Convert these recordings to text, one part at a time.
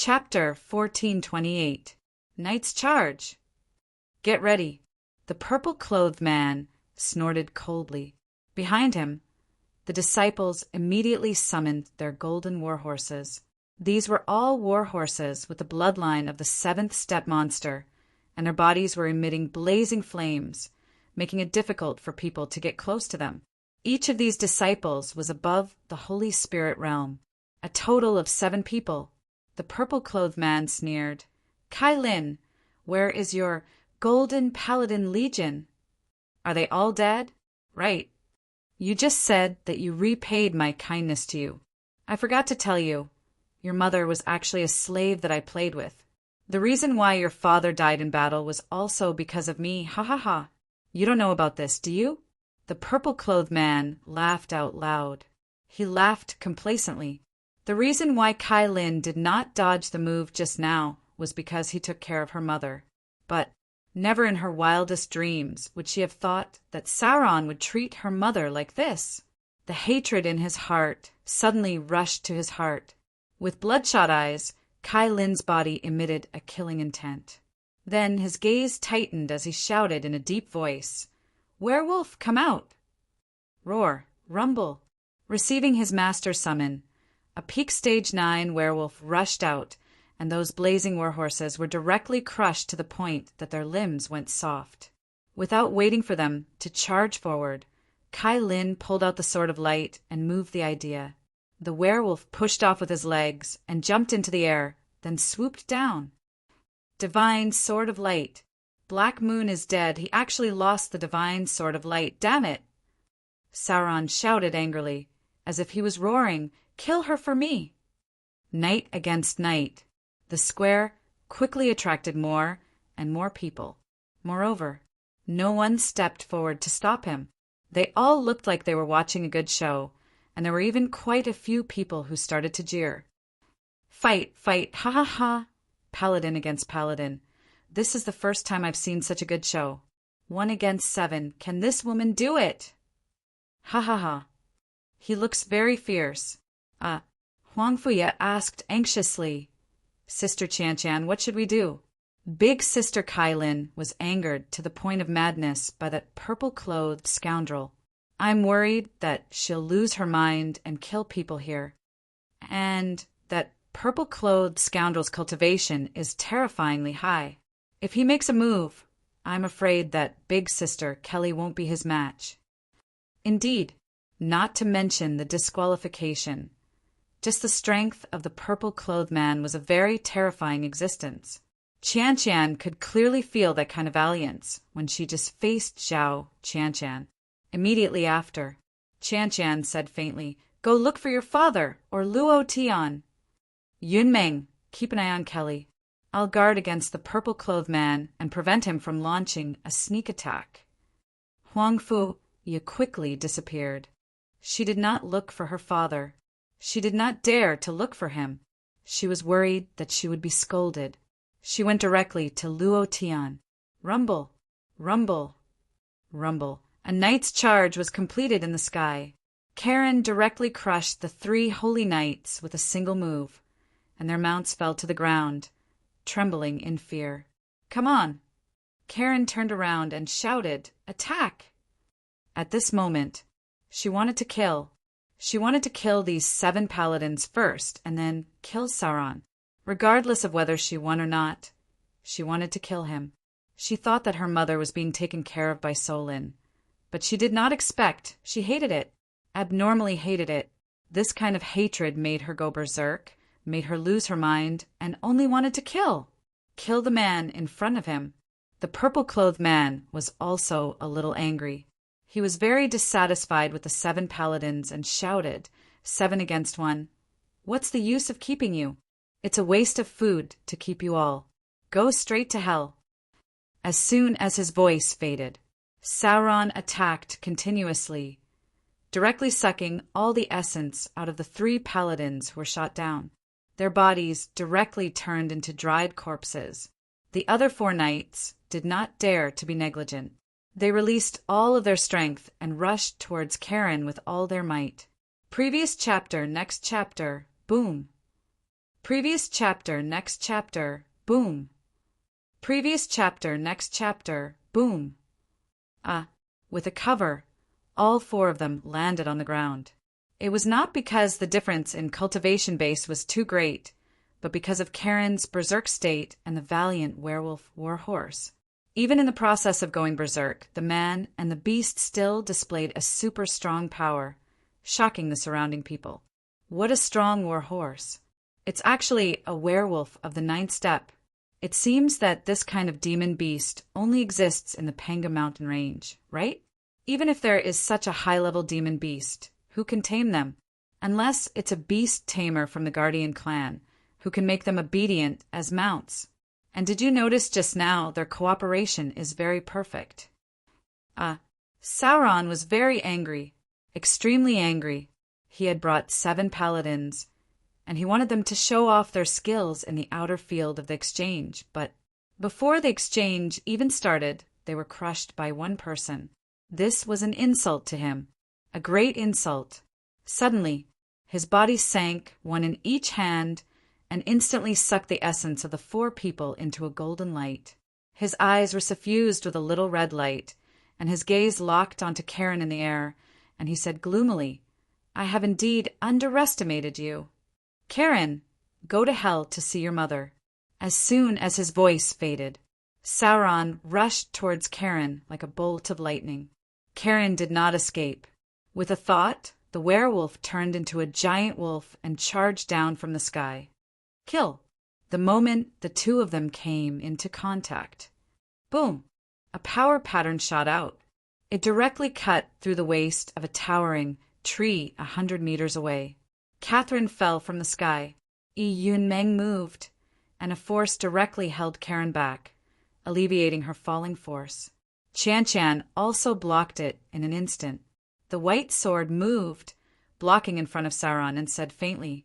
Chapter 1428. Knight's Charge. Get ready. The purple-clothed man snorted coldly. Behind him, the disciples immediately summoned their golden war horses. These were all war horses with the bloodline of the seventh step monster, and their bodies were emitting blazing flames, making it difficult for people to get close to them. Each of these disciples was above the Holy Spirit realm. A total of 7 people. The purple-clothed man sneered. Kai Lin, where is your golden paladin legion? Are they all dead? Right. You just said that you repaid my kindness to you. I forgot to tell you, your mother was actually a slave that I played with. The reason why your father died in battle was also because of me, ha ha ha. You don't know about this, do you? The purple-clothed man laughed out loud. He laughed complacently. The reason why Kai Lin did not dodge the move just now was because he took care of her mother. But never in her wildest dreams would she have thought that Sauron would treat her mother like this. The hatred in his heart suddenly rushed to his heart. With bloodshot eyes, Kai Lin's body emitted a killing intent. Then his gaze tightened as he shouted in a deep voice, "Werewolf, come out!" Roar, rumble. Receiving his master's summon, a peak stage 9 werewolf rushed out, and those blazing warhorses were directly crushed to the point that their limbs went soft. Without waiting for them to charge forward, Kai Lin pulled out the Sword of Light and moved the idea. The werewolf pushed off with his legs and jumped into the air, then swooped down. Divine Sword of Light. Black Moon is dead. He actually lost the Divine Sword of Light. Damn it! Sauron shouted angrily, as if he was roaring, "Kill her for me!" Night against night, the square quickly attracted more and more people. Moreover, no one stepped forward to stop him. They all looked like they were watching a good show, and there were even quite a few people who started to jeer. Fight, fight, ha ha ha! Paladin against paladin. This is the first time I've seen such a good show. 1 against 7. Can this woman do it? Ha ha ha. He looks very fierce. Huang Fuya asked anxiously. Sister Qian, what should we do? Big Sister Kai Lin was angered to the point of madness by that purple-clothed scoundrel. I'm worried that she'll lose her mind and kill people here. And that purple-clothed scoundrel's cultivation is terrifyingly high. If he makes a move, I'm afraid that Big Sister Kelly won't be his match. Indeed, not to mention the disqualification. Just the strength of the purple-clothed man was a very terrifying existence. Qian could clearly feel that kind of valiance when she just faced Zhao Qian. Immediately after, Qian said faintly, "Go look for your father, or Luo Tian. Yunmeng, keep an eye on Kelly. I'll guard against the purple-clothed man and prevent him from launching a sneak attack." Huang Fuya quickly disappeared. She did not look for her father. She did not dare to look for him. She was worried that she would be scolded. She went directly to Luo Tian. Rumble, rumble, rumble. A knight's charge was completed in the sky. Karen directly crushed the 3 holy knights with a single move, and their mounts fell to the ground, trembling in fear. Come on! Karen turned around and shouted, "Attack!" At this moment, she wanted to kill. She wanted to kill these 7 paladins first, and then kill Sauron. Regardless of whether she won or not, she wanted to kill him. She thought that her mother was being taken care of by Solin, but she did not expect. She hated it, abnormally hated it. This kind of hatred made her go berserk, made her lose her mind, and only wanted to kill. Kill the man in front of him. The purple-clothed man was also a little angry. He was very dissatisfied with the 7 paladins and shouted, 7 against 1. What's the use of keeping you? It's a waste of food to keep you all. Go straight to hell. As soon as his voice faded, Sauron attacked continuously, directly sucking all the essence out of the 3 paladins who were shot down. Their bodies directly turned into dried corpses. The other 4 knights did not dare to be negligent. They released all of their strength and rushed towards Karen with all their might. Previous chapter, next chapter, boom. Previous chapter, next chapter, boom. Previous chapter, next chapter, boom. With a cover, all 4 of them landed on the ground. It was not because the difference in cultivation base was too great, but because of Karen's berserk state and the valiant werewolf warhorse. Even in the process of going berserk, the man and the beast still displayed a super strong power, shocking the surrounding people. What a strong warhorse! It's actually a werewolf of the 9th step. It seems that this kind of demon beast only exists in the Panga mountain range, right? Even if there is such a high-level demon beast, who can tame them? Unless it's a beast tamer from the Guardian clan, who can make them obedient as mounts. And did you notice just now their cooperation is very perfect? Sauron was very angry, extremely angry. He had brought 7 paladins, and he wanted them to show off their skills in the outer field of the exchange, but before the exchange even started, they were crushed by one person. This was an insult to him, a great insult. Suddenly, his body sank, one in each hand, and instantly sucked the essence of the 4 people into a golden light. His eyes were suffused with a little red light, and his gaze locked onto Karen in the air, and he said gloomily, "I have indeed underestimated you. Karen, go to hell to see your mother." As soon as his voice faded, Sauron rushed towards Karen like a bolt of lightning. Karen did not escape. With a thought, the werewolf turned into a giant wolf and charged down from the sky. Kill! The moment the 2 of them came into contact. Boom! A power pattern shot out. It directly cut through the waist of a towering tree 100 meters away. Catherine fell from the sky. Yunmeng moved, and a force directly held Karen back, alleviating her falling force. Chan also blocked it in an instant. The white sword moved, blocking in front of Sauron, and said faintly,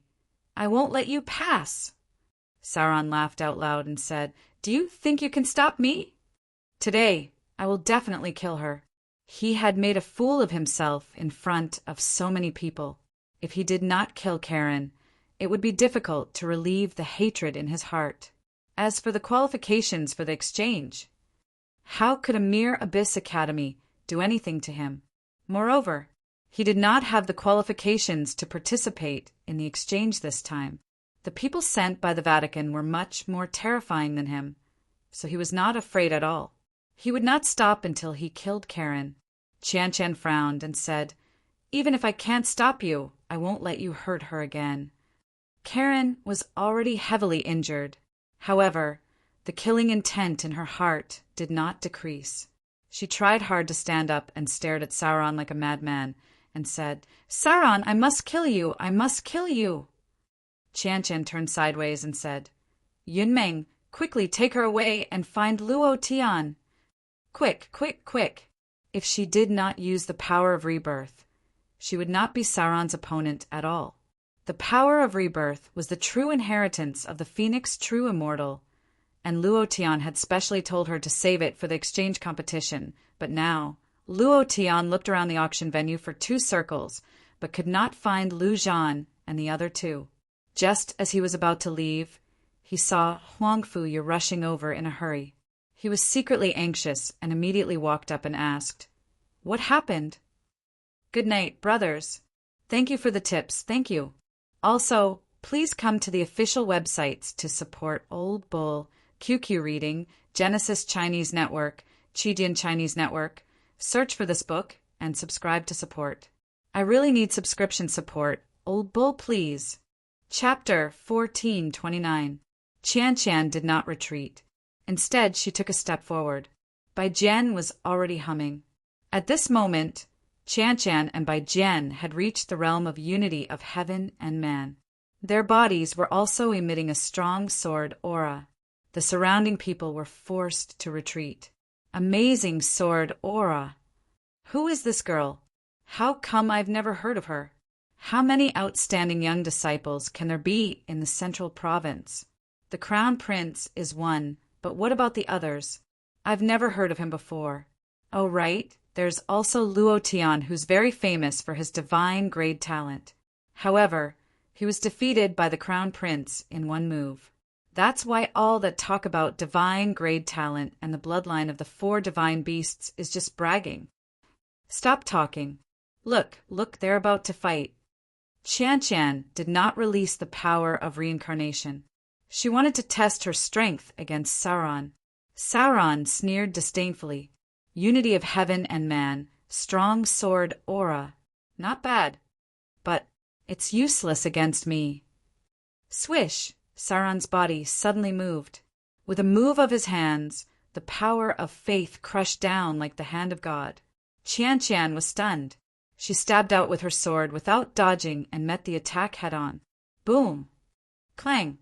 "I won't let you pass." Sauron laughed out loud and said, "Do you think you can stop me? Today, I will definitely kill her." He had made a fool of himself in front of so many people. If he did not kill Karen, it would be difficult to relieve the hatred in his heart. As for the qualifications for the exchange, how could a mere Abyss Academy do anything to him? Moreover, he did not have the qualifications to participate in the exchange this time. The people sent by the Vatican were much more terrifying than him, so he was not afraid at all. He would not stop until he killed Karen. Chan frowned and said, "Even if I can't stop you, I won't let you hurt her again." Karen was already heavily injured. However, the killing intent in her heart did not decrease. She tried hard to stand up and stared at Sauron like a madman and said, "Sauron, I must kill you! I must kill you!" Chan turned sideways and said, "Yunmeng, quickly take her away and find Luo Tian. Quick, quick, quick!" If she did not use the power of rebirth, she would not be Sauron's opponent at all. The power of rebirth was the true inheritance of the Phoenix True Immortal, and Luo Tian had specially told her to save it for the exchange competition. But now, Luo Tian looked around the auction venue for 2 circles, but could not find Lu Zhan and the other 2. Just as he was about to leave, he saw Huangfu rushing over in a hurry. He was secretly anxious and immediately walked up and asked, "What happened?" "Good night, brothers. Thank you for the tips, thank you. Also, please come to the official websites to support Old Bull, QQ Reading, Genesis Chinese Network, Chidian Chinese Network. Search for this book and subscribe to support. I really need subscription support. Old Bull, please." Chapter 1429. Chan did not retreat. Instead, she took a step forward. Bai Jian was already humming. At this moment, Chan and Bai Jian had reached the realm of unity of heaven and man. Their bodies were also emitting a strong sword aura. The surrounding people were forced to retreat. Amazing sword aura! Who is this girl? How come I've never heard of her? How many outstanding young disciples can there be in the central province? The Crown Prince is one, but what about the others? I've never heard of him before. Oh, right, there's also Luo Tian, who's very famous for his divine grade talent. However, He was defeated by the Crown Prince in one move. That's why all that talk about divine grade talent and the bloodline of the 4 divine beasts is just bragging. Stop talking. Look, they're about to fight. Qian did not release the power of reincarnation. She wanted to test her strength against Sauron. Sauron sneered disdainfully. Unity of heaven and man, strong sword aura. Not bad. But it's useless against me. Swish! Sauron's body suddenly moved. With a move of his hands, the power of faith crushed down like the hand of God. Qian was stunned. She stabbed out with her sword without dodging and met the attack head-on. Boom! Clang!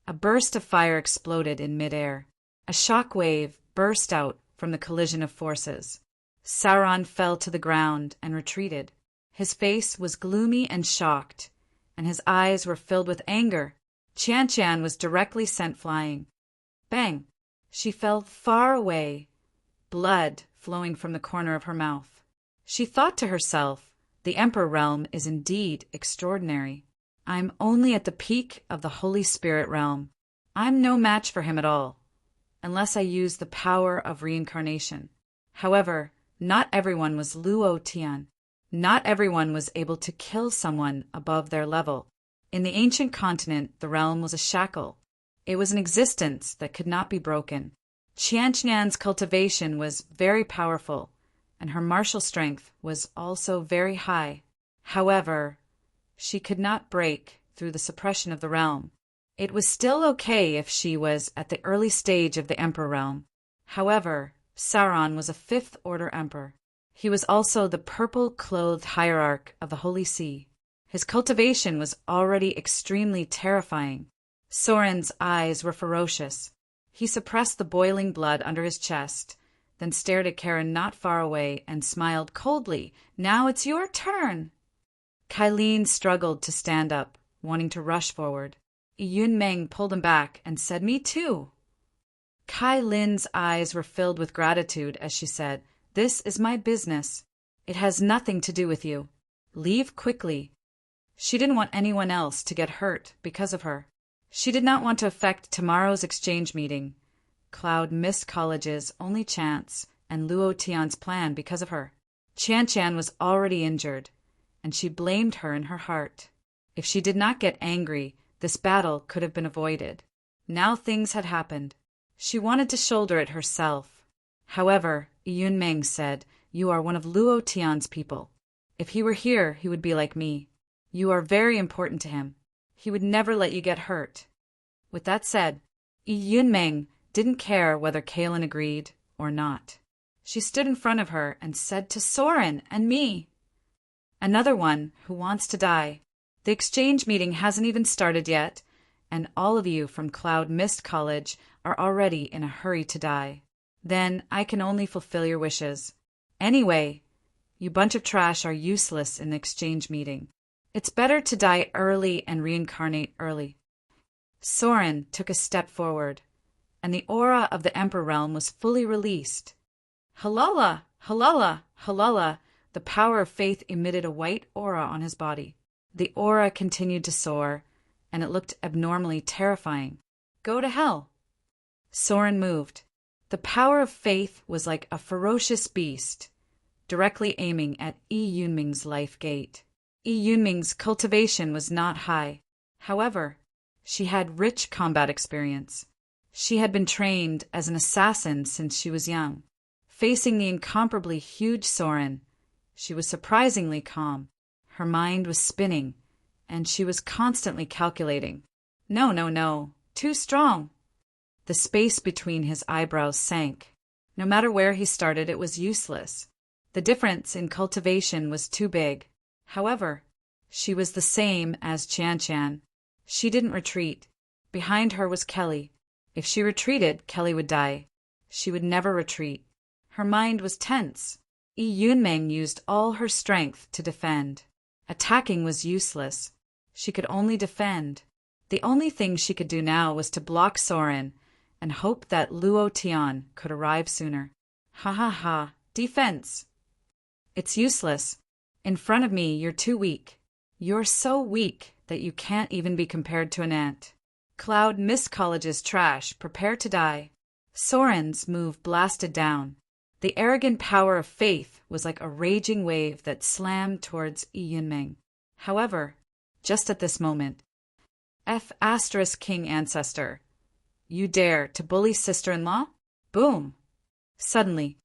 A burst of fire exploded in midair. A shock wave burst out from the collision of forces. Sauron fell to the ground and retreated. His face was gloomy and shocked, and his eyes were filled with anger. Qian was directly sent flying. Bang! She fell far away, blood flowing from the corner of her mouth. She thought to herself, the Emperor realm is indeed extraordinary. I'm only at the peak of the Holy Spirit realm. I'm no match for him at all, unless I use the power of reincarnation. However, not everyone was Luo Tian. Not everyone was able to kill someone above their level. In the ancient continent, the realm was a shackle. It was an existence that could not be broken. Qian's cultivation was very powerful, and her martial strength was also very high. However, she could not break through the suppression of the realm. It was still okay if she was at the early stage of the Emperor realm. However, Sauron was a 5th order emperor. He was also the purple-clothed hierarch of the Holy See. His cultivation was already extremely terrifying. Soren's eyes were ferocious. He suppressed the boiling blood under his chest, then stared at Karen not far away and smiled coldly. Now it's your turn. Kylene struggled to stand up, wanting to rush forward. Yunmeng pulled him back and said, "Me too." Kylene's eyes were filled with gratitude as she said, "This is my business. It has nothing to do with you. Leave quickly." She didn't want anyone else to get hurt because of her. She did not want to affect tomorrow's exchange meeting. Cloud missed college's only chance and Luo Tian's plan because of her. Qian was already injured, and she blamed her in her heart. If she did not get angry, this battle could have been avoided. Now things had happened. She wanted to shoulder it herself. However, Yunmeng said, "You are one of Luo Tian's people. If he were here, he would be like me. You are very important to him. He would never let you get hurt." With that said, Yunmeng didn't care whether Kaelin agreed or not. She stood in front of her and said to Soren and me, "Another one who wants to die. The exchange meeting hasn't even started yet, and all of you from Cloud Mist College are already in a hurry to die. Then I can only fulfill your wishes. Anyway, you bunch of trash are useless in the exchange meeting. It's better to die early and reincarnate early." Soren took a step forward, and the aura of the Emperor realm was fully released. Halala, halala, halala, the power of faith emitted a white aura on his body. The aura continued to soar, and it looked abnormally terrifying. Go to hell. Soren moved. The power of faith was like a ferocious beast, directly aiming at Yunming's life gate. Yunming's cultivation was not high. However, she had rich combat experience. She had been trained as an assassin since she was young. Facing the incomparably huge Soren, she was surprisingly calm. Her mind was spinning, and she was constantly calculating. No, too strong. The space between his eyebrows sank. No matter where he started, it was useless. The difference in cultivation was too big. However, she was the same as Qian. She didn't retreat. Behind her was Kelly. If she retreated, Kelly would die. She would never retreat. Her mind was tense. Yunmeng used all her strength to defend. Attacking was useless. She could only defend. The only thing she could do now was to block Soren and hope that Luo Tian could arrive sooner. Ha, defense. It's useless. In front of me, you're too weak. You're so weak that you can't even be compared to an ant. Cloud Mist College's trash, prepare to die. Soren's move blasted down. The arrogant power of faith was like a raging wave that slammed towards Yi Yunming. However, just at this moment, King Ancestor, you dare to bully sister-in-law? Boom! Suddenly,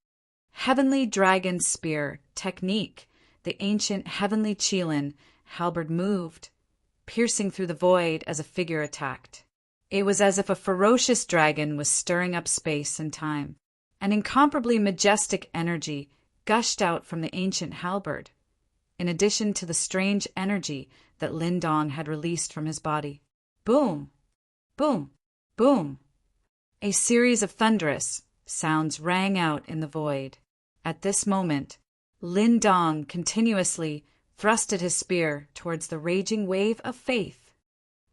Heavenly Dragon Spear Technique, the ancient Heavenly Qilin halberd moved, piercing through the void as a figure attacked. It was as if a ferocious dragon was stirring up space and time. An incomparably majestic energy gushed out from the ancient halberd, in addition to the strange energy that Lin Dong had released from his body. Boom! Boom! Boom! A series of thunderous sounds rang out in the void. At this moment, Lin Dong continuously thrusted his spear towards the raging wave of faith.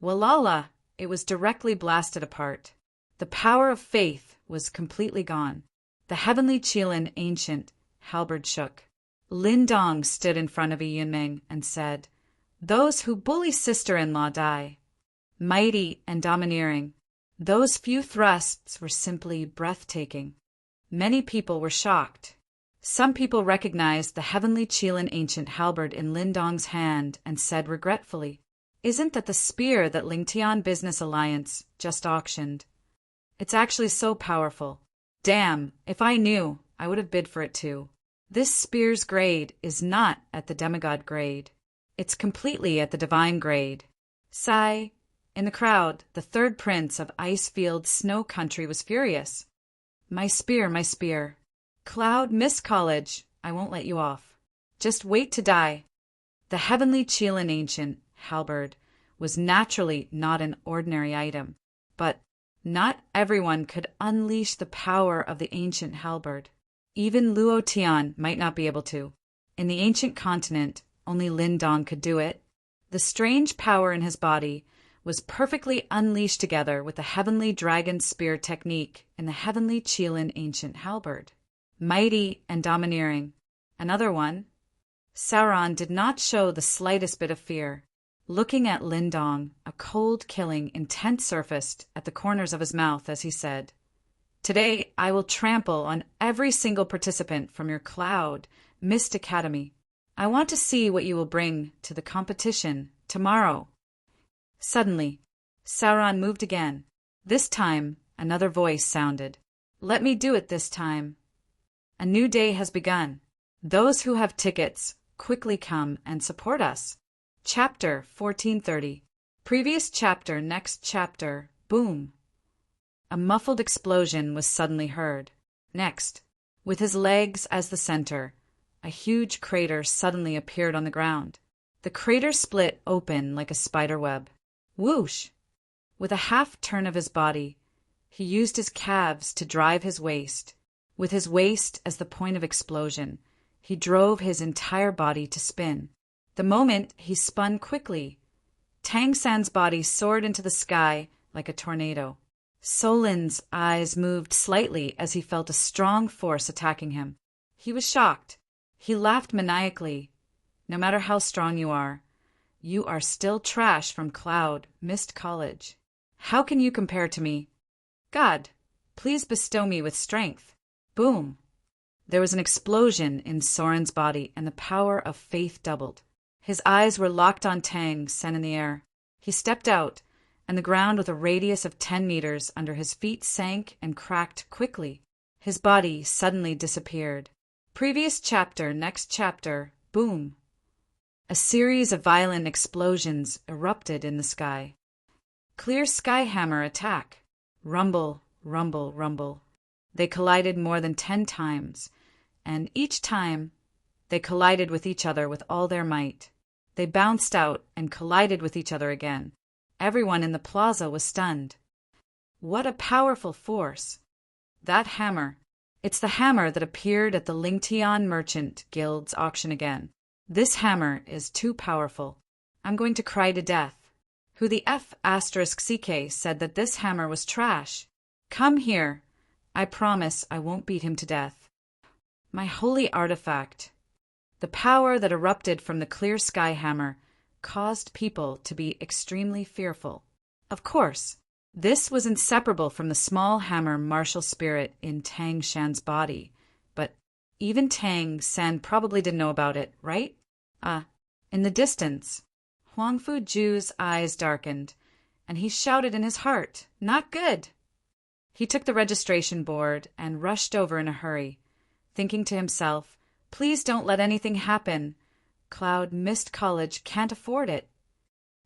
Walala! It was directly blasted apart. The power of faith was completely gone. The Heavenly Qilin ancient halberd shook. Lin Dong stood in front of Yi Yunming and said, "Those who bully sister-in-law die." Mighty and domineering, those few thrusts were simply breathtaking. Many people were shocked. Some people recognized the Heavenly Qilin ancient halberd in Lin Dong's hand and said regretfully, "Isn't that the spear that Lingtian Business Alliance just auctioned? It's actually so powerful. Damn, if I knew, I would have bid for it too. This spear's grade is not at the demigod grade. It's completely at the divine grade." Sigh. In the crowd, the third prince of Icefield Snow Country was furious. My spear, my spear. Cloud Mist College, I won't let you off. Just wait to die." The Heavenly Qilin ancient halberd was naturally not an ordinary item, but not everyone could unleash the power of the ancient halberd. Even Luo Tian might not be able to. In the ancient continent, only Lin Dong could do it. The strange power in his body was perfectly unleashed together with the Heavenly Dragon Spear technique in the Heavenly Qilin ancient halberd. Mighty and domineering. Another one. Sauron did not show the slightest bit of fear. Looking at Lin Dong, a cold-killing intent surfaced at the corners of his mouth as he said, "Today I will trample on every single participant from your Cloud Mist Academy. I want to see what you will bring to the competition tomorrow." Suddenly, Sauron moved again. This time, another voice sounded. "Let me do it this time. A new day has begun. Those who have tickets, quickly come and support us." Chapter 1430. Previous chapter, next chapter, boom. A muffled explosion was suddenly heard. Next, with his legs as the center, a huge crater suddenly appeared on the ground. The crater split open like a spider web. Whoosh! With a half-turn of his body, he used his calves to drive his waist. With his waist as the point of explosion, he drove his entire body to spin. The moment he spun quickly, Tang San's body soared into the sky like a tornado. Solin's eyes moved slightly as he felt a strong force attacking him. He was shocked. He laughed maniacally. "No matter how strong you are still trash from Cloud Mist College. How can you compare to me? God, please bestow me with strength." Boom! There was an explosion in Soren's body, and the power of faith doubled. His eyes were locked on Tang Sen in the air. He stepped out, and the ground with a radius of 10 meters under his feet sank and cracked quickly. His body suddenly disappeared. Previous chapter, next chapter, boom. A series of violent explosions erupted in the sky. Clear Skyhammer attack. Rumble, rumble, rumble. They collided more than 10 times, and each time they collided with each other with all their might. They bounced out and collided with each other again. Everyone in the plaza was stunned. What a powerful force! That hammer. It's the hammer that appeared at the Lingtian Merchant Guild's auction again. This hammer is too powerful. I'm going to cry to death. Who the F*CK said that this hammer was trash. Come here. I promise I won't beat him to death. My holy artifact. The power that erupted from the clear sky hammer caused people to be extremely fearful. Of course, this was inseparable from the small hammer martial spirit in Tang Shan's body, but even Tang San probably didn't know about it, right? In the distance, Huang Fuju's eyes darkened, and he shouted in his heart, "Not good!" He took the registration board and rushed over in a hurry, thinking to himself, "Please don't let anything happen. Cloud Mist College can't afford it."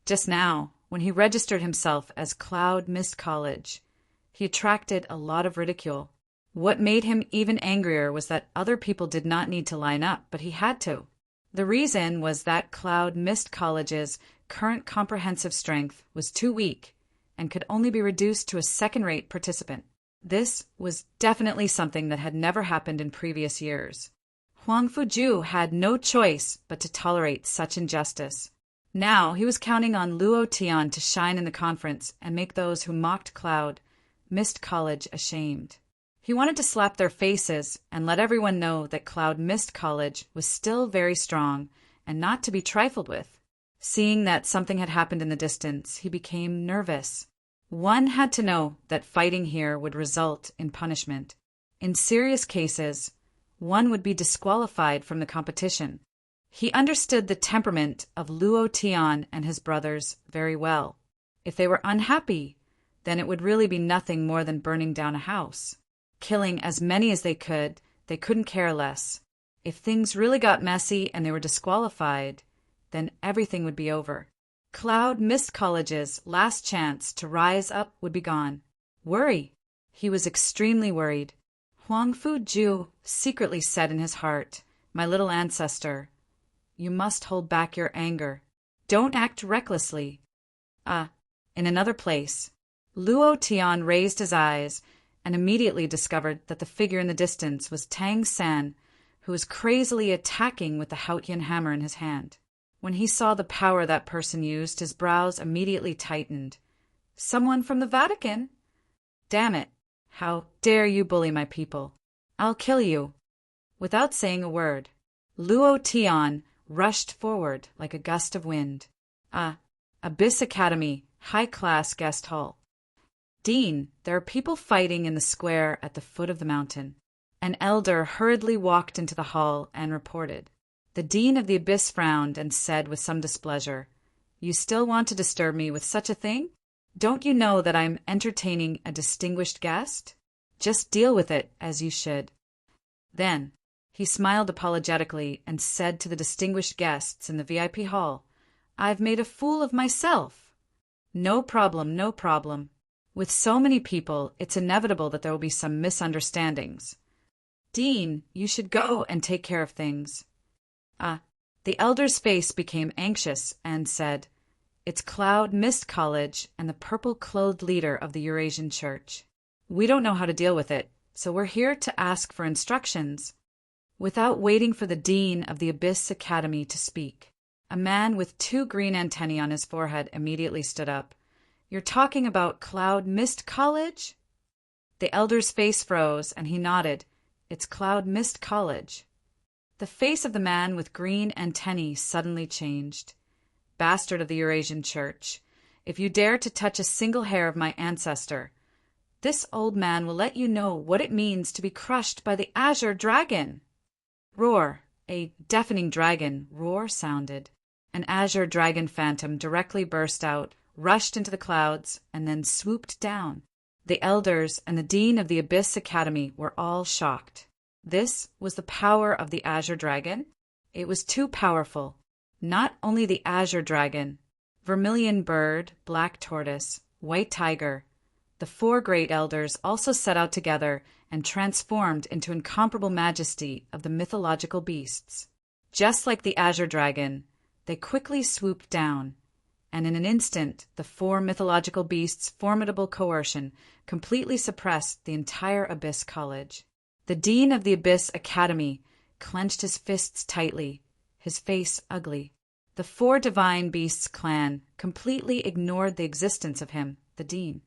Just now, when he registered himself as Cloud Mist College, he attracted a lot of ridicule. What made him even angrier was that other people did not need to line up, but he had to. The reason was that Cloud Mist College's current comprehensive strength was too weak and could only be reduced to a second-rate participant. This was definitely something that had never happened in previous years. Huang Fuju had no choice but to tolerate such injustice. Now he was counting on Luo Tian to shine in the conference and make those who mocked Cloud Mist College ashamed. He wanted to slap their faces and let everyone know that Cloud Mist College was still very strong and not to be trifled with. Seeing that something had happened in the distance, he became nervous. One had to know that fighting here would result in punishment. In serious cases, one would be disqualified from the competition. He understood the temperament of Luo Tian and his brothers very well. If they were unhappy, then it would really be nothing more than burning down a house. Killing as many as they couldn't care less. If things really got messy and they were disqualified, then everything would be over. Cloud Mist College's last chance to rise up would be gone. Worry. He was extremely worried. Huang Fuju secretly said in his heart, "My little ancestor, you must hold back your anger. Don't act recklessly." In another place, Luo Tian raised his eyes and immediately discovered that the figure in the distance was Tang San, who was crazily attacking with the Haotian hammer in his hand. When he saw the power that person used, his brows immediately tightened. "Someone from the Vatican? Damn it! How dare you bully my people? I'll kill you!" Without saying a word, Luo Tian rushed forward like a gust of wind. Abyss Academy, high-class guest hall. "Dean, there are people fighting in the square at the foot of the mountain." An elder hurriedly walked into the hall and reported. The Dean of the Abyss frowned and said with some displeasure, "You still want to disturb me with such a thing? Don't you know that I'm entertaining a distinguished guest? Just deal with it as you should." Then he smiled apologetically and said to the distinguished guests in the VIP hall, "I've made a fool of myself." "No problem, no problem. With so many people, it's inevitable that there will be some misunderstandings. Dean, you should go and take care of things." The elder's face became anxious and said, "It's Cloud Mist College and the purple-clothed leader of the Eurasian Church. We don't know how to deal with it, so we're here to ask for instructions." Without waiting for the Dean of the Abyss Academy to speak, a man with 2 green antennae on his forehead immediately stood up. "You're talking about Cloud Mist College?" The elder's face froze, and he nodded. "It's Cloud Mist College." The face of the man with green antennae suddenly changed. "Bastard of the Eurasian Church, if you dare to touch a single hair of my ancestor, this old man will let you know what it means to be crushed by the Azure Dragon." Roar. A deafening dragon roar sounded. An Azure Dragon phantom directly burst out, rushed into the clouds, and then swooped down. The elders and the Dean of the Abyss Academy were all shocked. This was the power of the Azure Dragon. It was too powerful. Not only the Azure Dragon, Vermilion Bird, Black Tortoise, White Tiger, the 4 great elders also set out together and transformed into incomparable majesty of the mythological beasts. Just like the Azure Dragon, they quickly swooped down, and in an instant the 4 mythological beasts' formidable coercion completely suppressed the entire Abyss College. The Dean of the Abyss Academy clenched his fists tightly, his face ugly. The 4 Divine Beasts clan completely ignored the existence of him, the Dean.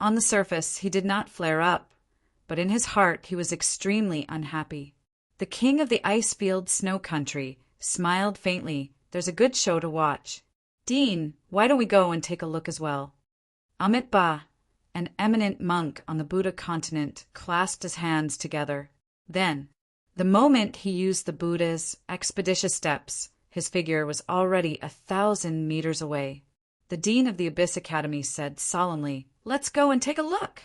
On the surface, he did not flare up, but in his heart he was extremely unhappy. The king of the Icefield Snow Country smiled faintly. "There's a good show to watch." Dean, why don't we go and take a look as well? Amit Ba, an eminent monk on the Buddha continent, clasped his hands together. Then, the moment he used the Buddha's expeditious steps, his figure was already 1,000 meters away. The dean of the Abyss Academy said solemnly, "Let's go and take a look."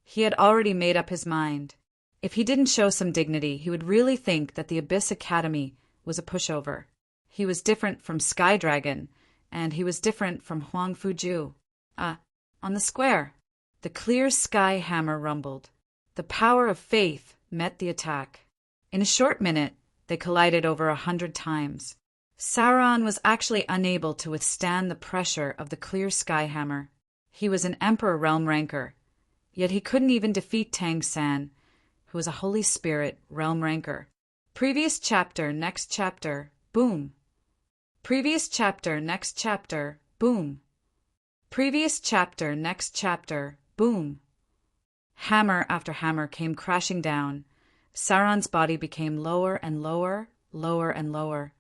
He had already made up his mind. If he didn't show some dignity, he would really think that the Abyss Academy was a pushover. He was different from Sky Dragon, and he was different from Huang Fuju. On the square, the clear sky hammer rumbled. The power of faith met the attack. In a short minute, they collided over 100 times. Sauron was actually unable to withstand the pressure of the clear sky hammer. He was an Emperor Realm Ranker, yet he couldn't even defeat Tang San, who was a Holy Spirit Realm Ranker. Previous chapter, next chapter, boom. Previous chapter, next chapter, boom. Previous chapter, next chapter, boom. Hammer after hammer came crashing down. Sauron's body became lower and lower, lower and lower,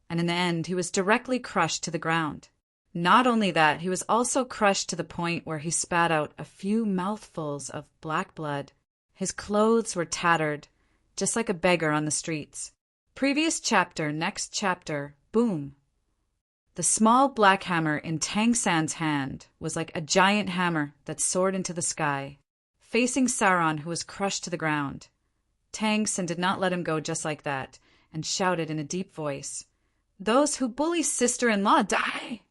and in the end he was directly crushed to the ground. Not only that, he was also crushed to the point where he spat out a few mouthfuls of black blood. His clothes were tattered, just like a beggar on the streets. Previous chapter, next chapter, boom. The small black hammer in Tang San's hand was like a giant hammer that soared into the sky, facing Sauron, who was crushed to the ground. Tang San did not let him go just like that, and shouted in a deep voice, "Those who bully sister-in-law die!"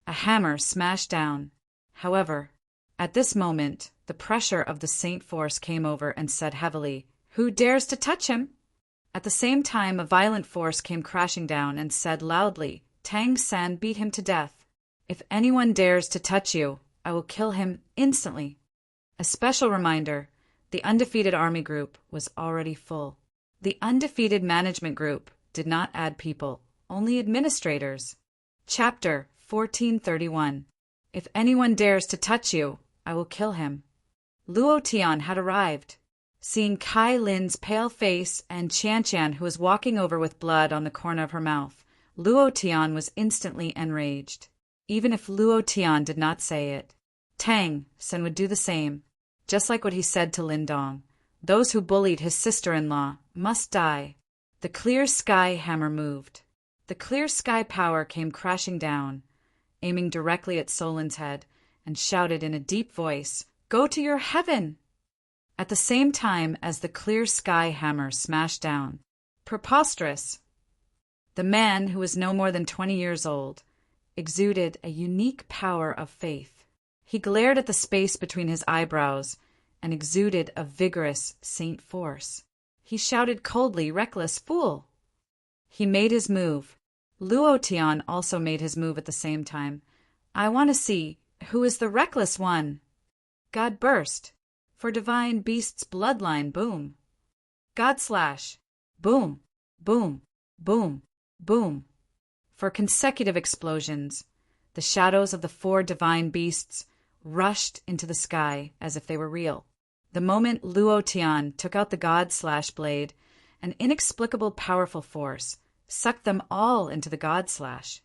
A hammer smashed down. However, at this moment, the pressure of the Saint Force came over and said heavily, "Who dares to touch him?" At the same time, a violent force came crashing down and said loudly, "Tang San beat him to death. If anyone dares to touch you, I will kill him instantly." A special reminder, the undefeated army group was already full. The undefeated management group did not add people, only administrators. Chapter 1431. If anyone dares to touch you, I will kill him. Luo Tian had arrived. Seeing Kai Lin's pale face and Qian Qian, who was walking over with blood on the corner of her mouth, Luo Tian was instantly enraged. Even if Luo Tian did not say it, Tang San would do the same, just like what he said to Lindong. Those who bullied his sister-in-law must die. The clear sky hammer moved. The clear sky power came crashing down, aiming directly at Solin's head, and shouted in a deep voice, "Go to your heaven!" At the same time as the clear sky hammer smashed down. Preposterous! The man, who was no more than 20 years old, exuded a unique power of faith. He glared at the space between his eyebrows and exuded a vigorous saint force. He shouted coldly, "Reckless fool!" He made his move. Luo Tian also made his move at the same time. "I want to see who is the reckless one." God burst. For divine beast's bloodline, boom. God slash. Boom, boom, boom, boom. For consecutive explosions, the shadows of the 4 divine beasts rushed into the sky as if they were real. The moment Luo Tian took out the God slash blade, an inexplicable powerful force sucked them all into the God slash.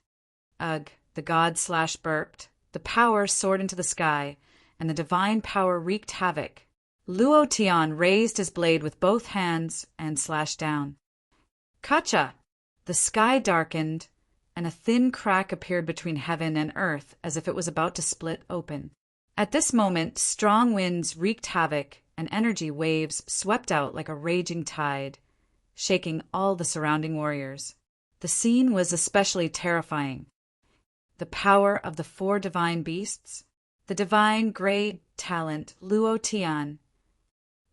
Ugh, the God slash burped, the power soared into the sky, and the divine power wreaked havoc. Luo Tian raised his blade with both hands and slashed down. Kacha! The sky darkened, and a thin crack appeared between heaven and earth as if it was about to split open. At this moment, strong winds wreaked havoc, and energy waves swept out like a raging tide, shaking all the surrounding warriors. The scene was especially terrifying. The power of the 4 divine beasts, the divine great talent Luo Tian.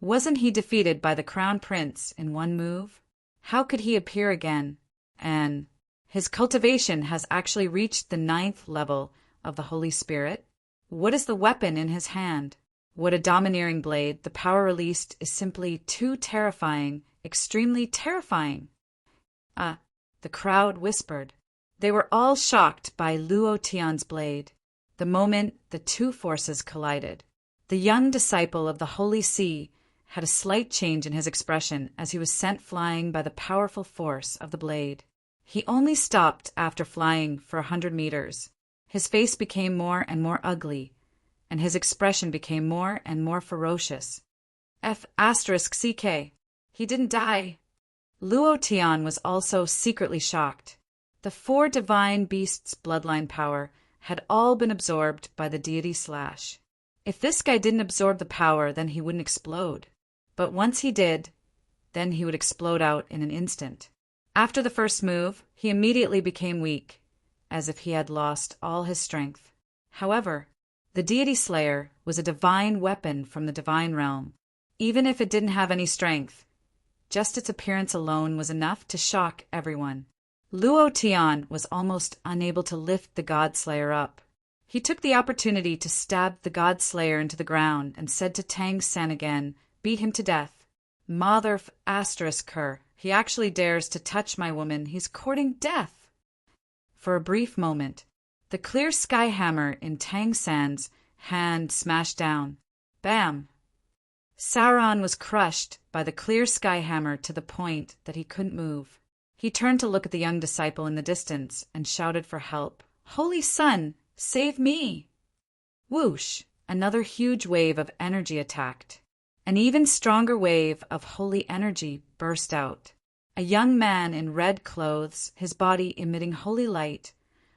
Wasn't he defeated by the Crown Prince in one move? How could he appear again? And his cultivation has actually reached the 9th level of the Holy Spirit. What is the weapon in his hand? What a domineering blade. The power released is simply too terrifying, extremely terrifying. The crowd whispered. They were all shocked by Luo Tian's blade. The moment the 2 forces collided, the young disciple of the Holy See had a slight change in his expression as he was sent flying by the powerful force of the blade. He only stopped after flying for 100 meters. His face became more and more ugly, and his expression became more and more ferocious. F***CK. He didn't die. Luo Tian was also secretly shocked. The 4 divine beasts' bloodline power had all been absorbed by the deity Slash. If this guy didn't absorb the power, then he wouldn't explode. But once he did, then he would explode out in an instant. After the first move, he immediately became weak, as if he had lost all his strength. However, the deity slayer was a divine weapon from the divine realm. Even if it didn't have any strength, just its appearance alone was enough to shock everyone. Luo Tian was almost unable to lift the god slayer up. He took the opportunity to stab the god slayer into the ground and said to Tang San again, "Beat him to death." Mother **her. He actually dares to touch my woman. He's courting death. For a brief moment, the clear sky hammer in Tang San's hand smashed down. Bam! Sauron was crushed by the clear sky hammer to the point that he couldn't move. He turned to look at the young disciple in the distance and shouted for help. "Holy Sun, save me!" Whoosh! Another huge wave of energy attacked. An even stronger wave of holy energy burst out. A young man in red clothes, his body emitting holy light,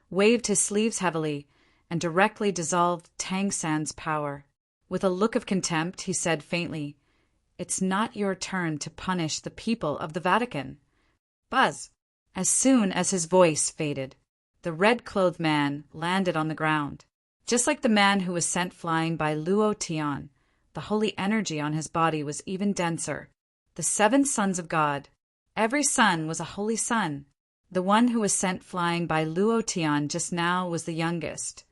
waved his sleeves heavily and directly dissolved Tang San's power. With a look of contempt, he said faintly, "It's not your turn to punish the people of the Vatican." Buzz! As soon as his voice faded, the red-clothed man landed on the ground. Just like the man who was sent flying by Luo Tian, the holy energy on his body was even denser. The 7 sons of God. Every son was a holy son. The one who was sent flying by Luo Tian just now was the youngest,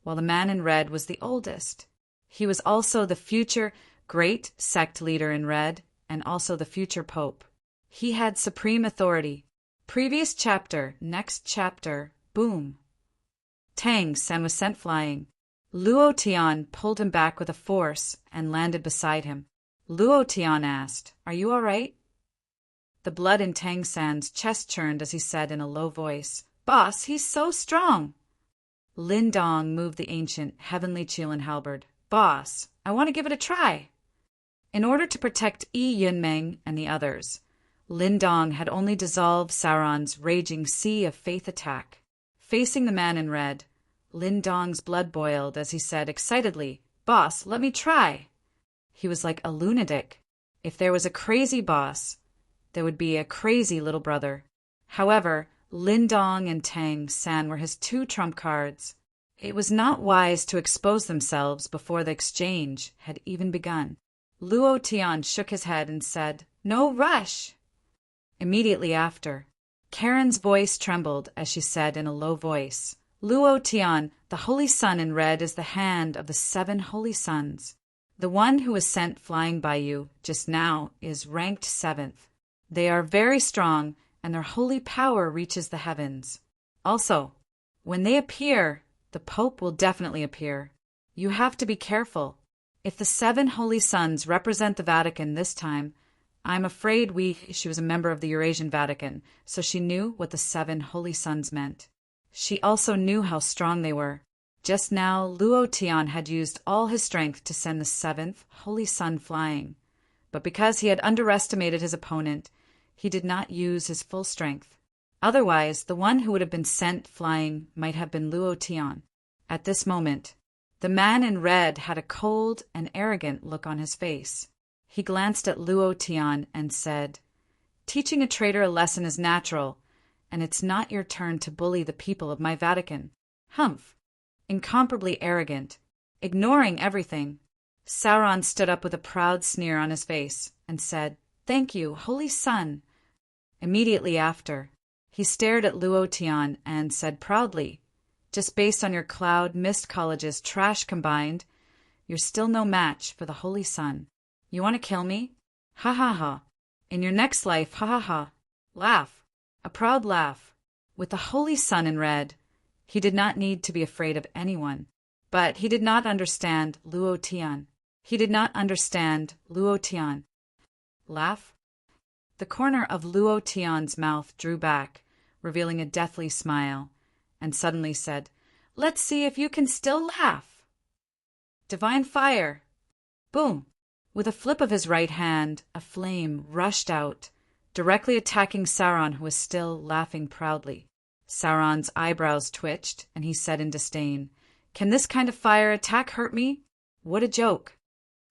while the man in red was the oldest. He was also the future great sect leader in red, and also the future pope. He had supreme authority. Previous chapter, next chapter, boom. Tang San was sent flying. Luo Tian pulled him back with a force and landed beside him. Luo Tian asked, "Are you all right?" The blood in Tang San's chest churned as he said in a low voice, "Boss, he's so strong." Lin Dong moved the ancient heavenly Qilin halberd. "Boss, I want to give it a try." In order to protect Yi Yunmeng and the others, Lin Dong had only dissolved Sauron's raging sea of faith attack. Facing the man in red, Lin Dong's blood boiled as he said excitedly, "Boss, let me try." He was like a lunatic. If there was a crazy boss, there would be a crazy little brother. However, Lin Dong and Tang San were his 2 trump cards. It was not wise to expose themselves before the exchange had even begun. Luo Tian shook his head and said, "No rush." Immediately after, Karen's voice trembled as she said in a low voice, "Luo Tian, the holy sun in red is the hand of the 7 holy suns. The one who was sent flying by you just now is ranked 7th. They are very strong, and their holy power reaches the heavens. Also, when they appear, the Pope will definitely appear. You have to be careful. If the 7 holy suns represent the Vatican this time, I'm afraid she was a member of the Eurasian Vatican, so she knew what the 7 holy suns meant. She also knew how strong they were. Just now, Luo Tian had used all his strength to send the 7th holy sun flying. But because he had underestimated his opponent, he did not use his full strength. Otherwise, the one who would have been sent flying might have been Luo Tian. At this moment, the man in red had a cold and arrogant look on his face. He glanced at Luo Tian and said, "Teaching a traitor a lesson is natural, and it's not your turn to bully the people of my Vatican." Humph! Incomparably arrogant, ignoring everything. Sauron stood up with a proud sneer on his face and said, "Thank you, Holy Sun." Immediately after, he stared at Luo Tian and said proudly, "Just based on your Cloud Mist College's trash combined, you're still no match for the Holy Sun. You want to kill me? Ha ha ha. In your next life, ha ha ha." Laugh. A proud laugh. With the Holy Sun in red, he did not need to be afraid of anyone. But he did not understand Luo Tian. He did not understand Luo Tian. Laugh? The corner of Luo Tian's mouth drew back, revealing a deathly smile, and suddenly said, Let's see if you can still laugh. Divine fire. Boom. With a flip of his right hand, a flame rushed out, directly attacking Sauron, who was still laughing proudly. Sauron's eyebrows twitched, and he said in disdain, "Can this kind of fire attack hurt me? What a joke."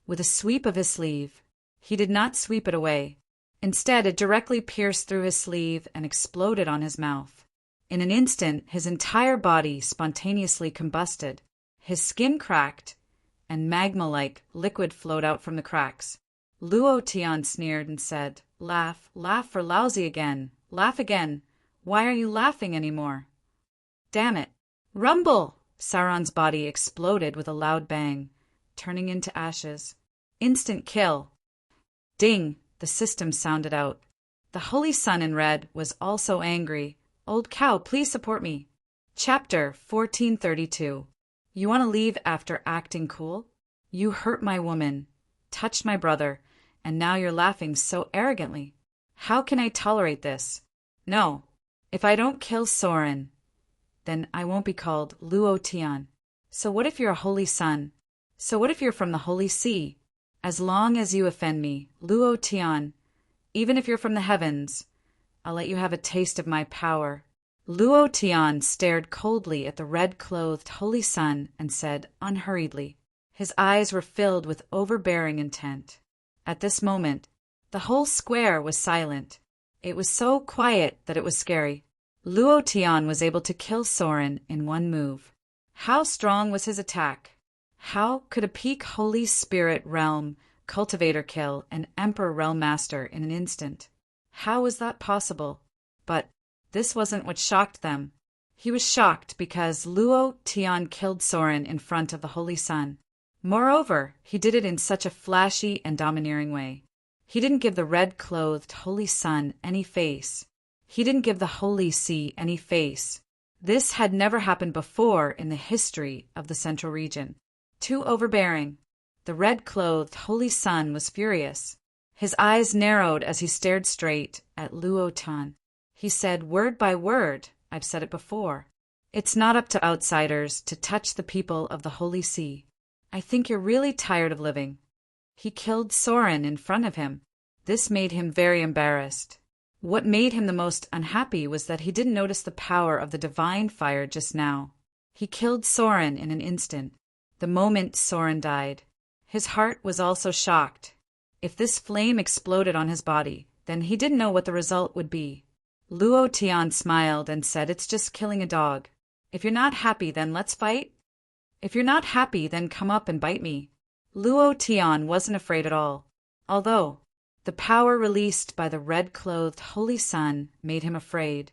With a sweep of his sleeve, he did not sweep it away. Instead, it directly pierced through his sleeve and exploded on his mouth. In an instant, his entire body spontaneously combusted. His skin cracked, and magma-like liquid flowed out from the cracks. Luo Tian sneered and said, "Laugh, laugh for lousy again. Laugh again. Why are you laughing anymore?" "Damn it." Rumble! Sauron's body exploded with a loud bang, turning into ashes. Instant kill. Ding! The system sounded out. The Holy Sun in red was also angry. "Old cow, please support me." Chapter 1432. You want to leave after acting cool? You hurt my woman, touched my brother, and now you're laughing so arrogantly. How can I tolerate this? No. If I don't kill Sorin, then I won't be called Luo Tian. So what if you're a holy sun? So what if you're from the holy sea? As long as you offend me, Luo Tian, even if you're from the heavens, I'll let you have a taste of my power. Luo Tian stared coldly at the red-clothed holy sun and said unhurriedly. His eyes were filled with overbearing intent. At this moment, the whole square was silent. It was so quiet that it was scary. Luo Tian was able to kill Sorin in one move. How strong was his attack? How could a peak Holy Spirit realm cultivator kill an Emperor Realm Master in an instant? How was that possible? But this wasn't what shocked them. He was shocked because Luo Tian killed Sorin in front of the Holy Sun. Moreover, he did it in such a flashy and domineering way. He didn't give the red-clothed Holy Sun any face. He didn't give the Holy Sea any face. This had never happened before in the history of the Central Region. Too overbearing. The red-clothed Holy Sun was furious. His eyes narrowed as he stared straight at Luo Tian. He said word by word, "I've said it before. It's not up to outsiders to touch the people of the Holy Sea. I think you're really tired of living." He killed Sorin in front of him. This made him very embarrassed. What made him the most unhappy was that he didn't notice the power of the divine fire just now. He killed Sorin in an instant, the moment Sorin died. His heart was also shocked. If this flame exploded on his body, then he didn't know what the result would be. Luo Tian smiled and said, "It's just killing a dog. If you're not happy, then let's fight. If you're not happy, then come up and bite me." Luo Tian wasn't afraid at all, although the power released by the red-clothed Holy Sun made him afraid,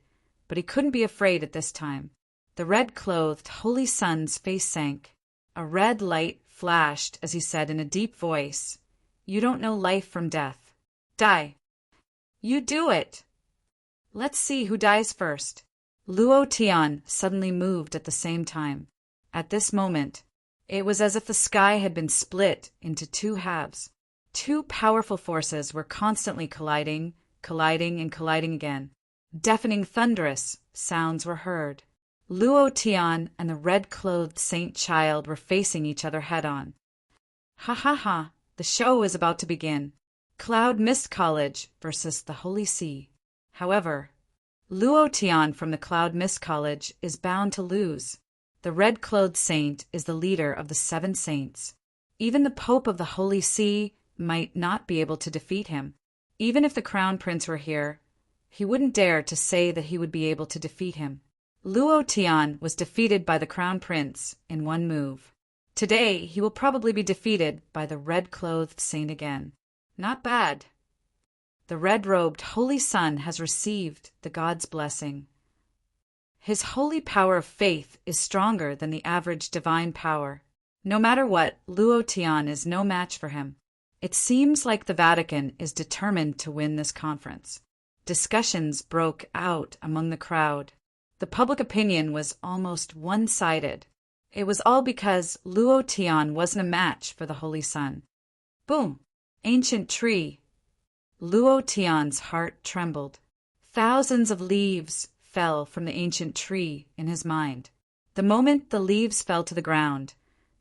but he couldn't be afraid at this time. The red-clothed Holy Sun's face sank. A red light flashed as he said in a deep voice, "You don't know life from death. Die." "You do it." "Let's see who dies first." Luo Tian suddenly moved at the same time. At this moment, it was as if the sky had been split into two halves. Two powerful forces were constantly colliding, and colliding again. Deafening, thunderous sounds were heard. Luo Tian and the red-clothed Saint Child were facing each other head-on. Ha ha ha, the show is about to begin. Cloud Mist College versus the Holy Sea. However, Luo Tian from the Cloud Mist College is bound to lose. The red-clothed saint is the leader of the 7 saints. Even the Pope of the Holy See might not be able to defeat him. Even if the Crown Prince were here, he wouldn't dare to say that he would be able to defeat him. Luo Tian was defeated by the Crown Prince in one move. Today, he will probably be defeated by the red-clothed saint again. Not bad. The red-robed Holy Sun has received the God's blessing. His holy power of faith is stronger than the average divine power. No matter what, Luo Tian is no match for him. It seems like the Vatican is determined to win this conference. Discussions broke out among the crowd. The public opinion was almost one-sided. It was all because Luo Tian wasn't a match for the Holy Sun. Boom! Ancient tree. Luo Tian's heart trembled. Thousands of leaves fell from the ancient tree in his mind. The moment the leaves fell to the ground,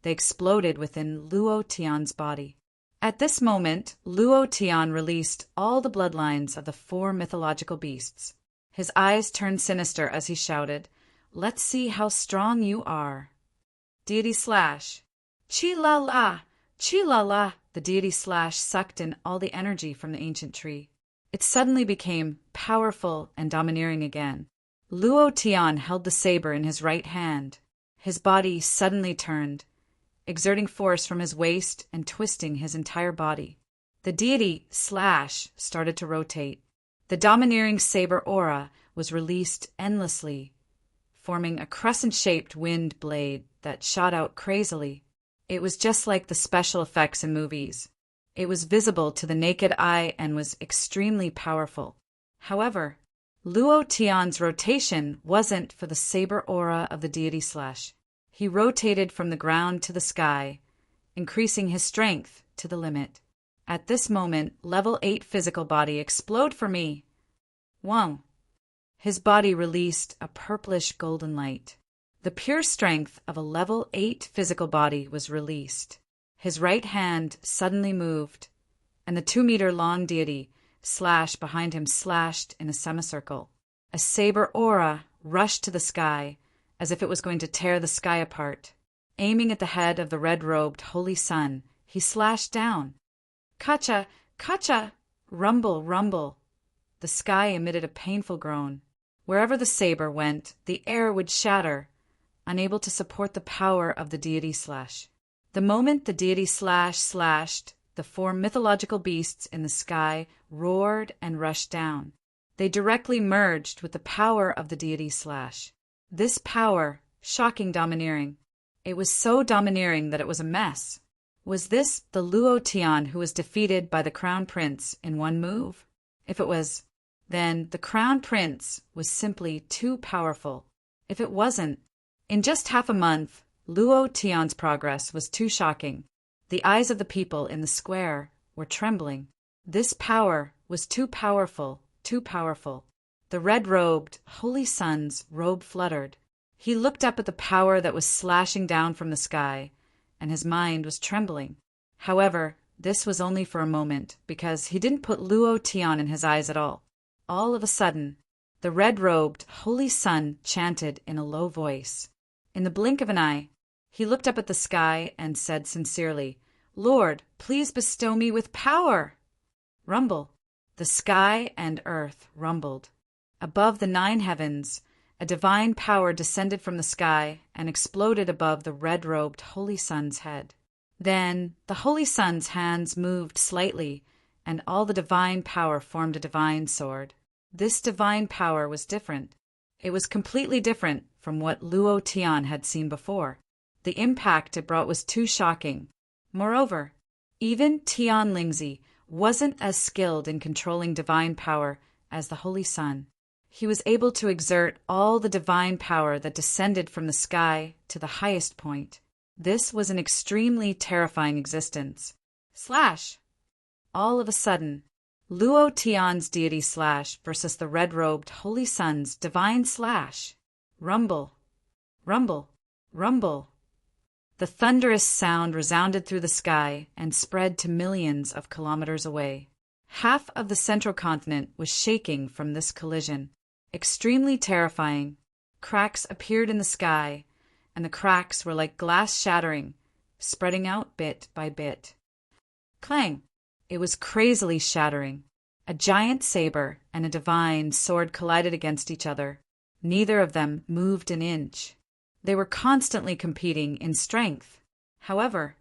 they exploded within Luo Tian's body. At this moment, Luo Tian released all the bloodlines of the 4 mythological beasts. His eyes turned sinister as he shouted, "Let's see how strong you are." Deity slash. Chi-la-la! Chi-la-la! The deity slash sucked in all the energy from the ancient tree. It suddenly became powerful and domineering again. Luo Tian held the saber in his right hand. His body suddenly turned, exerting force from his waist and twisting his entire body. The deity slash started to rotate. The domineering saber aura was released endlessly, forming a crescent-shaped wind blade that shot out crazily. It was just like the special effects in movies. It was visible to the naked eye and was extremely powerful. However, Luo Tian's rotation wasn't for the saber aura of the deity slash. He rotated from the ground to the sky, increasing his strength to the limit. At this moment, level 8 physical body explode for me. Whoa. His body released a purplish golden light. The pure strength of a level 8 physical body was released. His right hand suddenly moved, and the 2-meter-long deity slash behind him slashed in a semicircle. A saber aura rushed to the sky, as if it was going to tear the sky apart. Aiming at the head of the red-robed holy sun, he slashed down. Kacha! Kacha! Rumble, rumble. The sky emitted a painful groan. Wherever the saber went, the air would shatter, unable to support the power of the deity slash. The moment the deity slash slashed, the 4 mythological beasts in the sky roared and rushed down. They directly merged with the power of the deity slash. This power, shocking domineering. It was so domineering that it was a mess. Was this the Luo Tian who was defeated by the Crown Prince in one move? If it was, then the Crown Prince was simply too powerful. If it wasn't, in just half a month, Luo Tian's progress was too shocking. The eyes of the people in the square were trembling. This power was too powerful, too powerful. The red-robed, holy sun's robe fluttered. He looked up at the power that was slashing down from the sky, and his mind was trembling. However, this was only for a moment, because he didn't put Luo Tian in his eyes at all. All of a sudden, the red-robed, holy sun chanted in a low voice. In the blink of an eye, he looked up at the sky and said sincerely, "Lord, please bestow me with power." Rumble. The sky and earth rumbled. Above the 9 heavens, a divine power descended from the sky and exploded above the red-robed holy sun's head. Then the holy sun's hands moved slightly, and all the divine power formed a divine sword. This divine power was different. It was completely different from what Luo Tian had seen before. The impact it brought was too shocking. Moreover, even Tian Lingzi wasn't as skilled in controlling divine power as the holy sun. He was able to exert all the divine power that descended from the sky to the highest point. This was an extremely terrifying existence. Slash! All of a sudden, Luo Tian's deity slash versus the red-robed holy sun's divine slash. Rumble, rumble, rumble. The thunderous sound resounded through the sky and spread to millions of kilometers away. Half of the central continent was shaking from this collision. Extremely terrifying. Cracks appeared in the sky, and the cracks were like glass shattering, spreading out bit by bit. Clang! It was crazily shattering. A giant saber and a divine sword collided against each other. Neither of them moved an inch. They were constantly competing in strength. However,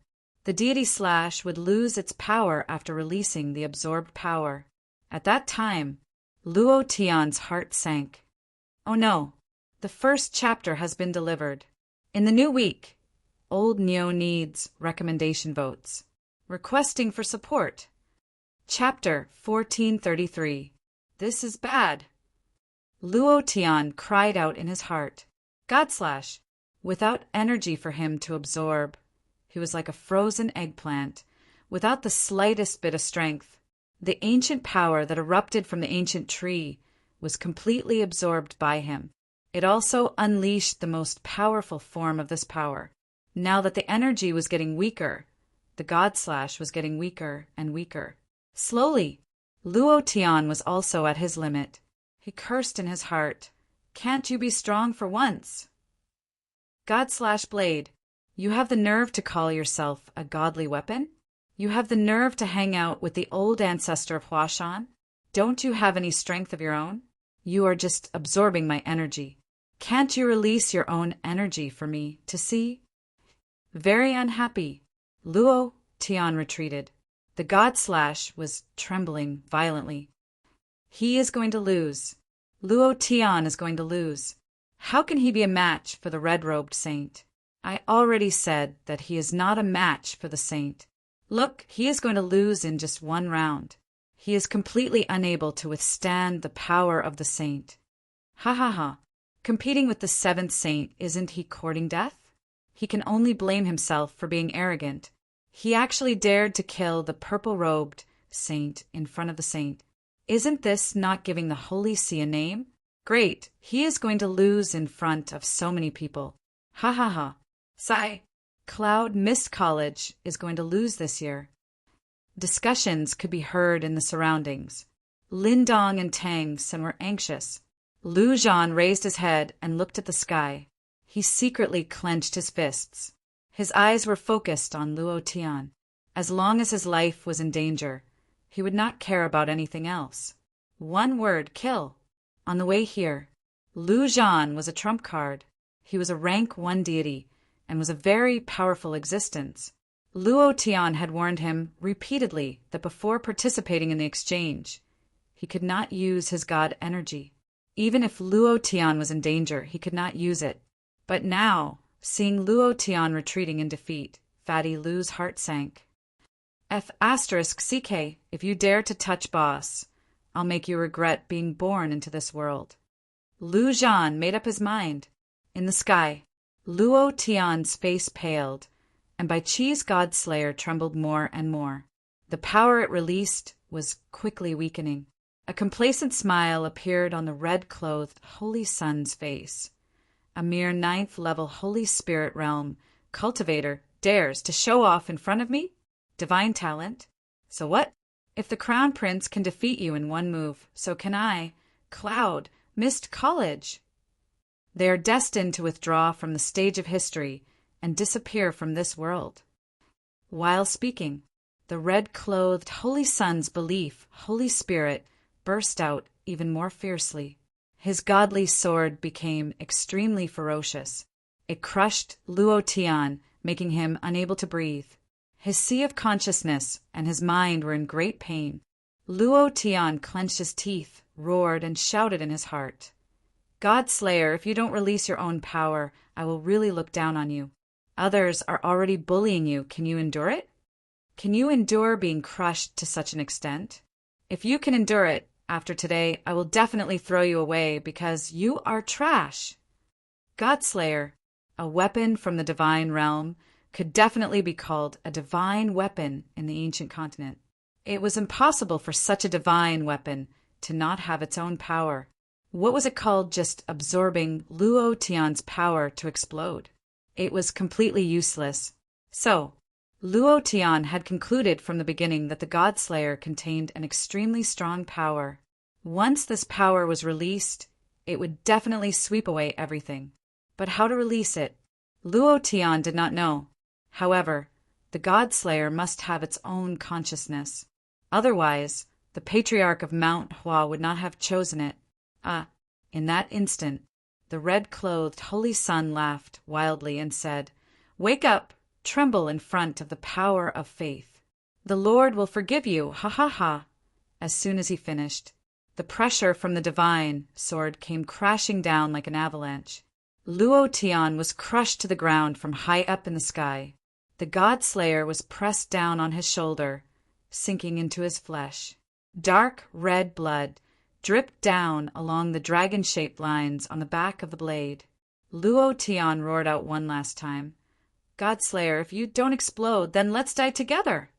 the deity slash would lose its power after releasing the absorbed power. At that time, Luo Tian's heart sank. Oh no, the first chapter has been delivered. In the new week, Old Neo needs recommendation votes. Requesting for support. Chapter 1433. This is bad. Luo Tian cried out in his heart. Godslash. Without energy for him to absorb. He was like a frozen eggplant, without the slightest bit of strength. The ancient power that erupted from the ancient tree was completely absorbed by him. It also unleashed the most powerful form of this power. Now that the energy was getting weaker, the God Slash was getting weaker and weaker. Slowly, Luo Tian was also at his limit. He cursed in his heart, "Can't you be strong for once?" God Slash Blade, you have the nerve to call yourself a godly weapon? You have the nerve to hang out with the old ancestor of Huashan? Don't you have any strength of your own? You are just absorbing my energy. Can't you release your own energy for me to see? Very unhappy, Luo Tian retreated. The God Slash was trembling violently. He is going to lose. Luo Tian is going to lose. How can he be a match for the red-robed saint? I already said that he is not a match for the saint. Look, he is going to lose in just one round. He is completely unable to withstand the power of the saint. Ha ha ha. Competing with the seventh saint, isn't he courting death? He can only blame himself for being arrogant. He actually dared to kill the purple-robed saint in front of the saint. Isn't this not giving the Holy See a name? Great, he is going to lose in front of so many people. Ha ha ha. Sigh. Cloud Mist College is going to lose this year. Discussions could be heard in the surroundings. Lindong and Tang Sen were anxious. Lu Zhan raised his head and looked at the sky. He secretly clenched his fists. His eyes were focused on Luo Tian. As long as his life was in danger, he would not care about anything else. One word, kill. On the way here, Lu Zhan was a trump card. He was a rank 1 deity and was a very powerful existence. Luo Tian had warned him repeatedly that before participating in the exchange, he could not use his god energy. Even if Luo Tian was in danger, he could not use it. But now, seeing Luo Tian retreating in defeat, Fatty Lu's heart sank. F***CK, if you dare to touch boss, I'll make you regret being born into this world. Lu Zhan made up his mind. In the sky, Luo Tian's face paled, and Bai Chi's God Slayer trembled more and more. The power it released was quickly weakening. A complacent smile appeared on the red-clothed Holy Sun's face. A mere 9th-level Holy Spirit realm cultivator dares to show off in front of me? Divine talent? So what? If the Crown Prince can defeat you in one move, so can I. Cloud, Mist College. They are destined to withdraw from the stage of history and disappear from this world. While speaking, the red-clothed Holy Sun's belief, Holy Spirit, burst out even more fiercely. His godly sword became extremely ferocious. It crushed Luo Tian, making him unable to breathe. His sea of consciousness and his mind were in great pain. Luo Tian clenched his teeth, roared, and shouted in his heart, "God Slayer, if you don't release your own power, I will really look down on you. Others are already bullying you. Can you endure it? Can you endure being crushed to such an extent? If you can endure it, after today, I will definitely throw you away because you are trash." God Slayer, a weapon from the divine realm, could definitely be called a divine weapon in the ancient continent. It was impossible for such a divine weapon to not have its own power. What was it called just absorbing Luo Tian's power to explode? It was completely useless. So, Luo Tian had concluded from the beginning that the God Slayer contained an extremely strong power. Once this power was released, it would definitely sweep away everything. But how to release it? Luo Tian did not know. However, the God Slayer must have its own consciousness. Otherwise, the Patriarch of Mount Hua would not have chosen it. In that instant, the red-clothed Holy Sun laughed wildly and said, "Wake up, tremble in front of the power of faith. The Lord will forgive you, ha ha ha." As soon as he finished, the pressure from the divine sword came crashing down like an avalanche. Luo Tian was crushed to the ground from high up in the sky. The God Slayer was pressed down on his shoulder, sinking into his flesh. Dark red blood dripped down along the dragon-shaped lines on the back of the blade. Luo Tian roared out one last time, "God Slayer, if you don't explode, then let's die together."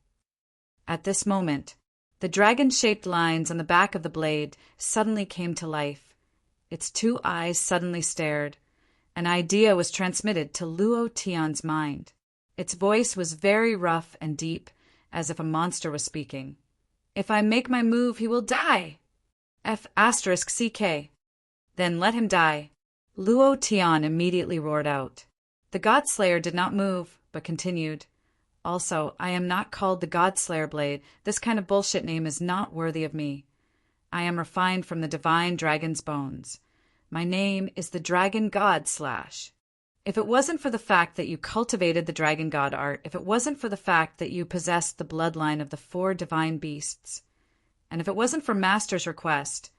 At this moment, the dragon-shaped lines on the back of the blade suddenly came to life. its two eyes suddenly stared. An idea was transmitted to Luo Tian's mind. Its voice was very rough and deep, as if a monster was speaking. If I make my move, he will die. F***CK. Then let him die. Luo Tian immediately roared out. The Godslayer did not move, but continued. Also, I am not called the Godslayer Blade. This kind of bullshit name is not worthy of me. I am refined from the divine dragon's bones. My name is the Dragon God / If it wasn't for the fact that you cultivated the Dragon God art, if it wasn't for the fact that you possessed the bloodline of the 4 divine beasts, and if it wasn't for Master's request,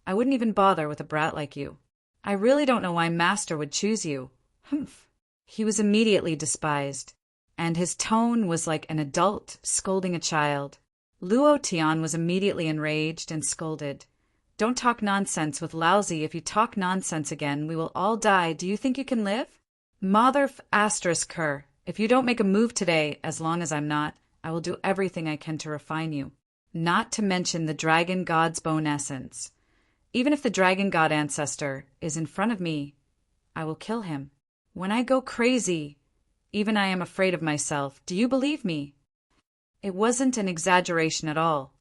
I wouldn't even bother with a brat like you. I really don't know why Master would choose you. Humph. He was immediately despised, and his tone was like an adult scolding a child. Luo Tian was immediately enraged and scolded. Don't talk nonsense with Lousy. If you talk nonsense again, we will all die. Do you think you can live? Mother ***, if you don't make a move today, as long as I'm not, I will do everything I can to refine you. Not to mention the Dragon God's bone essence. Even if the Dragon God ancestor is in front of me, I will kill him. When I go crazy, even I am afraid of myself. Do you believe me? It wasn't an exaggeration at all.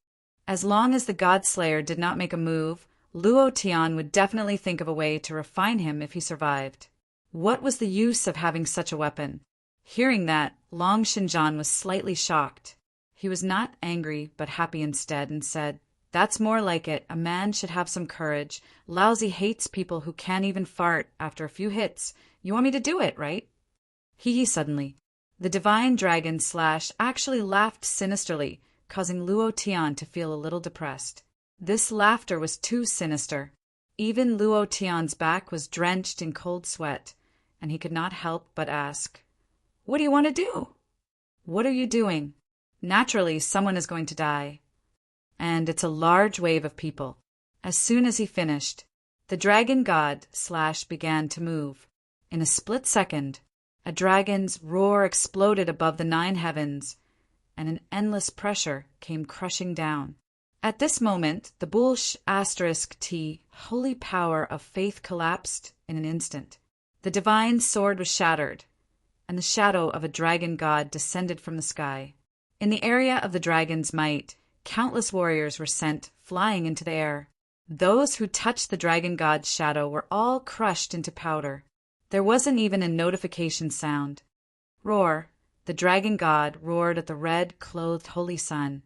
As long as the Godslayer did not make a move, Luo Tian would definitely think of a way to refine him if he survived. What was the use of having such a weapon? Hearing that, Long Xinjian was slightly shocked. He was not angry, but happy instead, and said, That's more like it. A man should have some courage. Lousy hates people who can't even fart after a few hits. You want me to do it, right? Suddenly. The divine dragon / actually laughed sinisterly, causing Luo Tian to feel a little depressed. This laughter was too sinister. Even Luo Tian's back was drenched in cold sweat, and he could not help but ask, What do you want to do? What are you doing? Naturally, someone is going to die. And it's a large wave of people. As soon as he finished, the Dragon God / began to move. In a split second, a dragon's roar exploded above the 9 heavens, and an endless pressure came crushing down. At this moment, the **T holy power of faith collapsed in an instant. The divine sword was shattered, and the shadow of a dragon god descended from the sky. In the area of the dragon's might, countless warriors were sent flying into the air. Those who touched the dragon god's shadow were all crushed into powder. There wasn't even a notification sound. Roar! The dragon god roared at the red-clothed holy sun,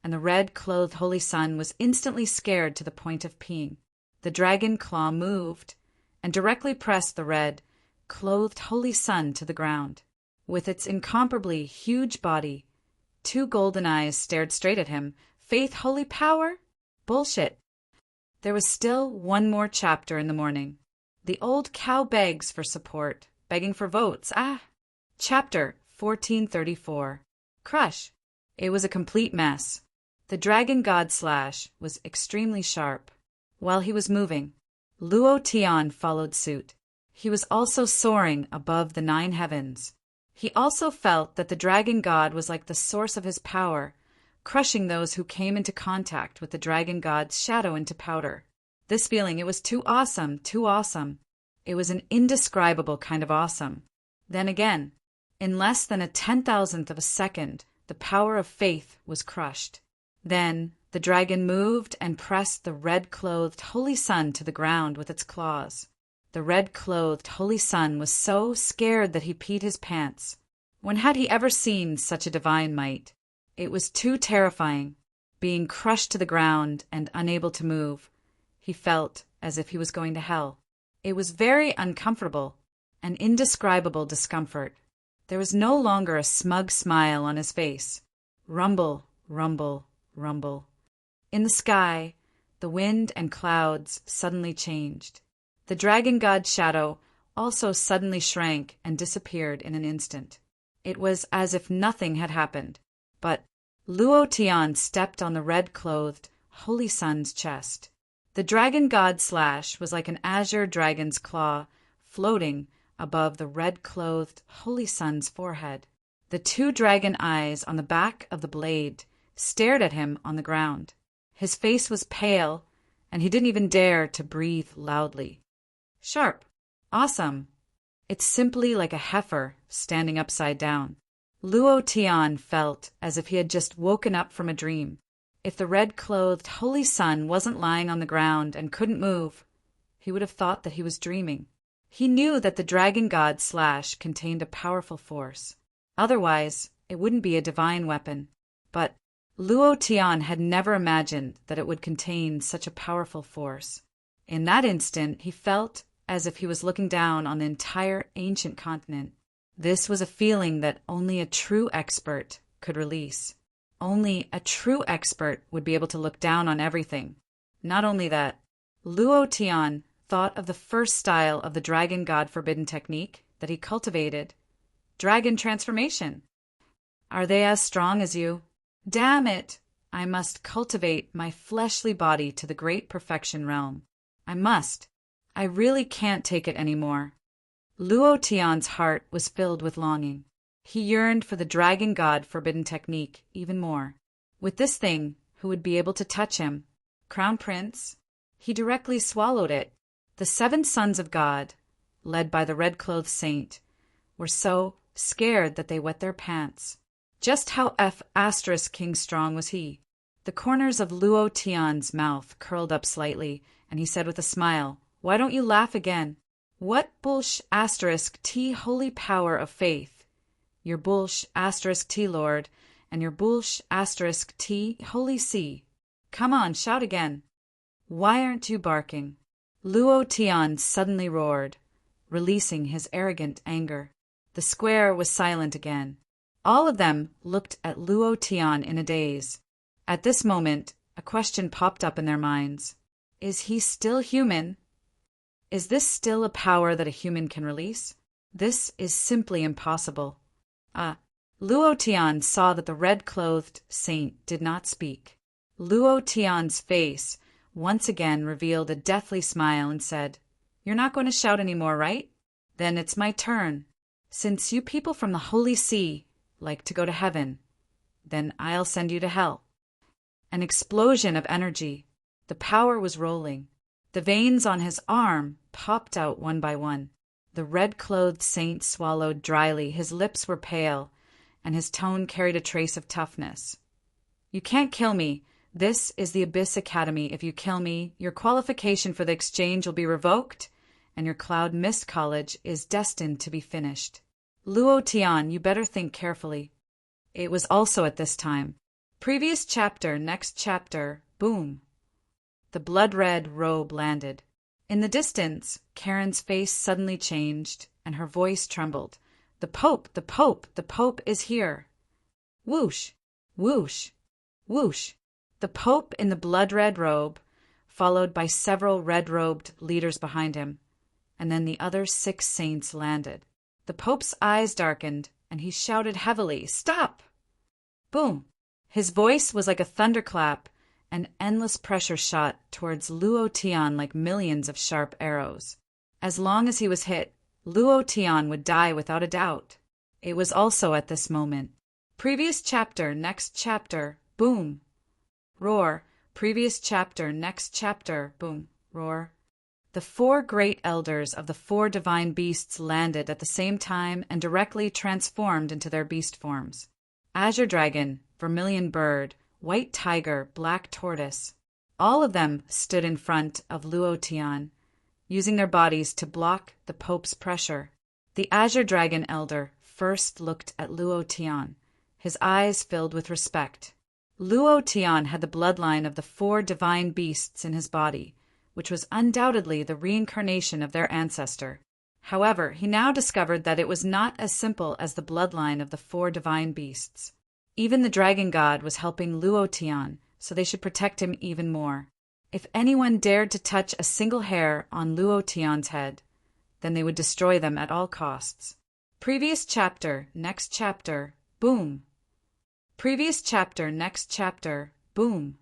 and the red-clothed holy sun was instantly scared to the point of peeing. The dragon claw moved, and directly pressed the red-clothed holy sun to the ground. With its incomparably huge body, 2 golden eyes stared straight at him. Faith, holy power? Bullshit. There was still one more chapter in the morning. The old cow begs for support, begging for votes. Chapter 1434. Crush. It was a complete mess. The Dragon God / was extremely sharp. While he was moving, Luo Tian followed suit. He was also soaring above the 9 heavens. He also felt that the Dragon God was like the source of his power, crushing those who came into contact with the Dragon God's shadow into powder. This feeling, it was too awesome, too awesome. It was an indescribable kind of awesome. Then again, in less than a 10,000th of a second, the power of faith was crushed. Then the dragon moved and pressed the red-clothed holy sun to the ground with its claws. The red-clothed holy sun was so scared that he peed his pants. When had he ever seen such a divine might? It was too terrifying. Being crushed to the ground and unable to move, he felt as if he was going to hell. It was very uncomfortable, an indescribable discomfort. There was no longer a smug smile on his face. Rumble, rumble, rumble. In the sky, the wind and clouds suddenly changed. The dragon god's shadow also suddenly shrank and disappeared in an instant. It was as if nothing had happened. But Luo Tian stepped on the red-clothed holy sun's chest. The dragon god / was like an azure dragon's claw floating above the red-clothed holy sun's forehead. The 2 dragon eyes on the back of the blade stared at him on the ground. His face was pale, and he didn't even dare to breathe loudly. Sharp. Awesome. It's simply like a heifer standing upside down. Luo Tian felt as if he had just woken up from a dream. If the red-clothed holy sun wasn't lying on the ground and couldn't move, he would have thought that he was dreaming. He knew that the dragon god slash contained a powerful force. Otherwise, it wouldn't be a divine weapon. But Luo Tian had never imagined that it would contain such a powerful force. In that instant, he felt as if he was looking down on the entire ancient continent. This was a feeling that only a true expert could release. Only a true expert would be able to look down on everything. Not only that, Luo Tian thought of the first style of the dragon god forbidden technique that he cultivated. Dragon transformation. Are they as strong as you? Damn it! I must cultivate my fleshly body to the great perfection realm. I must. I really can't take it anymore. Luo Tian's heart was filled with longing. He yearned for the dragon god forbidden technique even more. With this thing, who would be able to touch him? Crown Prince? He directly swallowed it. The 7 sons of God, led by the red-clothed saint, were so scared that they wet their pants. Just how King strong was he? The corners of Luo Tian's mouth curled up slightly, and he said with a smile, "Why don't you laugh again? What T holy power of faith? Your T Lord, and your T holy sea. Come on, shout again. Why aren't you barking?" Luo Tian suddenly roared, releasing his arrogant anger. The square was silent again. All of them looked at Luo Tian in a daze. At this moment, a question popped up in their minds. Is he still human? Is this still a power that a human can release? This is simply impossible. Luo Tian saw that the red-clothed saint did not speak. Luo Tian's face once again revealed a deathly smile and said, "You're not going to shout anymore, right? Then it's my turn. Since you people from the Holy See like to go to heaven, then I'll send you to hell." An explosion of energy. The power was rolling. The veins on his arm popped out one by one. The red-clothed saint swallowed dryly. His lips were pale, and his tone carried a trace of toughness. "You can't kill me. This is the Abyss Academy. If you kill me, your qualification for the exchange will be revoked, and your Cloud Mist College is destined to be finished. Luo Tian, you better think carefully." It was also at this time. Previous chapter, next chapter, boom. The blood-red robe landed. In the distance, Karen's face suddenly changed, and her voice trembled. The Pope, the Pope, the Pope is here. Whoosh, whoosh, whoosh. The Pope in the blood-red robe, followed by several red-robed leaders behind him, and then the other 6 saints landed. The Pope's eyes darkened, and he shouted heavily, "Stop!" Boom! His voice was like a thunderclap, and endless pressure shot towards Luo Tian like millions of sharp arrows. As long as he was hit, Luo Tian would die without a doubt. It was also at this moment. Previous chapter, next chapter, boom. Roar. Previous chapter, next chapter, boom. Roar. The 4 great elders of the 4 divine beasts landed at the same time and directly transformed into their beast forms. Azure Dragon, Vermilion Bird, White Tiger, Black Tortoise. All of them stood in front of Luo Tian, using their bodies to block the Pope's pressure. The Azure Dragon Elder first looked at Luo Tian, his eyes filled with respect. Luo Tian had the bloodline of the 4 divine beasts in his body, which was undoubtedly the reincarnation of their ancestor. However, he now discovered that it was not as simple as the bloodline of the 4 divine beasts. Even the dragon god was helping Luo Tian, so they should protect him even more. If anyone dared to touch a single hair on Luo Tian's head, then they would destroy them at all costs. Previous chapter, next chapter, boom. Previous chapter, next chapter, boom.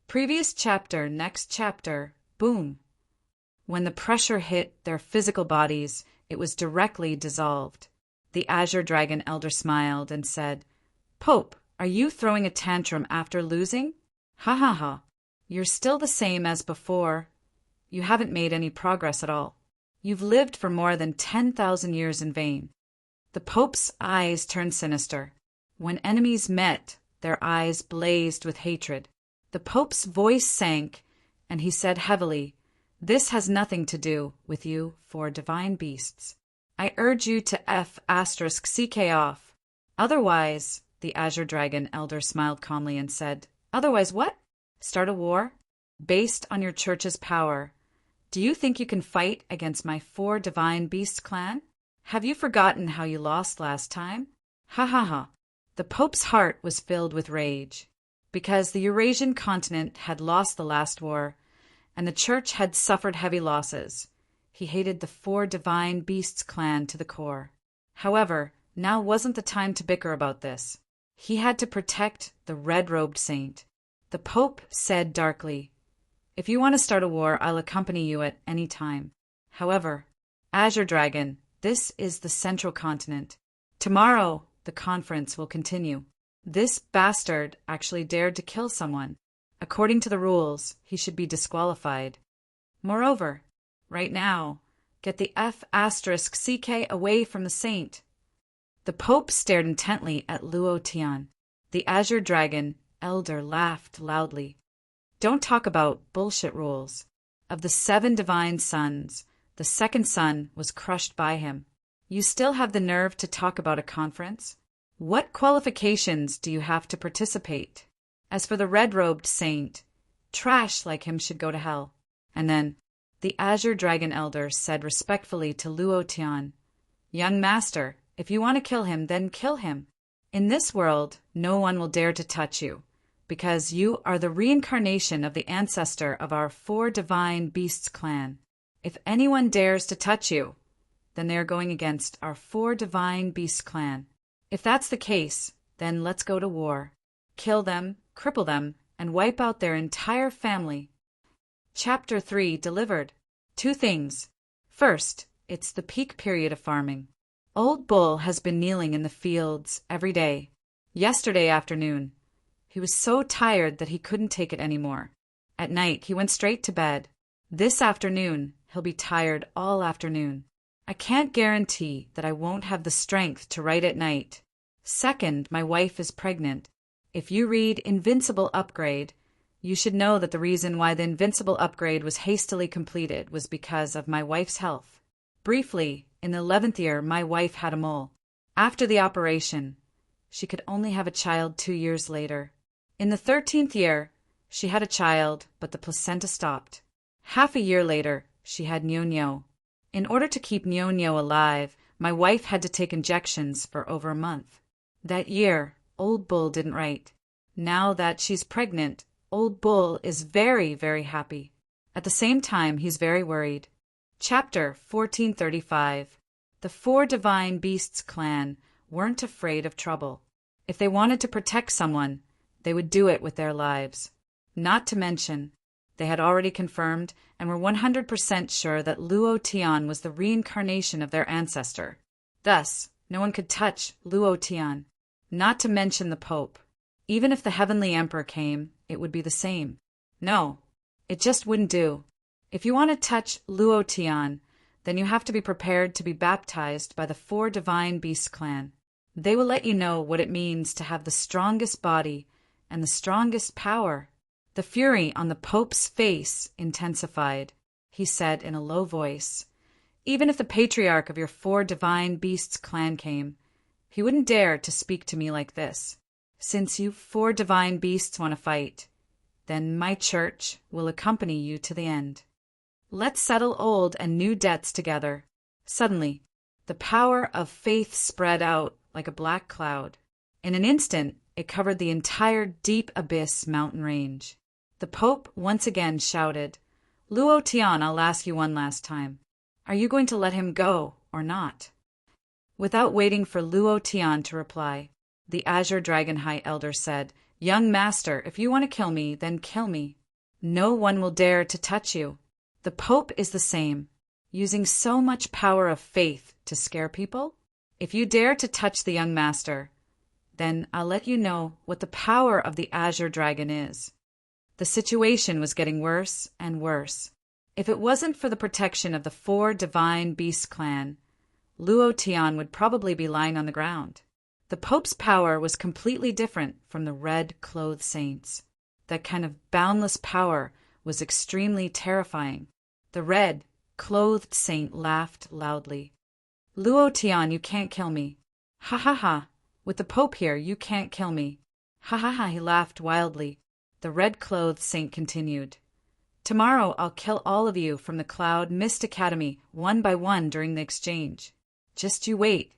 Previous chapter, next chapter, boom. When the pressure hit their physical bodies, it was directly dissolved. The Azure Dragon Elder smiled and said, "Pope, are you throwing a tantrum after losing? Ha ha ha. You're still the same as before. You haven't made any progress at all. You've lived for more than 10,000 years in vain." The Pope's eyes turned sinister. When enemies met, their eyes blazed with hatred. The Pope's voice sank, and he said heavily, "This has nothing to do with you for divine beasts. I urge you to F***ck off. Otherwise," the Azure Dragon elder smiled calmly and said, "Otherwise what? Start a war? Based on your church's power. Do you think you can fight against my 4 divine beasts clan? Have you forgotten how you lost last time? Ha ha ha." The Pope's heart was filled with rage. Because the Eurasian continent had lost the last war, and the church had suffered heavy losses, he hated the 4 divine beasts clan to the core. However, now wasn't the time to bicker about this. He had to protect the red-robed saint. The Pope said darkly, "If you want to start a war, I'll accompany you at any time. However, Azure Dragon, this is the central continent. Tomorrow, the conference will continue. This bastard actually dared to kill someone. According to the rules, he should be disqualified. Moreover, right now, get the F***ck away from the saint." The Pope stared intently at Luo Tian. The Azure Dragon elder laughed loudly. "Don't talk about bullshit rules. Of the 7 divine sons, the second son was crushed by him. You still have the nerve to talk about a conference? What qualifications do you have to participate? As for the red-robed saint, trash like him should go to hell." And then the Azure Dragon elder said respectfully to Luo Tian, "Young master, if you want to kill him, then kill him. In this world, no one will dare to touch you, because you are the reincarnation of the ancestor of our 4 divine beasts clan. If anyone dares to touch you, then they are going against our 4 divine beasts clan. If that's the case, then let's go to war. Kill them, cripple them, and wipe out their entire family." Chapter 3 delivered. 2 things. First, it's the peak period of farming. Old Bull has been kneeling in the fields every day. Yesterday afternoon, he was so tired that he couldn't take it anymore. At night, he went straight to bed. This afternoon, he'll be tired all afternoon. I can't guarantee that I won't have the strength to write at night. Second, my wife is pregnant. If you read Invincible upgrade, you should know that the reason why the Invincible upgrade was hastily completed was because of my wife's health. Briefly, in the 11th year, my wife had a mole. After the operation, she could only have a child 2 years later. In the 13th year, she had a child, but the placenta stopped. Half a year later, she had Nyo-Nyo. In order to keep Nyo-Nyo alive, my wife had to take injections for over a month. That year, Old Bull didn't write. Now that she's pregnant, Old Bull is very, very happy. At the same time, he's very worried. Chapter 1435. The 4 divine beasts clan weren't afraid of trouble. If they wanted to protect someone, they would do it with their lives. Not to mention, they had already confirmed and were 100% sure that Luo Tian was the reincarnation of their ancestor. Thus, no one could touch Luo Tian. Not to mention the Pope. Even if the Heavenly Emperor came, it would be the same. No, it just wouldn't do. If you want to touch Luo Tian, then you have to be prepared to be baptized by the 4 divine beast clan. They will let you know what it means to have the strongest body and the strongest power. The fury on the Pope's face intensified. He said in a low voice, "Even if the patriarch of your 4 divine beasts clan came, he wouldn't dare to speak to me like this. Since you 4 divine beasts want to fight, then my church will accompany you to the end. Let's settle old and new debts together." Suddenly, the power of faith spread out like a black cloud. In an instant, it covered the entire deep abyss mountain range. The Pope once again shouted, "Luo Tian, I'll ask you one last time. Are you going to let him go or not?" Without waiting for Luo Tian to reply, the Azure Dragon High Elder said, "Young master, if you want to kill me, then kill me. No one will dare to touch you. The Pope is the same, using so much power of faith to scare people. If you dare to touch the young master, then I'll let you know what the power of the Azure Dragon is." The situation was getting worse and worse. If it wasn't for the protection of the 4 Divine Beast clan, Luo Tian would probably be lying on the ground. The Pope's power was completely different from the red-clothed saints. That kind of boundless power was extremely terrifying. The red-clothed saint laughed loudly. Luo Tian, you can't kill me. Ha ha ha. With the Pope here, you can't kill me. Ha ha ha, he laughed wildly. The red-clothed saint continued. Tomorrow I'll kill all of you from the Cloud Mist Academy, one by one during the exchange. Just you wait.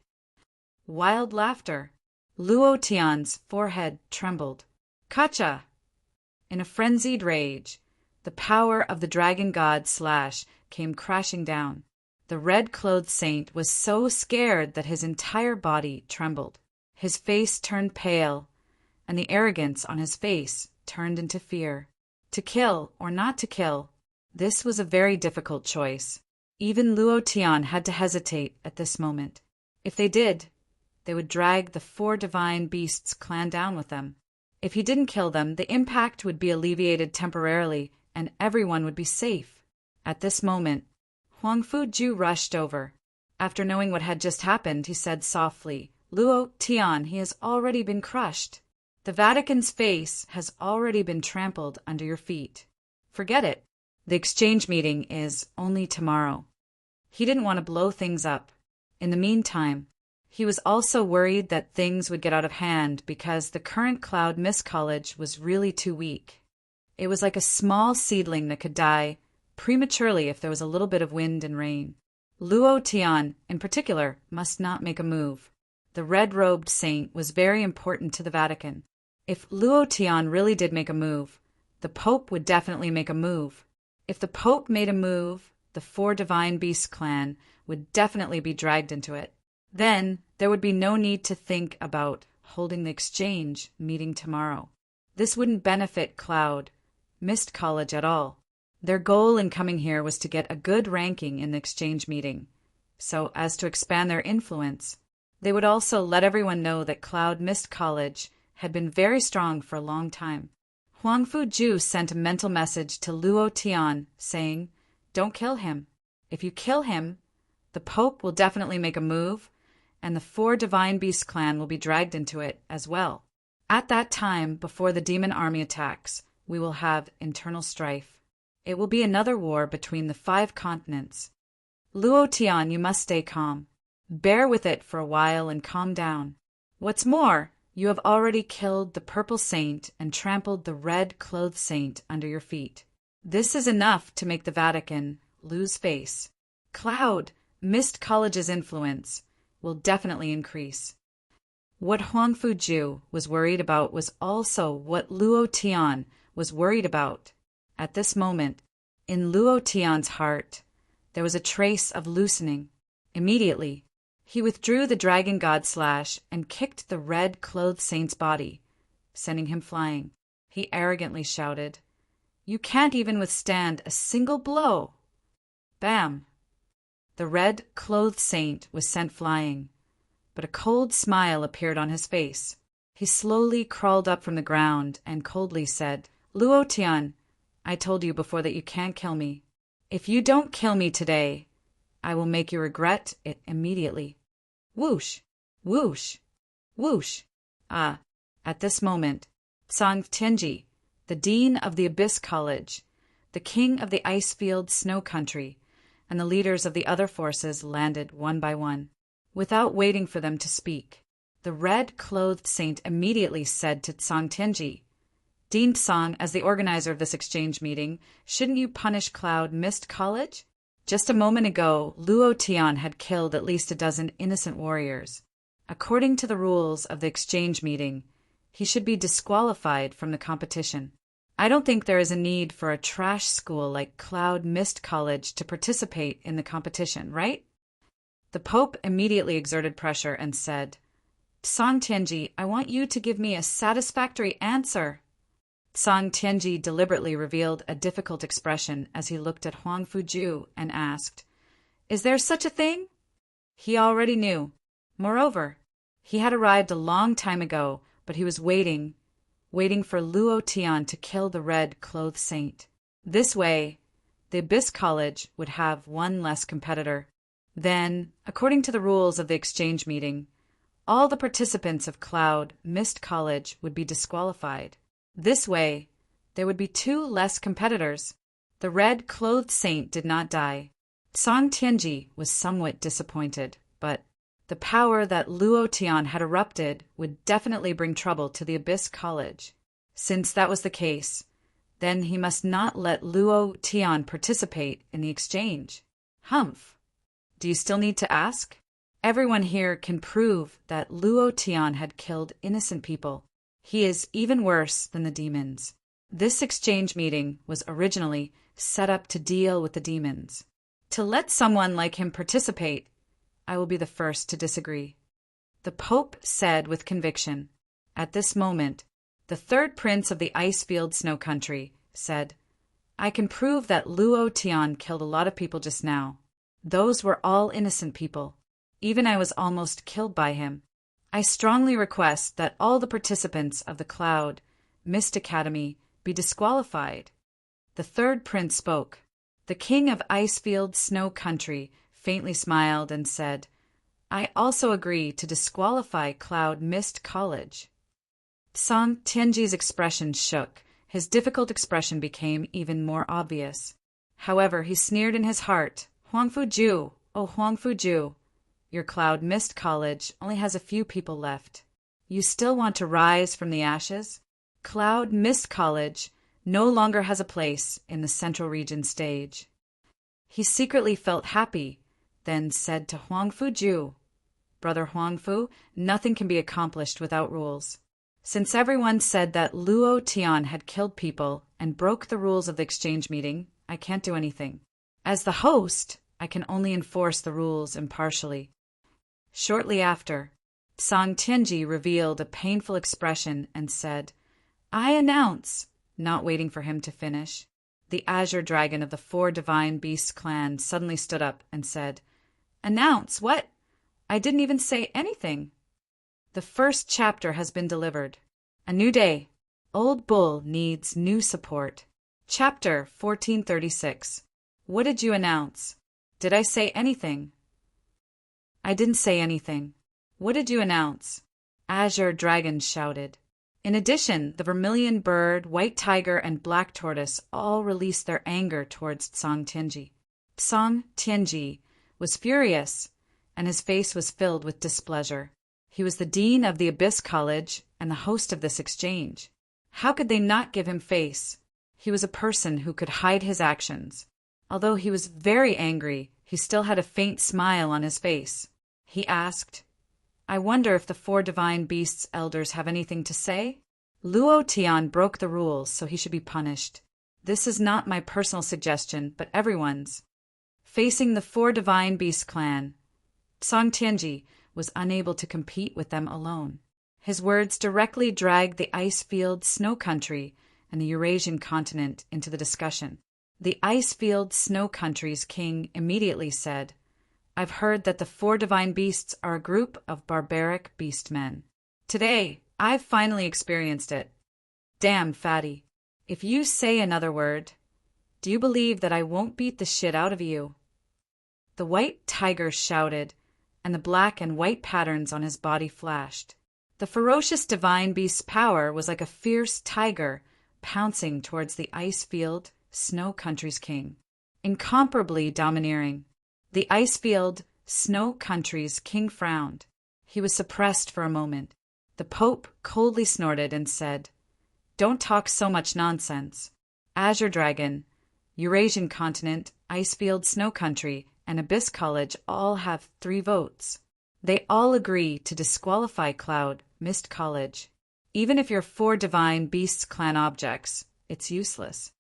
Wild laughter. Luo Tian's forehead trembled. Kacha! In a frenzied rage, the power of the dragon god Slash came crashing down. The red-clothed saint was so scared that his entire body trembled. His face turned pale, and the arrogance on his face turned into fear. To kill or not to kill, this was a very difficult choice. Even Luo Tian had to hesitate at this moment. If they did, they would drag the 4 Divine Beasts clan down with them. If he didn't kill them, the impact would be alleviated temporarily, and everyone would be safe. At this moment, Huang Fuju rushed over. After knowing what had just happened, he said softly, Luo Tian, he has already been crushed. The Vatican's face has already been trampled under your feet. Forget it. The exchange meeting is only tomorrow. He didn't want to blow things up. In the meantime, he was also worried that things would get out of hand because the current Cloud Mist College was really too weak. It was like a small seedling that could die prematurely if there was a little bit of wind and rain. Luo Tian, in particular, must not make a move. The red-robed saint was very important to the Vatican. If Luo Tian really did make a move, the Pope would definitely make a move. If the Pope made a move, the 4 Divine Beast clan would definitely be dragged into it. Then there would be no need to think about holding the exchange meeting tomorrow. This wouldn't benefit Cloud Mist College at all. Their goal in coming here was to get a good ranking in the exchange meeting, so as to expand their influence. They would also let everyone know that Cloud Mist College had been very strong for a long time. Huang Fuju sent a mental message to Luo Tian saying, Don't kill him. If you kill him, the Pope will definitely make a move, and the 4 Divine Beast clan will be dragged into it as well. At that time, before the demon army attacks, we will have internal strife. It will be another war between the 5 continents. Luo Tian, you must stay calm. Bear with it for a while and calm down. What's more, you have already killed the purple saint and trampled the red-clothed saint under your feet. This is enough to make the Vatican lose face. Cloud Mist College's influence will definitely increase. What Huang Fuju was worried about was also what Luo Tian was worried about. At this moment, in Luo Tian's heart, there was a trace of loosening. Immediately, he withdrew the dragon god Slash and kicked the red-clothed saint's body, sending him flying. He arrogantly shouted, You can't even withstand a single blow. Bam! The red-clothed saint was sent flying, but a cold smile appeared on his face. He slowly crawled up from the ground and coldly said, Luo Tian, I told you before that you can't kill me. If you don't kill me today, I will make you regret it immediately. Whoosh! Whoosh! Whoosh! Ah, at this moment, Tsang Tianji, the dean of the Abyss College, the king of the Icefield Snow Country, and the leaders of the other forces landed one by one. Without waiting for them to speak, the red-clothed saint immediately said to Tsang Tianji, Dean Tsang, as the organizer of this exchange meeting, shouldn't you punish Cloud Mist College? Just a moment ago, Luo Tian had killed at least a dozen innocent warriors. According to the rules of the exchange meeting, he should be disqualified from the competition. I don't think there is a need for a trash school like Cloud Mist College to participate in the competition, right? The Pope immediately exerted pressure and said, Tsang Tianji, I want you to give me a satisfactory answer. Tsang Tianji deliberately revealed a difficult expression as he looked at Huang Fuju and asked, Is there such a thing? He already knew. Moreover, he had arrived a long time ago, but he was waiting waiting for Luo Tian to kill the red-clothed saint. This way, the Abyss College would have one less competitor. Then, according to the rules of the exchange meeting, all the participants of Cloud Mist College would be disqualified. This way, there would be 2 less competitors. The red-clothed saint did not die. Song Tianji was somewhat disappointed, but the power that Luo Tian had erupted would definitely bring trouble to the Abyss College. Since that was the case, then he must not let Luo Tian participate in the exchange. Humph. Do you still need to ask? Everyone here can prove that Luo Tian had killed innocent people. He is even worse than the demons. This exchange meeting was originally set up to deal with the demons. To let someone like him participate, I will be the first to disagree. The Pope said with conviction. At this moment, the third prince of the Icefield Snow Country said, I can prove that Luo Tian killed a lot of people just now. Those were all innocent people. Even I was almost killed by him. I strongly request that all the participants of the Cloud Mist Academy be disqualified. The third prince spoke. The king of Icefield Snow Country faintly smiled and said, I also agree to disqualify Cloud Mist College. Song Tianji's expression shook. His difficult expression became even more obvious. However, he sneered in his heart, Huangfu-ju, oh Huangfu-ju, your Cloud Mist College only has a few people left. You still want to rise from the ashes? Cloud Mist College no longer has a place in the Central Region stage. He secretly felt happy, then said to Huangfu-ju, Brother Huangfu, nothing can be accomplished without rules. Since everyone said that Luo Tian had killed people and broke the rules of the exchange meeting, I can't do anything. As the host, I can only enforce the rules impartially. Shortly after, Song Tianji revealed a painful expression and said, I announce, not waiting for him to finish. The Azure Dragon of the 4 Divine Beasts clan suddenly stood up and said, Announce? What? I didn't even say anything. The first chapter has been delivered. A new day. Old Bull needs new support. Chapter 1436. What did you announce? Did I say anything? I didn't say anything. What did you announce? Azure Dragon shouted. In addition, the Vermilion Bird, White Tiger, and Black Tortoise all released their anger towards Song Tianji. Song Tianji was furious, and his face was filled with displeasure. He was the dean of the Abyss College and the host of this exchange. How could they not give him face? He was a person who could hide his actions. Although he was very angry, he still had a faint smile on his face. He asked, I wonder if the 4 Divine Beasts elders have anything to say? Luo Tian broke the rules, so he should be punished. This is not my personal suggestion, but everyone's. Facing the 4 Divine Beast clan, Song Tianji was unable to compete with them alone. His words directly dragged the Icefield Snow Country and the Eurasian continent into the discussion. The Icefield Snow Country's king immediately said, I've heard that the 4 Divine Beasts are a group of barbaric beastmen. Today, I've finally experienced it. Damn, fatty. If you say another word, do you believe that I won't beat the shit out of you? The white tiger shouted, and the black and white patterns on his body flashed. The ferocious Divine Beast's power was like a fierce tiger pouncing towards the Icefield Snow Country's king. Incomparably domineering. The Icefield Snow Country's king frowned. He was suppressed for a moment. The Pope coldly snorted and said, Don't talk so much nonsense. Azure Dragon, Eurasian continent, Icefield Snow Country, and Abyss College all have 3 votes. They all agree to disqualify Cloud Mist College. Even if you're 4 Divine Beasts clan objects, it's useless.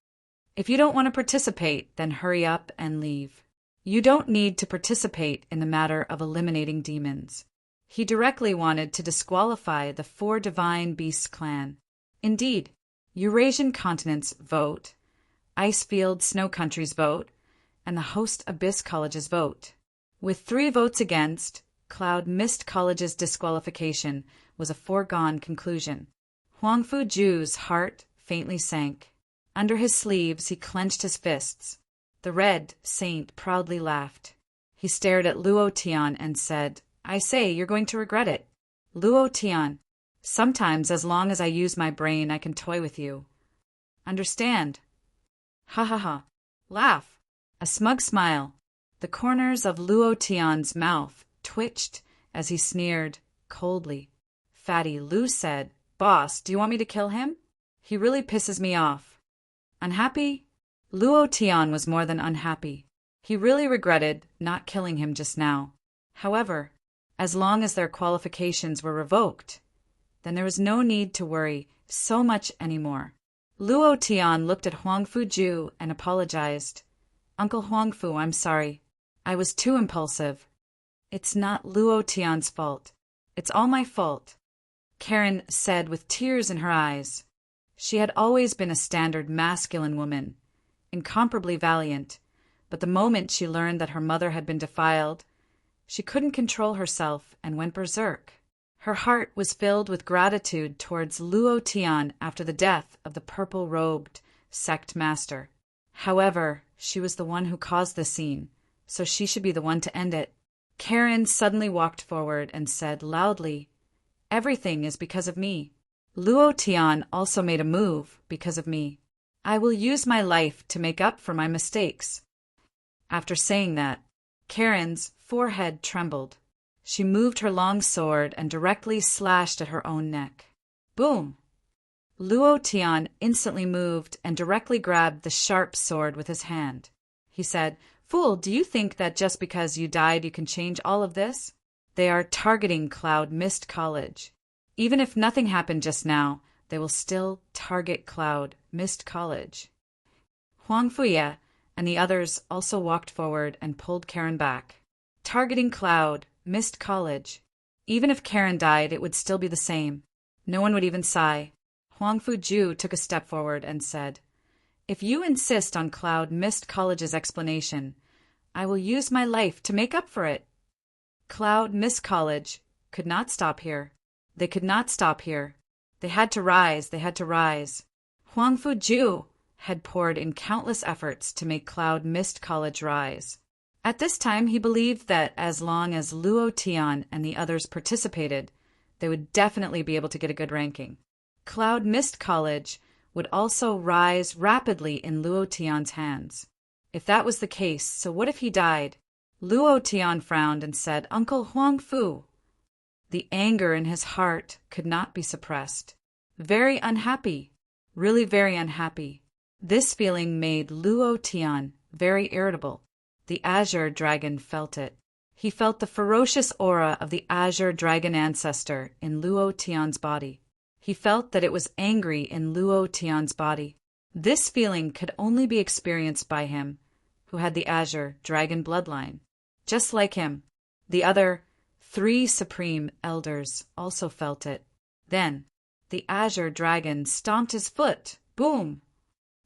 If you don't want to participate, then hurry up and leave. You don't need to participate in the matter of eliminating demons. He directly wanted to disqualify the 4 Divine Beasts clan. Indeed, Eurasian continent's vote, Icefield Snow Country's vote, and the host Abyss College's vote. With 3 votes against, Cloud Mist College's disqualification was a foregone conclusion. Huang Fuju's heart faintly sank. Under his sleeves he clenched his fists. The red saint proudly laughed. He stared at Luo Tian and said, "I say, you're going to regret it. Luo Tian, sometimes as long as I use my brain I can toy with you. Understand?" Ha ha ha. Laugh. A smug smile. The corners of Luo Tian's mouth twitched as he sneered coldly. Fatty Lu said, "Boss, do you want me to kill him? He really pisses me off." Unhappy? Luo Tian was more than unhappy. He really regretted not killing him just now. However, as long as their qualifications were revoked, then there was no need to worry so much anymore. Luo Tian looked at Huang Fuju and apologized. "Uncle Huang Fu, I'm sorry. I was too impulsive. It's not Luo Tian's fault. It's all my fault," Karen said with tears in her eyes. She had always been a standard masculine woman, incomparably valiant, but the moment she learned that her mother had been defiled, she couldn't control herself and went berserk. Her heart was filled with gratitude towards Luo Tian after the death of the purple-robed sect master. However, she was the one who caused the scene, so she should be the one to end it. Karen suddenly walked forward and said loudly, "Everything is because of me. Luo Tian also made a move because of me. I will use my life to make up for my mistakes." After saying that, Karen's forehead trembled. She moved her long sword and directly slashed at her own neck. Boom! Luo Tian instantly moved and directly grabbed the sharp sword with his hand. He said, "Fool, do you think that just because you died you can change all of this? They are targeting Cloud Mist College. Even if nothing happened just now, they will still target Cloud Mist College." Huang Fuye and the others also walked forward and pulled Karen back. Targeting Cloud Mist College. Even if Karen died, it would still be the same. No one would even sigh. Huang Fuju took a step forward and said, "If you insist on Cloud Mist College's explanation, I will use my life to make up for it." Cloud Mist College could not stop here. They could not stop here. They had to rise, they had to rise. Huang Fuju had poured in countless efforts to make Cloud Mist College rise. At this time, he believed that as long as Luo Tian and the others participated, they would definitely be able to get a good ranking. Cloud Mist College would also rise rapidly in Luo Tian's hands. If that was the case, so what if he died? Luo Tian frowned and said, "Uncle Huang Fu." The anger in his heart could not be suppressed. Very unhappy, really very unhappy. This feeling made Luo Tian very irritable. The Azure Dragon felt it. He felt the ferocious aura of the Azure Dragon ancestor in Luo Tian's body. He felt that it was angry in Luo Tian's body. This feeling could only be experienced by him, who had the Azure Dragon bloodline. Just like him, the other 3 supreme elders also felt it. Then, the Azure Dragon stomped his foot. Boom!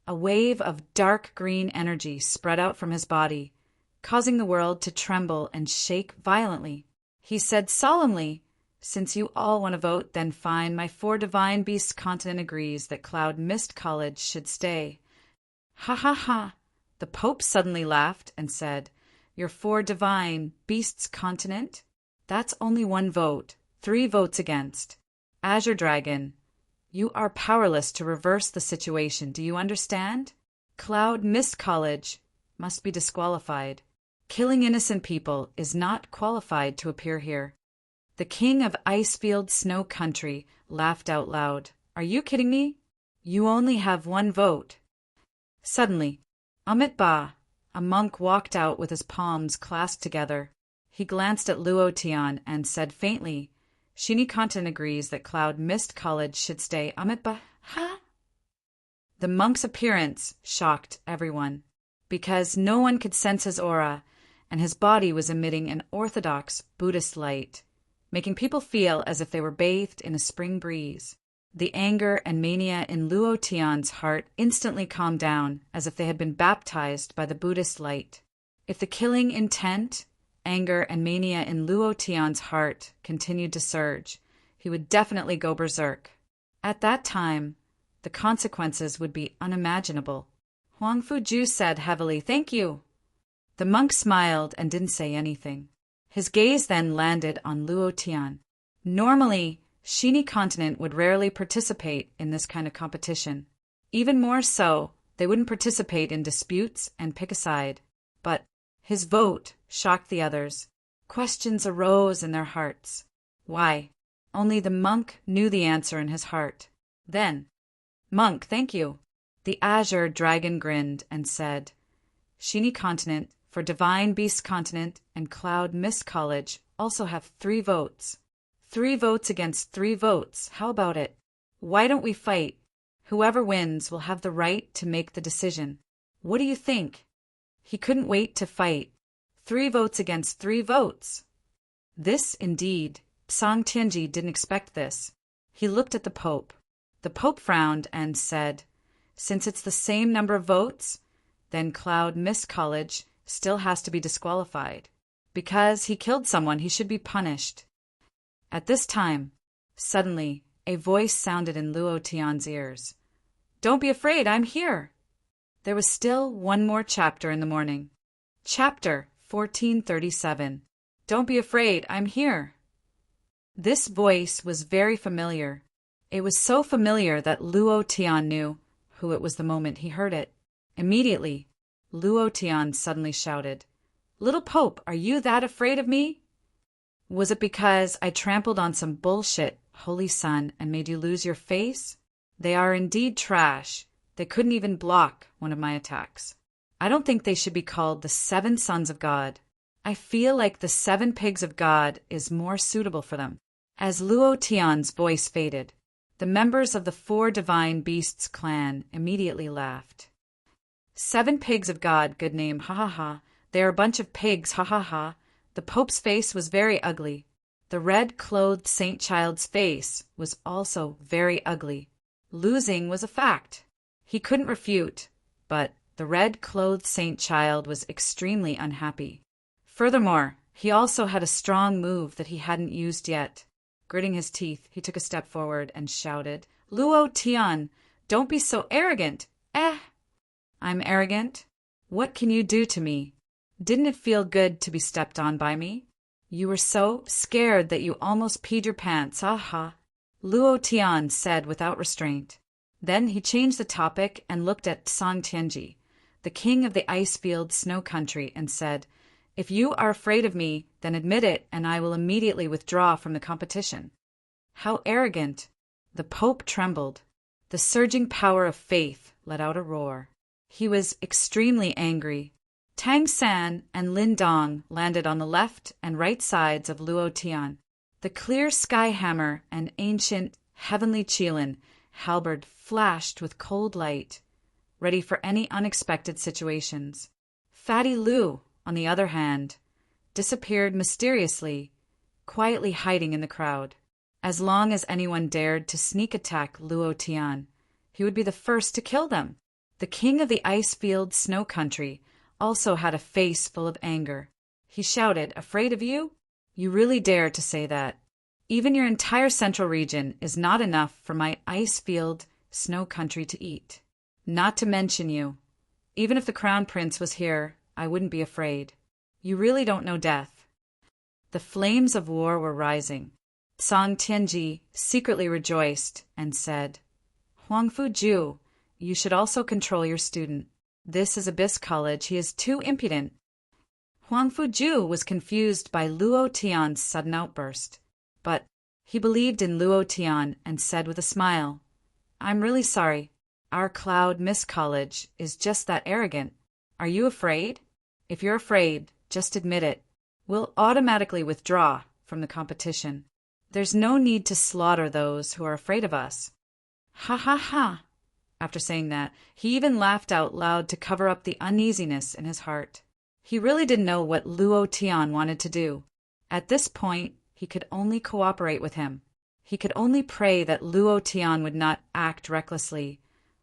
A wave of dark green energy spread out from his body, causing the world to tremble and shake violently. He said solemnly, "Since you all want to vote, then fine. My 4 divine beasts continent agrees that Cloud Mist College should stay." Ha ha ha! The Pope suddenly laughed and said, "Your 4 divine beasts continent? That's only 1 vote, 3 votes against. Azure Dragon, you are powerless to reverse the situation. Do you understand? Cloud Mist College must be disqualified. Killing innocent people is not qualified to appear here." The king of Icefield Snow Country laughed out loud. "Are you kidding me? You only have 1 vote." Suddenly, Amit Ba, a monk, walked out with his palms clasped together. He glanced at Luo Tian and said faintly, "Shini Kantan agrees that Cloud Mist College should stay." Amit Ba, huh? The monk's appearance shocked everyone, because no one could sense his aura, and his body was emitting an orthodox Buddhist light, making people feel as if they were bathed in a spring breeze. The anger and mania in Luo Tian's heart instantly calmed down, as if they had been baptized by the Buddhist light. If the killing intent, anger, and mania in Luo Tian's heart continued to surge, he would definitely go berserk. At that time, the consequences would be unimaginable. Huang Fuju said heavily, "Thank you." The monk smiled and didn't say anything. His gaze then landed on Luo Tian. Normally, Xini Continent would rarely participate in this kind of competition. Even more so, they wouldn't participate in disputes and pick a side. But his vote shocked the others. Questions arose in their hearts. Why? Only the monk knew the answer in his heart. Then, "Monk, thank you." The azure dragon grinned and said, "Xini Continent, for Divine Beast Continent and Cloud Mist College also have 3 votes. 3 votes against 3 votes. How about it? Why don't we fight? Whoever wins will have the right to make the decision. What do you think?" He couldn't wait to fight. 3 votes against 3 votes. This, indeed, Song Tianji didn't expect this. He looked at the Pope. The Pope frowned and said, "Since it's the same number of votes, then Cloud Mist College still has to be disqualified. Because he killed someone, he should be punished." At this time, suddenly, a voice sounded in Luo Tian's ears. "Don't be afraid, I'm here." There was still one more chapter in the morning. Chapter 1437. Don't be afraid, I'm here. This voice was very familiar. It was so familiar that Luo Tian knew who it was the moment he heard it. Immediately, Luo Tian suddenly shouted, "Little Pope, are you that afraid of me? Was it because I trampled on some bullshit, Holy Son, and made you lose your face? They are indeed trash. They couldn't even block one of my attacks. I don't think they should be called the 7 sons of God. I feel like the 7 pigs of God is more suitable for them." As Luo Tian's voice faded, the members of the 4 Divine Beasts clan immediately laughed. 7 pigs of God, good name, ha ha ha. They are a bunch of pigs, ha ha ha. The Pope's face was very ugly. The red-clothed Saint Child's face was also very ugly. Losing was a fact. He couldn't refute, but the red-clothed Saint Child was extremely unhappy. Furthermore, he also had a strong move that he hadn't used yet. Gritting his teeth, he took a step forward and shouted, "Luo Tian, don't be so arrogant! I'm arrogant? What can you do to me? Didn't it feel good to be stepped on by me? You were so scared that you almost peed your pants, aha!" Luo Tian said without restraint. Then he changed the topic and looked at Song Tianji, the king of the ice-field snow country, and said, "If you are afraid of me, then admit it, and I will immediately withdraw from the competition." How arrogant! The Pope trembled. The surging power of faith let out a roar. He was extremely angry. Tang San and Lin Dong landed on the left and right sides of Luo Tian. The clear sky hammer and ancient heavenly qilin halberd flashed with cold light, ready for any unexpected situations. Fatty Lu, on the other hand, disappeared mysteriously, quietly hiding in the crowd. As long as anyone dared to sneak attack Luo Tian, he would be the first to kill them. The king of the ice-field snow country also had a face full of anger. He shouted, "Afraid of you? You really dare to say that? Even your entire central region is not enough for my ice-field snow country to eat. Not to mention you. Even if the crown prince was here, I wouldn't be afraid. You really don't know death." The flames of war were rising. Song Tianji secretly rejoiced and said, "Huang Fuju, you should also control your student. This is Abyss College. He is too impudent." Huang Fuju was confused by Luo Tian's sudden outburst, but he believed in Luo Tian and said with a smile, "I'm really sorry. Our Cloud Mist College is just that arrogant. Are you afraid? If you're afraid, just admit it. We'll automatically withdraw from the competition. There's no need to slaughter those who are afraid of us." Ha ha ha! After saying that, he even laughed out loud to cover up the uneasiness in his heart. He really didn't know what Luo Tian wanted to do. At this point, he could only cooperate with him. He could only pray that Luo Tian would not act recklessly,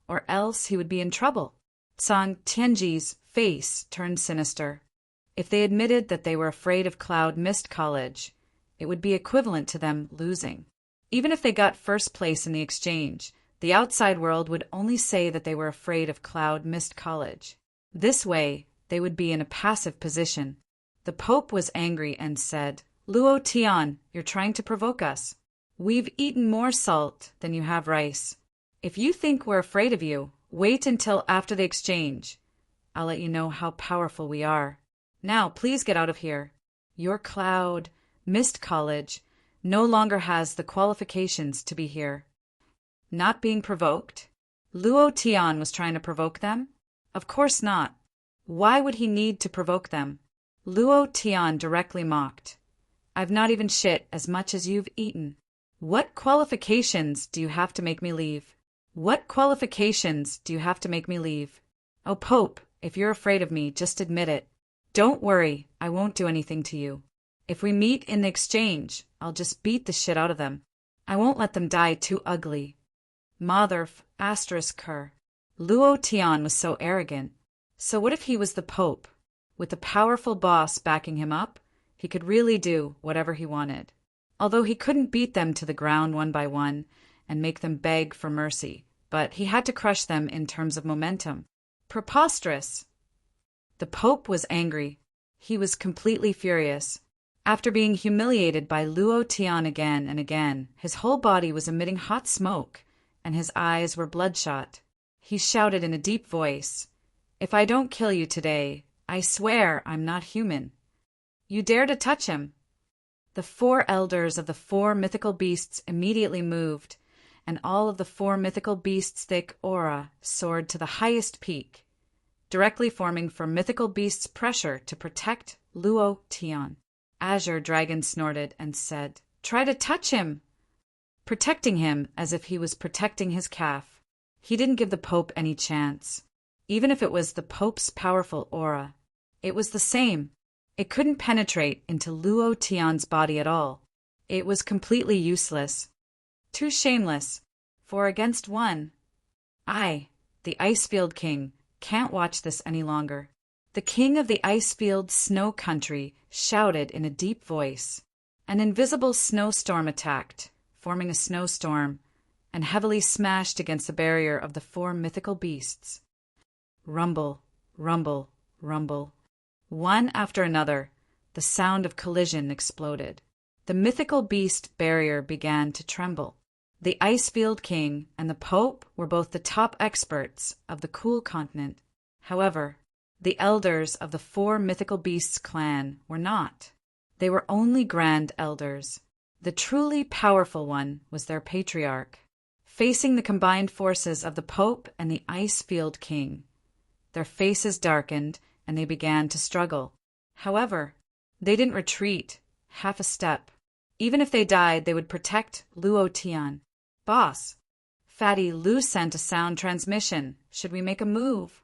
or else he would be in trouble. Song Tianji's face turned sinister. If they admitted that they were afraid of Cloud Mist College, it would be equivalent to them losing. Even if they got first place in the exchange, the outside world would only say that they were afraid of Cloud Mist College. This way, they would be in a passive position. The Pope was angry and said, "Luo Tian, you're trying to provoke us. We've eaten more salt than you have rice. If you think we're afraid of you, wait until after the exchange. I'll let you know how powerful we are. Now, please get out of here. Your Cloud Mist College no longer has the qualifications to be here." Not being provoked? Luo Tian was trying to provoke them? Of course not. Why would he need to provoke them? Luo Tian directly mocked. "I've not even shit as much as you've eaten. What qualifications do you have to make me leave? What qualifications do you have to make me leave? Oh, Pope, if you're afraid of me, just admit it. Don't worry, I won't do anything to you. If we meet in the exchange, I'll just beat the shit out of them. I won't let them die too ugly." Motherf asterisk her. Luo Tian was so arrogant. So what if he was the Pope? With the powerful boss backing him up, he could really do whatever he wanted. Although he couldn't beat them to the ground one by one and make them beg for mercy, but he had to crush them in terms of momentum. Preposterous! The Pope was angry. He was completely furious. After being humiliated by Luo Tian again and again, his whole body was emitting hot smoke, and his eyes were bloodshot. He shouted in a deep voice, "If I don't kill you today, I swear I'm not human. You dare to touch him?" The 4 elders of the 4 mythical beasts immediately moved, and all of the 4 mythical beasts' thick aura soared to the highest peak, directly forming for mythical beasts' pressure to protect Luo Tian. Azure Dragon snorted and said, "Try to touch him!" Protecting him as if he was protecting his calf. He didn't give the Pope any chance. Even if it was the Pope's powerful aura, it was the same. It couldn't penetrate into Luo Tian's body at all. It was completely useless. Too shameless. 4 against 1. I, the Icefield King, can't watch this any longer. The king of the Icefield Snow Country shouted in a deep voice. An invisible snowstorm attacked, forming a snowstorm, and heavily smashed against the barrier of the 4 mythical beasts. Rumble, rumble, rumble. One after another, the sound of collision exploded. The mythical beast barrier began to tremble. The Icefield King and the Pope were both the top experts of the cool continent. However, the elders of the 4 mythical beasts clan were not. They were only grand elders. The truly powerful one was their patriarch. Facing the combined forces of the Pope and the Icefield King, their faces darkened and they began to struggle. However, they didn't retreat half a step. Even if they died, they would protect Luo Tian. "Boss, Fatty Lu sent a sound transmission. Should we make a move?"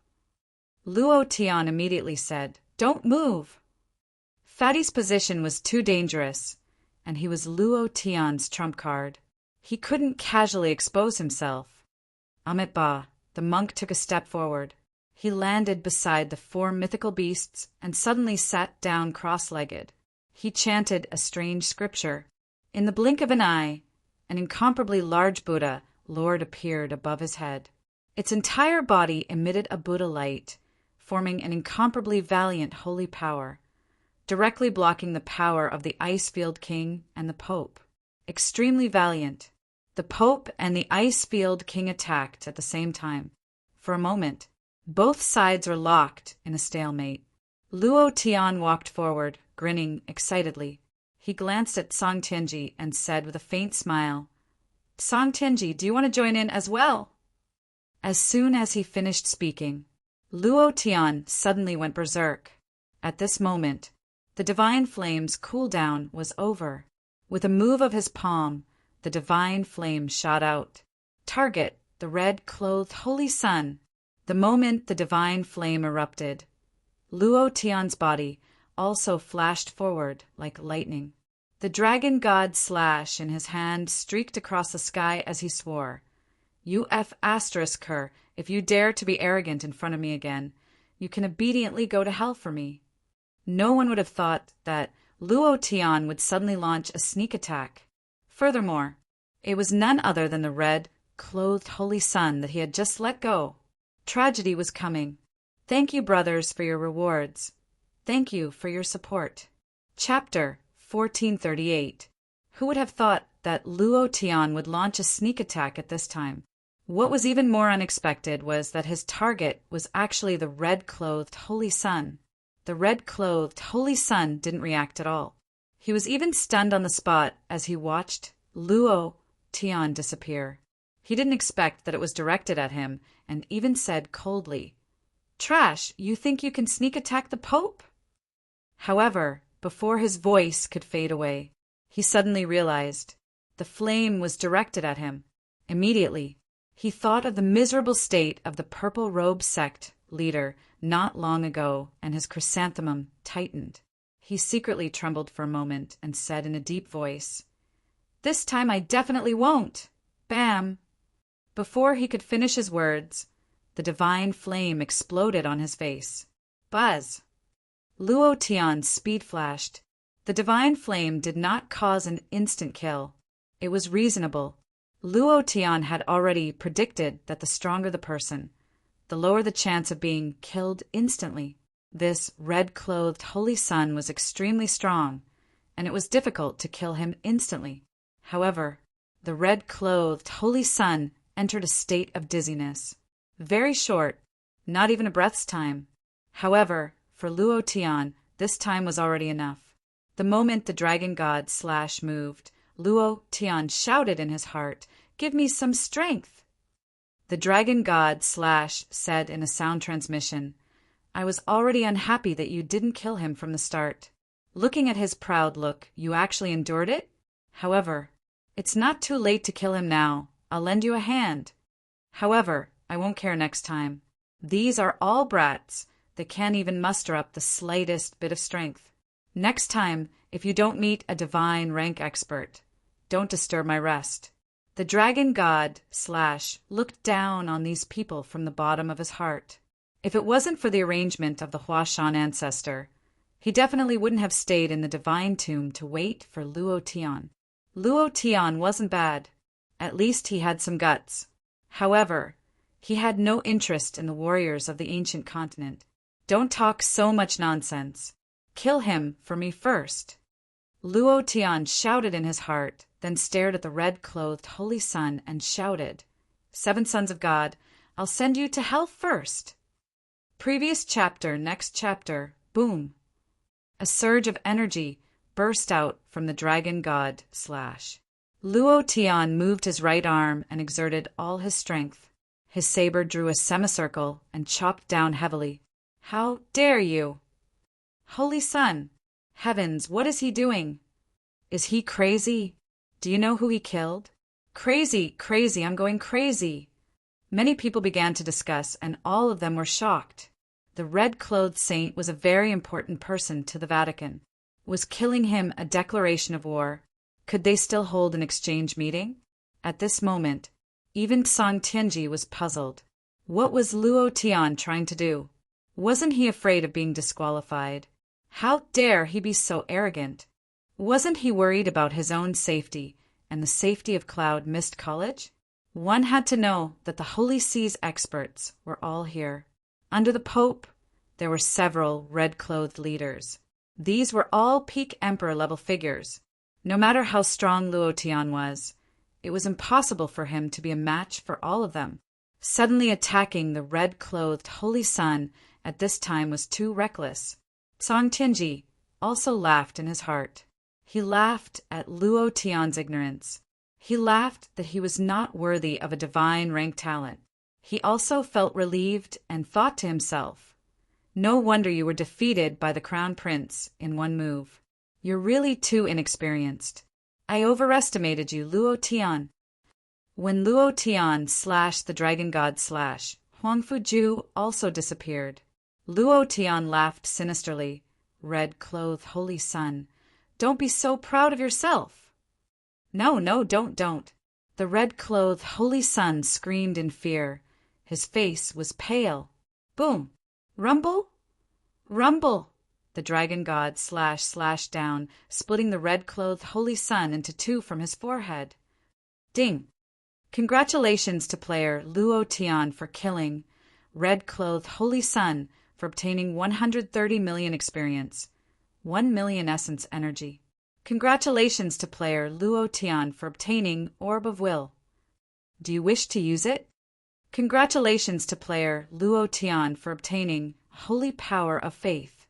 Luo Tian immediately said, "Don't move." Fatty's position was too dangerous, and he was Luo Tian's trump card. He couldn't casually expose himself. Amit Ba, the monk, took a step forward. He landed beside the 4 mythical beasts and suddenly sat down cross-legged. He chanted a strange scripture. In the blink of an eye, an incomparably large Buddha Lord appeared above his head. Its entire body emitted a Buddha light, forming an incomparably valiant holy power, directly blocking the power of the Icefield King and the Pope. Extremely valiant. The Pope and the Icefield King attacked at the same time. For a moment, both sides were locked in a stalemate. Luo Tian walked forward, grinning excitedly. He glanced at Song Tianji and said with a faint smile, "Song Tianji, do you want to join in as well?" As soon as he finished speaking, Luo Tian suddenly went berserk. At this moment, the divine flame's cooldown was over. With a move of his palm, the divine flame shot out. Target the red-clothed holy sun. The moment the divine flame erupted, Luo Tian's body also flashed forward like lightning. The dragon god slash in his hand streaked across the sky as he swore, "UF asterisk her, if you dare to be arrogant in front of me again, you can obediently go to hell for me." No one would have thought that Luo Tian would suddenly launch a sneak attack. Furthermore, It was none other than the red-clothed holy sun that he had just let go. Tragedy was coming. Thank you, brothers, for your rewards. Thank you for your support. Chapter 1438. Who would have thought that Luo Tian would launch a sneak attack at this time? What was even more unexpected was that his target was actually the red-clothed holy sun. The red-clothed holy sun didn't react at all. He was even stunned on the spot as he watched Luo Tian disappear. He didn't expect that it was directed at him, and even said coldly, "Trash, you think you can sneak attack the Pope?" However, before his voice could fade away, he suddenly realized the flame was directed at him. Immediately, he thought of the miserable state of the purple-robe sect leader not long ago, and his chrysanthemum tightened. He secretly trembled for a moment and said in a deep voice, "This time I definitely won't!" Bam! Before he could finish his words, the divine flame exploded on his face. Buzz! Luo Tian's speed flashed. The divine flame did not cause an instant kill. It was reasonable. Luo Tian had already predicted that the stronger the person, the lower the chance of being killed instantly. This red-clothed holy sun was extremely strong, and it was difficult to kill him instantly. However, the red-clothed holy sun entered a state of dizziness. Very short, not even a breath's time. However, for Luo Tian, this time was already enough. The moment the dragon god / moved, Luo Tian shouted in his heart, "Give me some strength!" The dragon god / said in a sound transmission, "I was already unhappy that you didn't kill him from the start. Looking at his proud look, you actually endured it? However, it's not too late to kill him now. I'll lend you a hand. However, I won't care next time. These are all brats that can't even muster up the slightest bit of strength. Next time, if you don't meet a divine rank expert, don't disturb my rest." The dragon god / looked down on these people from the bottom of his heart. If it wasn't for the arrangement of the Huashan ancestor, he definitely wouldn't have stayed in the divine tomb to wait for Luo Tian. Luo Tian wasn't bad. At least he had some guts. However, he had no interest in the warriors of the ancient continent. Don't talk so much nonsense. Kill him for me first. Luo Tian shouted in his heart, then stared at the red-clothed holy sun and shouted, "Seven sons of God, I'll send you to hell first." Previous chapter, next chapter, boom. A surge of energy burst out from the dragon god / Luo Tian moved his right arm and exerted all his strength. His saber drew a semicircle and chopped down heavily. "How dare you!" "Holy sun! Heavens, what is he doing? Is he crazy? Do you know who he killed?" "Crazy, crazy, I'm going crazy." Many people began to discuss, and all of them were shocked. The red-clothed saint was a very important person to the Vatican. Was killing him a declaration of war? Could they still hold an exchange meeting? At this moment, even Song Tianji was puzzled. What was Luo Tian trying to do? Wasn't he afraid of being disqualified? How dare he be so arrogant? Wasn't he worried about his own safety and the safety of Cloud Mist College? One had to know that the Holy See's experts were all here. Under the Pope, there were several red-clothed leaders. These were all peak emperor-level figures. No matter how strong Luo Tian was, it was impossible for him to be a match for all of them. Suddenly attacking the red-clothed holy sun at this time was too reckless. Song Tianji also laughed in his heart. He laughed at Luo Tian's ignorance. He laughed that he was not worthy of a divine rank talent. He also felt relieved and thought to himself, "No wonder you were defeated by the Crown Prince in one move. You're really too inexperienced. I overestimated you, Luo Tian." When Luo Tian / the dragon god / Huang Fuju also disappeared, Luo Tian laughed sinisterly. "Red-clothed holy sun, don't be so proud of yourself." "No, don't. The red-clothed holy sun screamed in fear. His face was pale. Boom! Rumble! Rumble! The dragon god slashed down, splitting the red-clothed holy sun into two from his forehead. Ding! Congratulations to player Luo Tian for killing Red-Clothed Holy Sun for obtaining 130 million experience, 1 million essence energy. Congratulations to player Luo Tian for obtaining Orb of Will. Do you wish to use it? Congratulations to player Luo Tian for obtaining Holy Power of Faith.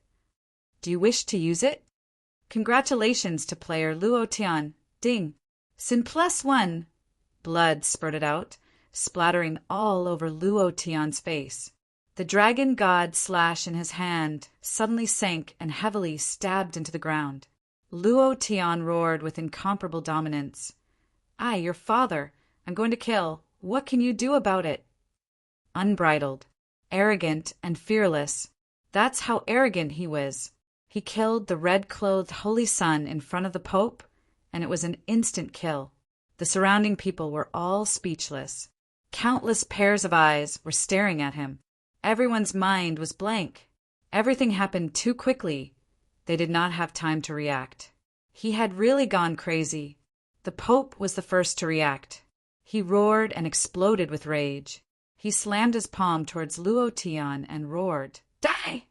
Do you wish to use it? Congratulations to player Luo Tian. Ding! Sin +1. Blood spurted out, splattering all over Luo Tian's face. The dragon god slash in his hand suddenly sank and heavily stabbed into the ground. Luo Tian roared with incomparable dominance. "I, your father, I'm going to kill. What can you do about it?" Unbridled, arrogant, and fearless. That's how arrogant he was. He killed the red-clothed Holy Sun in front of the Pope, and it was an instant kill. The surrounding people were all speechless. Countless pairs of eyes were staring at him. Everyone's mind was blank. Everything happened too quickly. They did not have time to react. He had really gone crazy. The Pope was the first to react. He roared and exploded with rage. He slammed his palm towards Luo Tian and roared, "Die!"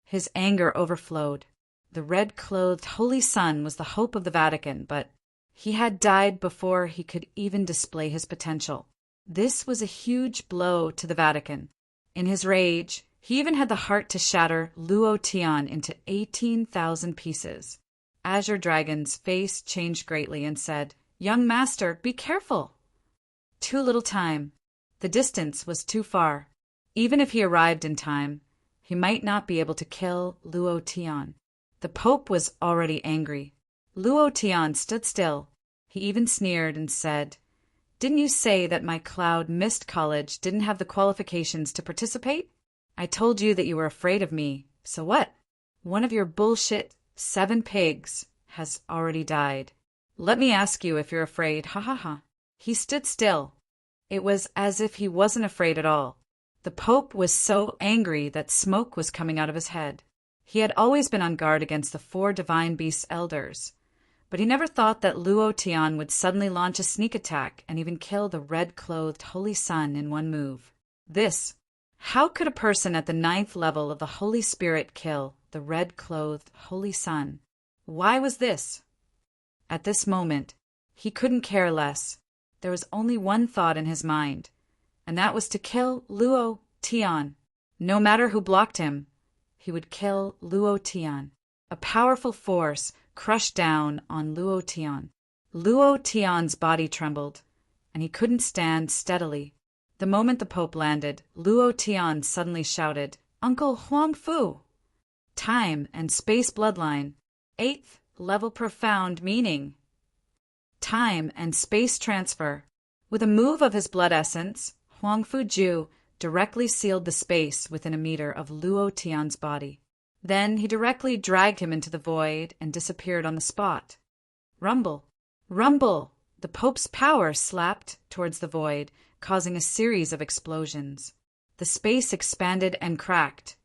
His anger overflowed. The red-clothed Holy Sun was the hope of the Vatican, but he had died before he could even display his potential. This was a huge blow to the Vatican. In his rage, he even had the heart to shatter Luo Tian into 18,000 pieces. Azure Dragon's face changed greatly and said, "Young master, be careful." Too little time. The distance was too far. Even if he arrived in time, he might not be able to kill Luo Tian. The Pope was already angry. Luo Tian stood still. He even sneered and said, "Didn't you say that my Cloud Mist College didn't have the qualifications to participate? I told you that you were afraid of me, so what? One of your bullshit 7 pigs has already died. Let me ask you if you're afraid, ha ha ha." He stood still. It was as if he wasn't afraid at all. The Pope was so angry that smoke was coming out of his head. He had always been on guard against the 4 divine beast elders, but he never thought that Luo Tian would suddenly launch a sneak attack and even kill the red-clothed Holy Sun in one move. How could a person at the 9th level of the Holy Spirit kill the red-clothed Holy Sun? Why was this? At this moment, he couldn't care less. There was only one thought in his mind, and that was to kill Luo Tian. No matter who blocked him, he would kill Luo Tian. A powerful force crushed down on Luo Tian. Luo Tian's body trembled, and he couldn't stand steadily. The moment the Pope landed, Luo Tian suddenly shouted, "Uncle Huang Fu!" Time and space bloodline. 8th level profound meaning. Time and space transfer. With a move of his blood essence, Huang Fu Ju directly sealed the space within a meter of Luo Tian's body. Then he directly dragged him into the void and disappeared on the spot. Rumble! Rumble! The Pope's power slapped towards the void, causing a series of explosions. The space expanded and cracked,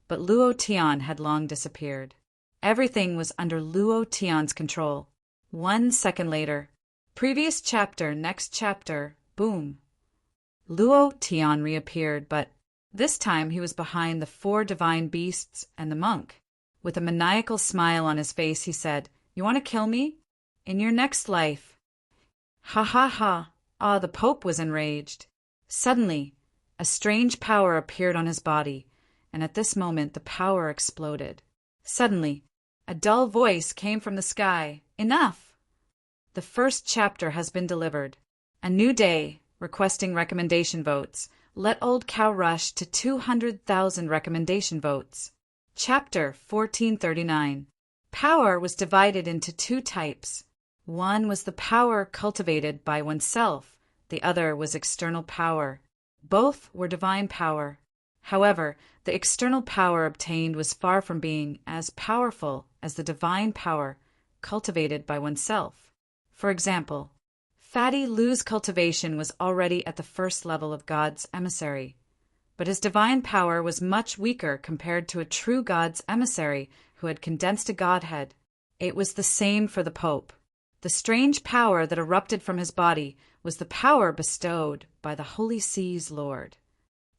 but Luo Tian had long disappeared. Everything was under Luo Tian's control. 1 second later. Previous chapter, next chapter, boom. Luo Tian reappeared, but this time he was behind the 4 divine beasts and the monk. With a maniacal smile on his face, he said, "You want to kill me? In your next life." Ha ha ha. Ah, the Pope was enraged. Suddenly, a strange power appeared on his body, and at this moment the power exploded. Suddenly, a dull voice came from the sky. "Enough! The first chapter has been delivered. A new day, requesting recommendation votes. Let Old Cow rush to 200,000 recommendation votes." Chapter 1439. Power was divided into 2 types. One was the power cultivated by oneself. The other was external power. Both were divine power. However, the external power obtained was far from being as powerful as the divine power cultivated by oneself. For example, Fatty Lou's cultivation was already at the 1st level of God's emissary, but his divine power was much weaker compared to a true God's emissary who had condensed a Godhead. It was the same for the Pope. The strange power that erupted from his body was the power bestowed by the Holy Sea's Lord.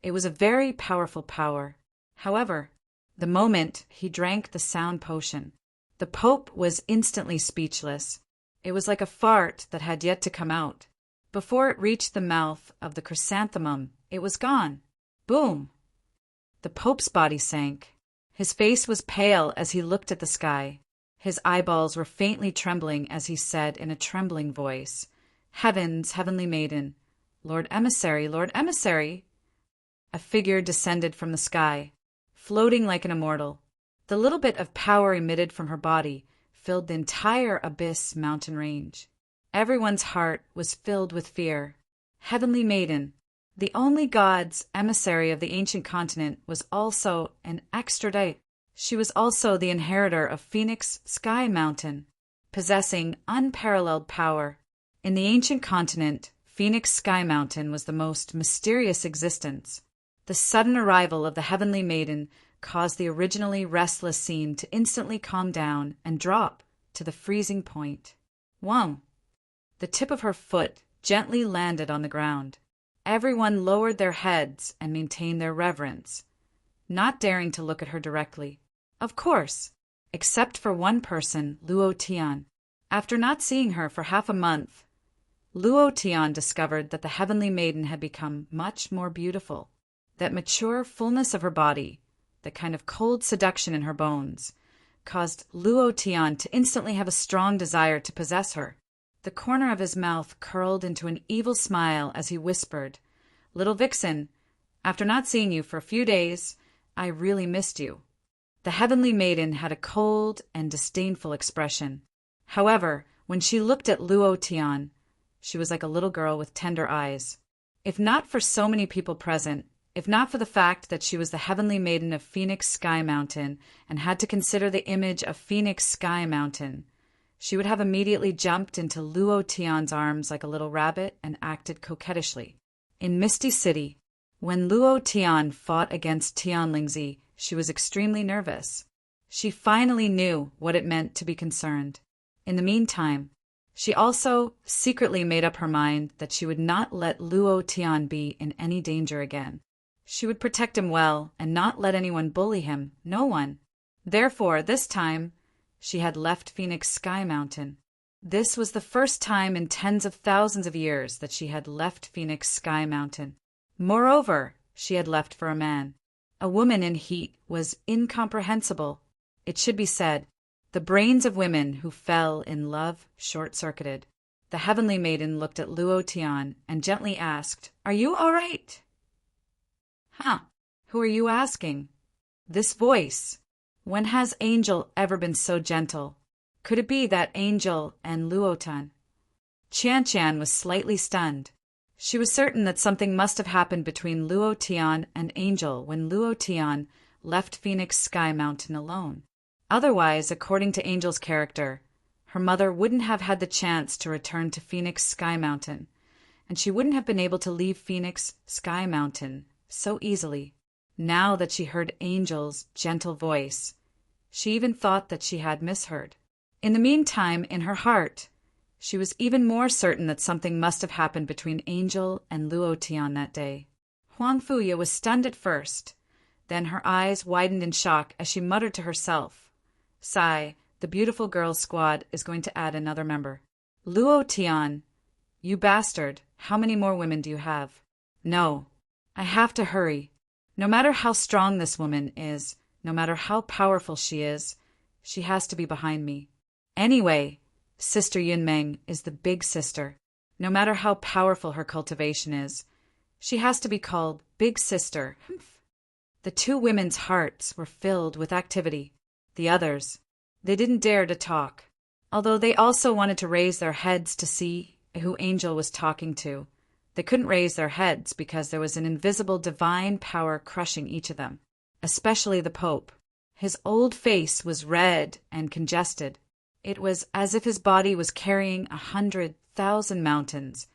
It was a very powerful power. However, the moment he drank the sound potion, the Pope was instantly speechless. It was like a fart that had yet to come out. Before it reached the mouth of the chrysanthemum, it was gone. Boom! The Pope's body sank. His face was pale as he looked at the sky. His eyeballs were faintly trembling as he said in a trembling voice, "Heavens, heavenly maiden, Lord Emissary, Lord Emissary!" A figure descended from the sky, floating like an immortal. The little bit of power emitted from her body filled the entire abyss mountain range. Everyone's heart was filled with fear. Heavenly maiden, the only god's emissary of the ancient continent, was also an extradite. She was also the inheritor of Phoenix Sky Mountain, possessing unparalleled power. In the ancient continent, Phoenix Sky Mountain was the most mysterious existence. The sudden arrival of the Heavenly Maiden caused the originally restless scene to instantly calm down and drop to the freezing point. Wham! The tip of her foot gently landed on the ground. Everyone lowered their heads and maintained their reverence, not daring to look at her directly. Of course, except for one person, Luo Tian. After not seeing her for half a month, Luo Tian discovered that the Heavenly Maiden had become much more beautiful. That mature fullness of her body, the kind of cold seduction in her bones, caused Luo Tian to instantly have a strong desire to possess her. The corner of his mouth curled into an evil smile as he whispered, "Little vixen, after not seeing you for a few days, I really missed you." The Heavenly Maiden had a cold and disdainful expression. However, when she looked at Luo Tian, she was like a little girl with tender eyes. If not for so many people present, if not for the fact that she was the Heavenly Maiden of Phoenix Sky Mountain and had to consider the image of Phoenix Sky Mountain, she would have immediately jumped into Luo Tian's arms like a little rabbit and acted coquettishly. In Misty City, when Luo Tian fought against Tian Lingzi, she was extremely nervous. She finally knew what it meant to be concerned. In the meantime, she also secretly made up her mind that she would not let Luo Tian be in any danger again. She would protect him well and not let anyone bully him, no one. Therefore, this time, she had left Phoenix Sky Mountain. This was the first time in tens of thousands of years that she had left Phoenix Sky Mountain. Moreover, she had left for a man. A woman in heat was incomprehensible. It should be said, the brains of women who fell in love short-circuited. The Heavenly Maiden looked at Luo Tian and gently asked, "Are you all right?" "Huh, who are you asking?" This voice. When has Angel ever been so gentle? Could it be that Angel and Luotan? Qian was slightly stunned. She was certain that something must have happened between Luo Tian and Angel when Luo Tian left Phoenix Sky Mountain alone. Otherwise, according to Angel's character, her mother wouldn't have had the chance to return to Phoenix Sky Mountain, and she wouldn't have been able to leave Phoenix Sky Mountain so easily. Now that she heard Angel's gentle voice, she even thought that she had misheard. In the meantime, in her heart, she was even more certain that something must have happened between Angel and Luo Tian that day. Huang Fuya was stunned at first. Then her eyes widened in shock as she muttered to herself, "Sigh, the beautiful girls' squad is going to add another member." "Luo Tian, you bastard, how many more women do you have?" "No, I have to hurry. No matter how strong this woman is, no matter how powerful she is, she has to be behind me. Anyway, Sister Yunmeng is the big sister. No matter how powerful her cultivation is, she has to be called Big Sister." The two women's hearts were filled with activity. The others, they didn't dare to talk. Although they also wanted to raise their heads to see who Angel was talking to, they couldn't raise their heads because there was an invisible divine power crushing each of them, especially the Pope. His old face was red and congested. It was as if his body was carrying 100,000 mountains,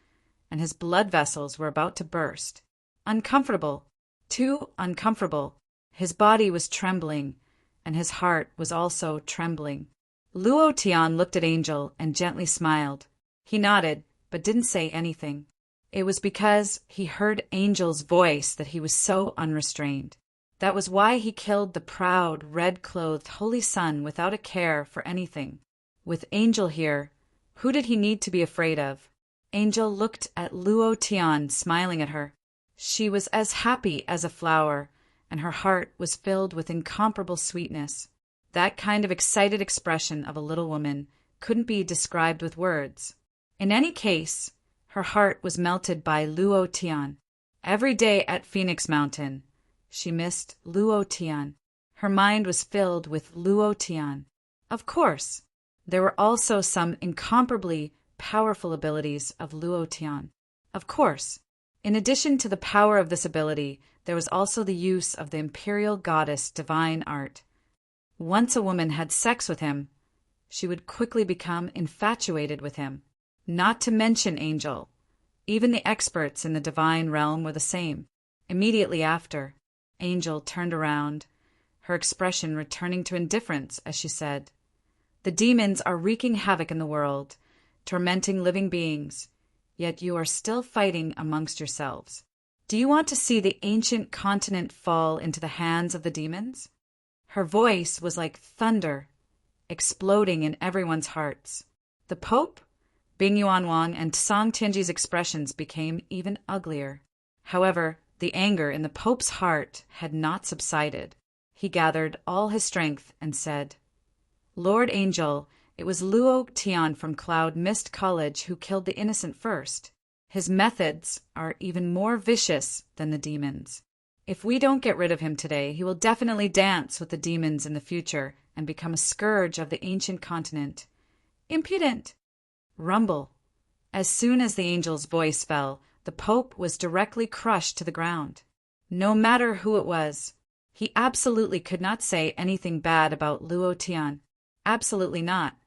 and his blood vessels were about to burst. Uncomfortable, too uncomfortable. His body was trembling, and his heart was also trembling. Luo Tian looked at Angel and gently smiled. He nodded, but didn't say anything. It was because he heard Angel's voice that he was so unrestrained. That was why he killed the proud, red-clothed holy sun without a care for anything. With Angel here, who did he need to be afraid of? Angel looked at Luo Tian, smiling at her. She was as happy as a flower, and her heart was filled with incomparable sweetness. That kind of excited expression of a little woman couldn't be described with words. In any case, her heart was melted by Luo Tian. Every day at Phoenix Mountain, she missed Luo Tian. Her mind was filled with Luo Tian. Of course, there were also some incomparably powerful abilities of Luo Tian. Of course, in addition to the power of this ability, there was also the use of the imperial goddess divine art. Once a woman had sex with him, she would quickly become infatuated with him. Not to mention Angel. Even the experts in the divine realm were the same. Immediately after, Angel turned around, her expression returning to indifference as she said, "The demons are wreaking havoc in the world, tormenting living beings, yet you are still fighting amongst yourselves. Do you want to see the ancient continent fall into the hands of the demons?" Her voice was like thunder, exploding in everyone's hearts. The Pope, Bing Yuanwang, and Song Tianji's expressions became even uglier. However, the anger in the Pope's heart had not subsided. He gathered all his strength and said, "Lord Angel, it was Luo Tian from Cloud Mist College who killed the innocent first. His methods are even more vicious than the demons. If we don't get rid of him today, he will definitely dance with the demons in the future and become a scourge of the ancient continent. Impudent!" Rumble. As soon as the angel's voice fell, the Pope was directly crushed to the ground. No matter who it was, he absolutely could not say anything bad about Luo Tian. Absolutely not.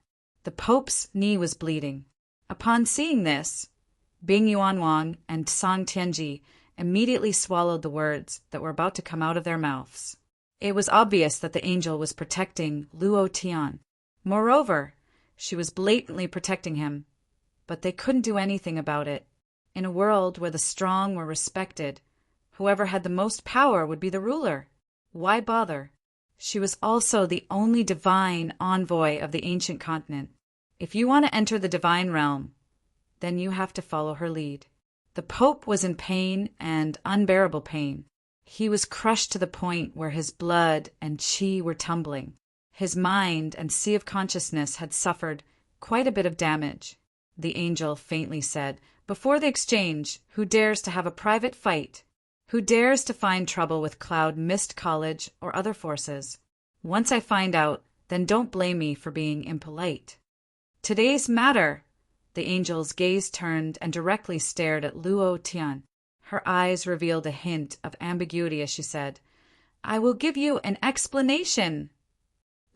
The Pope's knee was bleeding. Upon seeing this, Bing Yuanwang and Song Tianji immediately swallowed the words that were about to come out of their mouths. It was obvious that the angel was protecting Luo Tian. Moreover, she was blatantly protecting him, but they couldn't do anything about it. In a world where the strong were respected, whoever had the most power would be the ruler. Why bother? She was also the only divine envoy of the ancient continent. If you want to enter the divine realm, then you have to follow her lead. The Pope was in pain and unbearable pain. He was crushed to the point where his blood and chi were tumbling. His mind and sea of consciousness had suffered quite a bit of damage. The angel faintly said, "Before the exchange, who dares to have a private fight? Who dares to find trouble with Cloud Mist College or other forces? Once I find out, then don't blame me for being impolite." Today's matter. The angel's gaze turned and directly stared at Luo Tian. Her eyes revealed a hint of ambiguity as she said, "I will give you an explanation.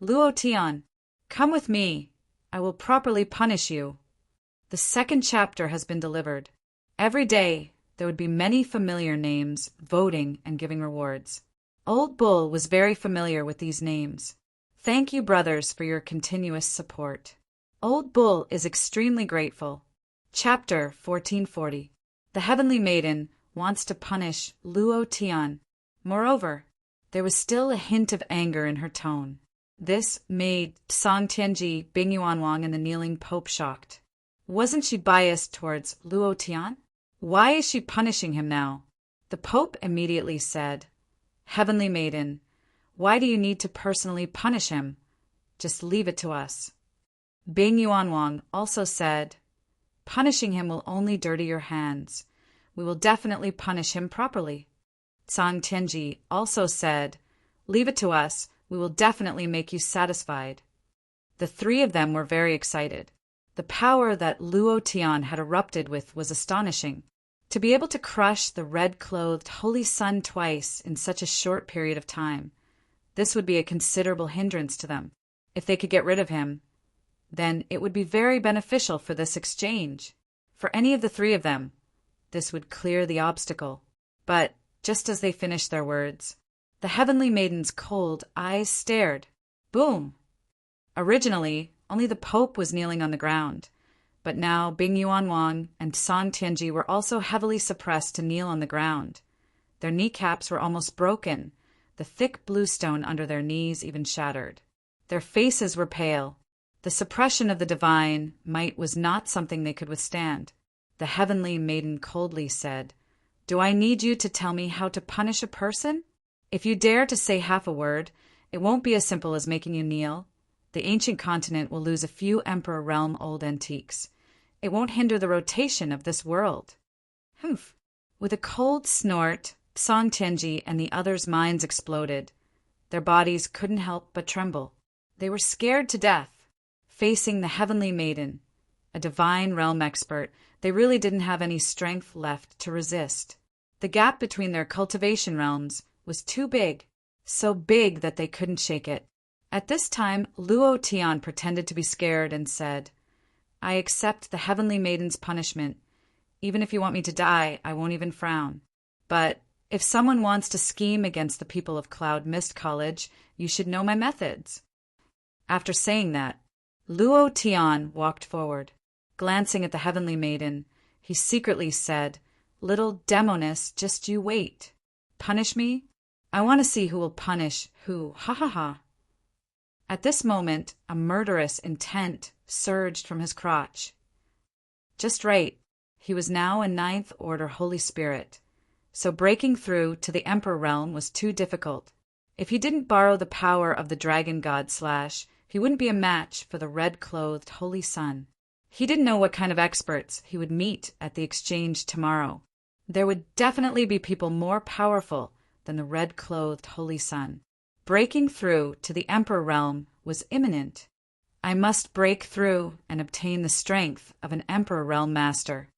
Luo Tian, come with me. I will properly punish you." The second chapter has been delivered. Every day, there would be many familiar names voting and giving rewards. Old Bull was very familiar with these names. Thank you, brothers, for your continuous support. Old Bull is extremely grateful. Chapter 1440. The Heavenly Maiden wants to punish Luo Tian. Moreover, there was still a hint of anger in her tone. This made Song Tianji, Bing Yuanwang, and the kneeling Pope shocked. Wasn't she biased towards Luo Tian? Why is she punishing him now? The Pope immediately said, "Heavenly Maiden, why do you need to personally punish him? Just leave it to us." Bing Yuanwang also said, "Punishing him will only dirty your hands. We will definitely punish him properly." Song Tianji also said, "Leave it to us. We will definitely make you satisfied." The three of them were very excited. The power that Luo Tian had erupted with was astonishing. To be able to crush the red-clothed holy sun twice in such a short period of time, this would be a considerable hindrance to them. If they could get rid of him, then it would be very beneficial for this exchange. For any of the three of them, this would clear the obstacle. But just as they finished their words, the Heavenly Maiden's cold eyes stared. Boom! Originally, only the Pope was kneeling on the ground, But now Bing Yuanwang and Song Tianji were also heavily suppressed to kneel on the ground. Their kneecaps were almost broken, the thick bluestone under their knees even shattered. Their faces were pale. The suppression of the divine might was not something they could withstand. The heavenly maiden coldly said, "Do I need you to tell me how to punish a person? If you dare to say half a word, it won't be as simple as making you kneel. The ancient continent will lose a few Emperor Realm old antiques. It won't hinder the rotation of this world." Humph! With a cold snort, Song Tianji and the others' minds exploded. Their bodies couldn't help but tremble. They were scared to death. Facing the heavenly maiden, a divine realm expert, they really didn't have any strength left to resist. The gap between their cultivation realms was too big, so big that they couldn't shake it. At this time, Luo Tian pretended to be scared and said, "I accept the heavenly maiden's punishment. Even if you want me to die, I won't even frown. But if someone wants to scheme against the people of Cloud Mist College, you should know my methods." After saying that, Luo Tian walked forward. Glancing at the heavenly maiden, he secretly said, "Little demoness, just you wait. Punish me? I want to see who will punish who, ha ha ha." At this moment, a murderous intent surged from his crotch. Just right. He was now a Ninth Order Holy Spirit, so breaking through to the Emperor Realm was too difficult. If he didn't borrow the power of the Dragon God Slash, he wouldn't be a match for the red-clothed Holy Sun. He didn't know what kind of experts he would meet at the exchange tomorrow. There would definitely be people more powerful than the red-clothed Holy Sun. Breaking through to the Emperor Realm was imminent. I must break through and obtain the strength of an Emperor Realm Master.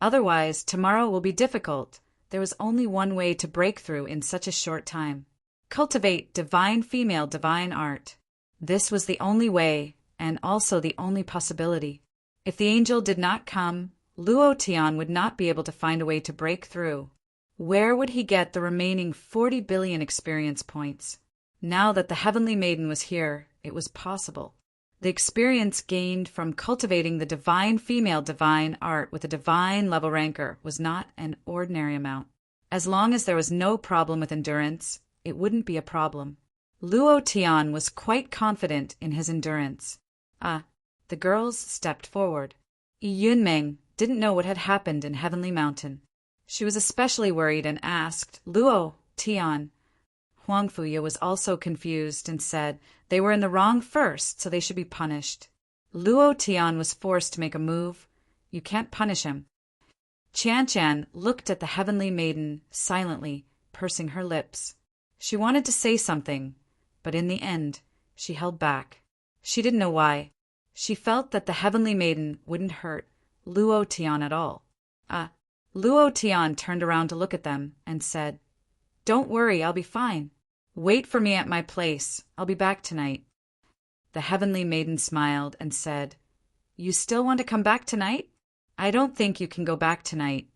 Otherwise, tomorrow will be difficult. There was only one way to break through in such a short time. Cultivate divine female divine art. This was the only way, and also the only possibility. If the angel did not come, Luo Tian would not be able to find a way to break through. Where would he get the remaining 40 billion experience points? Now that the heavenly maiden was here, it was possible. The experience gained from cultivating the divine female divine art with a divine level ranker was not an ordinary amount. As long as there was no problem with endurance, it wouldn't be a problem. Luo Tian was quite confident in his endurance. The girls stepped forward. Yi Yunmeng didn't know what had happened in Heavenly Mountain. She was especially worried and asked Luo Tian. Huang Fuya was also confused and said they were in the wrong first, so they should be punished. Luo Tian was forced to make a move. You can't punish him. Qian looked at the heavenly maiden silently, pursing her lips. She wanted to say something, but in the end, she held back. She didn't know why. She felt that the heavenly maiden wouldn't hurt Luo Tian at all. Luo Tian turned around to look at them and said, "Don't worry, I'll be fine. Wait for me at my place. I'll be back tonight." The heavenly maiden smiled and said, "You still want to come back tonight? I don't think you can go back tonight."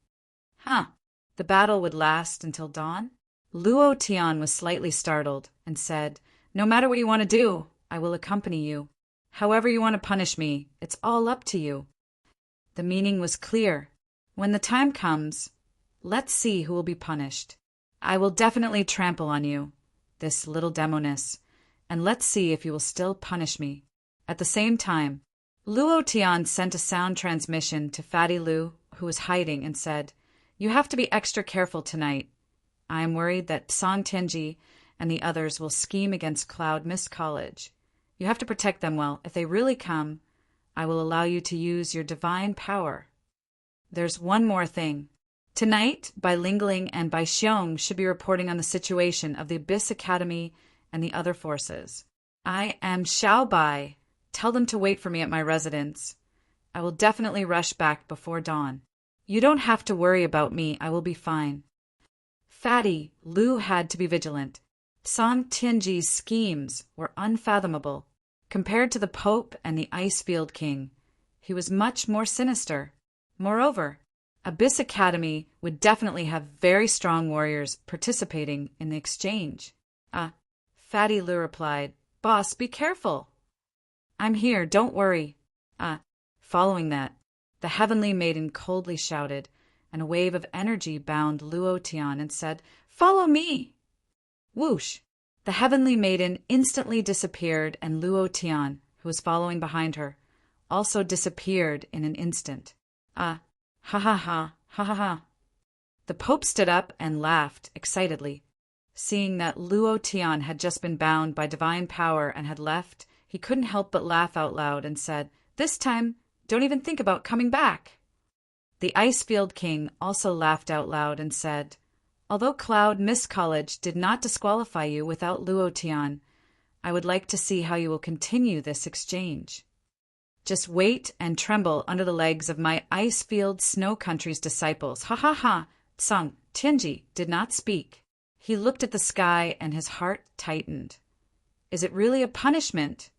The battle would last until dawn? Luo Tian was slightly startled and said, "No matter what you want to do, I will accompany you. However you want to punish me, it's all up to you." The meaning was clear. When the time comes, let's see who will be punished. I will definitely trample on you, this little demoness, and let's see if you will still punish me. At the same time, Luo Tian sent a sound transmission to Fatty Lu, who was hiding, and said, "You have to be extra careful tonight. I am worried that Song Tianji and the others will scheme against Cloud Mist College. You have to protect them well. If they really come, I will allow you to use your divine power. There's one more thing. Tonight, Bai Lingling and Bai Xiong should be reporting on the situation of the Abyss Academy and the other forces. I am Xiao Bai. Tell them to wait for me at my residence. I will definitely rush back before dawn. You don't have to worry about me. I will be fine." Fatty Lu had to be vigilant. Song Tianji's schemes were unfathomable. Compared to the Pope and the Icefield King, he was much more sinister. Moreover, Abyss Academy would definitely have very strong warriors participating in the exchange. Fatty Lu replied, "Boss, be careful." "I'm here, don't worry." Following that, The heavenly maiden coldly shouted, and a wave of energy bound Luo Tian and said, "Follow me!" Whoosh! The heavenly maiden instantly disappeared, and Luo Tian, who was following behind her, also disappeared in an instant. Ha ha ha, ha ha ha. The Pope stood up and laughed excitedly. Seeing that Luo Tian had just been bound by divine power and had left, he couldn't help but laugh out loud and said, "This time, don't even think about coming back." The Icefield King also laughed out loud and said, "Although Cloud Mist College did not disqualify you without Luo Tian, I would like to see how you will continue this exchange. Just wait and tremble under the legs of my Icefield Snow Country's disciples." Ha ha ha! Tsang Tianji did not speak. He looked at the sky and his heart tightened. Is it really a punishment?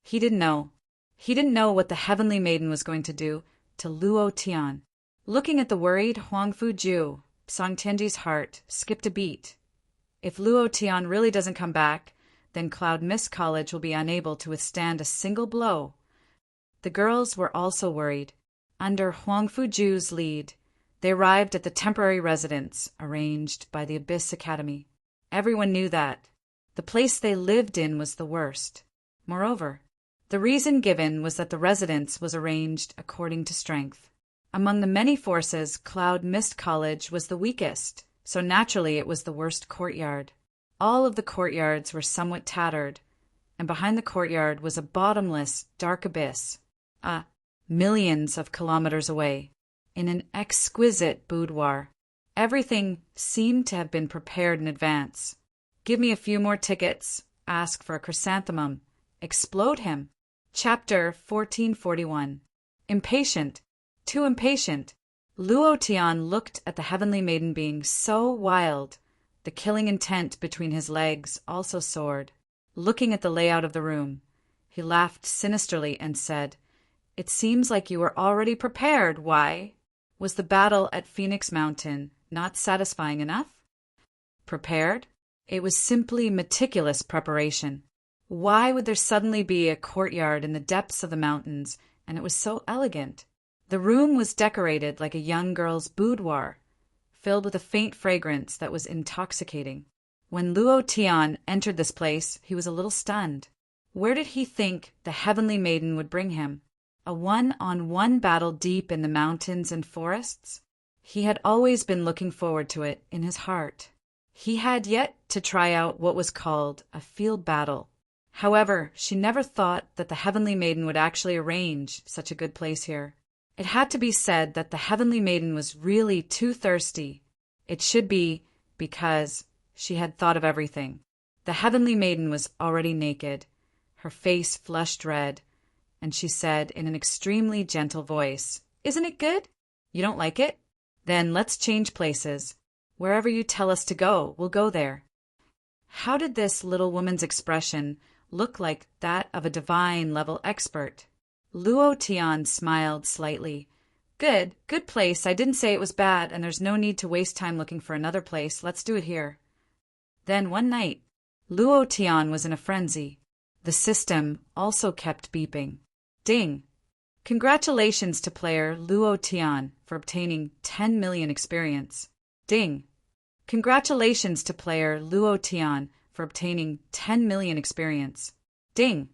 He didn't know. He didn't know what the heavenly maiden was going to do to Luo Tian. Looking at the worried Huang Fuju, Tsang Tianji's heart skipped a beat. If Luo Tian really doesn't come back, then Cloud Mist College will be unable to withstand a single blow. The girls were also worried. Under Huang Fuju's lead, they arrived at the temporary residence arranged by the Abyss Academy. Everyone knew that. The place they lived in was the worst. Moreover, the reason given was that the residence was arranged according to strength. Among the many forces, Cloud Mist College was the weakest, so naturally it was the worst courtyard. All of the courtyards were somewhat tattered, and behind the courtyard was a bottomless, dark abyss, millions of kilometers away, in an exquisite boudoir. Everything seemed to have been prepared in advance. Give me a few more tickets, ask for a chrysanthemum, explode him. Chapter 1441. Impatient, too impatient. Luo Tian looked at the heavenly maiden being so wild. The killing intent between his legs also soared. Looking at the layout of the room, he laughed sinisterly and said, "It seems like you were already prepared. Why? Was the battle at Phoenix Mountain not satisfying enough?" Prepared? It was simply meticulous preparation. Why would there suddenly be a courtyard in the depths of the mountains, and it was so elegant? The room was decorated like a young girl's boudoir, filled with a faint fragrance that was intoxicating. When Luo Tian entered this place, he was a little stunned. Where did he think the heavenly maiden would bring him? A one-on-one battle deep in the mountains and forests? He had always been looking forward to it in his heart. He had yet to try out what was called a field battle. However, she never thought that the heavenly maiden would actually arrange such a good place here. It had to be said that the heavenly maiden was really too thirsty. It should be because she had thought of everything. The heavenly maiden was already naked, her face flushed red, and she said in an extremely gentle voice, "Isn't it good? You don't like it? Then let's change places. Wherever you tell us to go, we'll go there." How did this little woman's expression look like that of a divine-level expert? Luo Tian smiled slightly. Good place. I didn't say it was bad, and there's no need to waste time looking for another place. Let's do it here." Then one night, Luo Tian was in a frenzy. The system also kept beeping. Ding! Congratulations to player Luo Tian for obtaining 10 million experience. Ding! Congratulations to player Luo Tian for obtaining 10 million experience. Ding!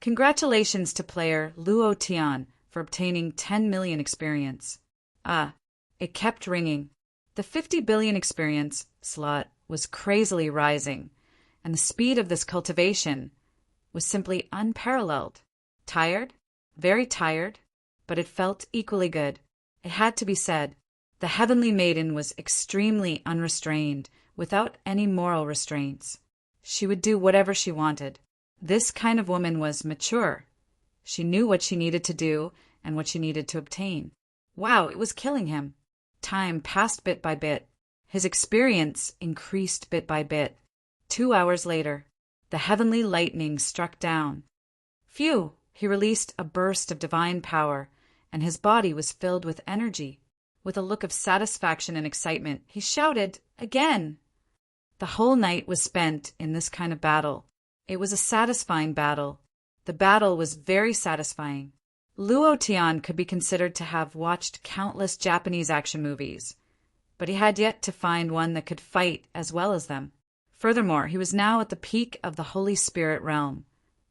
Congratulations to player Luo Tian for obtaining 10 million experience. It kept ringing. The 50 billion experience slot was crazily rising, and the speed of this cultivation was simply unparalleled. Tired? Very tired, but it felt equally good. It had to be said. The heavenly maiden was extremely unrestrained, without any moral restraints. She would do whatever she wanted. This kind of woman was mature. She knew what she needed to do and what she needed to obtain. Wow, it was killing him. Time passed bit by bit. His experience increased bit by bit. 2 hours later, the heavenly lightning struck down. Phew! He released a burst of divine power, and his body was filled with energy. With a look of satisfaction and excitement, he shouted, "Again!" The whole night was spent in this kind of battle. It was a satisfying battle. The battle was very satisfying. Luo Tian could be considered to have watched countless Japanese action movies, but he had yet to find one that could fight as well as them. Furthermore, he was now at the peak of the Holy Spirit realm,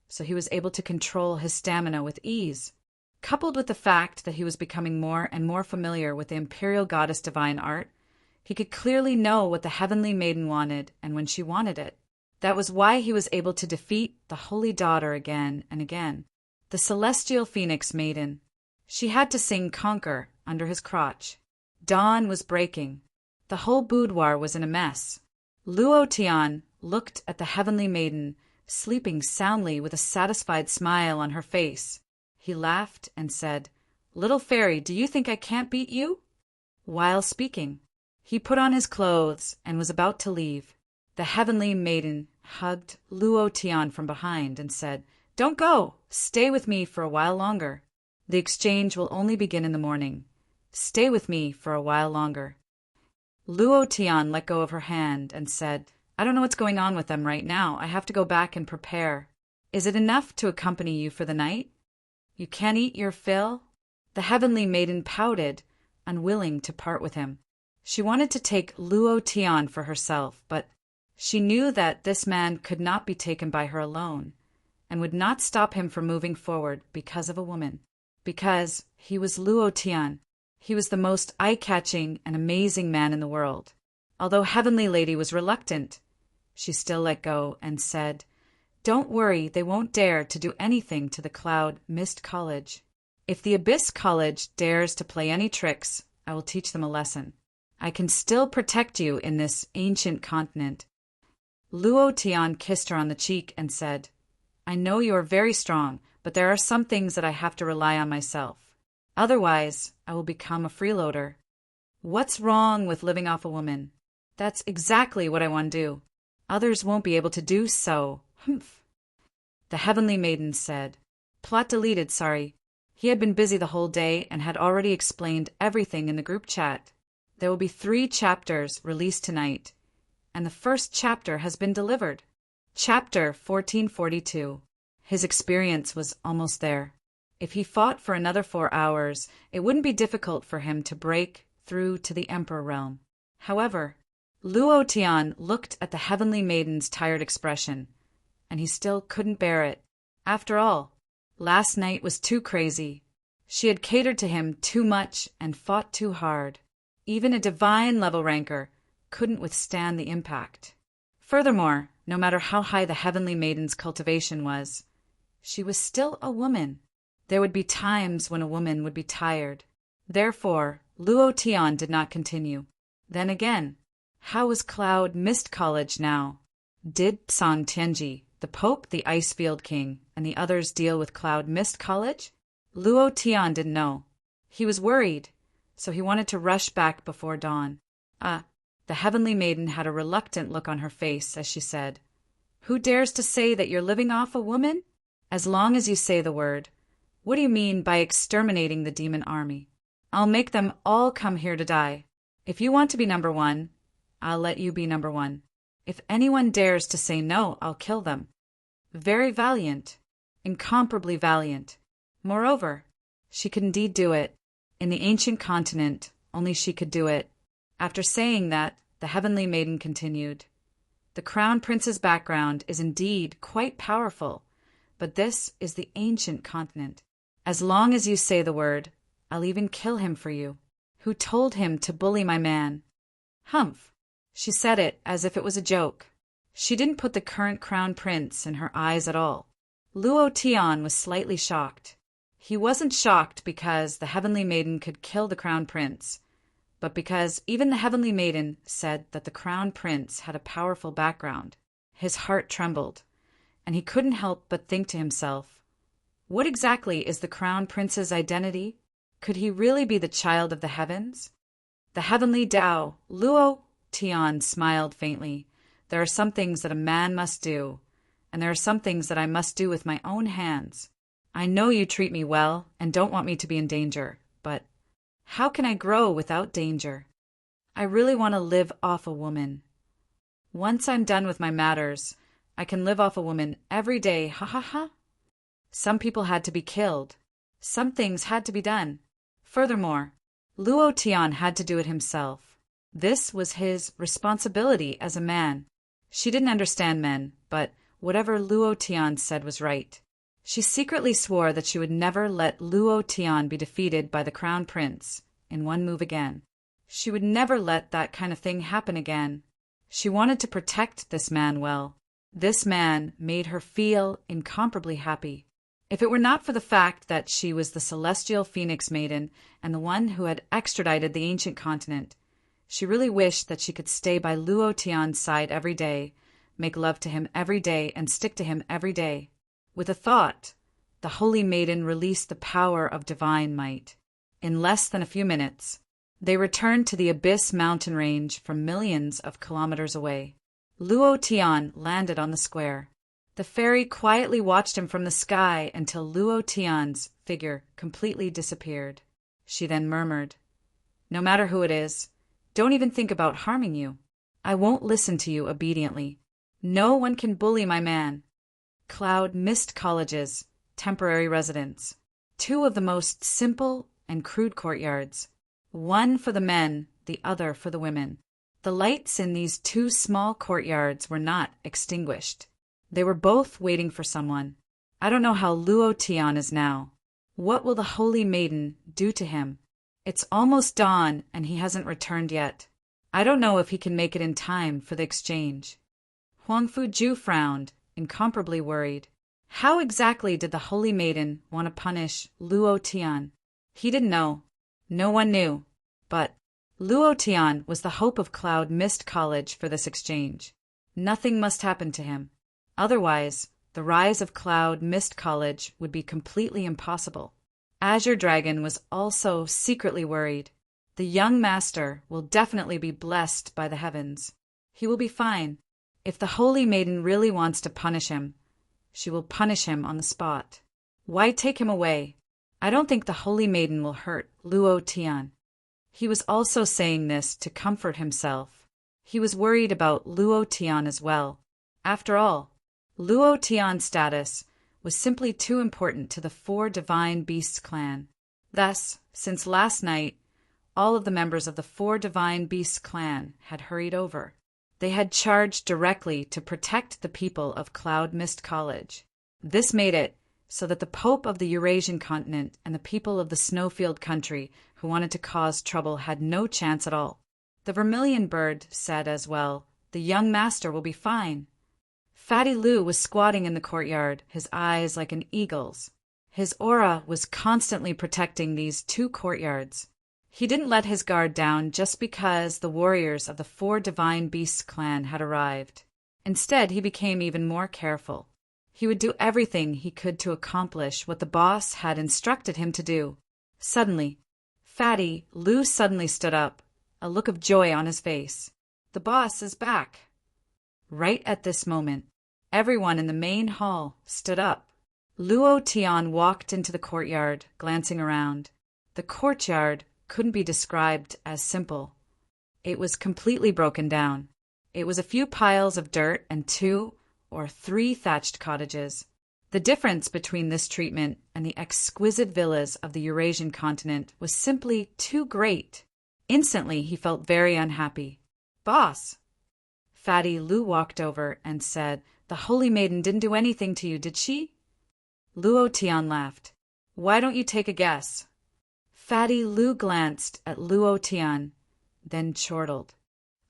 so he was able to control his stamina with ease. Coupled with the fact that he was becoming more and more familiar with the Imperial Goddess Divine Art, he could clearly know what the Heavenly Maiden wanted and when she wanted it. That was why he was able to defeat the Holy Daughter again and again, the Celestial Phoenix Maiden. She had to sing Conquer under his crotch. Dawn was breaking. The whole boudoir was in a mess. Luo Tian looked at the Heavenly Maiden, sleeping soundly with a satisfied smile on her face. He laughed and said, "Little fairy, do you think I can't beat you?" While speaking, he put on his clothes and was about to leave. The Heavenly Maiden hugged Luo Tian from behind and said, "Don't go. Stay with me for a while longer. The exchange will only begin in the morning. Stay with me for a while longer." Luo Tian let go of her hand and said, "I don't know what's going on with them right now. I have to go back and prepare. Is it enough to accompany you for the night? You can't eat your fill?" The Heavenly Maiden pouted, unwilling to part with him. She wanted to take Luo Tian for herself, but she knew that this man could not be taken by her alone, and would not stop him from moving forward because of a woman. Because he was Luo Tian. He was the most eye-catching and amazing man in the world. Although Heavenly Lady was reluctant, she still let go and said, "Don't worry, they won't dare to do anything to the Cloud Mist College. If the Abyss College dares to play any tricks, I will teach them a lesson. I can still protect you in this ancient continent." Luo Tian kissed her on the cheek and said, "I know you are very strong, but there are some things that I have to rely on myself. Otherwise, I will become a freeloader." "What's wrong with living off a woman?" "That's exactly what I want to do. Others won't be able to do so." Humph. The Heavenly Maiden said, "Plot deleted, sorry." He had been busy the whole day and had already explained everything in the group chat. There will be 3 chapters released tonight, and the first chapter has been delivered. Chapter 1442. His experience was almost there. If he fought for another 4 hours, it wouldn't be difficult for him to break through to the Emperor realm. However, Luo Tian looked at the Heavenly Maiden's tired expression, and he still couldn't bear it. After all, last night was too crazy. She had catered to him too much and fought too hard. Even a divine level ranker couldn't withstand the impact. Furthermore, no matter how high the Heavenly Maiden's cultivation was, she was still a woman. There would be times when a woman would be tired. Therefore, Luo Tian did not continue. Then again, how was Cloud Mist College now? Did Psang Tianji, the Pope, the Icefield King, and the others deal with Cloud Mist College? Luo Tian didn't know. He was worried, so he wanted to rush back before dawn. The Heavenly Maiden had a reluctant look on her face as she said, "Who dares to say that you're living off a woman? As long as you say the word. What do you mean by exterminating the demon army? I'll make them all come here to die. If you want to be number 1, I'll let you be number 1. If anyone dares to say no, I'll kill them." Very valiant, incomparably valiant. Moreover, she could indeed do it. In the ancient continent, only she could do it. After saying that, the Heavenly Maiden continued, "The Crown Prince's background is indeed quite powerful, but this is the ancient continent. As long as you say the word, I'll even kill him for you. Who told him to bully my man?" Humph. She said it as if it was a joke. She didn't put the current Crown Prince in her eyes at all. Luo Tian was slightly shocked. He wasn't shocked because the Heavenly Maiden could kill the Crown Prince, but because even the Heavenly Maiden said that the Crown Prince had a powerful background. His heart trembled, and he couldn't help but think to himself, what exactly is the Crown Prince's identity? Could he really be the child of the heavens? The Heavenly Tao, Luo Tian smiled faintly. "There are some things that a man must do, and there are some things that I must do with my own hands. I know you treat me well and don't want me to be in danger, but how can I grow without danger? I really want to live off a woman. Once I'm done with my matters, I can live off a woman every day, ha ha ha." Some people had to be killed. Some things had to be done. Furthermore, Luo Tian had to do it himself. This was his responsibility as a man. She didn't understand men, but whatever Luo Tian said was right. She secretly swore that she would never let Luo Tian be defeated by the crown prince in one move again. She would never let that kind of thing happen again. She wanted to protect this man well. This man made her feel incomparably happy. If it were not for the fact that she was the celestial phoenix maiden and the one who had extradited the ancient continent, she really wished that she could stay by Luo Tian's side every day, make love to him every day, and stick to him every day. With a thought, the holy maiden released the power of divine might. In less than a few minutes, they returned to the Abyss mountain range from millions of kilometers away. Luo Tian landed on the square. The fairy quietly watched him from the sky until Luo Tian's figure completely disappeared. She then murmured, "No matter who it is, don't even think about harming you. I won't listen to you obediently. No one can bully my man." Cloud Mist College's temporary residence. Two of the most simple and crude courtyards. One for the men, the other for the women. The lights in these two small courtyards were not extinguished. They were both waiting for someone. I don't know how Luo Tian is now. What will the holy maiden do to him? It's almost dawn and he hasn't returned yet. I don't know if he can make it in time for the exchange. Huang Fuju frowned, incomparably worried. How exactly did the holy maiden want to punish Luo Tian? He didn't know. No one knew. But Luo Tian was the hope of Cloud Mist College for this exchange. Nothing must happen to him. Otherwise, the rise of Cloud Mist College would be completely impossible. Azure Dragon was also secretly worried. The young master will definitely be blessed by the heavens. He will be fine. If the holy maiden really wants to punish him, she will punish him on the spot. Why take him away? I don't think the holy maiden will hurt Luo Tian. He was also saying this to comfort himself. He was worried about Luo Tian as well. After all, Luo Tian's status was simply too important to the Four Divine Beasts clan. Thus, since last night, all of the members of the Four Divine Beasts clan had hurried over. They had charged directly to protect the people of Cloud Mist College. This made it so that the Pope of the Eurasian continent and the people of the Snowfield country who wanted to cause trouble had no chance at all. The Vermilion Bird said as well, "The young master will be fine." Fatty Lou was squatting in the courtyard, his eyes like an eagle's. His aura was constantly protecting these two courtyards. He didn't let his guard down just because the warriors of the Four Divine Beasts clan had arrived. Instead, he became even more careful. He would do everything he could to accomplish what the boss had instructed him to do. Suddenly, Fatty Lou suddenly stood up, a look of joy on his face. The boss is back. Right at this moment, everyone in the main hall stood up. Luo Tian walked into the courtyard, glancing around. The courtyard couldn't be described as simple. It was completely broken down. It was a few piles of dirt and 2 or 3 thatched cottages. The difference between this treatment and the exquisite villas of the Eurasian continent was simply too great. Instantly, he felt very unhappy. "Boss!" Fatty Lou walked over and said, "The holy maiden didn't do anything to you, did she?" Luo Tian laughed. "Why don't you take a guess?" Fatty Lou glanced at Luo Tian, then chortled.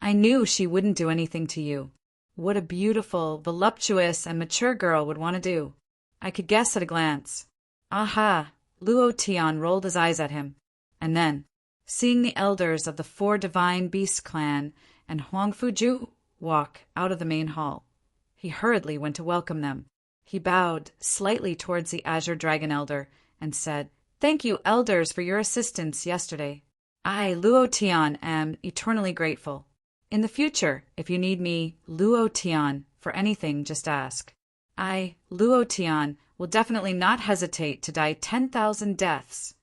"I knew she wouldn't do anything to you. What a beautiful, voluptuous, and mature girl would want to do. I could guess at a glance." "Aha!" Luo Tian rolled his eyes at him. And then, seeing the elders of the Four Divine Beasts clan and Huang Fuju walk out of the main hall, he hurriedly went to welcome them. He bowed slightly towards the Azure Dragon Elder and said, "Thank you, elders, for your assistance yesterday. I, Luo Tian, am eternally grateful. In the future, if you need me, Luo Tian, for anything, just ask. I, Luo Tian, will definitely not hesitate to die 10,000 deaths."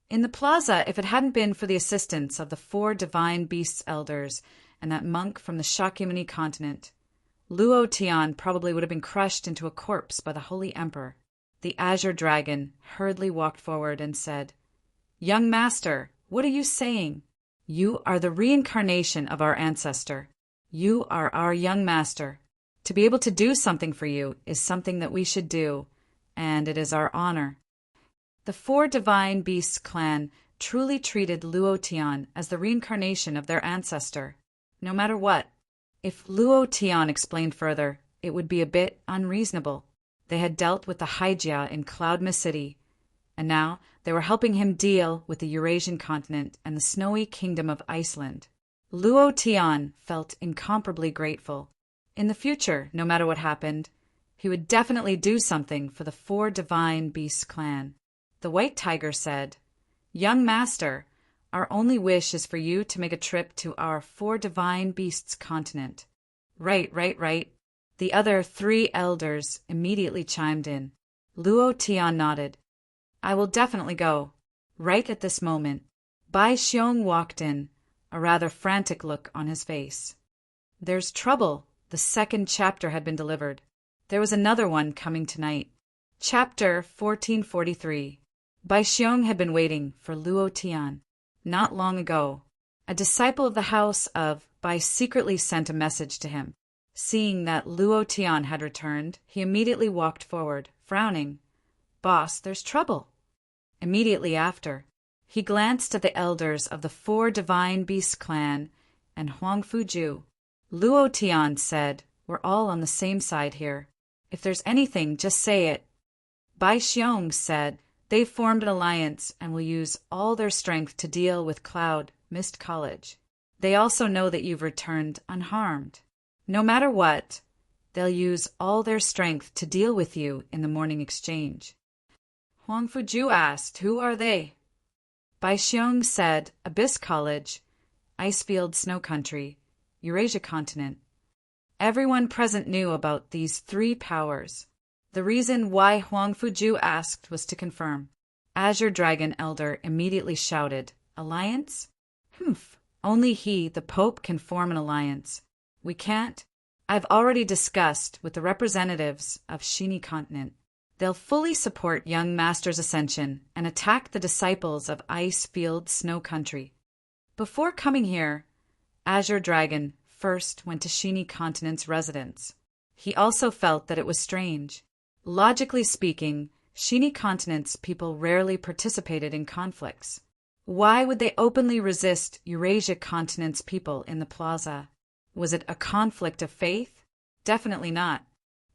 In the plaza, if it hadn't been for the assistance of the Four Divine Beasts elders and that monk from the Shakyamuni continent, Luo Tian probably would have been crushed into a corpse by the Holy Emperor. The Azure Dragon hurriedly walked forward and said, "Young master, what are you saying? You are the reincarnation of our ancestor. You are our young master. To be able to do something for you is something that we should do, and it is our honor." The four divine beasts clan truly treated Luo Tian as the reincarnation of their ancestor. No matter what, if Luo Tian explained further, it would be a bit unreasonable. They had dealt with the Hyjia in Cloud Mist City, and now they were helping him deal with the Eurasian continent and the snowy kingdom of Iceland. Luo Tian felt incomparably grateful. In the future, no matter what happened, he would definitely do something for the four divine beasts clan. The White Tiger said, "Young master, our only wish is for you to make a trip to our four divine beasts continent." Right. The other three elders immediately chimed in. Luo Tian nodded. "I will definitely go." Right at this moment, Bai Xiong walked in, a rather frantic look on his face. There's trouble. The second chapter had been delivered. There was another one coming tonight. Chapter 1443. Bai Xiong had been waiting for Luo Tian. Not long ago, a disciple of the house of Bai secretly sent a message to him. Seeing that Luo Tian had returned, he immediately walked forward, frowning. "Boss, there's trouble." Immediately after, he glanced at the elders of the four divine beast clan and Huang Fuju. Luo Tian said, "We're all on the same side here. If there's anything, just say it." Bai Xiong said, "They've formed an alliance and will use all their strength to deal with Cloud Mist College. They also know that you've returned unharmed. No matter what, they'll use all their strength to deal with you in the morning exchange." Huang Fuju asked, "Who are they?" Bai Xiong said, "Abyss College, Icefield Snow Country, Eurasia Continent." Everyone present knew about these three powers. The reason why Huang Fuju asked was to confirm. Azure Dragon Elder immediately shouted, "Alliance? Humph, only he, the Pope, can form an alliance. We can't. I've already discussed with the representatives of Shini Continent. They'll fully support young master's ascension and attack the disciples of Icefield Snow Country." Before coming here, Azure Dragon first went to Shini Continent's residence. He also felt that it was strange. Logically speaking, Shini Continent's people rarely participated in conflicts. Why would they openly resist Eurasia Continent's people in the plaza? Was it a conflict of faith? Definitely not.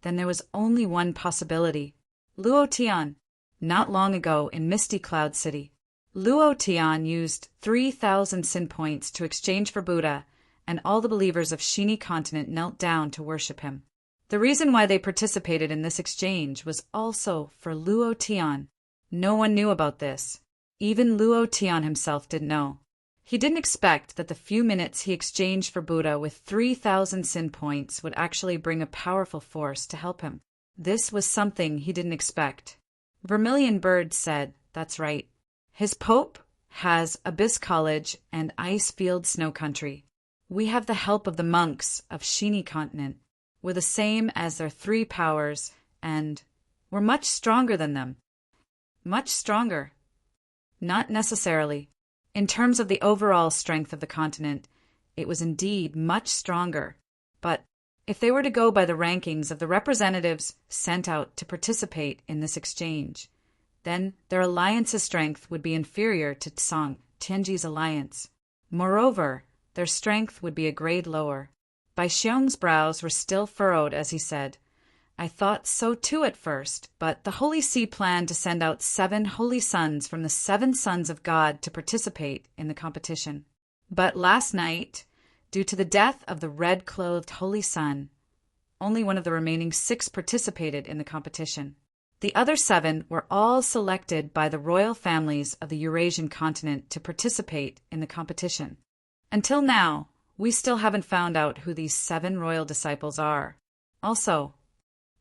Then there was only one possibility. Luo Tian. Not long ago in Misty Cloud City, Luo Tian used 3,000 sin points to exchange for Buddha, and all the believers of Shini Continent knelt down to worship him. The reason why they participated in this exchange was also for Luo Tian. No one knew about this. Even Luo Tian himself didn't know. He didn't expect that the few minutes he exchanged for Buddha with 3,000 sin points would actually bring a powerful force to help him. This was something he didn't expect. Vermilion Bird said, "That's right. His Pope has Abyss College and Icefield Snow Country. We have the help of the monks of Shini Continent. We're the same as their three powers, and we're much stronger than them." Much stronger? Not necessarily. In terms of the overall strength of the continent, it was indeed much stronger. But if they were to go by the rankings of the representatives sent out to participate in this exchange, then their alliance's strength would be inferior to Tsang Tianji's alliance. Moreover, their strength would be a grade lower. Bai Xiong's brows were still furrowed as he said, "I thought so too at first, but the Holy See planned to send out 7 holy sons from the 7 sons of God to participate in the competition. But last night, due to the death of the red-clothed holy son, only one of the remaining 6 participated in the competition. The other 7 were all selected by the royal families of the Eurasian continent to participate in the competition. Until now, we still haven't found out who these 7 royal disciples are. Also,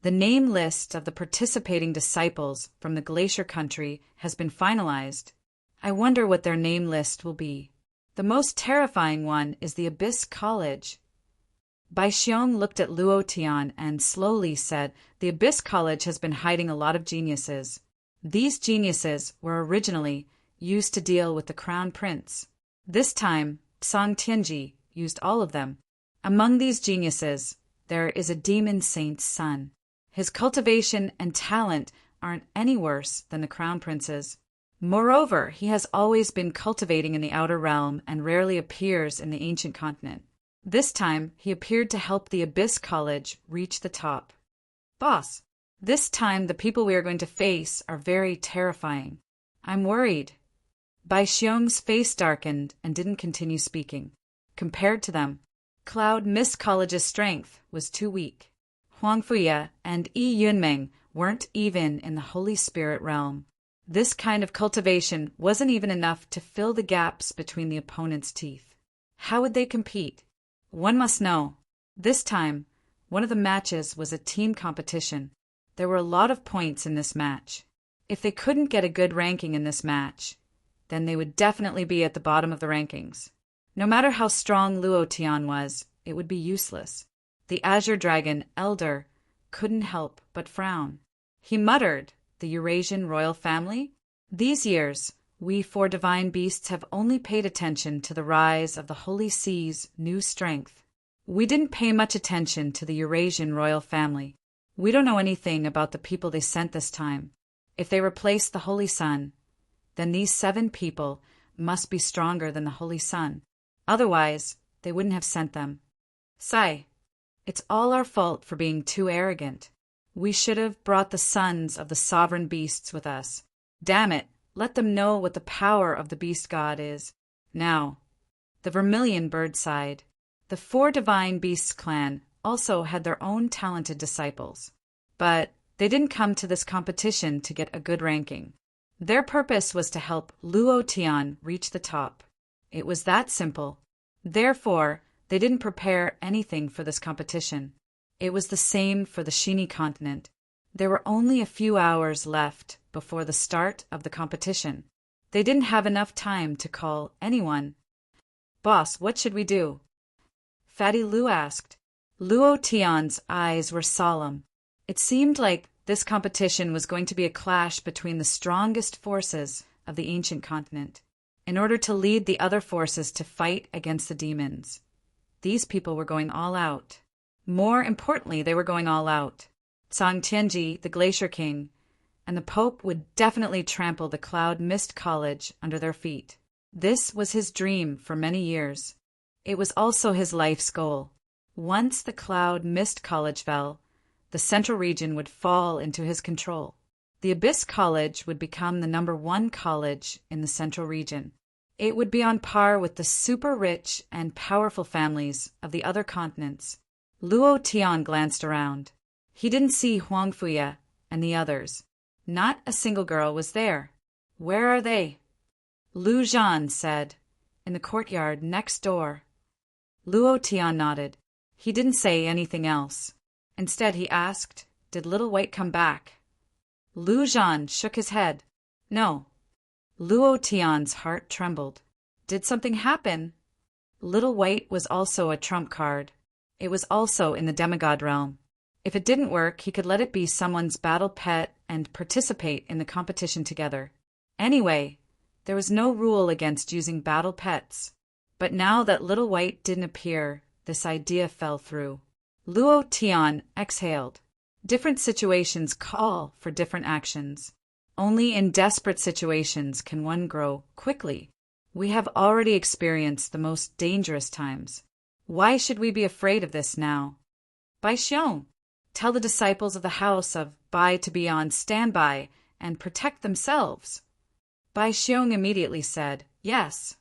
the name list of the participating disciples from the Glacier Country has been finalized. I wonder what their name list will be. The most terrifying one is the Abyss College. Bai Xiong looked at Luo Tian and slowly said, "The Abyss College has been hiding a lot of geniuses. These geniuses were originally used to deal with the crown prince. This time, Song Tianji used all of them. Among these geniuses, there is a demon saint's son. His cultivation and talent aren't any worse than the crown prince's. Moreover, he has always been cultivating in the outer realm and rarely appears in the ancient continent. This time, he appeared to help the Abyss College reach the top. Boss, this time the people we are going to face are very terrifying. I'm worried." Bai Xiong's face darkened and didn't continue speaking. Compared to them, Cloud Mist College's strength was too weak. Huang Fuya and Yi Yunmeng weren't even in the Holy Spirit realm. This kind of cultivation wasn't even enough to fill the gaps between the opponent's teeth. How would they compete? One must know. This time, one of the matches was a team competition. There were a lot of points in this match. If they couldn't get a good ranking in this match, then they would definitely be at the bottom of the rankings. No matter how strong Luo Tian was, it would be useless. The Azure Dragon Elder couldn't help but frown. He muttered, "The Eurasian royal family? These years, we four divine beasts have only paid attention to the rise of the Holy Sea's new strength. We didn't pay much attention to the Eurasian royal family. We don't know anything about the people they sent this time. If they replace the Holy Sun, then these 7 people must be stronger than the Holy Sun. Otherwise, they wouldn't have sent them. Sai, it's all our fault for being too arrogant. We should have brought the sons of the sovereign beasts with us. Damn it, let them know what the power of the beast god is." Now, the Vermilion Bird sighed. The 4 Divine Beasts clan also had their own talented disciples. But they didn't come to this competition to get a good ranking. Their purpose was to help Luo Tian reach the top. It was that simple. Therefore, they didn't prepare anything for this competition. It was the same for the Shini continent. There were only a few hours left before the start of the competition. They didn't have enough time to call anyone. "Boss, what should we do?" Fatty Lu asked. Luo Tian's eyes were solemn. It seemed like this competition was going to be a clash between the strongest forces of the ancient continent, in order to lead the other forces to fight against the demons. These people were going all out. More importantly, they were going all out. Tsang Tianji, the Glacier King, and the Pope would definitely trample the Cloud Mist College under their feet. This was his dream for many years. It was also his life's goal. Once the Cloud Mist College fell, the central region would fall into his control. The Abyss College would become the #1 college in the central region. It would be on par with the super rich and powerful families of the other continents. Luo Tian glanced around. He didn't see Huang Fuya and the others. Not a single girl was there. "Where are they?" Lu Zhan said, "In the courtyard next door." Luo Tian nodded. He didn't say anything else. Instead, he asked, "Did Little White come back?" Lu Zhan shook his head. "No." Luo Tian's heart trembled. Did something happen? Little White was also a trump card. It was also in the demigod realm. If it didn't work, he could let it be someone's battle pet and participate in the competition together. Anyway, there was no rule against using battle pets. But now that Little White didn't appear, this idea fell through. Luo Tian exhaled. Different situations call for different actions. Only in desperate situations can one grow quickly. We have already experienced the most dangerous times. Why should we be afraid of this now? Bai Xiong, tell the disciples of the house of Bai to be on standby and protect themselves. Bai Xiong immediately said, "Yes."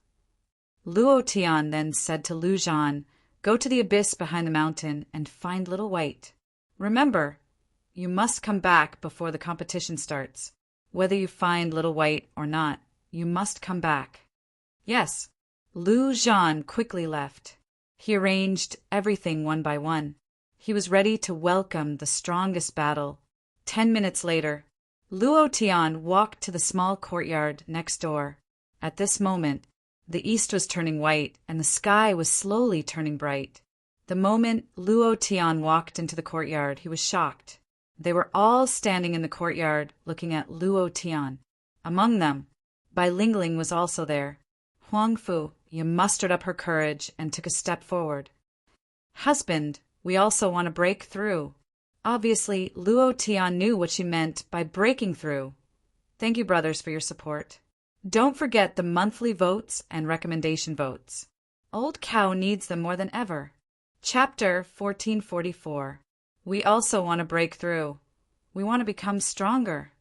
Luo Tian then said to Lu Zhan, "Go to the abyss behind the mountain and find Little White. Remember, you must come back before the competition starts. Whether you find Little White or not, you must come back." "Yes." Lu Zhan quickly left. He arranged everything one by one. He was ready to welcome the strongest battle. 10 minutes later, Luo Tian walked to the small courtyard next door. At this moment, the east was turning white and the sky was slowly turning bright. The moment Luo Tian walked into the courtyard, he was shocked. They were all standing in the courtyard looking at Luo Tian. Among them, Bai Lingling was also there. Huang Fu mustered up her courage and took a step forward. Husband, we also want to break through. Obviously, Luo Tian knew what she meant by breaking through. Thank you, brothers, for your support. Don't forget the monthly votes and recommendation votes. Old Cow needs them more than ever. Chapter 1444. We also want to break through. We want to become stronger.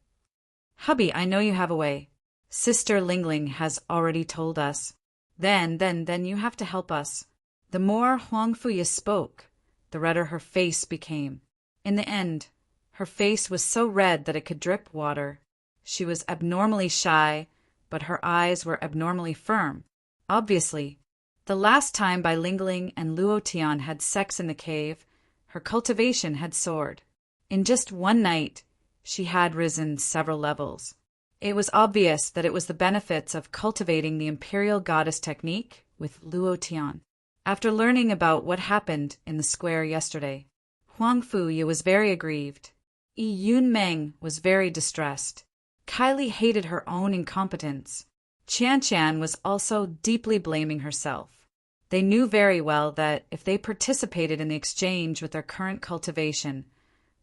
Hubby, I know you have a way. Sister Lingling has already told us. Then you have to help us. The more Huang Fuya spoke, the redder her face became. In the end, her face was so red that it could drip water. She was abnormally shy, but her eyes were abnormally firm. Obviously, the last time Bai Lingling and Luo Tian had sex in the cave, her cultivation had soared. In just one night, she had risen several levels. It was obvious that it was the benefits of cultivating the Imperial Goddess technique with Luo Tian. After learning about what happened in the square yesterday, Huang Fuya was very aggrieved. Yi Yunmeng was very distressed. Kylie hated her own incompetence. Chan was also deeply blaming herself. They knew very well that if they participated in the exchange with their current cultivation,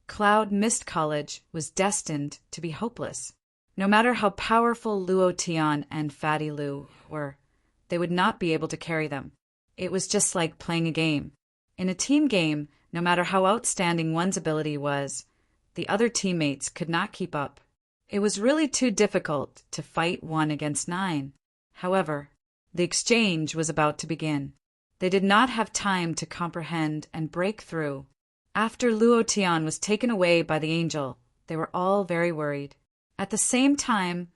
Cloud Mist College was destined to be hopeless. No matter how powerful Luo Tian and Fatty Lu were, they would not be able to carry them. It was just like playing a game. In a team game, no matter how outstanding one's ability was, the other teammates could not keep up. It was really too difficult to fight 1 against 9. However, the exchange was about to begin. They did not have time to comprehend and break through. After Luo Tian was taken away by the angel, they were all very worried. At the same time,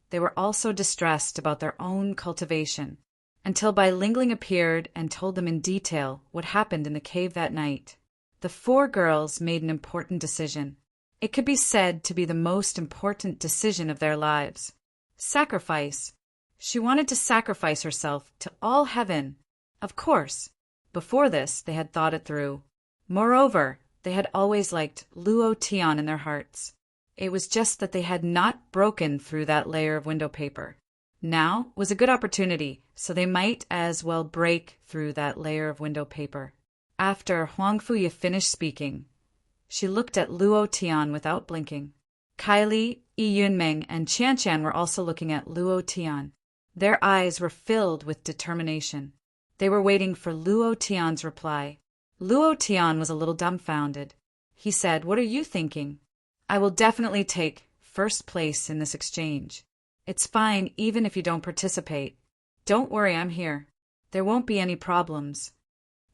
they were also distressed about their own cultivation, until Bai Lingling appeared and told them in detail what happened in the cave that night. The 4 girls made an important decision. It could be said to be the most important decision of their lives. Sacrifice. She wanted to sacrifice herself to all heaven. Of course, before this they had thought it through. Moreover, they had always liked Luo Tian in their hearts. It was just that they had not broken through that layer of window paper. Now was a good opportunity, so they might as well break through that layer of window paper. After Huang Fuya finished speaking, she looked at Luo Tian without blinking. Kylie, Yi Yunmeng, and Chan were also looking at Luo Tian. Their eyes were filled with determination. They were waiting for Luo Tian's reply. Luo Tian was a little dumbfounded. He said, "What are you thinking?" "I will definitely take first place in this exchange. It's fine even if you don't participate. Don't worry, I'm here. There won't be any problems."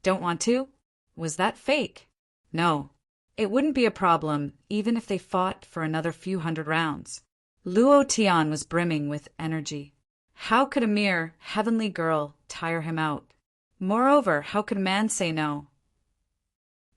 "Don't want to?" Was that fake? No. It wouldn't be a problem even if they fought for another few hundred rounds. Luo Tian was brimming with energy. How could a mere heavenly girl tire him out? Moreover, how could a man say no?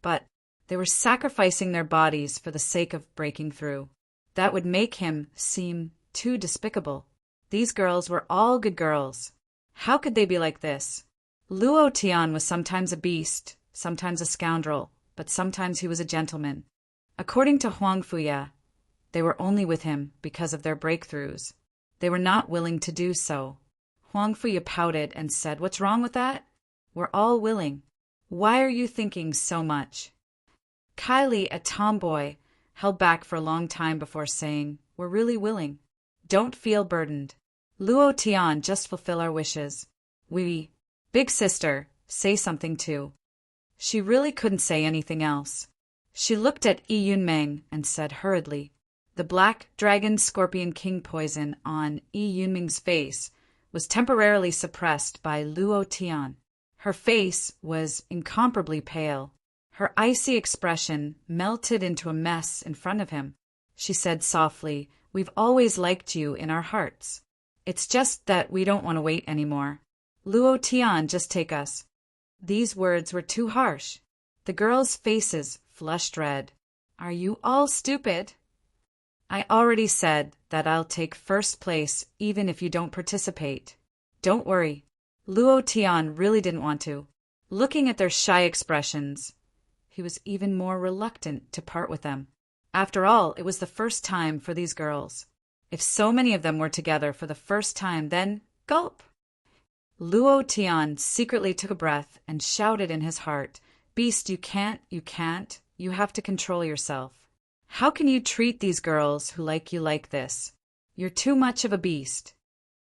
But they were sacrificing their bodies for the sake of breaking through. That would make him seem too despicable. These girls were all good girls. How could they be like this? Luo Tian was sometimes a beast, sometimes a scoundrel, but sometimes he was a gentleman. According to Huang Fuya, they were only with him because of their breakthroughs. They were not willing to do so. Huang Fuya pouted and said, "What's wrong with that? We're all willing. Why are you thinking so much?" Kylie, a tomboy, held back for a long time before saying, "We're really willing. Don't feel burdened. Luo Tian, just fulfill our wishes. We, big sister, say something too." She really couldn't say anything else. She looked at Yi Yunmeng and said hurriedly. The black dragon scorpion king poison on Yi Yunmeng's face was temporarily suppressed by Luo Tian. Her face was incomparably pale. Her icy expression melted into a mess in front of him. She said softly, "We've always liked you in our hearts. It's just that we don't want to wait anymore. Luo Tian, just take us." These words were too harsh. The girls' faces flushed red. "Are you all stupid?" "I already said that I'll take first place even if you don't participate. Don't worry." Luo Tian really didn't want to. Looking at their shy expressions, he was even more reluctant to part with them. After all, it was the first time for these girls. If so many of them were together for the first time, then gulp! Luo Tian secretly took a breath and shouted in his heart, "Beast, you can't, you have to control yourself. How can you treat these girls who like you like this? You're too much of a beast."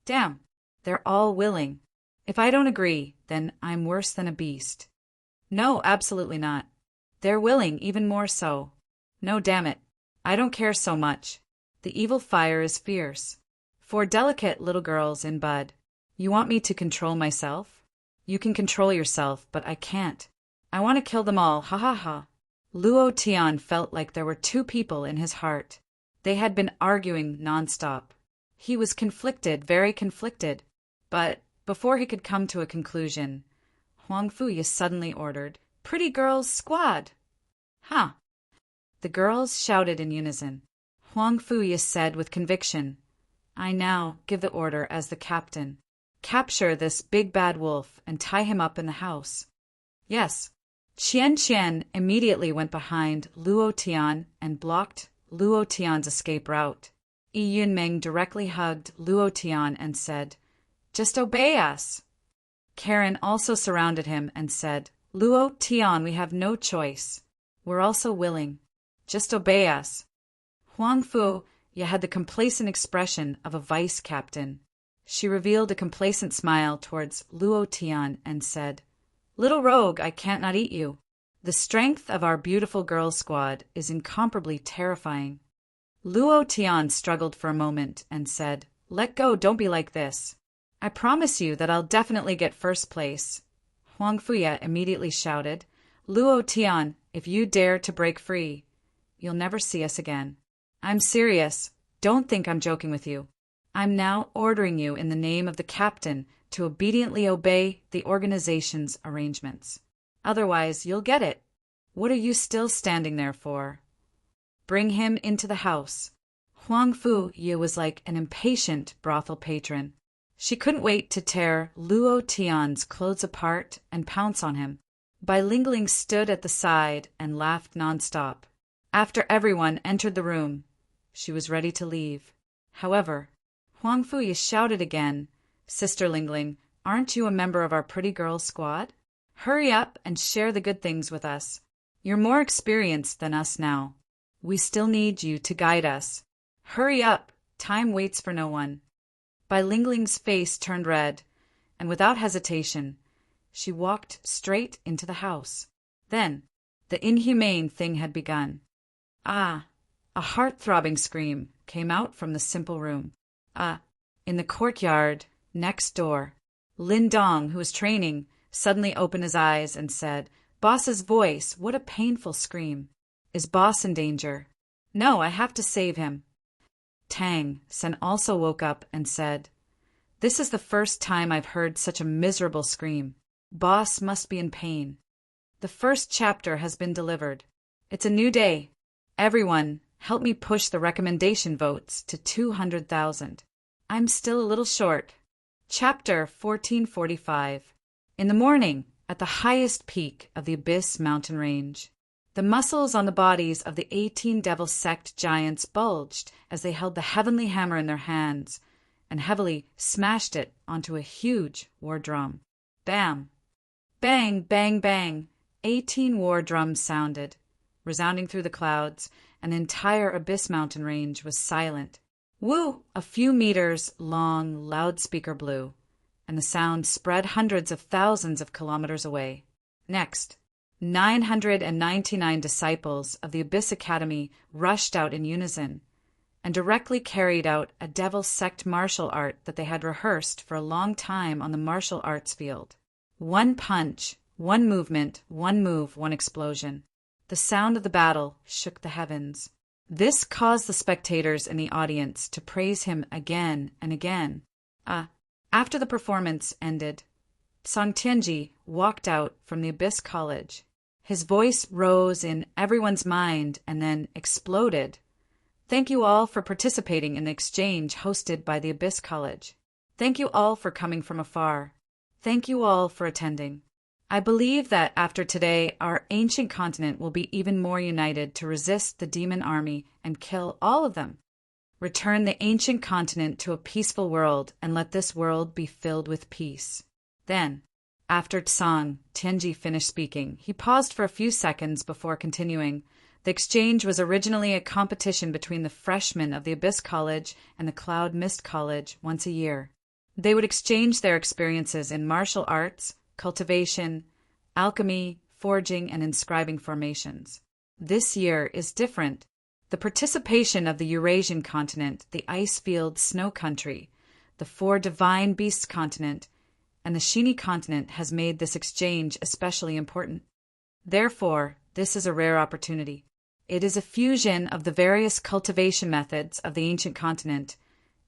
Damn, they're all willing. If I don't agree, then I'm worse than a beast. No, absolutely not. They're willing, even more so. No, damn it. I don't care so much. The evil fire is fierce. For delicate little girls in bud. You want me to control myself? You can control yourself, but I can't. I want to kill them all, ha ha ha. Luo Tian felt like there were two people in his heart. They had been arguing nonstop. He was conflicted, very conflicted. But before he could come to a conclusion, Huang Fuyi suddenly ordered, "Pretty girls, squad!" Huh. The girls shouted in unison. Huang Fuyi said with conviction, "I now give the order as the captain. Capture this big bad wolf and tie him up in the house." Yes. Qian immediately went behind Luo Tian and blocked Luo Tian's escape route. Yi Yunmeng directly hugged Luo Tian and said, "Just obey us." Karen also surrounded him and said, "Luo Tian, we have no choice. We're also willing. Just obey us." Huang Fu had the complacent expression of a vice captain. She revealed a complacent smile towards Luo Tian and said, "Little rogue, I can't not eat you. The strength of our beautiful girl squad is incomparably terrifying." Luo Tian struggled for a moment and said, "Let go, don't be like this. I promise you that I'll definitely get first place." Huang Fuya immediately shouted, "Luo Tian, if you dare to break free, you'll never see us again. I'm serious. Don't think I'm joking with you. I'm now ordering you in the name of the captain to obediently obey the organization's arrangements. Otherwise, you'll get it. What are you still standing there for? Bring him into the house." Huang Fu was like an impatient brothel patron. She couldn't wait to tear Luo Tian's clothes apart and pounce on him. Bai Lingling stood at the side and laughed nonstop. After everyone entered the room, she was ready to leave. However, Huang Fu shouted again, "Sister Lingling, aren't you a member of our pretty girl squad? Hurry up and share the good things with us. You're more experienced than us now. We still need you to guide us. Hurry up, time waits for no one." Bai Lingling's face turned red, and without hesitation, she walked straight into the house. Then, the inhumane thing had begun. Ah! A heart-throbbing scream came out from the simple room. In the courtyard, next door, Lin Dong, who was training, suddenly opened his eyes and said, "Boss's voice, what a painful scream. Is Boss in danger?" "No, I have to save him." Tang Sen also woke up and said, "This is the first time I've heard such a miserable scream. Boss must be in pain. The first chapter has been delivered. It's a new day. Everyone, help me push the recommendation votes to 200,000. I'm still a little short." Chapter 1445. In the morning, at the highest peak of the Abyss mountain range, the muscles on the bodies of the 18 Devil Sect giants bulged as they held the heavenly hammer in their hands and heavily smashed it onto a huge war drum. Bam! Bang, bang, bang! 18 war drums sounded, resounding through the clouds, and the entire Abyss mountain range was silent. Woo! A few meters long loudspeaker blew, and the sound spread hundreds of thousands of kilometers away. Next, 999 disciples of the Abyss Academy rushed out in unison and directly carried out a Devil Sect martial art that they had rehearsed for a long time on the martial arts field. One punch, one movement, one move, one explosion. The sound of the battle shook the heavens. This caused the spectators in the audience to praise him again and again. After the performance ended, Song Tianji walked out from the Abyss College. His voice rose in everyone's mind and then exploded. "Thank you all for participating in the exchange hosted by the Abyss College. Thank you all for coming from afar. Thank you all for attending. I believe that after today, our ancient continent will be even more united to resist the demon army and kill all of them. Return the ancient continent to a peaceful world and let this world be filled with peace. Then, after Tsang Tianji finished speaking, he paused for a few seconds before continuing. The exchange was originally a competition between the freshmen of the Abyss College and the Cloud Mist College once a year. They would exchange their experiences in martial arts, cultivation, alchemy, forging, and inscribing formations. This year is different. The participation of the Eurasian continent, the ice-field snow country, the four divine beasts continent, and the Shini continent has made this exchange especially important. Therefore, this is a rare opportunity. It is a fusion of the various cultivation methods of the ancient continent,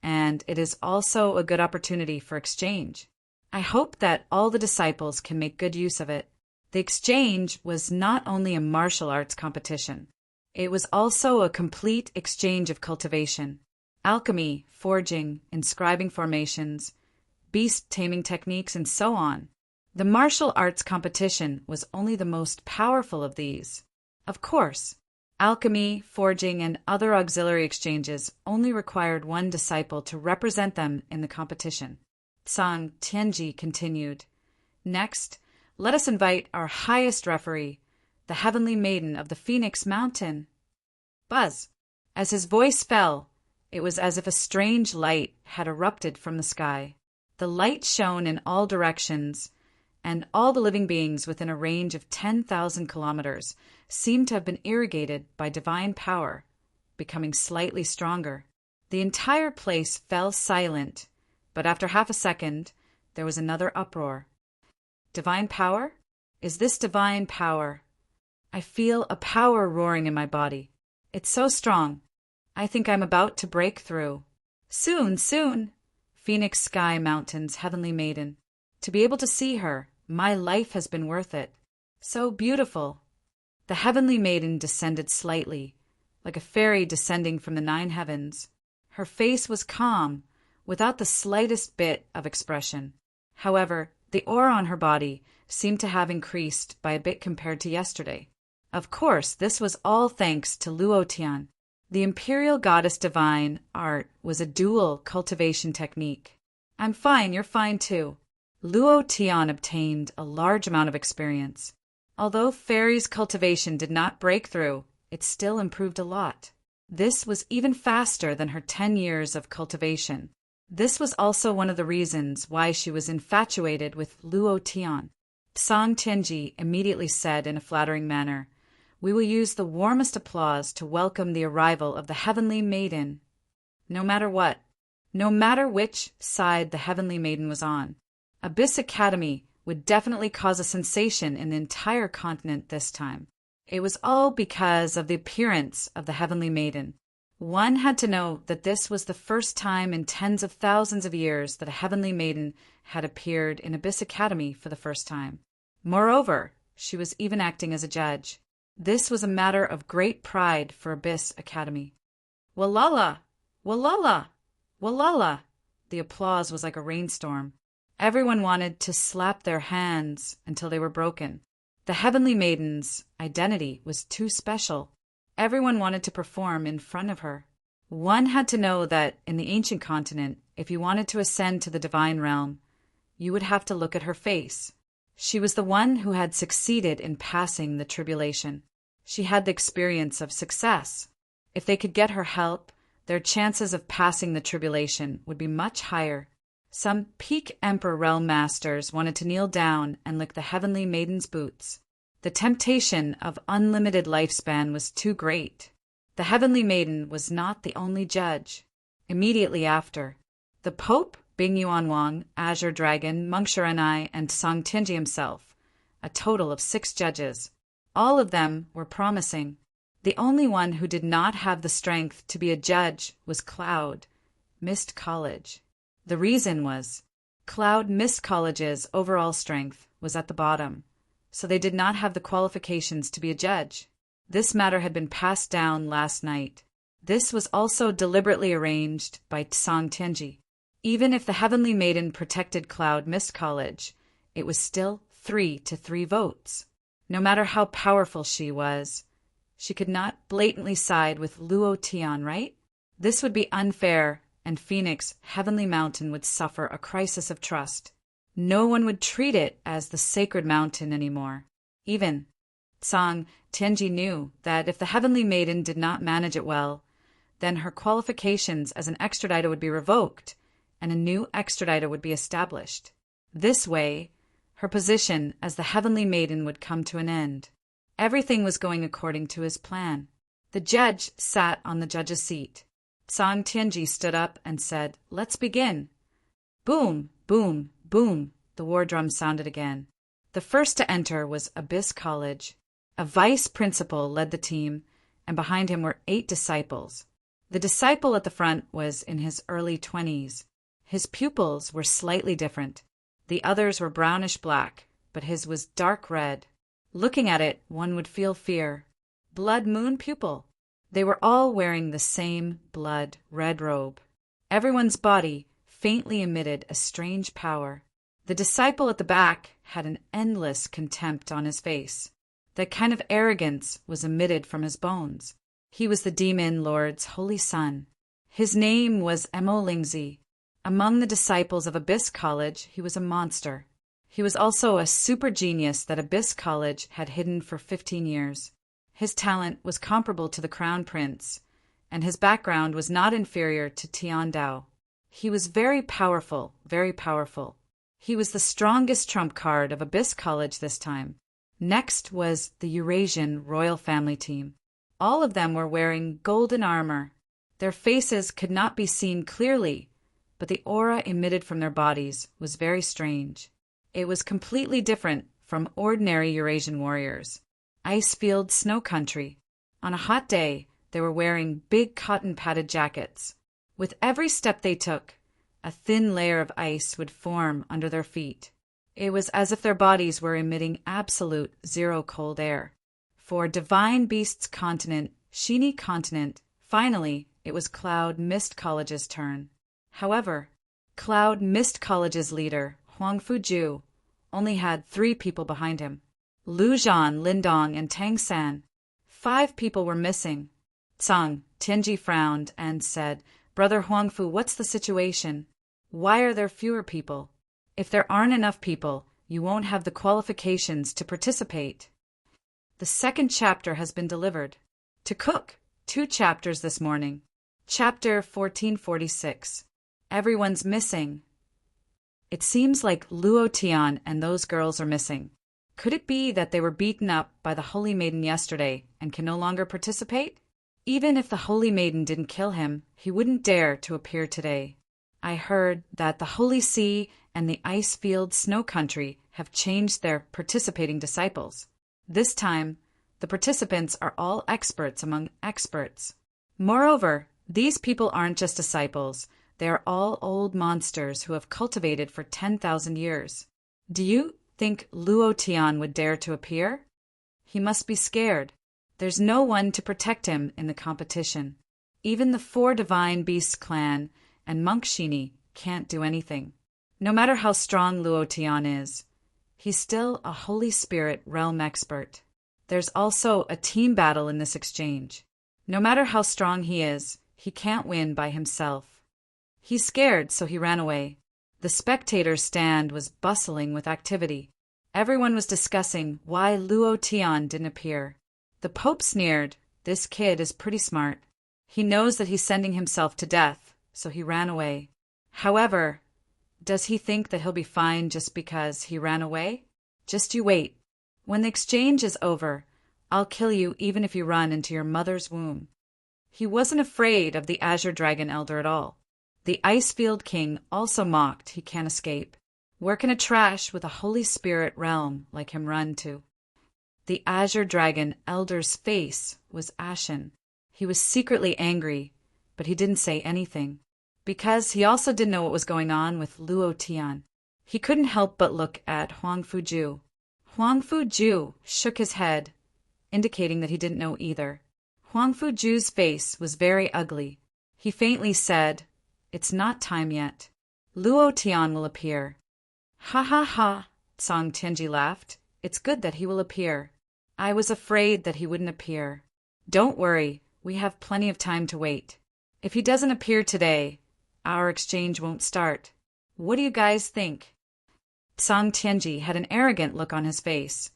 and it is also a good opportunity for exchange. I hope that all the disciples can make good use of it. The exchange was not only a martial arts competition. It was also a complete exchange of cultivation, alchemy, forging, inscribing formations, beast-taming techniques, and so on. The martial arts competition was only the most powerful of these. Of course, alchemy, forging, and other auxiliary exchanges only required one disciple to represent them in the competition. Tsang Tianji continued. Next, let us invite our highest referee, the Heavenly Maiden of the Phoenix Mountain. Buzz. As his voice fell, it was as if a strange light had erupted from the sky. The light shone in all directions, and all the living beings within a range of 10,000 kilometers seemed to have been irrigated by divine power, becoming slightly stronger. The entire place fell silent, but after half a second, there was another uproar. Divine power? Is this divine power? I feel a power roaring in my body. It's so strong. I think I'm about to break through. Soon, soon! Phoenix Sky Mountain's Heavenly Maiden. To be able to see her, my life has been worth it. So beautiful. The Heavenly Maiden descended slightly, like a fairy descending from the 9 heavens. Her face was calm, without the slightest bit of expression. However, the aura on her body seemed to have increased by a bit compared to yesterday. Of course, this was all thanks to Luo Tian. The Imperial Goddess Divine art was a dual cultivation technique. I'm fine, you're fine too. Luo Tian obtained a large amount of experience. Although Fairy's cultivation did not break through, it still improved a lot. This was even faster than her 10 years of cultivation. This was also one of the reasons why she was infatuated with Luo Tian. Tsang Tianji immediately said in a flattering manner, "We will use the warmest applause to welcome the arrival of the Heavenly Maiden." No matter what, no matter which side the Heavenly Maiden was on, Abyss Academy would definitely cause a sensation in the entire continent this time. It was all because of the appearance of the Heavenly Maiden. One had to know that this was the first time in tens of thousands of years that a Heavenly Maiden had appeared in Abyss Academy for the first time. Moreover, she was even acting as a judge. This was a matter of great pride for Abyss Academy. Walala! Walala! Walala! The applause was like a rainstorm. Everyone wanted to slap their hands until they were broken. The Heavenly Maiden's identity was too special. Everyone wanted to perform in front of her. One had to know that in the ancient continent, if you wanted to ascend to the divine realm, you would have to look at her face. She was the one who had succeeded in passing the tribulation. She had the experience of success. If they could get her help, their chances of passing the tribulation would be much higher. Some peak Emperor Realm Masters wanted to kneel down and lick the Heavenly Maiden's boots. The temptation of unlimited lifespan was too great. The Heavenly Maiden was not the only judge. Immediately after, the Pope, Bing Yuanwang, Azure Dragon, Mengshi and Tsang Tianji himself, a total of 6 judges. All of them were promising. The only one who did not have the strength to be a judge was Cloud Mist College. The reason was, Cloud Mist College's overall strength was at the bottom, so they did not have the qualifications to be a judge. This matter had been passed down last night. This was also deliberately arranged by Tsang Tianji. Even if the Heavenly Maiden protected Cloud Mist College, it was still 3-3 votes. No matter how powerful she was, she could not blatantly side with Luo Tian, right? This would be unfair, and Phoenix, Heavenly Mountain, would suffer a crisis of trust. No one would treat it as the sacred mountain anymore. Even Tsang Tianji knew that if the Heavenly Maiden did not manage it well, then her qualifications as an extraditer would be revoked, and a new extraditer would be established. This way, her position as the Heavenly Maiden would come to an end. Everything was going according to his plan. The judge sat on the judge's seat. Tsang Tianji stood up and said, "Let's begin." Boom, boom, boom, the war drum sounded again. The first to enter was Abyss College. A vice principal led the team, and behind him were 8 disciples. The disciple at the front was in his early 20s. His pupils were slightly different. The others were brownish-black, but his was dark red. Looking at it, one would feel fear. Blood Moon pupil. They were all wearing the same blood red robe. Everyone's body faintly emitted a strange power. The disciple at the back had an endless contempt on his face. That kind of arrogance was emitted from his bones. He was the demon lord's holy son. His name was Emo Lingzi. Among the disciples of Abyss College, he was a monster. He was also a super genius that Abyss College had hidden for 15 years. His talent was comparable to the Crown Prince, and his background was not inferior to Tian Dao. He was very powerful, very powerful. He was the strongest trump card of Abyss College this time. Next was the Eurasian royal family team. All of them were wearing golden armor. Their faces could not be seen clearly, but the aura emitted from their bodies was very strange. It was completely different from ordinary Eurasian warriors. Icefield snow country. On a hot day, they were wearing big cotton-padded jackets. With every step they took, a thin layer of ice would form under their feet. It was as if their bodies were emitting absolute zero cold air. For Divine Beasts Continent, Sheeny Continent, finally, it was Cloud Mist College's turn. However, Cloud Mist College's leader, Huang Fuju, only had 3 people behind him. Lu Zhan, Lindong, and Tang San. 5 people were missing. Tsang Tianji frowned and said, "Brother Huangfu, what's the situation? Why are there fewer people? If there aren't enough people, you won't have the qualifications to participate." The second chapter has been delivered. To cook, 2 chapters this morning. Chapter 1446. Everyone's missing. It seems like Luo Tian and those girls are missing. Could it be that they were beaten up by the Holy Maiden yesterday and can no longer participate? Even if the Holy Maiden didn't kill him, he wouldn't dare to appear today. I heard that the Holy Sea and the Icefield Snow Country have changed their participating disciples. This time, the participants are all experts among experts. Moreover, these people aren't just disciples. They are all old monsters who have cultivated for 10,000 years. Do you think Luo Tian would dare to appear? He must be scared. There's no one to protect him in the competition. Even the 4 Divine Beasts clan and Monk Sheeny can't do anything. No matter how strong Luo Tian is, he's still a Holy Spirit realm expert. There's also a team battle in this exchange. No matter how strong he is, he can't win by himself. He's scared, so he ran away. The spectators' stand was bustling with activity. Everyone was discussing why Luo Tian didn't appear. The Pope sneered, "This kid is pretty smart. He knows that he's sending himself to death, so he ran away." However, does he think that he'll be fine just because he ran away? Just you wait. When the exchange is over, I'll kill you even if you run into your mother's womb. He wasn't afraid of the Azure Dragon Elder at all. The Icefield King also mocked he can't escape. Where can a trash with a Holy Spirit realm like him run to? The Azure Dragon Elder's face was ashen. He was secretly angry, but he didn't say anything, because he also didn't know what was going on with Luo Tian. He couldn't help but look at Huang Fuju. Huang Fuju shook his head, indicating that he didn't know either. Huang Fuju's face was very ugly. He faintly said, "It's not time yet. Luo Tian will appear." "Ha ha ha," Song Tianji laughed. It's good that he will appear. I was afraid that he wouldn't appear. Don't worry, we have plenty of time to wait. If he doesn't appear today, our exchange won't start. What do you guys think? Song Tianji had an arrogant look on his face,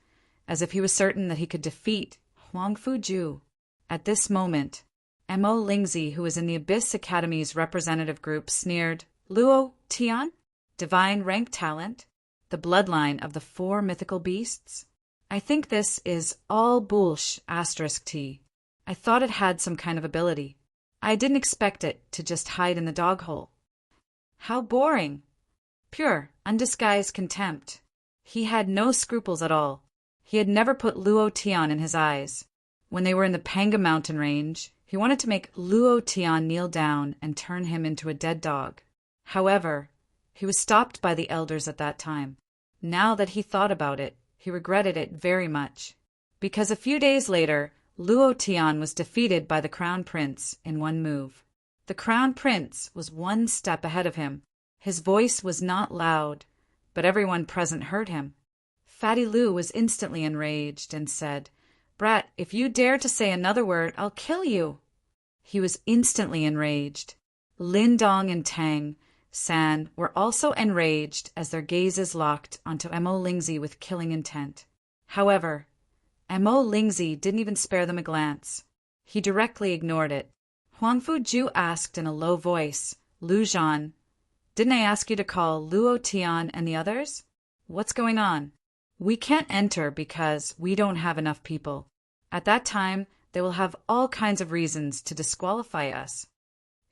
as if he was certain that he could defeat Huang Fuju. At this moment, Mo Lingzi, who was in the Abyss Academy's representative group, sneered, Luo Tian? Divine rank talent? The bloodline of the 4 mythical beasts? I think this is all bullsh *T. I thought it had some kind of ability. I didn't expect it to just hide in the dog hole. How boring. Pure, undisguised contempt. He had no scruples at all. He had never put Luo Tian in his eyes. When they were in the Panga mountain range, he wanted to make Luo Tian kneel down and turn him into a dead dog. However, he was stopped by the elders at that time. Now that he thought about it, he regretted it very much. Because a few days later, Luo Tian was defeated by the Crown Prince in one move. The Crown Prince was 1 step ahead of him. His voice was not loud, but everyone present heard him. Fatty Lu was instantly enraged and said, Brat, if you dare to say another word, I'll kill you. He was instantly enraged. Lin Dong and Tang San were also enraged as their gazes locked onto Mo Lingzi with killing intent. However, Mo Lingzi didn't even spare them a glance. He directly ignored it. Huang Fuju asked in a low voice, Lu Zhan, didn't I ask you to call Luo Tian and the others? What's going on? We can't enter because we don't have enough people. At that time, they will have all kinds of reasons to disqualify us.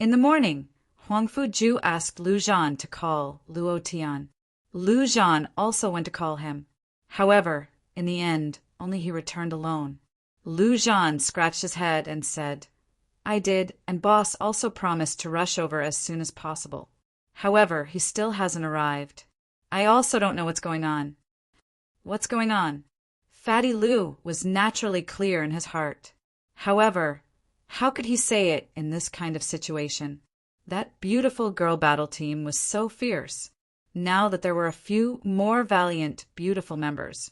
In the morning, Huang Fuju asked Lu Zhan to call Luo Tian. Lu Zhan also went to call him. However, in the end, only he returned alone. Lu Zhan scratched his head and said, I did, and boss also promised to rush over as soon as possible. However, he still hasn't arrived. I also don't know what's going on. What's going on? Fatty Lu was naturally clear in his heart. However, how could he say it in this kind of situation? That beautiful girl battle team was so fierce. Now that there were a few more valiant, beautiful members,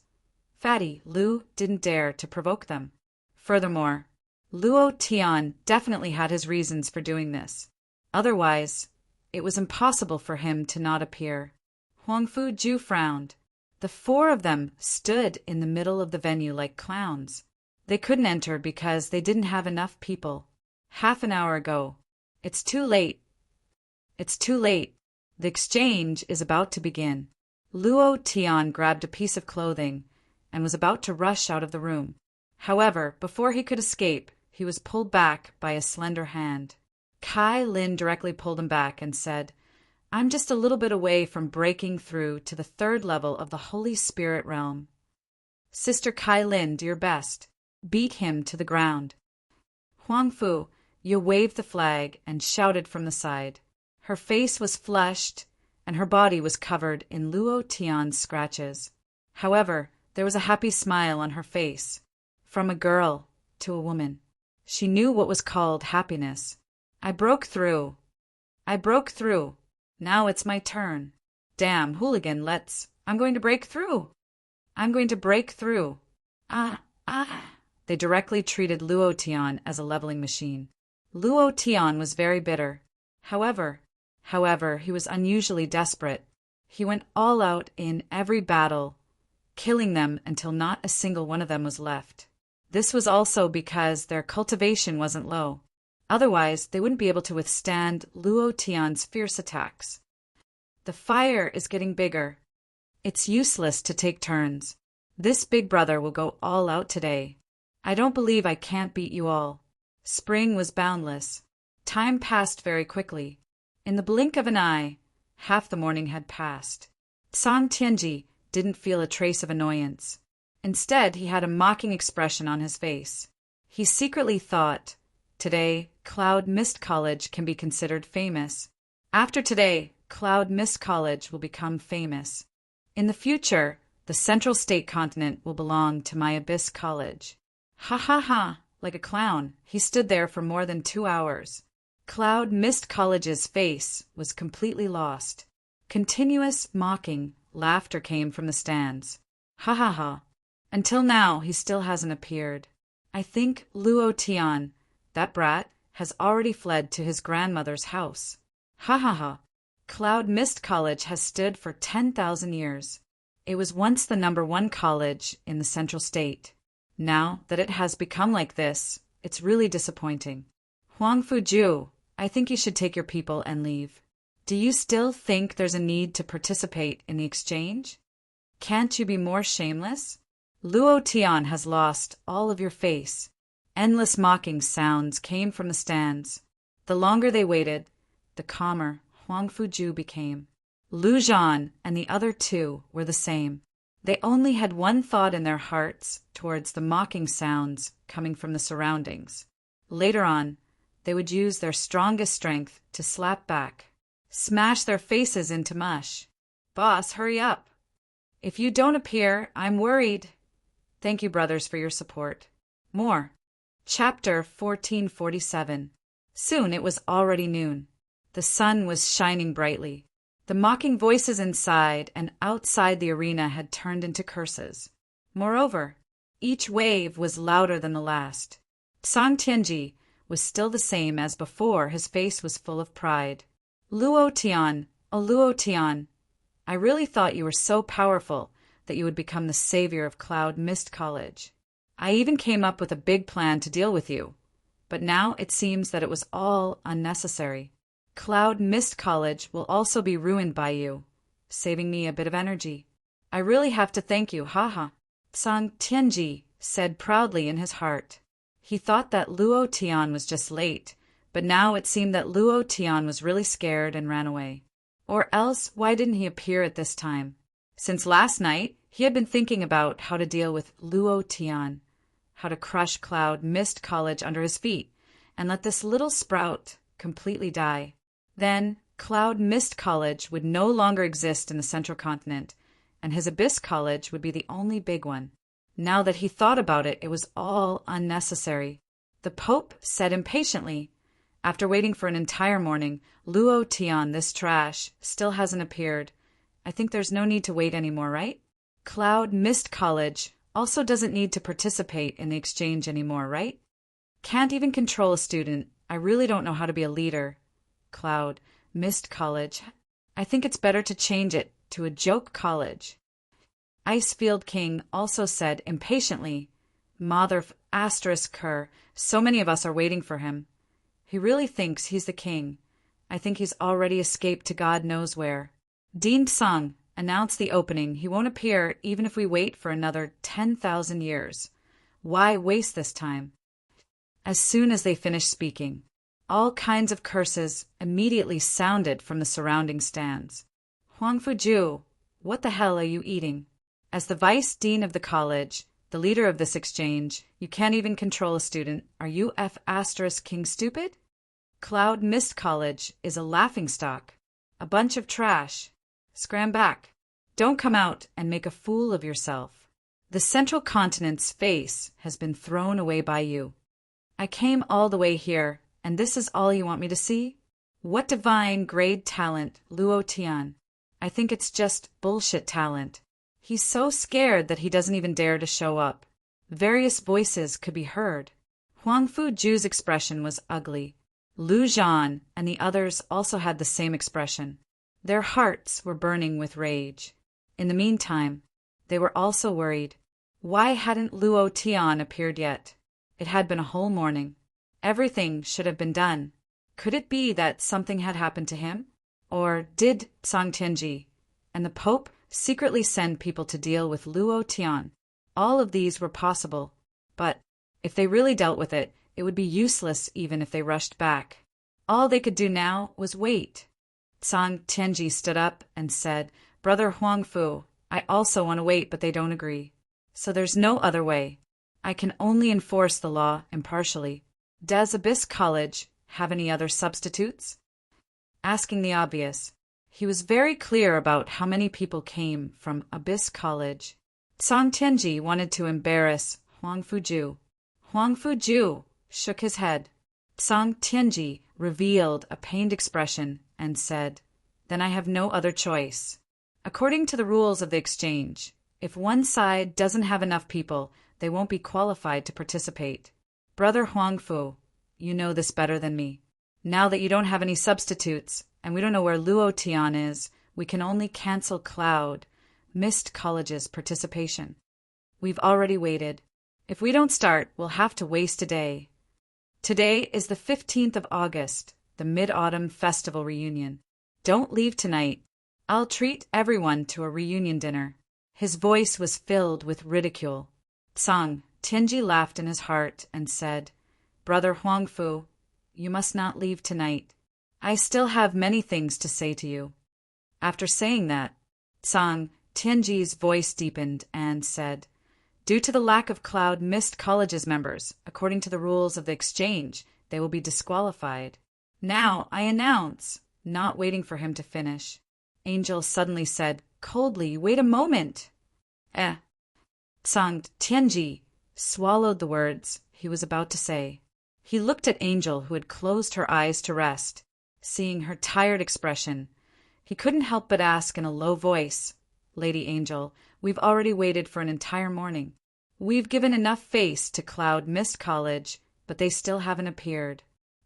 Fatty Lu didn't dare to provoke them. Furthermore, Luo Tian definitely had his reasons for doing this. Otherwise, it was impossible for him to not appear. Huang Fuju frowned. The 4 of them stood in the middle of the venue like clowns. They couldn't enter because they didn't have enough people. Half an hour ago. It's too late. It's too late. The exchange is about to begin. Luo Tian grabbed a piece of clothing and was about to rush out of the room. However, before he could escape, he was pulled back by a slender hand. Kai Lin directly pulled him back and said, I'm just a little bit away from breaking through to the 3rd level of the Holy Spirit realm. Sister Kai Lin, do your best. Beat him to the ground. Huang Fu, you waved the flag and shouted from the side. Her face was flushed, and her body was covered in Luo Tian's scratches. However, there was a happy smile on her face. From a girl to a woman. She knew what was called happiness. I broke through. I broke through. Now it's my turn. Damn, hooligan, I'm going to break through. I'm going to break through. They directly treated Luo Tian as a leveling machine. Luo Tian was very bitter. However, he was unusually desperate. He went all out in every battle, killing them until not a single one of them was left. This was also because their cultivation wasn't low. Otherwise, they wouldn't be able to withstand Luo Tian's fierce attacks. The fire is getting bigger. It's useless to take turns. This big brother will go all out today. I don't believe I can't beat you all. Spring was boundless. Time passed very quickly. In the blink of an eye, half the morning had passed. Song Tianji didn't feel a trace of annoyance. Instead, he had a mocking expression on his face. He secretly thought, today, Cloud Mist College can be considered famous. After today, Cloud Mist College will become famous. In the future, the Central State Continent will belong to my Abyss College. Ha ha ha, like a clown, he stood there for more than 2 hours. Cloud Mist College's face was completely lost. Continuous mocking laughter came from the stands. Ha ha ha. Until now, he still hasn't appeared. I think Luo Tian, that brat, has already fled to his grandmother's house. Ha ha ha. Cloud Mist College has stood for 10,000 years. It was once the #1 college in the Central State. Now that it has become like this, it's really disappointing. Huang Fuju, I think you should take your people and leave. Do you still think there's a need to participate in the exchange? Can't you be more shameless? Luo Tian has lost all of your face. Endless mocking sounds came from the stands. The longer they waited, the calmer Huang Fuju became. Lu Zhan and the other two were the same. They only had one thought in their hearts towards the mocking sounds coming from the surroundings. Later on, they would use their strongest strength to slap back, smash their faces into mush. Boss, hurry up. If you don't appear, I'm worried. Thank you, brothers, for your support. More. Chapter 1447. Soon it was already noon. The sun was shining brightly. The mocking voices inside and outside the arena had turned into curses. Moreover, each wave was louder than the last. Zhang Tianji was still the same as before. His face was full of pride. Luo Tian, oh Luo Tian, I really thought you were so powerful that you would become the savior of Cloud Mist College. I even came up with a big plan to deal with you, but now it seems that it was all unnecessary. Cloud Mist College will also be ruined by you, saving me a bit of energy. I really have to thank you, haha. Zhang Tianji said proudly in his heart. He thought that Luo Tian was just late, but now it seemed that Luo Tian was really scared and ran away. Or else, why didn't he appear at this time? Since last night, he had been thinking about how to deal with Luo Tian, how to crush Cloud Mist College under his feet, and let this little sprout completely die. Then, Cloud Mist College would no longer exist in the Central Continent, and his Abyss College would be the only big one. Now that he thought about it, it was all unnecessary. The Pope said impatiently, after waiting for an entire morning, Luo Tian, this trash, still hasn't appeared. I think there's no need to wait anymore, right? Cloud Mist College also doesn't need to participate in the exchange anymore, right? Can't even control a student. I really don't know how to be a leader. Cloud Mist College. I think it's better to change it to a joke college. Icefield King also said impatiently, Mother asterisk her, so many of us are waiting for him. He really thinks he's the king. I think he's already escaped to God knows where. Dean Sung announced the opening. He won't appear even if we wait for another 10,000 years. Why waste this time? As soon as they finished speaking, all kinds of curses immediately sounded from the surrounding stands. Huang Fuju, what the hell are you eating? As the vice dean of the college, the leader of this exchange, you can't even control a student. Are you F asterisk king stupid? Cloud Mist College is a laughingstock, a bunch of trash. Scram back. Don't come out and make a fool of yourself. The Central Continent's face has been thrown away by you. I came all the way here, and this is all you want me to see? What divine grade talent, Luo Tian. I think it's just bullshit talent. He's so scared that he doesn't even dare to show up. Various voices could be heard. Huang Fuju's expression was ugly. Lu Zhan and the others also had the same expression. Their hearts were burning with rage. In the meantime, they were also worried. Why hadn't Luo Tian appeared yet? It had been a whole morning. Everything should have been done. Could it be that something had happened to him? Or did Zhang Tianji and the Pope secretly send people to deal with Luo Tian? All of these were possible, but if they really dealt with it, it would be useless even if they rushed back. All they could do now was wait. Zhang Tianji stood up and said, Brother Huang Fu, I also want to wait, but they don't agree. So there's no other way. I can only enforce the law impartially. Does Abyss College have any other substitutes? Asking the obvious, he was very clear about how many people came from Abyss College. Zhang Tianji wanted to embarrass Huang Fuju. Huang Fuju shook his head. Zhang Tianji revealed a pained expression and said, Then I have no other choice. According to the rules of the exchange, if one side doesn't have enough people, they won't be qualified to participate. Brother Huangfu, you know this better than me. Now that you don't have any substitutes, and we don't know where Luo Tian is, we can only cancel Cloud, Mist College's participation. We've already waited. If we don't start, we'll have to waste a day. Today is the 15th of August, the Mid-Autumn Festival reunion. Don't leave tonight. I'll treat everyone to a reunion dinner. His voice was filled with ridicule. Tsang Tianji laughed in his heart and said, Brother Huangfu, you must not leave tonight. I still have many things to say to you. After saying that, Tsang Tianji's voice deepened and said, Due to the lack of Cloud Mist College's members, according to the rules of the exchange, they will be disqualified. Now I announce, not waiting for him to finish. Angel suddenly said, coldly, Wait a moment. Tsang Tianji swallowed the words he was about to say. He looked at Angel, who had closed her eyes to rest. Seeing her tired expression, he couldn't help but ask in a low voice, Lady Angel, we've already waited for an entire morning. We've given enough face to Cloud Mist College, but they still haven't appeared.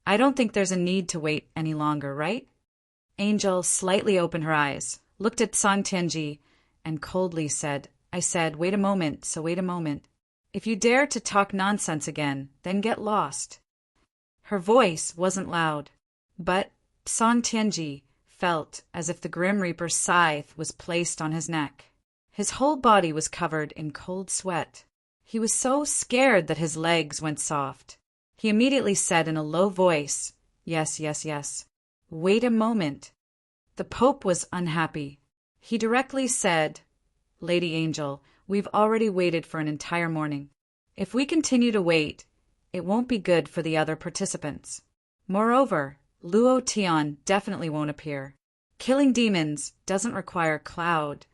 I don't think there's a need to wait any longer, right? Angel slightly opened her eyes, looked at Tsang Tianji, and coldly said, I said, wait a moment, so wait a moment. If you dare to talk nonsense again, then get lost. Her voice wasn't loud, but Tsang Tianji felt as if the Grim Reaper's scythe was placed on his neck. His whole body was covered in cold sweat. He was so scared that his legs went soft. He immediately said in a low voice, Yes, yes, yes. Wait a moment. The Pope was unhappy. He directly said, Lady Angel, we've already waited for an entire morning. If we continue to wait, it won't be good for the other participants. Moreover, Luo Tian definitely won't appear. Killing demons doesn't require Cloud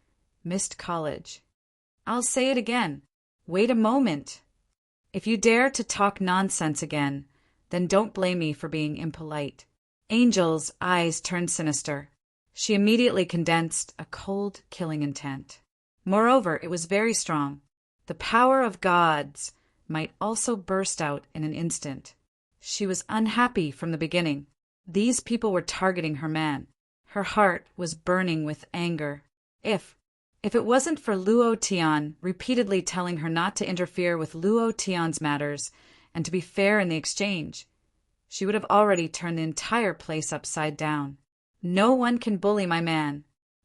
Mist College. I'll say it again. Wait a moment. If you dare to talk nonsense again, then don't blame me for being impolite. Angel's eyes turned sinister. She immediately condensed a cold, killing intent. Moreover, it was very strong. The power of gods might also burst out in an instant. She was unhappy from the beginning. These people were targeting her man. Her heart was burning with anger. If it wasn't for Luo Tian repeatedly telling her not to interfere with Luo Tian's matters and to be fair in the exchange, she would have already turned the entire place upside down. No one can bully my man.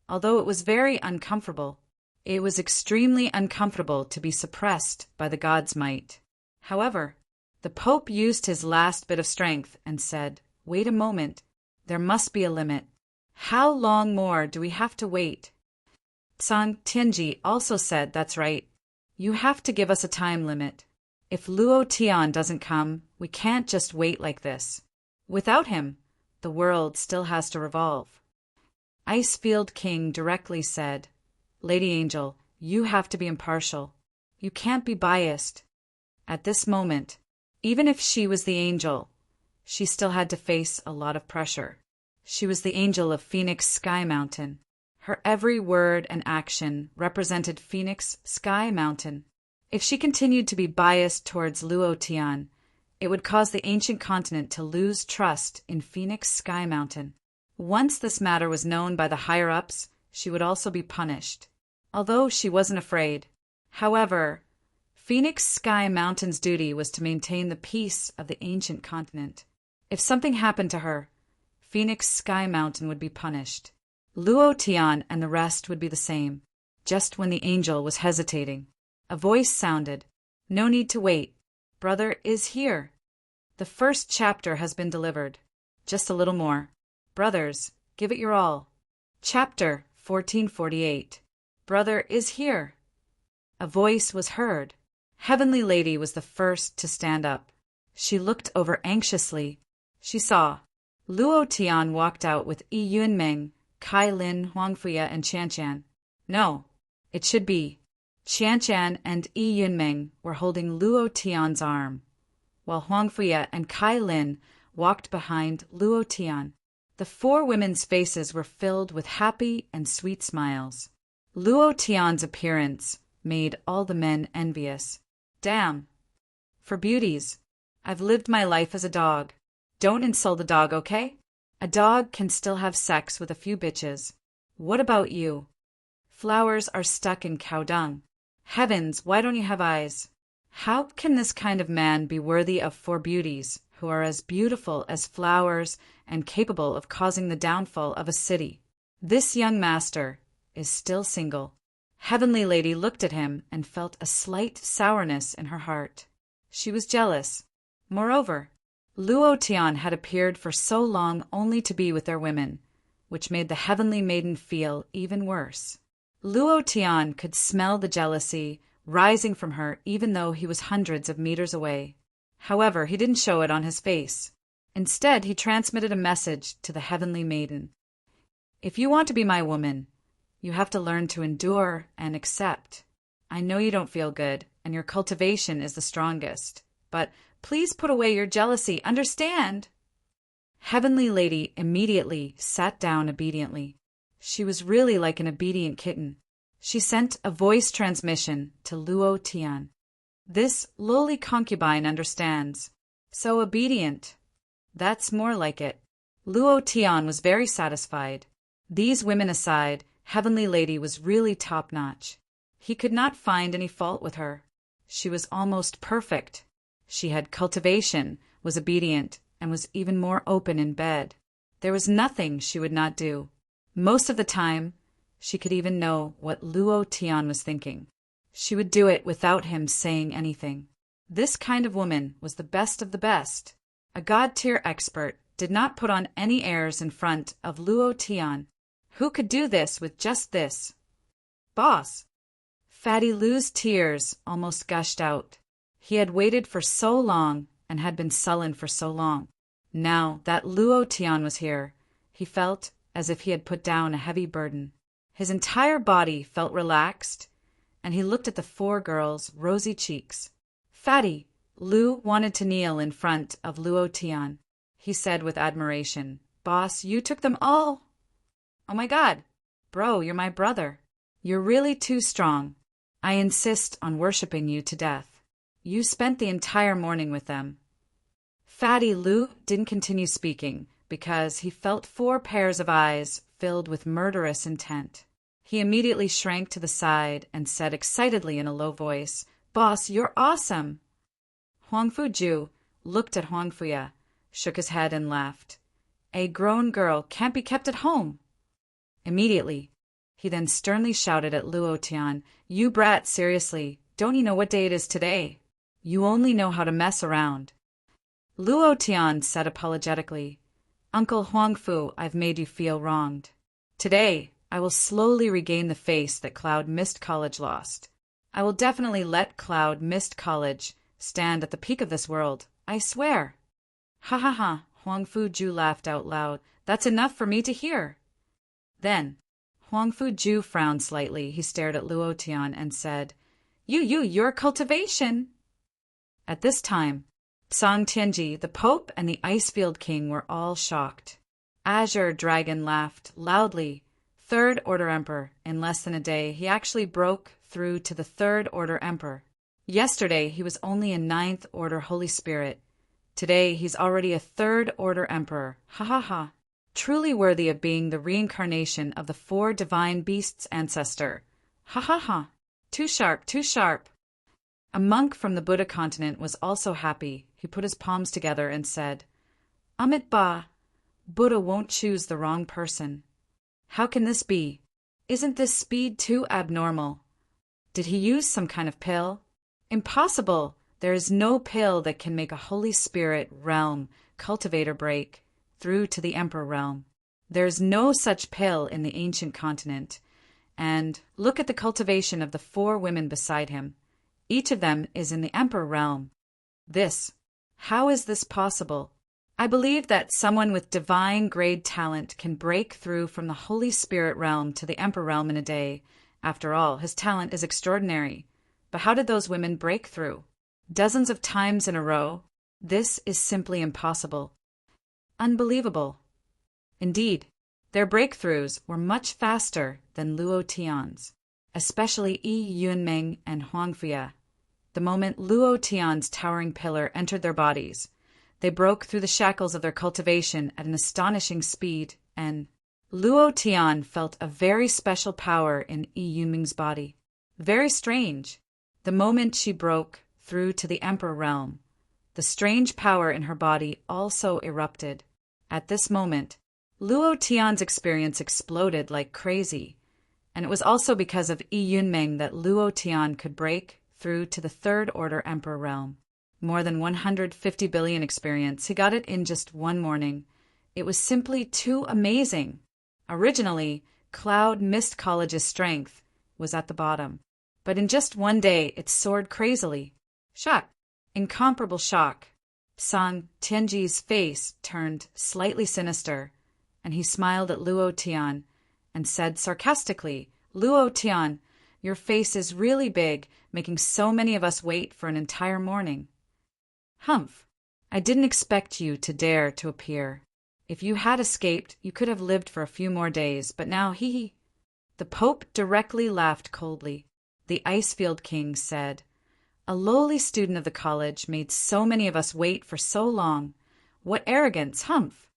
Although it was very uncomfortable, it was extremely uncomfortable to be suppressed by the god's might. However, the Pope used his last bit of strength and said, Wait a moment. There must be a limit. How long more do we have to wait? Tsang Tianji also said, That's right. You have to give us a time limit. If Luo Tian doesn't come, we can't just wait like this. Without him, the world still has to revolve. Icefield King directly said, Lady Angel, you have to be impartial. You can't be biased. At this moment, even if she was the angel, she still had to face a lot of pressure. She was the angel of Phoenix Sky Mountain. Her every word and action represented Phoenix Sky Mountain. If she continued to be biased towards Luo Tian, it would cause the ancient continent to lose trust in Phoenix Sky Mountain. Once this matter was known by the higher-ups, she would also be punished. Although she wasn't afraid. However, Phoenix Sky Mountain's duty was to maintain the peace of the ancient continent. If something happened to her, Phoenix Sky Mountain would be punished. Luo Tian and the rest would be the same. Just when the angel was hesitating, a voice sounded, No need to wait. Brother is here. The first chapter has been delivered. Just a little more. Brothers, give it your all. Chapter 1448. Brother is here. A voice was heard. Heavenly Lady was the first to stand up. She looked over anxiously. She saw Luo Tian walked out with Yi Yunmeng, Kai Lin, Huangfuya, and Qianshan. No, it should be. Qianshan and Yi Yunmeng were holding Luo Tian's arm, while Huangfuya and Kai Lin walked behind Luo Tian. The 4 women's faces were filled with happy and sweet smiles. Luo Tian's appearance made all the men envious. Damn. For beauties, I've lived my life as a dog. Don't insult a dog, okay? A dog can still have sex with a few bitches. What about you? Flowers are stuck in cow dung. Heavens, why don't you have eyes? How can this kind of man be worthy of 4 beauties who are as beautiful as flowers and capable of causing the downfall of a city? This young master is still single. Heavenly Lady looked at him and felt a slight sourness in her heart. She was jealous. Moreover, Luo Tian had appeared for so long only to be with their women, which made the heavenly maiden feel even worse. Luo Tian could smell the jealousy rising from her even though he was hundreds of meters away. However, he didn't show it on his face. Instead, he transmitted a message to the heavenly maiden. If you want to be my woman, you have to learn to endure and accept. I know you don't feel good, and your cultivation is the strongest, but please put away your jealousy, understand? Heavenly Lady immediately sat down obediently. She was really like an obedient kitten. She sent a voice transmission to Luo Tian. This lowly concubine understands. So obedient. That's more like it. Luo Tian was very satisfied. These women aside, Heavenly Lady was really top-notch. He could not find any fault with her. She was almost perfect. She had cultivation, was obedient, and was even more open in bed. There was nothing she would not do. Most of the time, she could even know what Luo Tian was thinking. She would do it without him saying anything. This kind of woman was the best of the best. A god-tier expert did not put on any airs in front of Luo Tian. Who could do this with just this? Boss. Fatty Lu's tears almost gushed out. He had waited for so long and had been sullen for so long. Now that Luo Tian was here, he felt as if he had put down a heavy burden. His entire body felt relaxed, and he looked at the 4 girls' rosy cheeks. Fatty, Lu wanted to kneel in front of Luo Tian. He said with admiration, Boss, you took them all. Oh my God, bro, you're my brother. You're really too strong. I insist on worshiping you to death. You spent the entire morning with them. Fatty Lu didn't continue speaking because he felt 4 pairs of eyes filled with murderous intent. He immediately shrank to the side and said excitedly in a low voice, Boss, you're awesome. Huang Fuju looked at Huang Fuya, shook his head and laughed. A grown girl can't be kept at home. Immediately, he then sternly shouted at Luo Tian, You brat, seriously, don't you know what day it is today? You only know how to mess around. Luo Tian said apologetically, Uncle Huangfu, I've made you feel wronged. Today, I will slowly regain the face that Cloud Mist College lost. I will definitely let Cloud Mist College stand at the peak of this world, I swear. Ha ha ha, Huangfu Ju laughed out loud. That's enough for me to hear. Then, Huangfu Ju frowned slightly. He stared at Luo Tian and said, Your cultivation. At this time, Tsang Tianji, the Pope, and the Icefield King were all shocked. Azure Dragon laughed loudly. 3rd Order Emperor. In less than a day, he actually broke through to the 3rd Order Emperor. Yesterday, he was only a 9th Order Holy Spirit. Today, he's already a 3rd Order Emperor. Ha ha ha. Truly worthy of being the reincarnation of the 4 divine beasts' ancestor. Ha ha ha. Too sharp, too sharp. A monk from the Buddha continent was also happy. He put his palms together and said, Amit Ba, Buddha won't choose the wrong person. How can this be? Isn't this speed too abnormal? Did he use some kind of pill? Impossible! There is no pill that can make a Holy Spirit realm cultivator break through to the Emperor realm. There is no such pill in the ancient continent. And look at the cultivation of the 4 women beside him. Each of them is in the Emperor realm. How is this possible? I believe that someone with divine grade talent can break through from the Holy Spirit realm to the Emperor realm in a day. After all, his talent is extraordinary. But how did those women break through? Dozens of times in a row? This is simply impossible. Unbelievable. Indeed, their breakthroughs were much faster than Luo Tian's, especially Yi Yunmeng and Huangfia. The moment Luo Tian's towering pillar entered their bodies, they broke through the shackles of their cultivation at an astonishing speed, and Luo Tian felt a very special power in Yi Yunmeng's body. Very strange. The moment she broke through to the Emperor realm, the strange power in her body also erupted. At this moment, Luo Tian's experience exploded like crazy, and it was also because of Yi Yunmeng that Luo Tian could break through to the Third Order Emperor realm. More than 150 billion experience, he got it in just one morning. It was simply too amazing. Originally, Cloud Mist College's strength was at the bottom, but in just one day it soared crazily. Shock. Incomparable shock. Sang Tianji's face turned slightly sinister, and he smiled at Luo Tian and said sarcastically, "Luo Tian, your face is really big, making so many of us wait for an entire morning." "Humph. I didn't expect you to dare to appear. If you had escaped, you could have lived for a few more days, but now he." The Pope directly laughed coldly. The Icefield King said, "A lowly student of the college made so many of us wait for so long. What arrogance, humph!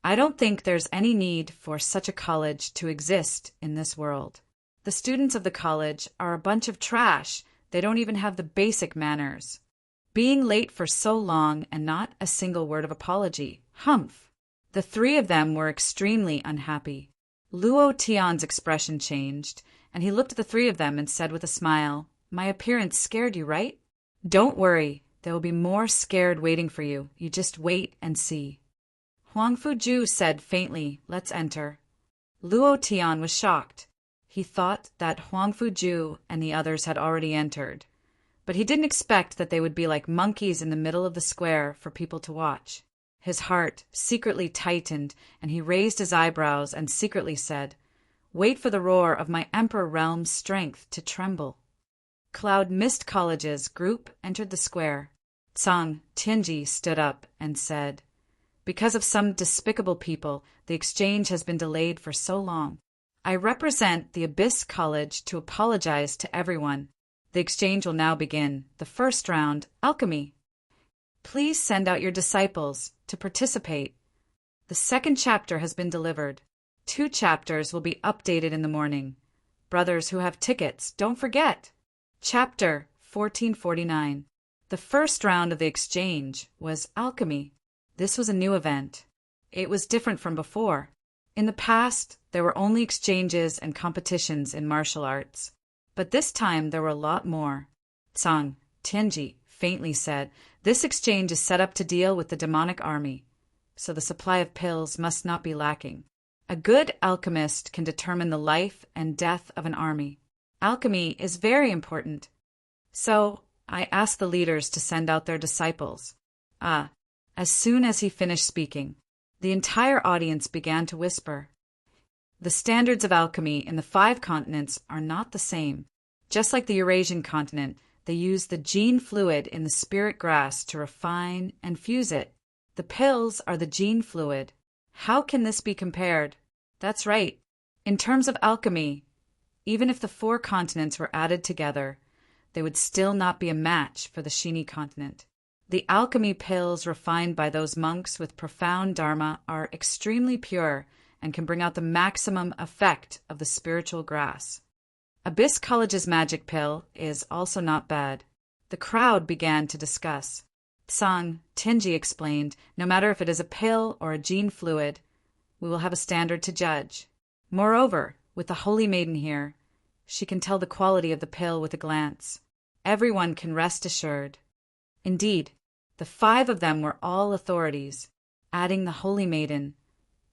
I don't think there's any need for such a college to exist in this world. The students of the college are a bunch of trash. They don't even have the basic manners. Being late for so long and not a single word of apology, humph!" The three of them were extremely unhappy. Luo Tian's expression changed, and he looked at the three of them and said with a smile, "My appearance scared you, right? Don't worry, there will be more scared waiting for you. You just wait and see." Huang Fuju said faintly, "Let's enter." Luo Tian was shocked. He thought that Huang Fuju and the others had already entered, but he didn't expect that they would be like monkeys in the middle of the square for people to watch. His heart secretly tightened, and he raised his eyebrows and secretly said, "Wait for the roar of my Emperor realm's strength to tremble." Cloud Mist College's group entered the square. Sang Tianji stood up and said, "Because of some despicable people, the exchange has been delayed for so long. I represent the Abyss College to apologize to everyone. The exchange will now begin. The first round, alchemy. Please send out your disciples to participate. The second chapter has been delivered. 2 chapters will be updated in the morning. Brothers who have tickets, don't forget." Chapter 1449. The first round of the exchange was alchemy. This was a new event. It was different from before. In the past, there were only exchanges and competitions in martial arts, but this time there were a lot more. Sang Tianji faintly said, "This exchange is set up to deal with the demonic army, so the supply of pills must not be lacking. A good alchemist can determine the life and death of an army. Alchemy is very important. So I asked the leaders to send out their disciples." As soon as he finished speaking, the entire audience began to whisper. The standards of alchemy in the 5 continents are not the same. Just like the Eurasian continent, they use the gene fluid in the spirit grass to refine and fuse it. The pills are the gene fluid. How can this be compared? That's right. In terms of alchemy, even if the 4 continents were added together, they would still not be a match for the Shini continent. The alchemy pills refined by those monks with profound dharma are extremely pure and can bring out the maximum effect of the spiritual grass. Abyss College's magic pill is also not bad. The crowd began to discuss. Sang Tianji explained, "No matter if it is a pill or a gene fluid, we will have a standard to judge. Moreover, with the Holy Maiden here, she can tell the quality of the pill with a glance. Everyone can rest assured." Indeed, the 5 of them were all authorities. Adding the Holy Maiden,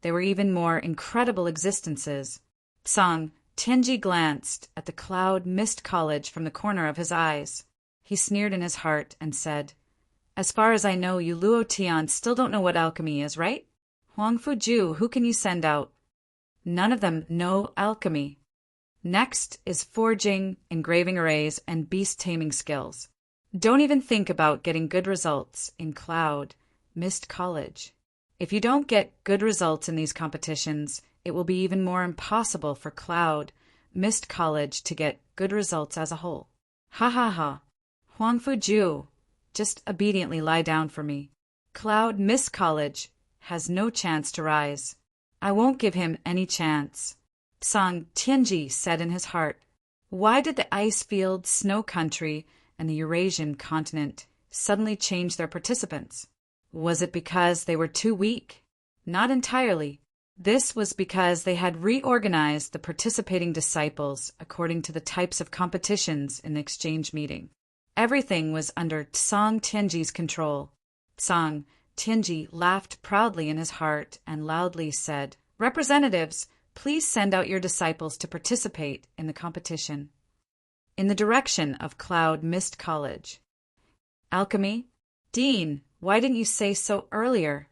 they were even more incredible existences. Sang Tianji glanced at the Cloud Mist College from the corner of his eyes. He sneered in his heart and said, "As far as I know, you Luo Tian still don't know what alchemy is, right? Huang Fuju, who can you send out?" None of them know alchemy. Next is forging, engraving arrays, and beast-taming skills. Don't even think about getting good results in Cloud Mist College. If you don't get good results in these competitions, it will be even more impossible for Cloud Mist College to get good results as a whole. Ha ha ha. Huang Fuju, just obediently lie down for me. Cloud Mist College has no chance to rise. I won't give him any chance. Song Tianji said in his heart. Why did the ice field, snow country, and the Eurasian continent suddenly change their participants? Was it because they were too weak? Not entirely. This was because they had reorganized the participating disciples according to the types of competitions in the exchange meeting. Everything was under Tsang Tianji's control. Tsang Tianji laughed proudly in his heart and loudly said, Representatives, please send out your disciples to participate in the competition. In the direction of Cloud Mist College. Alchemy? Dean, why didn't you say so earlier?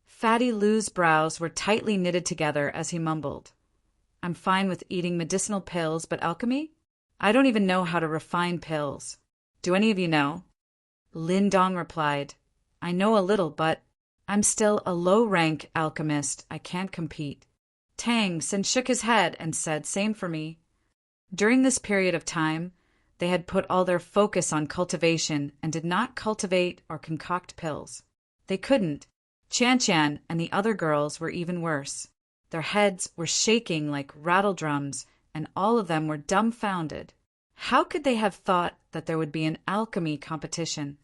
Fatty Lou's brows were tightly knitted together as he mumbled. I'm fine with eating medicinal pills, but alchemy? I don't even know how to refine pills. Do any of you know? Lin Dong replied, I know a little, but I'm still a low-rank alchemist. I can't compete. Tang Sin shook his head and said, Same for me. During this period of time, they had put all their focus on cultivation and did not cultivate or concoct pills. They couldn't. Chan and the other girls were even worse. Their heads were shaking like rattle drums, and all of them were dumbfounded. How could they have thought that there would be an alchemy competition?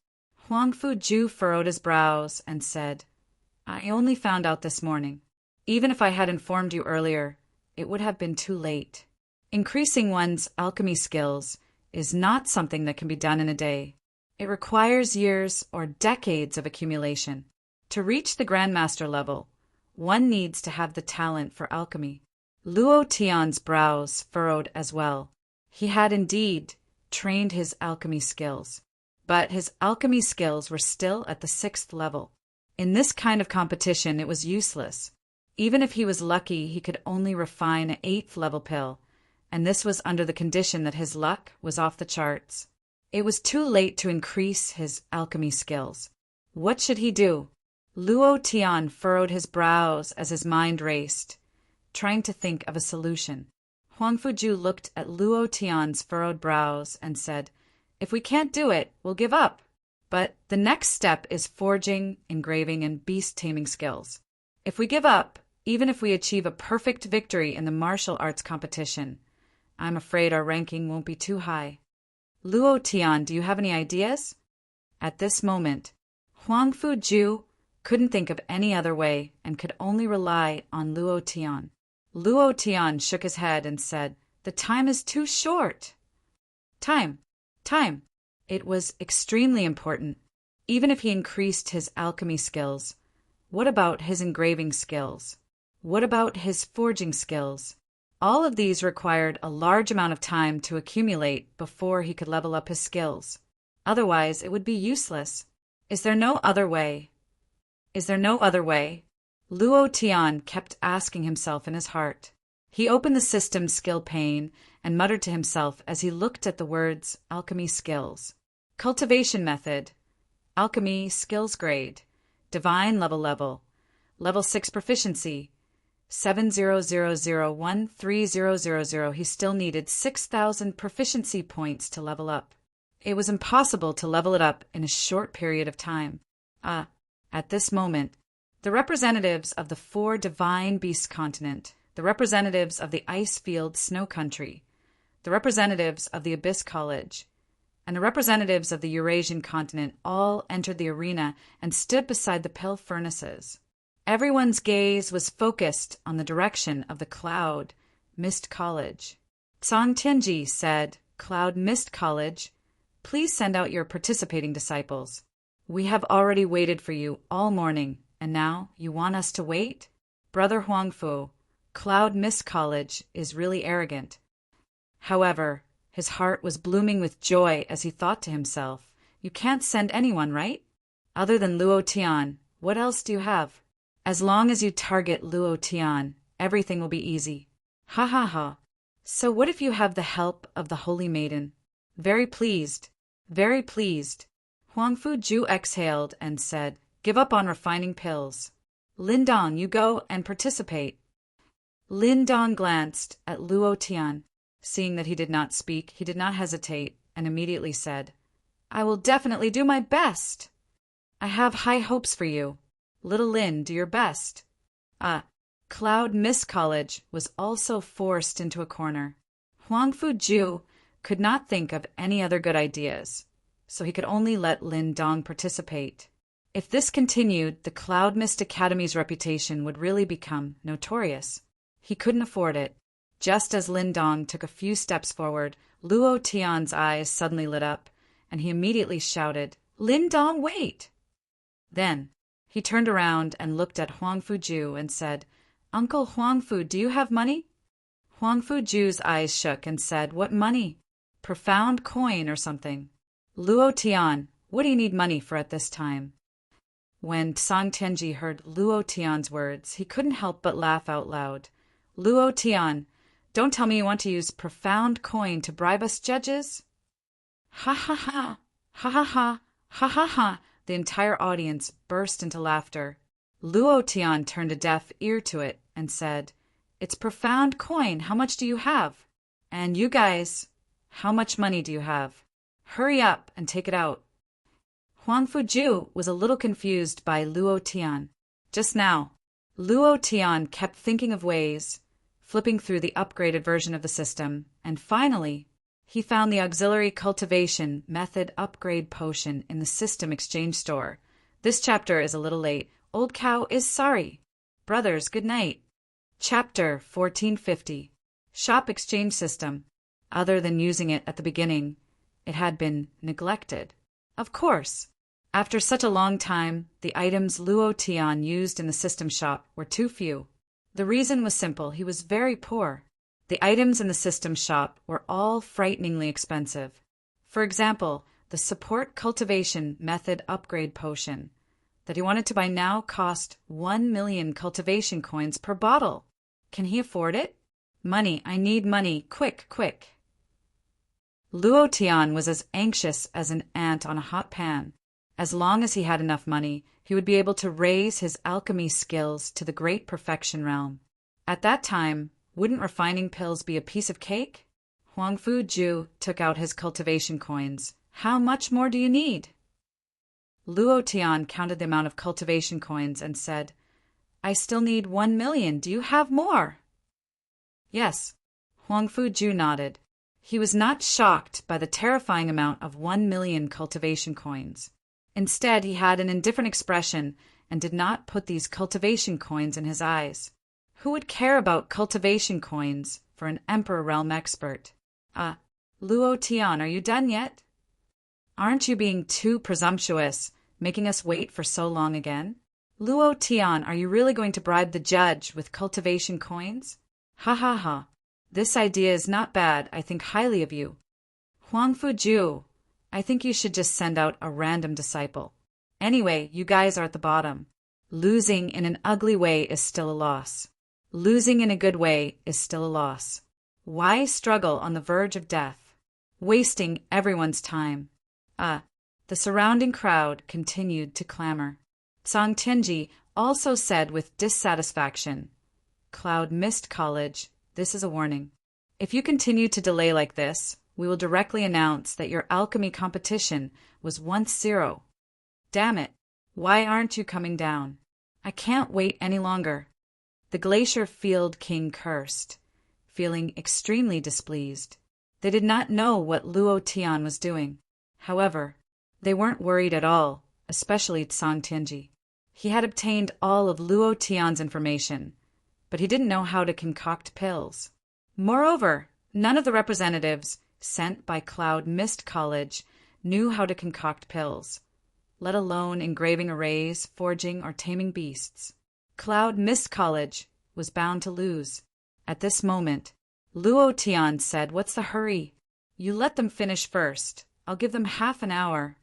Huang Fuju furrowed his brows and said, I only found out this morning. Even if I had informed you earlier, it would have been too late. Increasing one's alchemy skills is not something that can be done in a day. It requires years or decades of accumulation. To reach the Grandmaster level, one needs to have the talent for alchemy. Luo Tian's brows furrowed as well. He had indeed trained his alchemy skills, but his alchemy skills were still at the 6th level. In this kind of competition, it was useless. Even if he was lucky, he could only refine an 8th level pill, and this was under the condition that his luck was off the charts. It was too late to increase his alchemy skills. What should he do? Luo Tian furrowed his brows as his mind raced, trying to think of a solution. Huang Fuju looked at Luo Tian's furrowed brows and said, If we can't do it, we'll give up. But the next step is forging, engraving, and beast-taming skills. If we give up, even if we achieve a perfect victory in the martial arts competition, I'm afraid our ranking won't be too high. Luo Tian, do you have any ideas? At this moment, Huang Fuju couldn't think of any other way and could only rely on Luo Tian. Luo Tian shook his head and said, The time is too short. Time. It was extremely important. Even if he increased his alchemy skills, what about his engraving skills? What about his forging skills? All of these required a large amount of time to accumulate before he could level up his skills. Otherwise, it would be useless. Is there no other way? Luo Tian kept asking himself in his heart. He opened the system skill pane and muttered to himself as he looked at the words alchemy skills. Cultivation method, alchemy skills grade, divine level 6 proficiency, 700013000. He still needed 6,000 proficiency points to level up. It was impossible to level it up in a short period of time. At this moment, the representatives of the 4 divine beast continent, the representatives of the ice field snow country, the representatives of the abyss college, and the representatives of the Eurasian continent all entered the arena and stood beside the pill furnaces. Everyone's gaze was focused on the direction of the Cloud Mist College. Tsang Tianji said, Cloud Mist College, please send out your participating disciples. We have already waited for you all morning, and now you want us to wait? Brother Huangfu, Cloud Mist College is really arrogant. However, his heart was blooming with joy as he thought to himself, You can't send anyone, right? Other than Luo Tian, what else do you have? As long as you target Luo Tian, everything will be easy. Ha ha ha. So what if you have the help of the Holy Maiden? Very pleased. Huang Fuju exhaled and said, Give up on refining pills. Lindong, you go and participate. Lindong glanced at Luo Tian. Seeing that he did not speak, he did not hesitate and immediately said, I will definitely do my best. I have high hopes for you. Little Lin, do your best. Cloud Mist College was also forced into a corner. Huang Fuju could not think of any other good ideas, so he could only let Lin Dong participate. If this continued, the Cloud Mist Academy's reputation would really become notorious. He couldn't afford it. Just as Lin Dong took a few steps forward, Luo Tian's eyes suddenly lit up, and he immediately shouted, Lin Dong, wait! Then he turned around and looked at Huang Fuju and said, Uncle Huang Fu, do you have money? Huang Fuju's eyes shook and said, What money? Profound coin or something. Luo Tian, what do you need money for at this time? When Song Tianji heard Luo Tian's words, he couldn't help but laugh out loud. Luo Tian, don't tell me you want to use profound coin to bribe us judges? Ha ha ha, ha ha ha, ha ha ha. The entire audience burst into laughter. Luo Tian turned a deaf ear to it and said, It's profound coin. How much do you have? And you guys, how much money do you have? Hurry up and take it out. Huang Fuju was a little confused by Luo Tian. Just now, Luo Tian kept thinking of ways, flipping through the upgraded version of the system, and finally, he found the auxiliary cultivation method upgrade potion in the system exchange store. This chapter is a little late. Old cow is sorry. Brothers, good night. Chapter 1450. Shop exchange system. Other than using it at the beginning, it had been neglected. Of course, after such a long time, the items Luo Tian used in the system shop were too few. The reason was simple. He was very poor. The items in the system shop were all frighteningly expensive. For example, the support cultivation method upgrade potion that he wanted to buy now cost 1 million cultivation coins per bottle. Can he afford it? Money, I need money, quick, quick. Luo Tian was as anxious as an ant on a hot pan. As long as he had enough money, he would be able to raise his alchemy skills to the great perfection realm. At that time, wouldn't refining pills be a piece of cake? Huang Fuju took out his cultivation coins. How much more do you need? Luo Tian counted the amount of cultivation coins and said, I still need 1 million. Do you have more? Yes. Huang Fuju nodded. He was not shocked by the terrifying amount of 1 million cultivation coins. Instead, he had an indifferent expression and did not put these cultivation coins in his eyes. Who would care about cultivation coins for an Emperor Realm expert? Luo Tian, are you done yet? Aren't you being too presumptuous, making us wait for so long again? Luo Tian, are you really going to bribe the judge with cultivation coins? Ha ha ha. This idea is not bad. I think highly of you. Huang Fuju, I think you should just send out a random disciple. Anyway, you guys are at the bottom. Losing in an ugly way is still a loss. Losing in a good way is still a loss. Why struggle on the verge of death? Wasting everyone's time. The surrounding crowd continued to clamor. Song Tianji also said with dissatisfaction, Cloud Mist College, this is a warning. If you continue to delay like this, we will directly announce that your alchemy competition was once 0. Damn it, why aren't you coming down? I can't wait any longer. The Glacier Field King cursed, feeling extremely displeased. They did not know what Luo Tian was doing. However, they weren't worried at all, especially Song Tianji. He had obtained all of Luo Tian's information, but he didn't know how to concoct pills. Moreover, none of the representatives sent by Cloud Mist College knew how to concoct pills, let alone engraving arrays, forging, or taming beasts. Cloud Mist College was bound to lose. At this moment, Luo Tian said, What's the hurry? You let them finish first. I'll give them half an hour.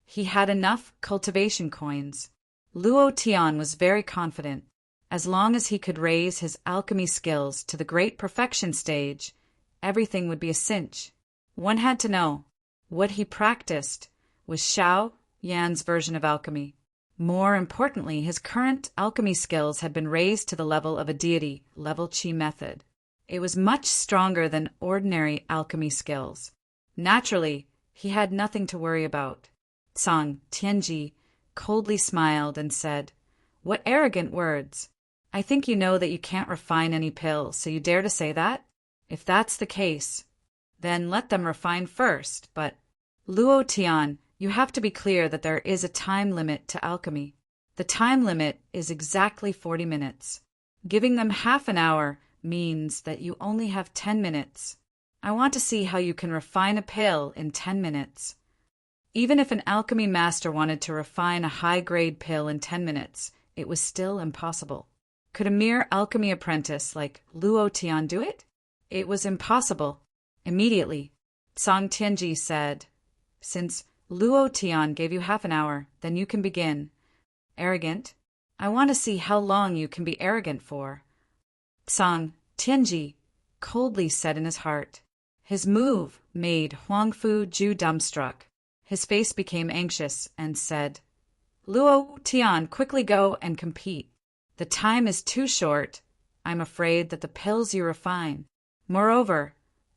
He had enough cultivation coins. Luo Tian was very confident. As long as he could raise his alchemy skills to the great perfection stage, everything would be a cinch. One had to know. What he practiced was Xiao Yan's version of alchemy. More importantly, his current alchemy skills had been raised to the level of a deity, level Qi method. It was much stronger than ordinary alchemy skills. Naturally, he had nothing to worry about. Song Tianji coldly smiled and said, "What arrogant words! I think you know that you can't refine any pill, so you dare to say that? If that's the case, then let them refine first, but Luo Tian, you have to be clear that there is a time limit to alchemy. The time limit is exactly 40 minutes. Giving them half an hour means that you only have 10 minutes. I want to see how you can refine a pill in 10 minutes. Even if an alchemy master wanted to refine a high-grade pill in 10 minutes, it was still impossible. Could a mere alchemy apprentice like Luo Tian do it? It was impossible. Immediately, Song Tianji said, "Since Luo Tian gave you half an hour, then you can begin. Arrogant? I want to see how long you can be arrogant for." Song Tianji coldly said in his heart. His move made Huangfu Ju dumbstruck. His face became anxious and said, "Luo Tian, quickly go and compete. The time is too short. I'm afraid that the pills you refine. Moreover,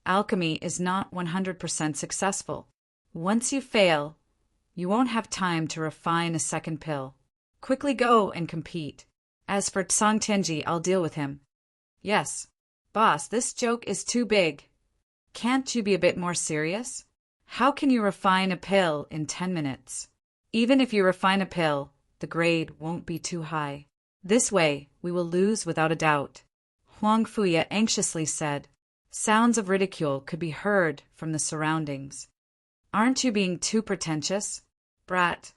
alchemy is not 100% successful. Once you fail, you won't have time to refine a second pill. Quickly go and compete. As for Song Tianji, I'll deal with him." "Yes, boss, this joke is too big. Can't you be a bit more serious? How can you refine a pill in 10 minutes? Even if you refine a pill, the grade won't be too high. This way, we will lose without a doubt." Huang Fuya anxiously said. Sounds of ridicule could be heard from the surroundings. "Aren't you being too pretentious? Brat,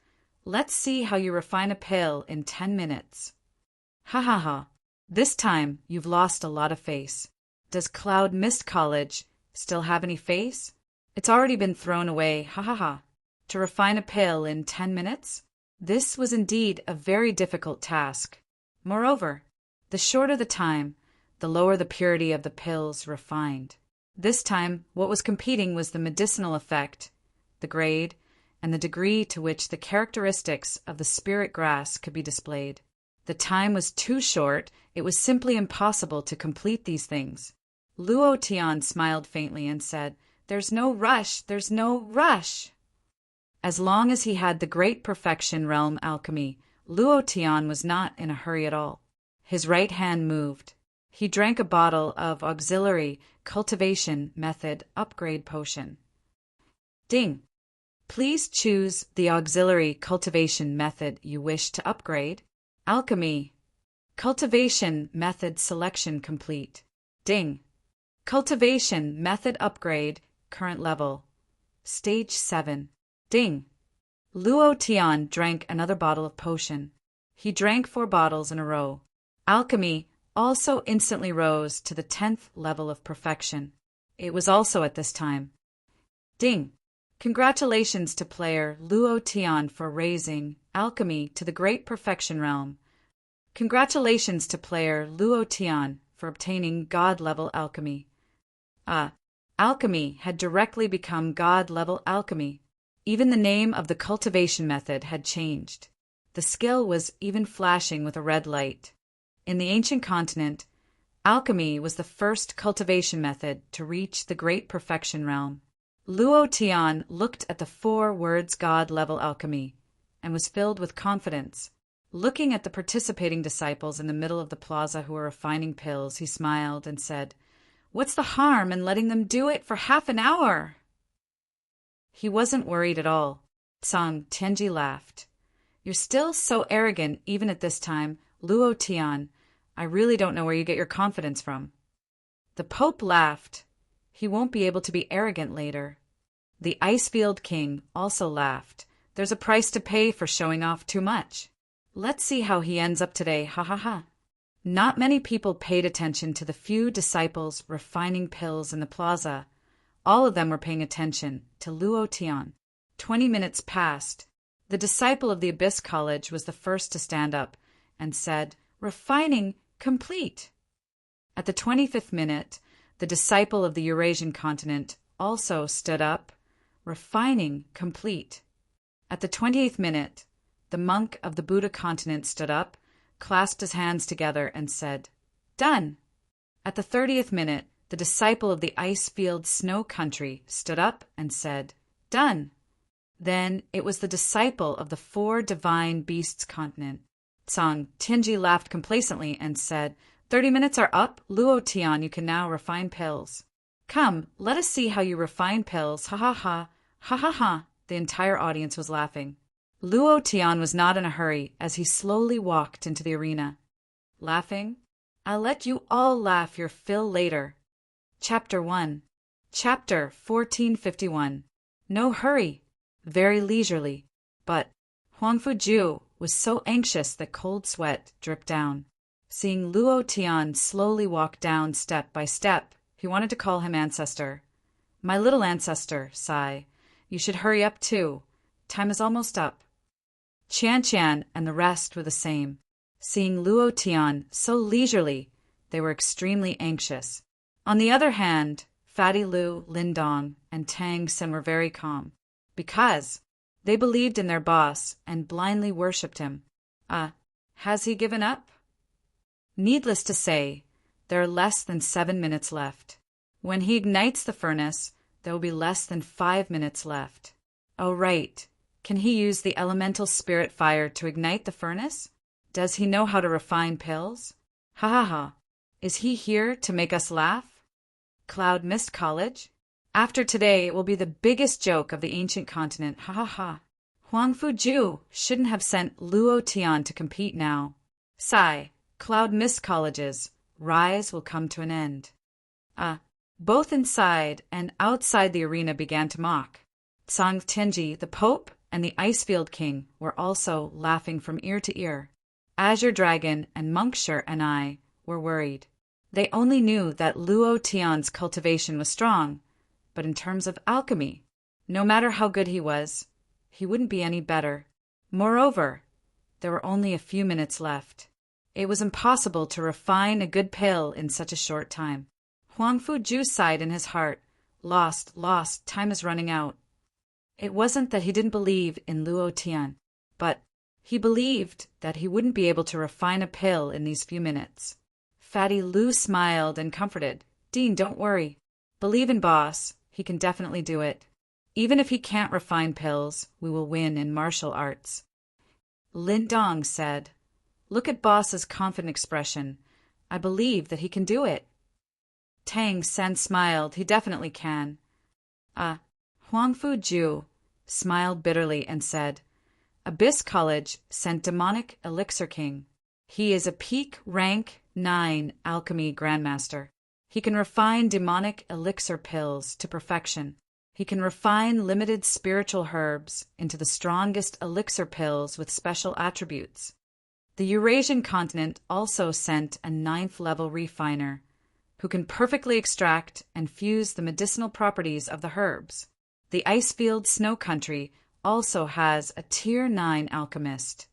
let's see how you refine a pill in 10 minutes. Ha ha ha. This time, you've lost a lot of face. Does Cloud Mist College still have any face? It's already been thrown away, ha ha ha. To refine a pill in 10 minutes? This was indeed a very difficult task. Moreover, the shorter the time, the lower the purity of the pills refined. This time, what was competing was the medicinal effect, the grade, and the degree to which the characteristics of the spirit grass could be displayed. The time was too short, it was simply impossible to complete these things. Luo Tian smiled faintly and said, "There's no rush, there's no rush." As long as he had the great perfection realm alchemy, Luo Tian was not in a hurry at all. His right hand moved. He drank a bottle of auxiliary cultivation method upgrade potion. Ding! Please choose the auxiliary cultivation method you wish to upgrade. Alchemy. Cultivation method selection complete. Ding! Cultivation method upgrade, current level. Stage 7. Ding! Luo Tian drank another bottle of potion. He drank 4 bottles in a row. Alchemy also instantly rose to the 10th level of perfection. It was also at this time. Ding! Congratulations to player Luo Tian for raising alchemy to the great perfection realm. Congratulations to player Luo Tian for obtaining God-level alchemy. Alchemy had directly become God-level alchemy. Even the name of the cultivation method had changed. The skill was even flashing with a red light. In the ancient continent, alchemy was the first cultivation method to reach the great perfection realm. Luo Tian looked at the 4 words God-level alchemy and was filled with confidence. Looking at the participating disciples in the middle of the plaza who were refining pills, he smiled and said, "What's the harm in letting them do it for half an hour?" He wasn't worried at all. Song Tianji laughed. "You're still so arrogant even at this time, Luo Tian. I really don't know where you get your confidence from." The Pope laughed. He won't be able to be arrogant later. The Icefield King also laughed. There's a price to pay for showing off too much. Let's see how he ends up today, ha ha ha. Not many people paid attention to the few disciples refining pills in the plaza. All of them were paying attention to Luo Tian. 20 minutes passed. The disciple of the Abyss College was the first to stand up and said, "Refining complete." At the 25th minute, the disciple of the Eurasian continent also stood up, "Refining complete." At the 28th minute, the monk of the Buddha continent stood up, clasped his hands together, and said, "Done." At the 30th minute, the disciple of the ice-field snow country stood up and said, "Done." Then it was the disciple of the four divine beasts continent. Tsang Tianji laughed complacently and said, 30 minutes are up. Luo Tian, you can now refine pills. Come, let us see how you refine pills. Ha ha ha. Ha ha ha. The entire audience was laughing. Luo Tian was not in a hurry as he slowly walked into the arena. Laughing? I'll let you all laugh your fill later. Chapter 1. Chapter 1451. No hurry. Very leisurely. But Huangfu Ju was so anxious that cold sweat dripped down. Seeing Luo Tian slowly walk down step by step, he wanted to call him ancestor. My little ancestor, sigh. You should hurry up too. Time is almost up. Qian Qian and the rest were the same. Seeing Luo Tian so leisurely, they were extremely anxious. On the other hand, Fatty Lu, Lin Dong, and Tang Sen were very calm, because they believed in their boss and blindly worshipped him. Has he given up? Needless to say, there are less than 7 minutes left. When he ignites the furnace, there will be less than 5 minutes left. Oh, right. Can he use the elemental spirit fire to ignite the furnace? Does he know how to refine pills? Ha ha ha. Is he here to make us laugh? Cloud Mist College? After today, it will be the biggest joke of the ancient continent. Ha ha ha. Huangfu Ju shouldn't have sent Luo Tian to compete now. Sigh. Cloud Mist Colleges. Rise will come to an end. Both inside and outside the arena began to mock. Tsang Tianji, the Pope, and the Icefield King were also laughing from ear to ear. Azure Dragon and Monkshire and I were worried. They only knew that Luo Tian's cultivation was strong, but in terms of alchemy, no matter how good he was, he wouldn't be any better. Moreover, there were only a few minutes left. It was impossible to refine a good pill in such a short time. Huangfu Ju sighed in his heart. Lost, time is running out. It wasn't that he didn't believe in Luo Tian, but he believed that he wouldn't be able to refine a pill in these few minutes. Fatty Lu smiled and comforted. Dean, don't worry. Believe in Boss. He can definitely do it. Even if he can't refine pills, we will win in martial arts. Lin Dong said, Look at Boss's confident expression. I believe that he can do it. Tang Sen smiled. He definitely can. Huangfu Ju smiled bitterly and said, Abyss College sent Demonic Elixir King. He is a peak rank 9 alchemy grandmaster. He can refine demonic elixir pills to perfection. He can refine limited spiritual herbs into the strongest elixir pills with special attributes. The Eurasian continent also sent a 9th level refiner who can perfectly extract and fuse the medicinal properties of the herbs. The Icefield Snow Country also has a Tier 9 alchemist.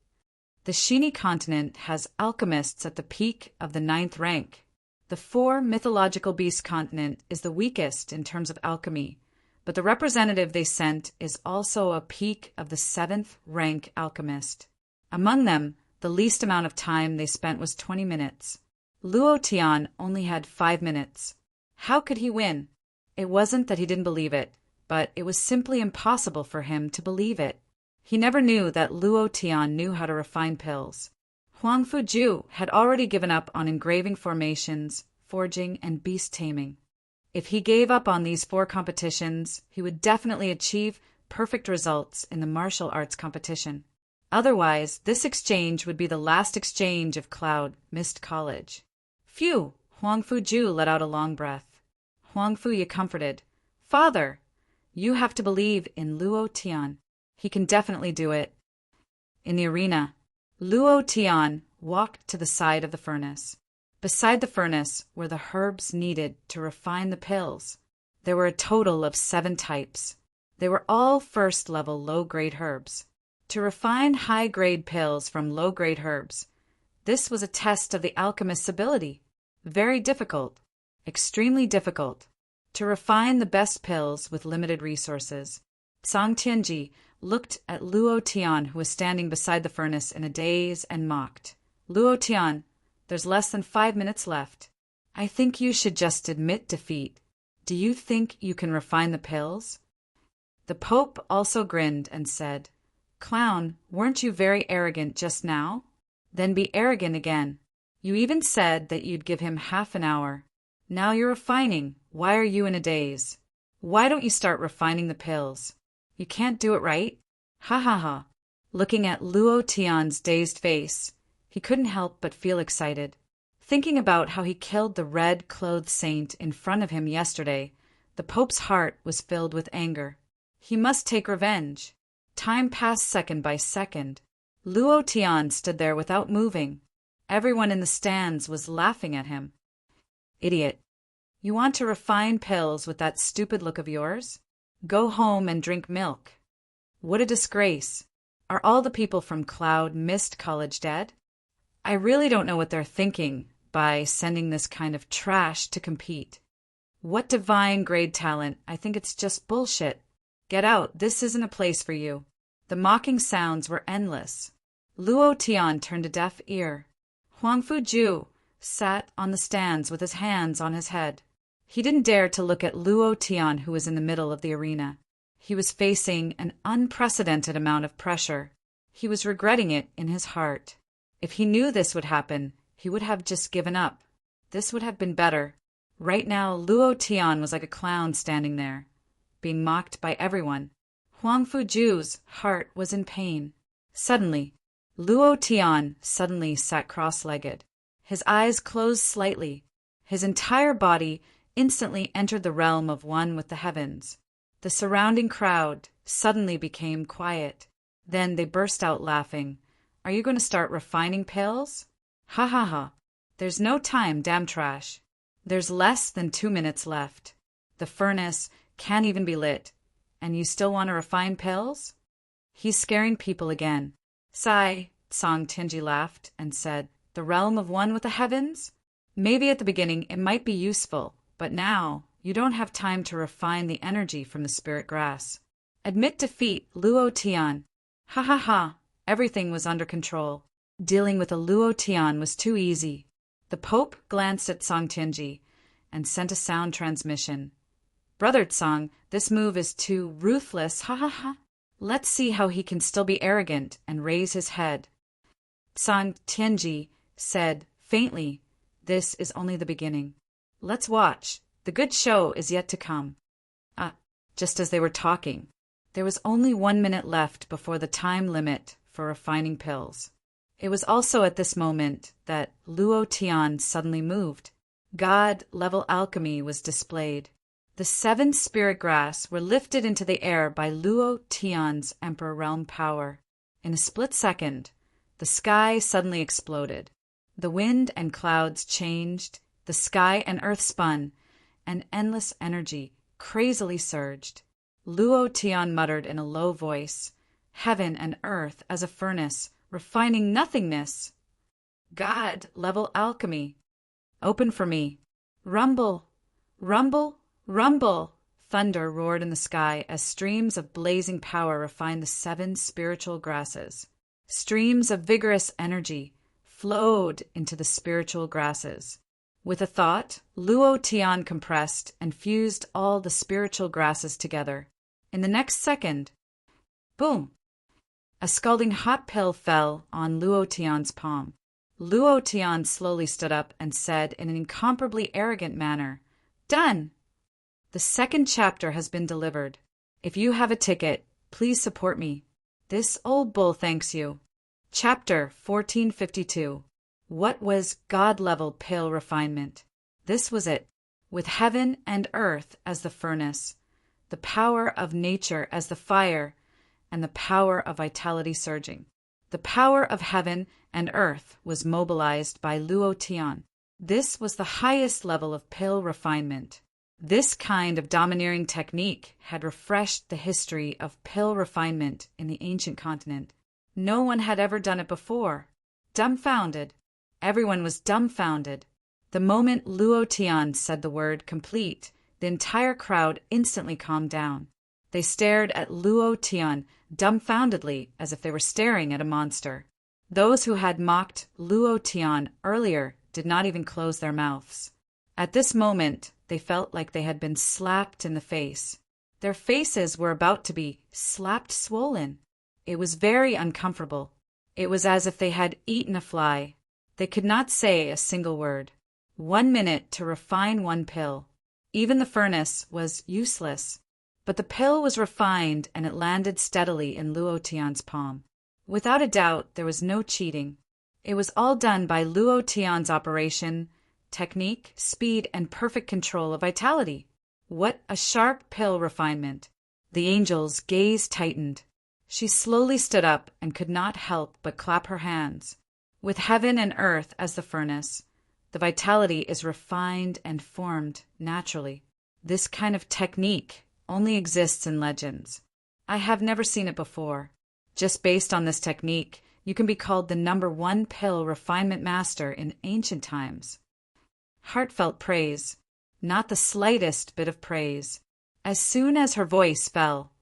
The Shini continent has alchemists at the peak of the 9th rank. The 4 mythological beast continent is the weakest in terms of alchemy, but the representative they sent is also a peak of the 7th rank alchemist. Among them, the least amount of time they spent was 20 minutes. Luo Tian only had 5 minutes. How could he win? It wasn't that he didn't believe it, but it was simply impossible for him to believe it. He never knew that Luo Tian knew how to refine pills. Huangfu Ju had already given up on engraving formations, forging, and beast taming. If he gave up on these 4 competitions, he would definitely achieve perfect results in the martial arts competition. Otherwise, this exchange would be the last exchange of Cloud Mist College. Phew! Huangfu Ju let out a long breath. Huangfu Ye comforted. Father, you have to believe in Luo Tian. He can definitely do it. In the arena, Luo Tian walked to the side of the furnace. Beside the furnace were the herbs needed to refine the pills. There were a total of 7 types. They were all first-level low-grade herbs. To refine high-grade pills from low-grade herbs, this was a test of the alchemist's ability. Very difficult, extremely difficult, to refine the best pills with limited resources. Tsang Tianji looked at Luo Tian, who was standing beside the furnace in a daze, and mocked. Luo Tian, there's less than 5 minutes left. I think you should just admit defeat. Do you think you can refine the pills? The Pope also grinned and said, Clown, weren't you very arrogant just now? Then be arrogant again. You even said that you'd give him half an hour. Now you're refining. Why are you in a daze? Why don't you start refining the pills? You can't do it, right? Ha ha ha. Looking at Luo Tian's dazed face, he couldn't help but feel excited. Thinking about how he killed the red-clothed saint in front of him yesterday, the Pope's heart was filled with anger. He must take revenge. Time passed second by second. Luo Tian stood there without moving. Everyone in the stands was laughing at him. Idiot. You want to refine pills with that stupid look of yours? Go home and drink milk. What a disgrace. Are all the people from Cloud Mist College dead? I really don't know what they're thinking by sending this kind of trash to compete. What divine grade talent. I think it's just bullshit. Get out. This isn't a place for you. The mocking sounds were endless. Luo Tian turned a deaf ear. Huang Fuju sat on the stands with his hands on his head. He didn't dare to look at Luo Tian, who was in the middle of the arena. He was facing an unprecedented amount of pressure. He was regretting it in his heart. If he knew this would happen, he would have just given up. This would have been better. Right now, Luo Tian was like a clown standing there, being mocked by everyone. Huang Fuju's heart was in pain. Suddenly, Luo Tian suddenly sat cross-legged. His eyes closed slightly. His entire body instantly entered the realm of one with the heavens. The surrounding crowd suddenly became quiet. Then they burst out laughing. Are you going to start refining pills? Ha ha ha. There's no time, damn trash. There's less than 2 minutes left. The furnace can't even be lit. And you still want to refine pills? He's scaring people again. Sigh, Song Tingy laughed and said, The realm of one with the heavens? Maybe at the beginning it might be useful, but now you don't have time to refine the energy from the spirit grass. Admit defeat, Luo Tian. Ha ha ha. Everything was under control. Dealing with a Luo Tian was too easy. The Pope glanced at Song Tingy and sent a sound transmission. Brother Tsang, this move is too ruthless, ha ha ha. Let's see how he can still be arrogant and raise his head. Song Tingy said faintly, This is only the beginning. Let's watch. The good show is yet to come. Just as they were talking, there was only 1 minute left before the time limit for refining pills. It was also at this moment that Luo Tian suddenly moved. God-level alchemy was displayed. The 7 spirit grass were lifted into the air by Luo Tian's Emperor Realm power. In a split second, the sky suddenly exploded. The wind and clouds changed, the sky and earth spun, and endless energy crazily surged. Luo Tian muttered in a low voice, Heaven and earth as a furnace, refining nothingness. God-level alchemy. Open for me. Rumble, rumble, rumble. Thunder roared in the sky as streams of blazing power refined the 7 spiritual grasses. Streams of vigorous energy flowed into the spiritual grasses. With a thought, Luo Tian compressed and fused all the spiritual grasses together. In the next second, boom! A scalding hot pill fell on Luo Tian's palm. Luo Tian slowly stood up and said in an incomparably arrogant manner, Done! The 2nd chapter has been delivered. If you have a ticket, please support me. This old bull thanks you. Chapter 1452. What was God-level pill refinement? This was it. With heaven and earth as the furnace, the power of nature as the fire, and the power of vitality surging. The power of heaven and earth was mobilized by Luo Tian. This was the highest level of pill refinement. This kind of domineering technique had refreshed the history of pill refinement in the ancient continent. No one had ever done it before. Dumbfounded. Everyone was dumbfounded. The moment Luo Tian said the word complete, the entire crowd instantly calmed down. They stared at Luo Tian dumbfoundedly as if they were staring at a monster. Those who had mocked Luo Tian earlier did not even close their mouths. At this moment, they felt like they had been slapped in the face. Their faces were about to be slapped swollen. It was very uncomfortable. It was as if they had eaten a fly. They could not say a single word. 1 minute to refine one pill. Even the furnace was useless. But the pill was refined and it landed steadily in Luo Tian's palm. Without a doubt, there was no cheating. It was all done by Luo Tian's operation, technique, speed, and perfect control of vitality. What a sharp pill refinement! The angel's gaze tightened. She slowly stood up and could not help but clap her hands. With heaven and earth as the furnace, the vitality is refined and formed naturally. This kind of technique only exists in legends. I have never seen it before. Just based on this technique, you can be called the #1 pill refinement master in ancient times. Heartfelt praise, not the slightest bit of praise. As soon as her voice fell,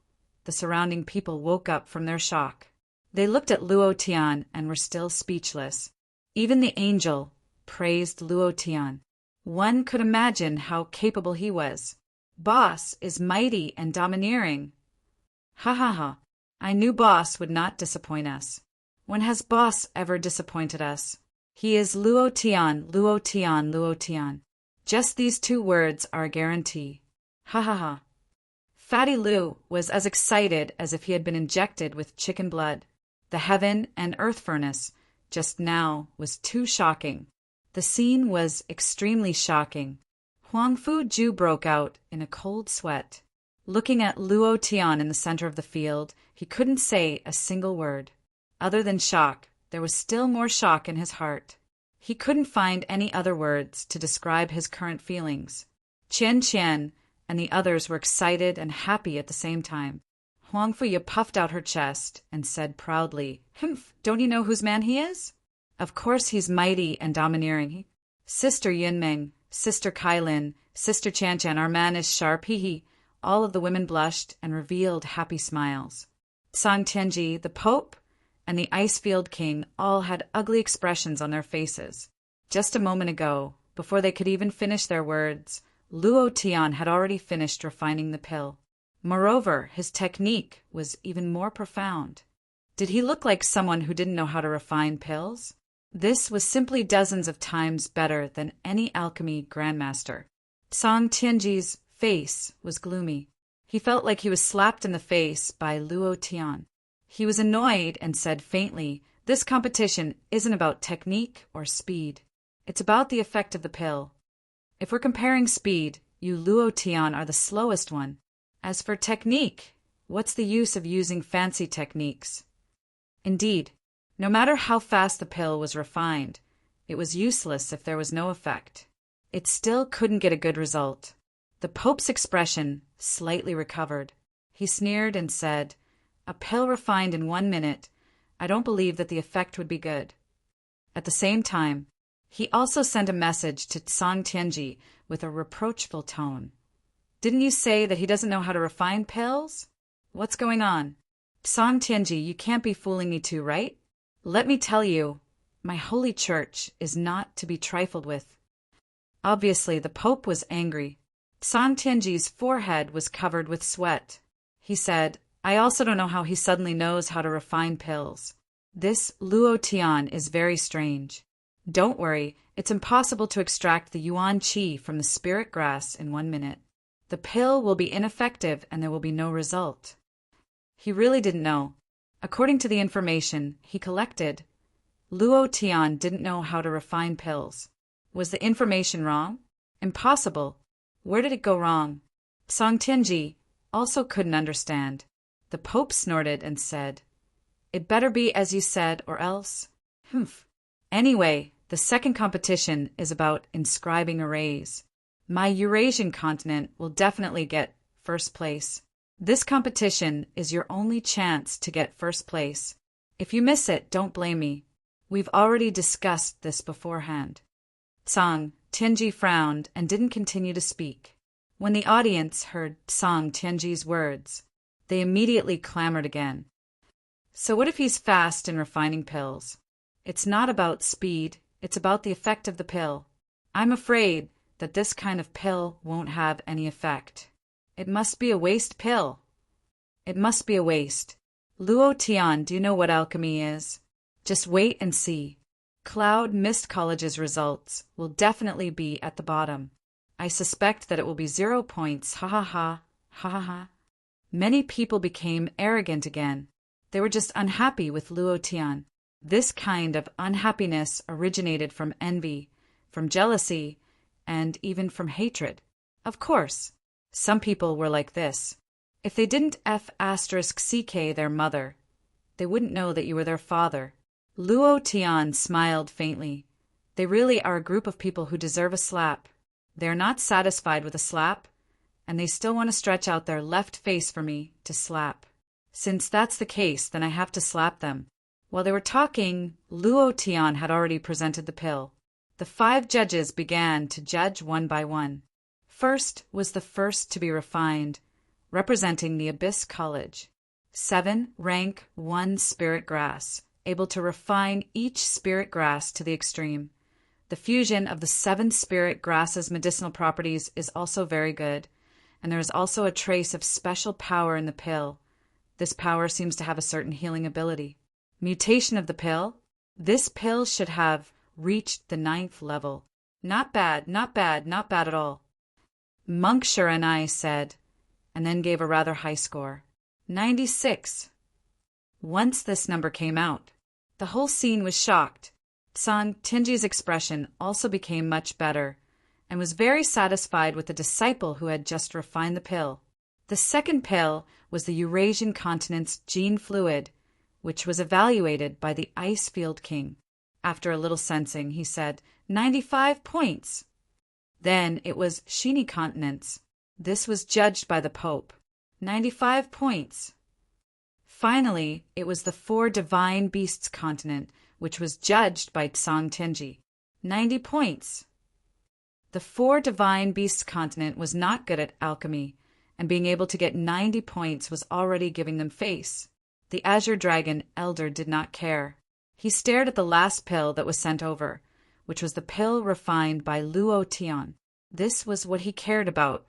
the surrounding people woke up from their shock. They looked at Luo Tian and were still speechless. Even the angel praised Luo Tian. One could imagine how capable he was. Boss is mighty and domineering. Ha ha ha. I knew Boss would not disappoint us. When has Boss ever disappointed us? He is Luo Tian, Luo Tian, Luo Tian. Just these 2 words are a guarantee. Ha ha ha. Fatty Lu was as excited as if he had been injected with chicken blood. The heaven and earth furnace just now was too shocking. The scene was extremely shocking. Huang Fu Ju broke out in a cold sweat. Looking at Luo Tian in the center of the field, he couldn't say a single word. Other than shock, there was still more shock in his heart. He couldn't find any other words to describe his current feelings. Qian Qian and the others were excited and happy at the same time. Huang Fuya puffed out her chest and said proudly, "Humph, don't you know whose man he is? Of course he's mighty and domineering. Sister Yunmeng, Sister Kailin, Sister Chanchan, our man is sharp, hee." All of the women blushed and revealed happy smiles. Sang Tianji, the Pope, and the Icefield King all had ugly expressions on their faces. Just a moment ago, before they could even finish their words, Luo Tian had already finished refining the pill. Moreover, his technique was even more profound. Did he look like someone who didn't know how to refine pills? This was simply dozens of times better than any alchemy grandmaster. Sang Tianji's face was gloomy. He felt like he was slapped in the face by Luo Tian. He was annoyed and said faintly, "This competition isn't about technique or speed. It's about the effect of the pill. If we're comparing speed, you Luo Tian are the slowest one. As for technique, what's the use of using fancy techniques?" Indeed, no matter how fast the pill was refined, it was useless if there was no effect. It still couldn't get a good result. The Pope's expression slightly recovered. He sneered and said, "A pill refined in 1 minute, I don't believe that the effect would be good." At the same time, he also sent a message to Sang Tianji with a reproachful tone. "Didn't you say that he doesn't know how to refine pills? What's going on? Sang Tianji, you can't be fooling me too, right? Let me tell you, my holy church is not to be trifled with." Obviously, the Pope was angry. Sang Tianji's forehead was covered with sweat. He said, "I also don't know how he suddenly knows how to refine pills. This Luo Tian is very strange. Don't worry, it's impossible to extract the yuan qi from the spirit grass in 1 minute. The pill will be ineffective and there will be no result." He really didn't know. According to the information he collected, Luo Tian didn't know how to refine pills. Was the information wrong? Impossible. Where did it go wrong? Sang Tianji also couldn't understand. The Pope snorted and said, "It better be as you said or else." Humph. Anyway, the second competition is about inscribing arrays. My Eurasian continent will definitely get first place. This competition is your only chance to get first place. If you miss it, don't blame me. We've already discussed this beforehand. Sang Tianji frowned and didn't continue to speak. When the audience heard Sang Tianji's words, They immediately clamored again. So what if he's fast in refining pills? It's not about speed, it's about the effect of the pill. I'm afraid that this kind of pill won't have any effect. It must be a waste pill. It must be a waste. Luo Tian, do you know what alchemy is? Just wait and see. Cloud Mist College's results will definitely be at the bottom. I suspect that it will be 0 points, ha ha ha, ha ha ha. Many people became arrogant again. They were just unhappy with Luo Tian. This kind of unhappiness originated from envy, from jealousy, and even from hatred. Of course, some people were like this. If they didn't F***ck their mother, they wouldn't know that you were their father. Luo Tian smiled faintly. They really are a group of people who deserve a slap. They are not satisfied with a slap, and they still want to stretch out their left face for me to slap. Since that's the case, then I have to slap them. While they were talking, Luo Tian had already presented the pill. The 5 judges began to judge one by one. First was the first to be refined, representing the Abyss College. 7, rank 1 spirit grass, able to refine each spirit grass to the extreme. The fusion of the 7 spirit grasses' medicinal properties is also very good, and there is also a trace of special power in the pill. This power seems to have a certain healing ability. Mutation of the pill. This pill should have reached the 9th level. Not bad, not bad, not bad at all. Monkshire and I said, and then gave a rather high score. 96. Once this number came out, the whole scene was shocked. Song Tinji's expression also became much better, and was very satisfied with the disciple who had just refined the pill. The second pill was the Eurasian continent's gene fluid, which was evaluated by the Icefield King. After a little sensing, he said, 95 points. Then it was Sheeny continents. This was judged by the Pope. 95 points. Finally, it was the 4 divine beasts continent, which was judged by Song Tinji. 90 points. The 4 divine beasts continent was not good at alchemy, and being able to get 90 points was already giving them face. The Azure Dragon Elder did not care. He stared at the last pill that was sent over, which was the pill refined by Luo Tian. This was what he cared about.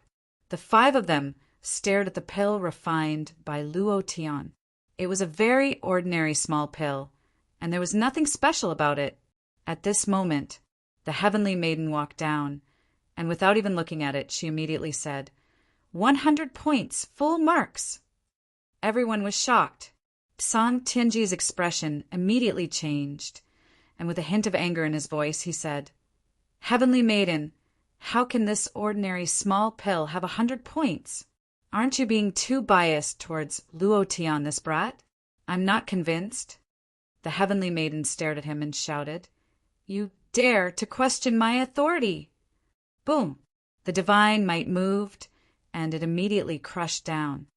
The 5 of them stared at the pill refined by Luo Tian. It was a very ordinary small pill, and there was nothing special about it. At this moment, the Heavenly Maiden walked down, and without even looking at it, she immediately said, 100 points, full marks. Everyone was shocked. Song Tinji's expression immediately changed, and with a hint of anger in his voice, he said, Heavenly Maiden, how can this ordinary small pill have 100 points? Aren't you being too biased towards Luo Tian, this brat? I'm not convinced. The Heavenly Maiden stared at him and shouted, You dare to question my authority! Boom! The divine might moved, and it immediately crushed down.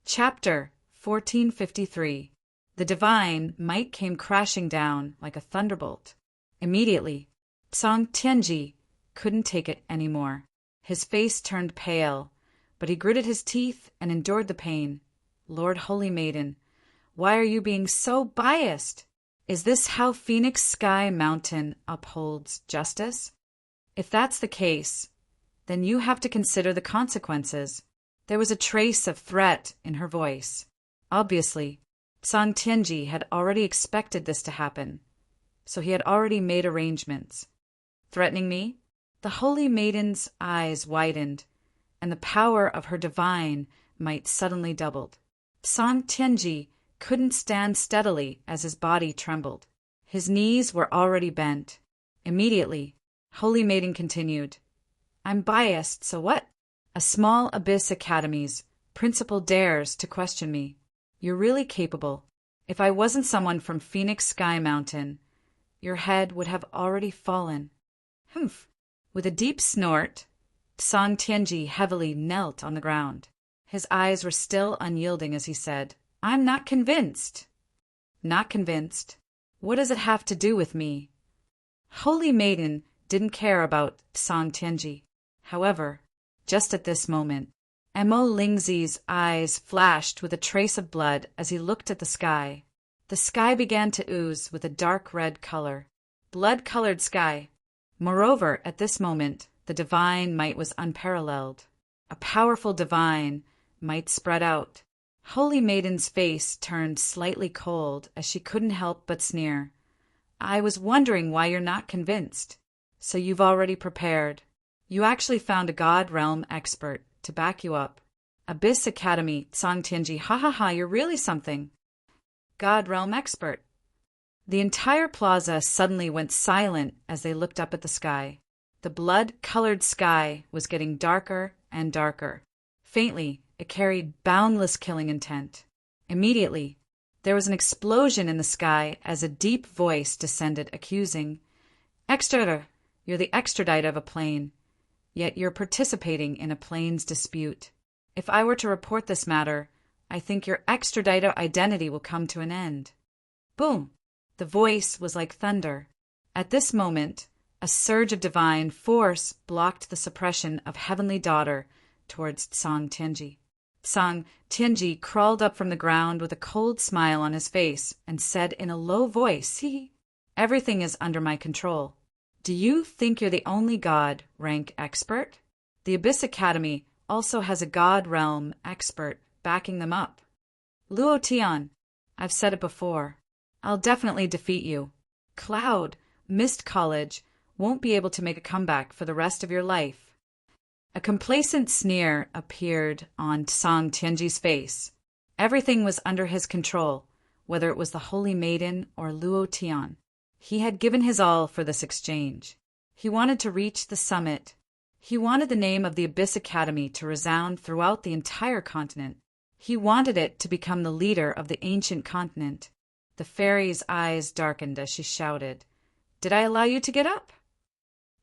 Chapter 1453. The divine might came crashing down like a thunderbolt. Immediately, Song Tianji couldn't take it any more. His face turned pale, but he gritted his teeth and endured the pain. Lord Holy Maiden, why are you being so biased? Is this how Phoenix Sky Mountain upholds justice? If that's the case, then you have to consider the consequences. There was a trace of threat in her voice. Obviously, Song Tianji had already expected this to happen, so he had already made arrangements. Threatening me? The Holy Maiden's eyes widened, and the power of her divine might suddenly doubled. Song Tianji couldn't stand steadily as his body trembled. His knees were already bent. Immediately, Holy Maiden continued, I'm biased, so what? A small abyss academy's principal dares to question me. You're really capable. If I wasn't someone from Phoenix Sky Mountain, your head would have already fallen. Humph! With a deep snort, Song Tianji heavily knelt on the ground. His eyes were still unyielding as he said, I'm not convinced. Not convinced? What does it have to do with me? Holy Maiden didn't care about Song Tianji. However, just at this moment, Mo Lingzi's eyes flashed with a trace of blood as he looked at the sky. The sky began to ooze with a dark red color. Blood-colored sky. Moreover, at this moment, the divine might was unparalleled. A powerful divine might spread out. Holy Maiden's face turned slightly cold as she couldn't help but sneer. I was wondering why you're not convinced. So you've already prepared. You actually found a God Realm expert to back you up. Abyss Academy, Tsang Tianji, ha ha ha, you're really something. God Realm expert. The entire plaza suddenly went silent as they looked up at the sky. The blood-colored sky was getting darker and darker. Faintly, it carried boundless killing intent. Immediately, there was an explosion in the sky as a deep voice descended, accusing, Extraditor, you're the extradite of a plane, yet you're participating in a plane's dispute. If I were to report this matter, I think your extraditer identity will come to an end. Boom! The voice was like thunder. At this moment, a surge of divine force blocked the suppression of Heavenly Daughter towards Tsang Tianji. Tsang Tianji crawled up from the ground with a cold smile on his face and said in a low voice, See, everything is under my control. Do you think you're the only God rank expert? The Abyss Academy also has a God Realm expert backing them up. Luo Tian, I've said it before. I'll definitely defeat you. Cloud, Mist College, won't be able to make a comeback for the rest of your life. A complacent sneer appeared on Tsang Tianji's face. Everything was under his control, whether it was the Holy Maiden or Luo Tian. He had given his all for this exchange. He wanted to reach the summit. He wanted the name of the Abyss Academy to resound throughout the entire continent. He wanted it to become the leader of the ancient continent. The fairy's eyes darkened as she shouted, Did I allow you to get up?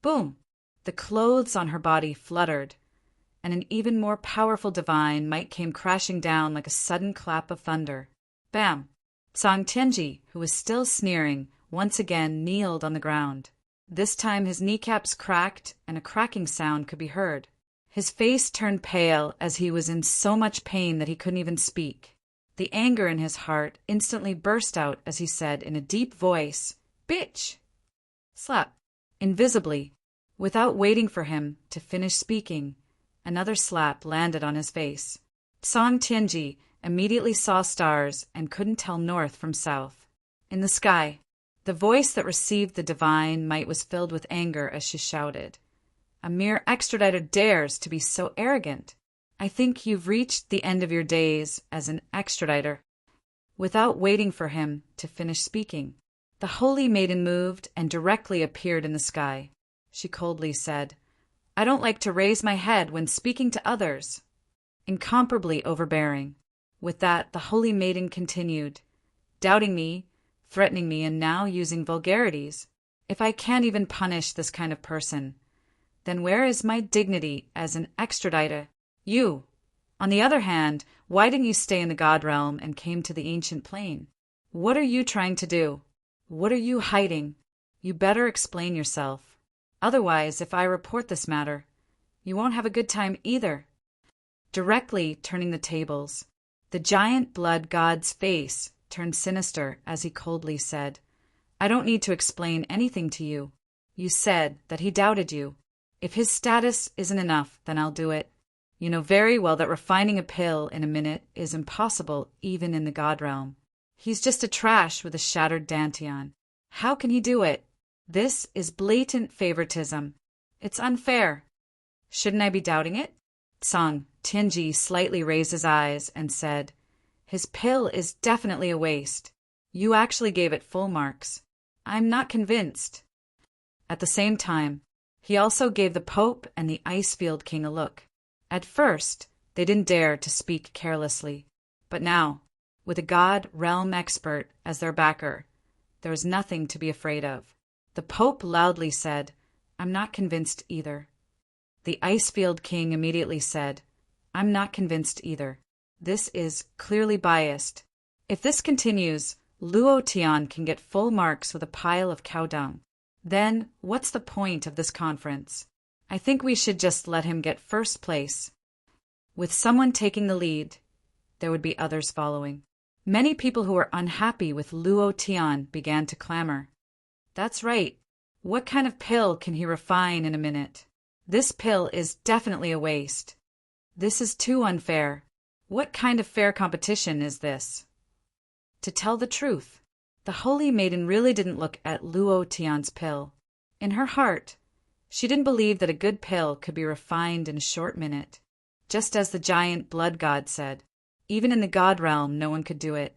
Boom! The clothes on her body fluttered, and an even more powerful divine might came crashing down like a sudden clap of thunder. Bam! Tsang Tianji, who was still sneering, once again kneeled on the ground. This time his kneecaps cracked and a cracking sound could be heard. His face turned pale as he was in so much pain that he couldn't even speak. The anger in his heart instantly burst out as he said in a deep voice, Bitch! Slap. Invisibly, without waiting for him to finish speaking, another slap landed on his face. Tsang Tianji immediately saw stars and couldn't tell north from south. In the sky, the voice that received the divine might was filled with anger as she shouted, A mere extraditer dares to be so arrogant. I think you've reached the end of your days as an extraditer. Without waiting for him to finish speaking, the Holy Maiden moved and directly appeared in the sky. She coldly said, I don't like to raise my head when speaking to others. Incomparably overbearing. With that, the Holy Maiden continued, doubting me, threatening me, and now using vulgarities. If I can't even punish this kind of person, then where is my dignity as an extraditer? You, on the other hand, why didn't you stay in the God Realm and came to the ancient plane? What are you trying to do? What are you hiding? You better explain yourself. Otherwise, if I report this matter, you won't have a good time either. Directly turning the tables, the giant blood god's face turned sinister as he coldly said, I don't need to explain anything to you. You said that he doubted you. If his status isn't enough, then I'll do it. You know very well that refining a pill in a minute is impossible even in the God Realm. He's just a trash with a shattered dantian. How can he do it? This is blatant favoritism. It's unfair. Shouldn't I be doubting it? Tsang Tianji slightly raised his eyes and said, His pill is definitely a waste. You actually gave it full marks. I'm not convinced. At the same time, he also gave the Pope and the Icefield King a look. At first, they didn't dare to speak carelessly. But now, with a God Realm expert as their backer, there was nothing to be afraid of. The Pope loudly said, I'm not convinced either. The Icefield King immediately said, I'm not convinced either. This is clearly biased. If this continues, Luo Tian can get full marks with a pile of cow dung. Then, what's the point of this conference? I think we should just let him get first place. With someone taking the lead, there would be others following. Many people who were unhappy with Luo Tian began to clamor. That's right. What kind of pill can he refine in a minute? This pill is definitely a waste. This is too unfair. What kind of fair competition is this? To tell the truth, the holy maiden really didn't look at Luo Tian's pill. In her heart, she didn't believe that a good pill could be refined in a short minute. Just as the giant blood god said, even in the god realm no one could do it.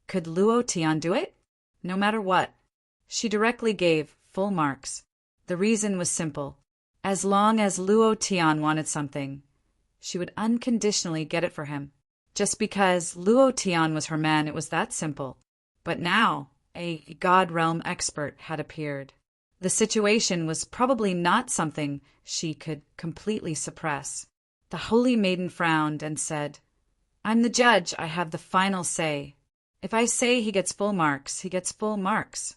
Could Luo Tian do it? No matter what. She directly gave full marks. The reason was simple. As long as Luo Tian wanted something, she would unconditionally get it for him. Just because Luo Tian was her man, it was that simple. But now, a god realm expert had appeared. The situation was probably not something she could completely suppress. The holy maiden frowned and said, I'm the judge, I have the final say. If I say he gets full marks, he gets full marks.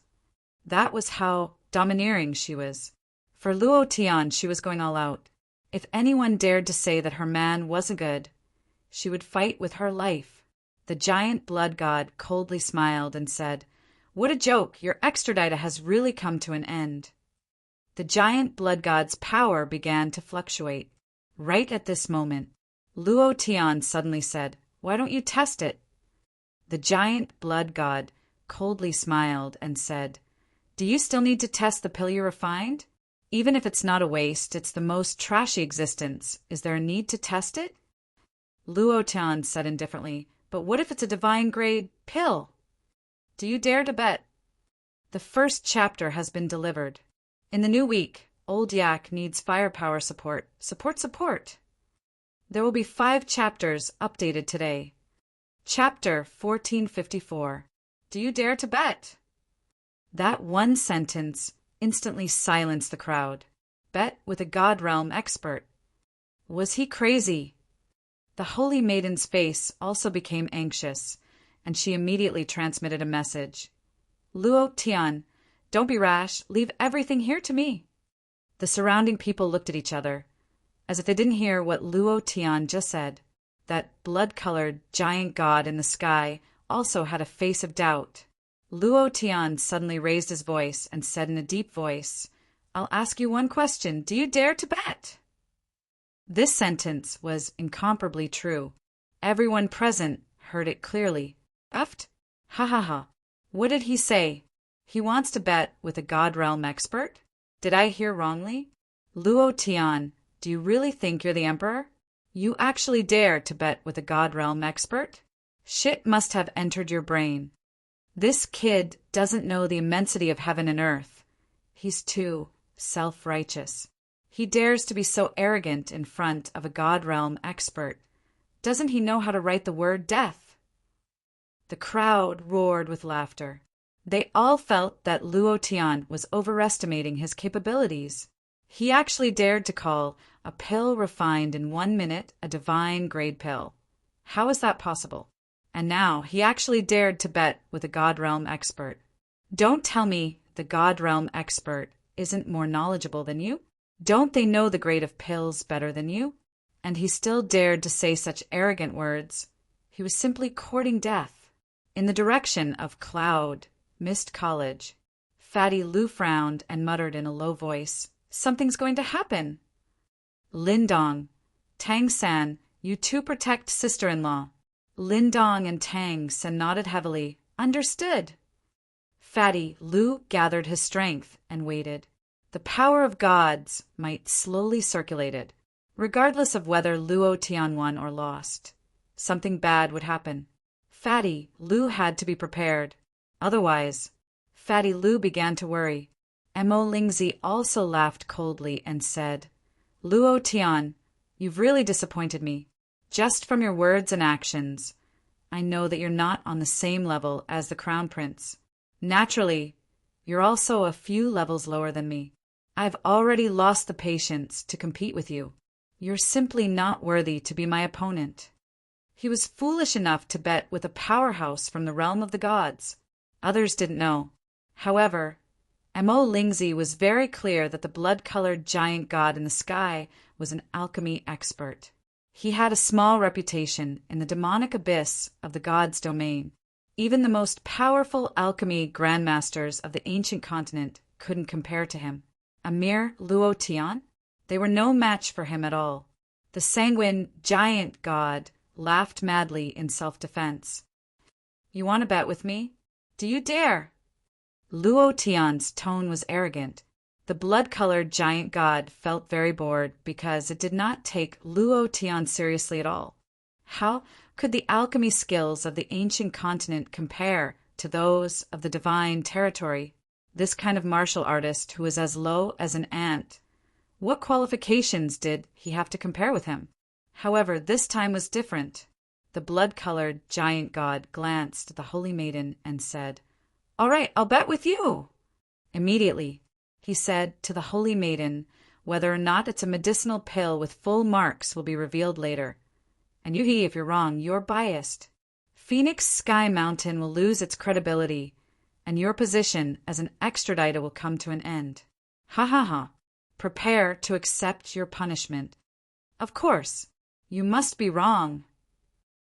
That was how domineering she was. For Luo Tian, she was going all out. If anyone dared to say that her man wasn't good, she would fight with her life. The giant blood god coldly smiled and said, What a joke! Your extradita has really come to an end. The giant blood god's power began to fluctuate. Right at this moment, Luo Tian suddenly said, Why don't you test it? The giant blood god coldly smiled and said, Do you still need to test the pill you refined? Even if it's not a waste, it's the most trashy existence. Is there a need to test it? Luo Tian said indifferently, But what if it's a divine grade pill? Do you dare to bet? The first chapter has been delivered. In the new week, Old Yak needs firepower support. Support. There will be 5 chapters updated today. Chapter 1454. Do you dare to bet? That one sentence instantly silenced the crowd. Bet with a god realm expert. Was he crazy? The holy maiden's face also became anxious, and she immediately transmitted a message. Luo Tian, don't be rash. Leave everything here to me. The surrounding people looked at each other, as if they didn't hear what Luo Tian just said. That blood-colored giant god in the sky also had a face of doubt. Luo Tian suddenly raised his voice and said in a deep voice, I'll ask you one question. Do you dare to bet? This sentence was incomparably true. Everyone present heard it clearly. Uffed? Ha ha ha. What did he say? He wants to bet with a god realm expert? Did I hear wrongly? Luo Tian, do you really think you're the emperor? You actually dare to bet with a god realm expert? Shit must have entered your brain. This kid doesn't know the immensity of heaven and earth. He's too self-righteous. He dares to be so arrogant in front of a god realm expert. Doesn't he know how to write the word death? The crowd roared with laughter. They all felt that Luo Tian was overestimating his capabilities. He actually dared to call a pill refined in 1 minute a divine grade pill. How is that possible? And now he actually dared to bet with a god realm expert. Don't tell me the god realm expert isn't more knowledgeable than you. Don't they know the grade of pills better than you? And he still dared to say such arrogant words. He was simply courting death. In the direction of Cloud Mist College, Fatty Lu frowned and muttered in a low voice, Something's going to happen. Lindong, Tang San, you two protect sister-in-law. Lindong and Tang San nodded heavily. Understood. Fatty Lu gathered his strength and waited. The power of gods might slowly circulate it. Regardless of whether Luo Tian won or lost, something bad would happen. Fatty Lu had to be prepared. Otherwise, Fatty Lu began to worry. Mo Lingzi also laughed coldly and said, Luo Tian, you've really disappointed me. Just from your words and actions, I know that you're not on the same level as the Crown Prince. Naturally, you're also a few levels lower than me. I've already lost the patience to compete with you. You're simply not worthy to be my opponent. He was foolish enough to bet with a powerhouse from the realm of the gods. Others didn't know. However, Mo Lingzi was very clear that the blood-colored giant god in the sky was an alchemy expert. He had a small reputation in the demonic abyss of the gods' domain. Even the most powerful alchemy grandmasters of the ancient continent couldn't compare to him. A mere Luo Tian? They were no match for him at all. The sanguine giant god laughed madly in self-defense. "You want to bet with me? Do you dare?" Luo Tian's tone was arrogant. The blood-colored giant god felt very bored because it did not take Luo Tian seriously at all. How could the alchemy skills of the ancient continent compare to those of the divine territory? This kind of martial artist who was as low as an ant. What qualifications did he have to compare with him? However, this time was different. The blood-colored giant god glanced at the holy maiden and said, "All right, I'll bet with you." Immediately, he said to the holy maiden, "Whether or not it's a medicinal pill with full marks will be revealed later. And if you're wrong, you're biased. Phoenix Sky Mountain will lose its credibility, and your position as an extraditer will come to an end. Ha ha ha. Prepare to accept your punishment. Of course, you must be wrong.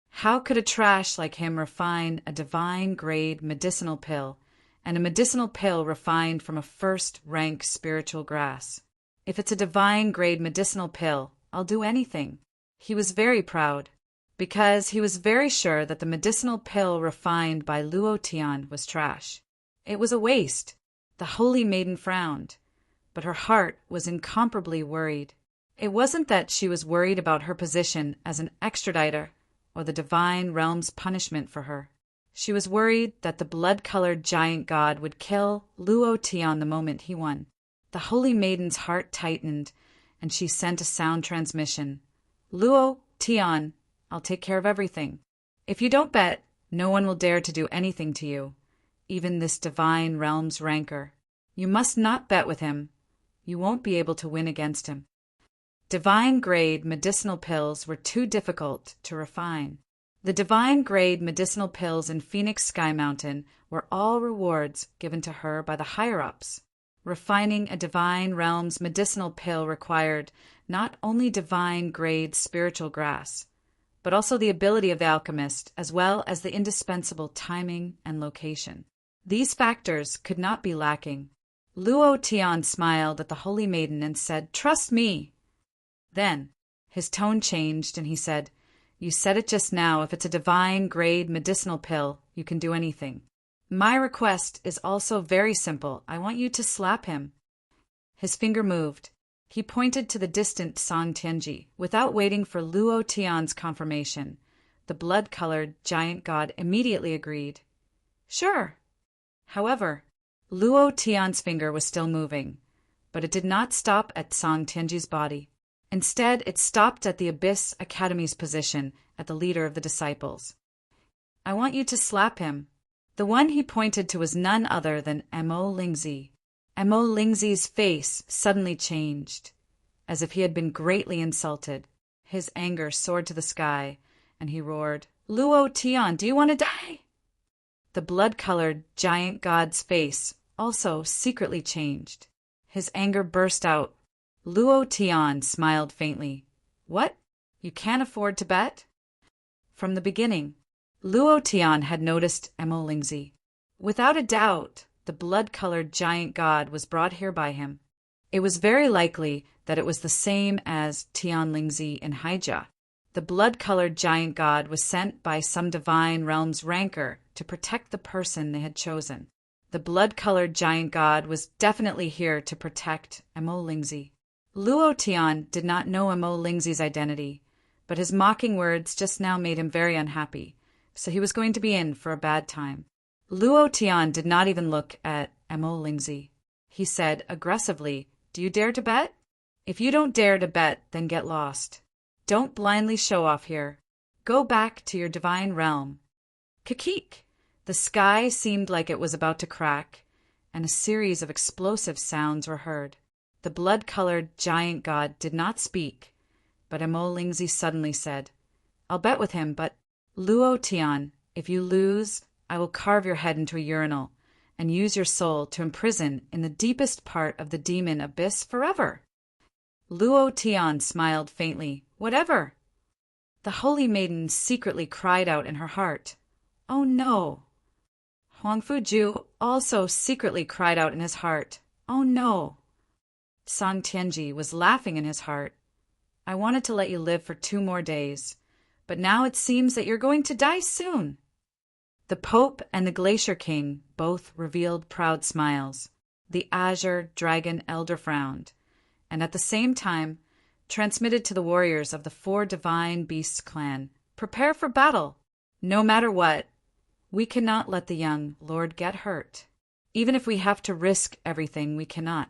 How could a trash like him refine a divine-grade medicinal pill, and a medicinal pill refined from a first-rank spiritual grass? If it's a divine-grade medicinal pill, I'll do anything." He was very proud, because he was very sure that the medicinal pill refined by Luo Tian was trash. It was a waste. The holy maiden frowned, but her heart was incomparably worried. It wasn't that she was worried about her position as an extraditer or the divine realm's punishment for her. She was worried that the blood-colored giant god would kill Luo Tian the moment he won. The holy maiden's heart tightened, and she sent a sound transmission. "Luo Tian, I'll take care of everything. If you don't bet, no one will dare to do anything to you, even this divine realm's rancor. You must not bet with him. You won't be able to win against him." Divine-grade medicinal pills were too difficult to refine. The divine-grade medicinal pills in Phoenix Sky Mountain were all rewards given to her by the higher-ups. Refining a divine realm's medicinal pill required not only divine-grade spiritual grass, but also the ability of the alchemist, as well as the indispensable timing and location. These factors could not be lacking. Luo Tian smiled at the holy maiden and said, "Trust me." Then his tone changed and he said, "You said it just now, if it's a divine-grade medicinal pill, you can do anything. My request is also very simple. I want you to slap him." His finger moved. He pointed to the distant Song Tianji. Without waiting for Luo Tian's confirmation, the blood-colored giant god immediately agreed. "Sure." However, Luo Tian's finger was still moving, but it did not stop at Song Tianji's body. Instead, it stopped at the Abyss Academy's position at the leader of the disciples. "I want you to slap him." The one he pointed to was none other than Mo Lingzi. Mo Lingzi's face suddenly changed, as if he had been greatly insulted. His anger soared to the sky, and he roared, "Luo Tian, do you want to die?" The blood-colored giant god's face also secretly changed. His anger burst out. Luo Tian smiled faintly. "What? You can't afford to bet?" From the beginning, Luo Tian had noticed Mo Lingzi. Without a doubt, the blood-colored giant god was brought here by him. It was very likely that it was the same as Tian Lingzi in Haijia. The blood-colored giant god was sent by some divine realm's rancor to protect the person they had chosen. The blood-colored giant god was definitely here to protect Mo Lingzi. Luo Tian did not know Mo Lingzi's identity, but his mocking words just now made him very unhappy, so he was going to be in for a bad time. Luo Tian did not even look at Mo Lingzi. He said aggressively, "Do you dare to bet? If you don't dare to bet, then get lost. Don't blindly show off here. Go back to your divine realm." Kikik! The sky seemed like it was about to crack, and a series of explosive sounds were heard. The blood-colored giant god did not speak, but Mo Lingzi suddenly said, "I'll bet with him, but Luo Tian, if you lose, I will carve your head into a urinal and use your soul to imprison in the deepest part of the demon abyss forever." Luo Tian smiled faintly. "Whatever." The holy maiden secretly cried out in her heart, "Oh no!" Huang Fuju also secretly cried out in his heart, "Oh no!" Song Tianji was laughing in his heart. "I wanted to let you live for 2 more days, but now it seems that you're going to die soon." The Pope and the Glacier King both revealed proud smiles. The Azure Dragon Elder frowned, and at the same time transmitted to the warriors of the 4 Divine Beasts clan, "Prepare for battle. No matter what, we cannot let the young lord get hurt. Even if we have to risk everything, we cannot.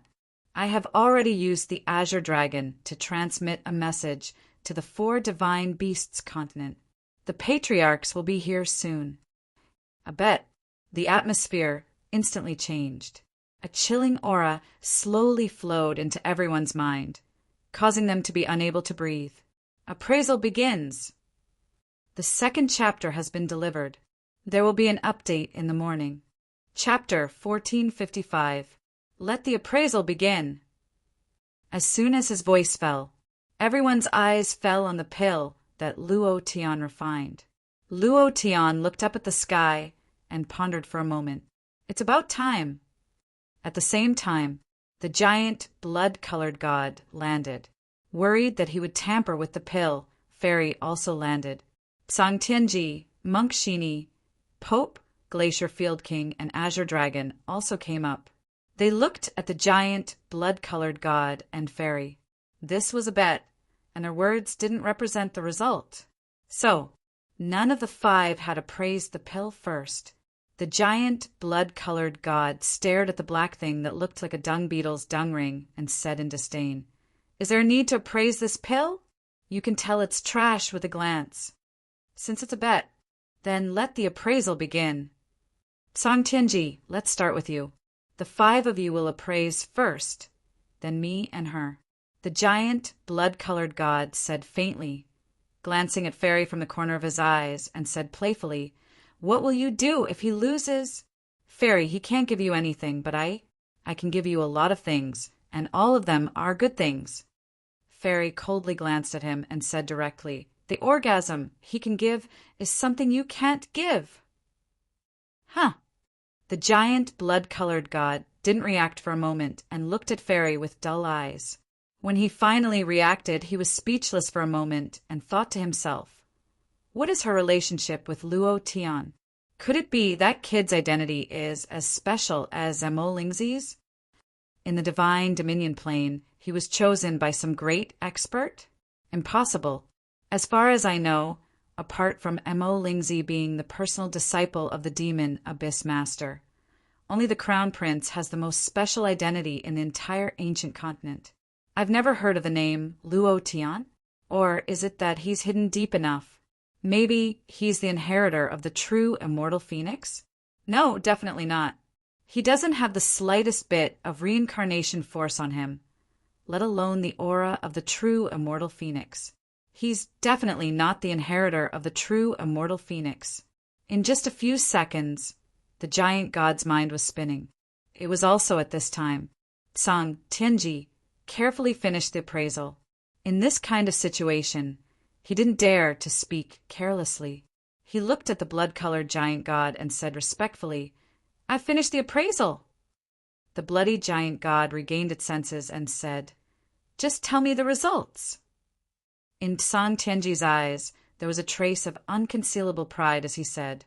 I have already used the Azure Dragon to transmit a message to the 4 Divine Beasts continent. The patriarchs will be here soon." I bet the atmosphere instantly changed. A chilling aura slowly flowed into everyone's mind, causing them to be unable to breathe. Appraisal begins. The 2nd chapter has been delivered. There will be an update in the morning. Chapter 1455. Let the appraisal begin. As soon as his voice fell, everyone's eyes fell on the pill that Luo Tian refined. Luo Tian looked up at the sky and pondered for a moment. It's about time. At the same time, the giant blood-colored god landed. Worried that he would tamper with the pill, Fairy also landed. Sang Tianji, Monk Shini, Pope, Glacier Field King, and Azure Dragon also came up. They looked at the giant blood-colored god and fairy. This was a bet, and their words didn't represent the result. So, none of the 5 had appraised the pill first. The giant blood-colored god stared at the black thing that looked like a dung beetle's dung ring and said in disdain, "Is there a need to appraise this pill? You can tell it's trash with a glance. Since it's a bet, then let the appraisal begin. Song Tianji, let's start with you. The 5 of you will appraise first, then me and her." The giant blood-colored god said faintly, glancing at Fairy from the corner of his eyes, and said playfully, "What will you do if he loses?" "Fairy, he can't give you anything, but I can give you a lot of things, and all of them are good things." Fairy coldly glanced at him and said directly, "The orgasm he can give is something you can't give." Huh. The giant blood-colored god didn't react for a moment and looked at Fairy with dull eyes. When he finally reacted, he was speechless for a moment and thought to himself, what is her relationship with Luo Tian? Could it be that kid's identity is as special as Mo Lingzi's? In the Divine Dominion plane, he was chosen by some great expert? Impossible. As far as I know, apart from Mo Lingzi being the personal disciple of the demon Abyss Master, only the Crown Prince has the most special identity in the entire ancient continent. I've never heard of the name Luo Tian. Or is it that he's hidden deep enough? Maybe he's the inheritor of the true immortal phoenix? No, definitely not. He doesn't have the slightest bit of reincarnation force on him, let alone the aura of the true immortal phoenix. He's definitely not the inheritor of the true immortal phoenix. In just a few seconds, the giant god's mind was spinning. It was also at this time Sang Tianji carefully finished the appraisal. In this kind of situation, he didn't dare to speak carelessly. He looked at the blood-colored giant god and said respectfully, "I've finished the appraisal." The bloody giant god regained its senses and said, "Just tell me the results." In Sang Tianji's eyes, there was a trace of unconcealable pride as he said,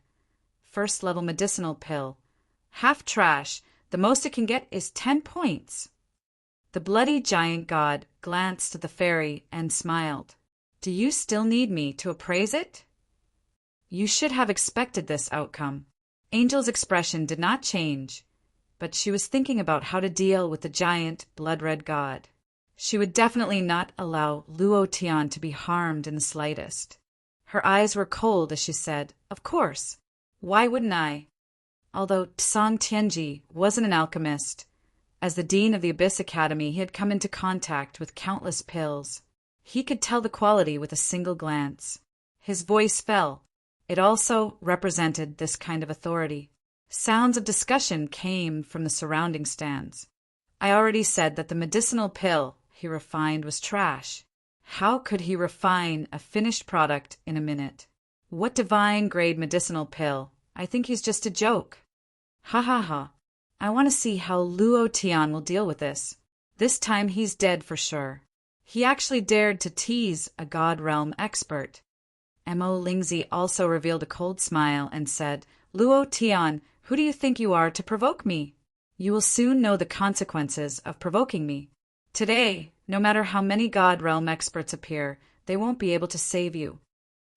"First-level medicinal pill. Half trash. The most it can get is 10 points." The bloody giant god glanced at the fairy and smiled. "Do you still need me to appraise it?" You should have expected this outcome. Angel's expression did not change, but she was thinking about how to deal with the giant blood-red god. She would definitely not allow Luo Tian to be harmed in the slightest. Her eyes were cold as she said, "Of course. Why wouldn't I?" Although Sang Tianji wasn't an alchemist, as the dean of the Abyss Academy, he had come into contact with countless pills. He could tell the quality with a single glance. His voice fell. It also represented this kind of authority. Sounds of discussion came from the surrounding stands. I already said that the medicinal pill he refined was trash. How could he refine a finished product in a minute? What divine-grade medicinal pill? I think he's just a joke. Ha ha ha. I want to see how Luo Tian will deal with this. This time he's dead for sure. He actually dared to tease a God Realm expert. Mo Lingzi also revealed a cold smile and said, Luo Tian, who do you think you are to provoke me? You will soon know the consequences of provoking me. Today, no matter how many God Realm experts appear, they won't be able to save you.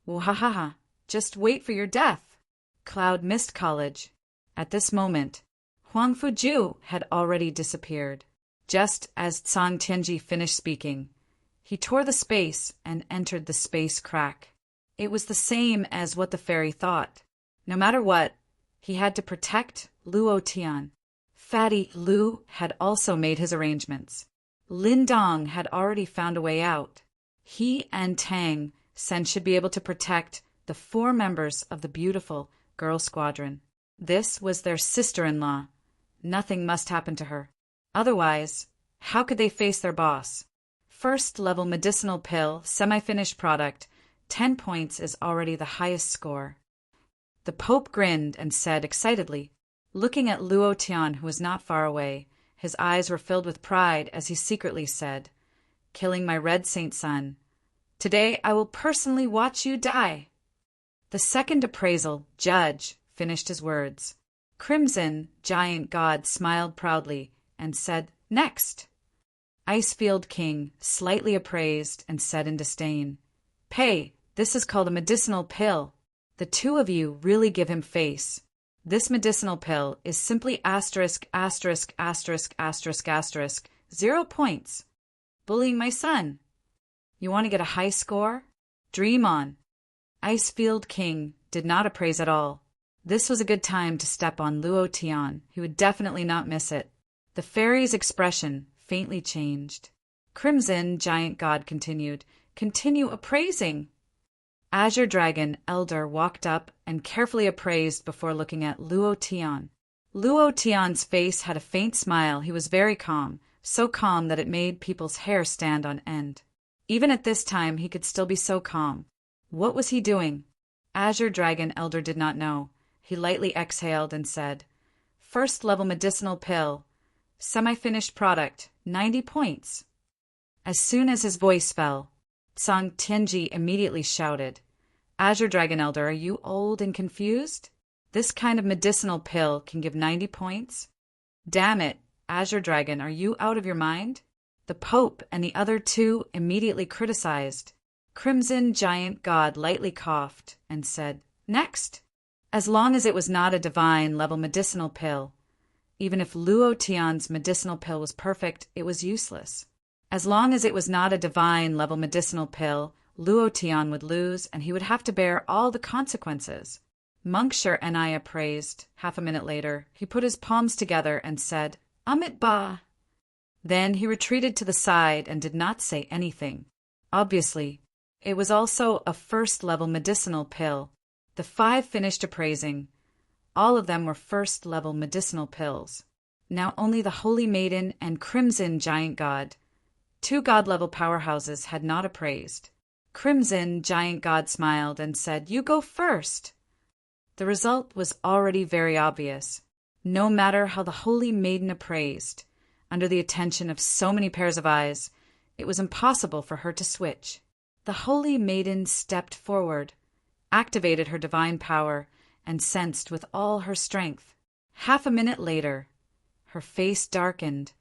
Wahahaha, just wait for your death. Cloud Mist College. At this moment, Huang Fuju had already disappeared. Just as Tsang Tianji finished speaking, he tore the space and entered the space crack. It was the same as what the fairy thought. No matter what, he had to protect Luo Tian. Fatty Lu had also made his arrangements. Lin Dong had already found a way out. He and Tang Sen should be able to protect the 4 members of the beautiful girl squadron. This was their sister-in-law. Nothing must happen to her. Otherwise, how could they face their boss? First-level medicinal pill, semi-finished product, 10 points is already the highest score. The Pope grinned and said excitedly, looking at Luo Tian, who was not far away. His eyes were filled with pride as he secretly said, killing my red saint son. Today I will personally watch you die. The second appraisal, judge, finished his words. Crimson, giant god, smiled proudly and said, next. Icefield King, slightly appraised, and said in disdain, Pay, this is called a medicinal pill. The 2 of you really give him face. This medicinal pill is simply asterisk, asterisk, asterisk, asterisk, asterisk, 0 points. Bullying my son. You want to get a high score? Dream on. Icefield King did not appraise at all. This was a good time to step on Luo Tian. He would definitely not miss it. The fairy's expression faintly changed. Crimson Giant God continued, Continue appraising. Azure Dragon Elder walked up and carefully appraised before looking at Luo Tian. Luo Tian's face had a faint smile. He was very calm, so calm that it made people's hair stand on end. Even at this time, he could still be so calm. What was he doing? Azure Dragon Elder did not know. He lightly exhaled and said, First-level medicinal pill, semi-finished product, 90 points. As soon as his voice fell, Tsang Tianji immediately shouted, Azure Dragon Elder, are you old and confused? This kind of medicinal pill can give 90 points? Damn it, Azure Dragon, are you out of your mind? The Pope and the other 2 immediately criticized. Crimson Giant God lightly coughed and said, Next. As long as it was not a divine-level medicinal pill. Even if Luo Tian's medicinal pill was perfect, it was useless. As long as it was not a divine-level medicinal pill, Luo Tian would lose, and he would have to bear all the consequences. Monkshire and I appraised. Half a minute later, he put his palms together and said, Amit Ba. Then he retreated to the side and did not say anything. Obviously, it was also a first-level medicinal pill. The 5 finished appraising. All of them were first-level medicinal pills. Now only the Holy Maiden and Crimson Giant God, 2 God-level powerhouses, had not appraised. Crimson Giant God smiled and said, You go first. The result was already very obvious. No matter how the Holy Maiden appraised, under the attention of so many pairs of eyes, it was impossible for her to switch. The Holy Maiden stepped forward, activated her divine power, and sensed with all her strength. Half a minute later, her face darkened.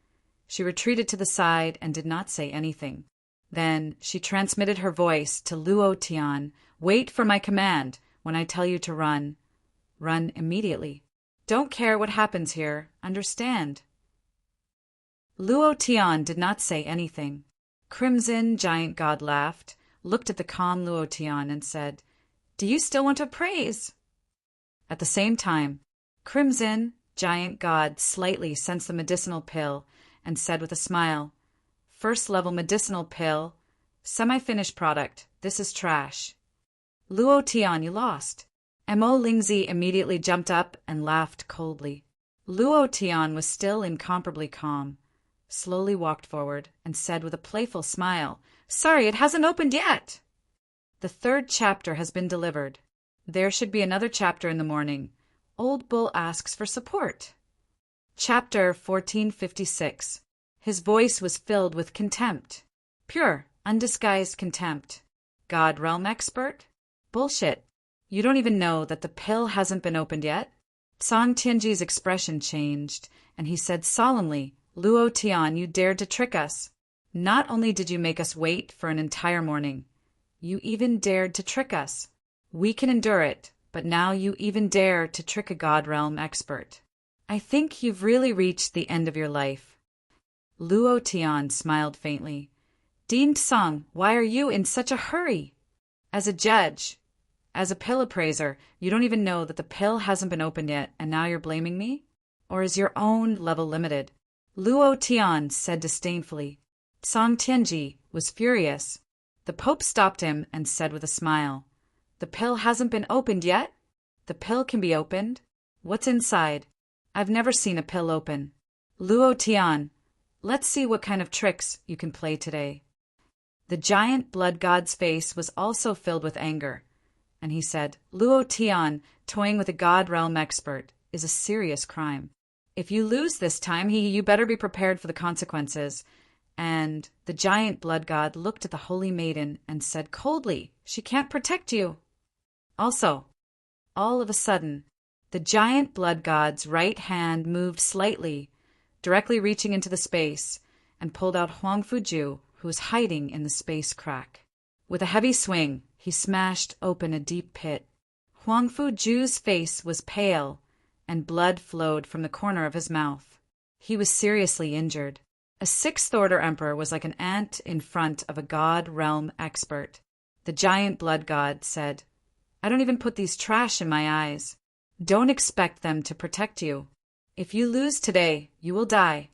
She retreated to the side and did not say anything. Then she transmitted her voice to Luo Tian. Wait for my command. When I tell you to run, run immediately. Don't care what happens here. Understand? Luo Tian did not say anything. Crimson Giant God laughed, looked at the calm Luo Tian and said, Do you still want to praise? At the same time, Crimson Giant God slightly sensed the medicinal pill and said with a smile, First-level medicinal pill, semi-finished product, this is trash. Luo Tian, you lost. Mo Lingzi immediately jumped up and laughed coldly. Luo Tian was still incomparably calm, slowly walked forward, and said with a playful smile, Sorry, it hasn't opened yet. The third chapter has been delivered. There should be another chapter in the morning. Old Bull asks for support. Chapter 1456. His voice was filled with contempt. Pure, undisguised contempt. God realm expert? Bullshit. You don't even know that the pill hasn't been opened yet? Song Tianji's expression changed, and he said solemnly, Luo Tian, you dared to trick us. Not only did you make us wait for an entire morning, you even dared to trick us. We can endure it, but now you even dare to trick a God realm expert. I think you've really reached the end of your life. Luo Tian smiled faintly. Dean Song, why are you in such a hurry? As a judge, as a pill appraiser, you don't even know that the pill hasn't been opened yet, and now you're blaming me? Or is your own level limited? Luo Tian said disdainfully. Song Tianji was furious. The Pope stopped him and said with a smile, The pill hasn't been opened yet? The pill can be opened. What's inside? I've never seen a pill open. Luo Tian, let's see what kind of tricks you can play today. The giant blood god's face was also filled with anger, and he said, Luo Tian, toying with a god realm expert, is a serious crime. If you lose this time, you better be prepared for the consequences. And the giant blood god looked at the holy maiden and said coldly, She can't protect you. Also, all of a sudden, the giant blood god's right hand moved slightly, directly reaching into the space, and pulled out Huang Fuju, who was hiding in the space crack. With a heavy swing, he smashed open a deep pit. Huang Fuju's face was pale, and blood flowed from the corner of his mouth. He was seriously injured. A sixth-order emperor was like an ant in front of a god realm expert. The giant blood god said, I don't even put these trash in my eyes. Don't expect them to protect you. If you lose today, you will die.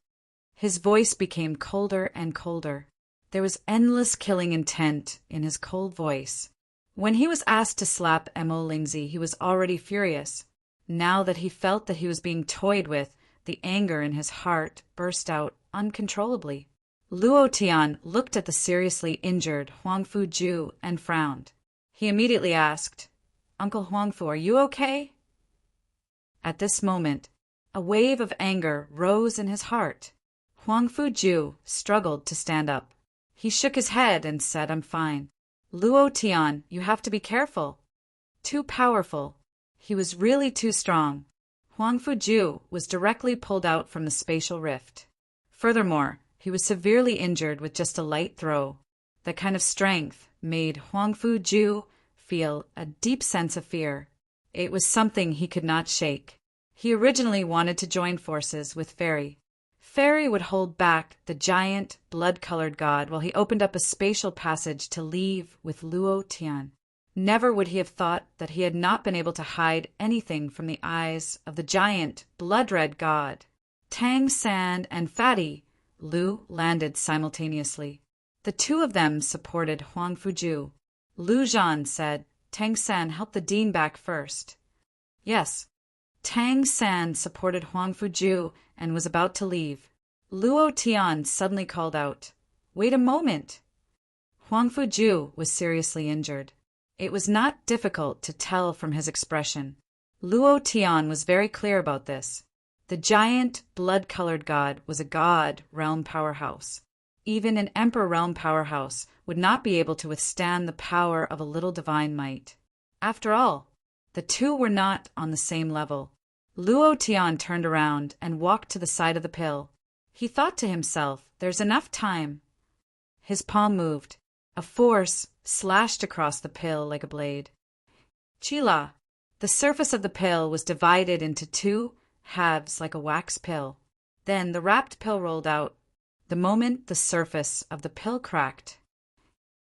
His voice became colder and colder. There was endless killing intent in his cold voice. When he was asked to slap Mo Lingzi, he was already furious. Now that he felt that he was being toyed with, the anger in his heart burst out uncontrollably. Luo Tian looked at the seriously injured Huang Fuju and frowned. He immediately asked, Uncle Huangfu, are you okay? At this moment, a wave of anger rose in his heart. Huang Fuju struggled to stand up. He shook his head and said, I'm fine. Luo Tian, you have to be careful. Too powerful. He was really too strong. Huang Fuju was directly pulled out from the spatial rift. Furthermore, he was severely injured with just a light throw. That kind of strength made Huang Fuju feel a deep sense of fear. It was something he could not shake. He originally wanted to join forces with Fairy. Fairy would hold back the giant, blood-colored god while he opened up a spatial passage to leave with Luo Tian. Never would he have thought that he had not been able to hide anything from the eyes of the giant, blood-red god. Tang San and Fatty Lu landed simultaneously. The two of them supported Huang Fuju. Lu Zhan said, Tang San, help the dean back first. Yes. Tang San supported Huang Fuju and was about to leave. Luo Tian suddenly called out, Wait a moment. Huang Fuju was seriously injured. It was not difficult to tell from his expression. Luo Tian was very clear about this. The giant, blood-colored god was a god realm powerhouse. Even an emperor realm powerhouse would not be able to withstand the power of a little divine might. After all, the two were not on the same level. Luo Tian turned around and walked to the side of the pill. He thought to himself, there's enough time. His palm moved. A force slashed across the pill like a blade. Chila. The surface of the pill was divided into two halves like a wax pill. Then the wrapped pill rolled out. The moment the surface of the pill cracked,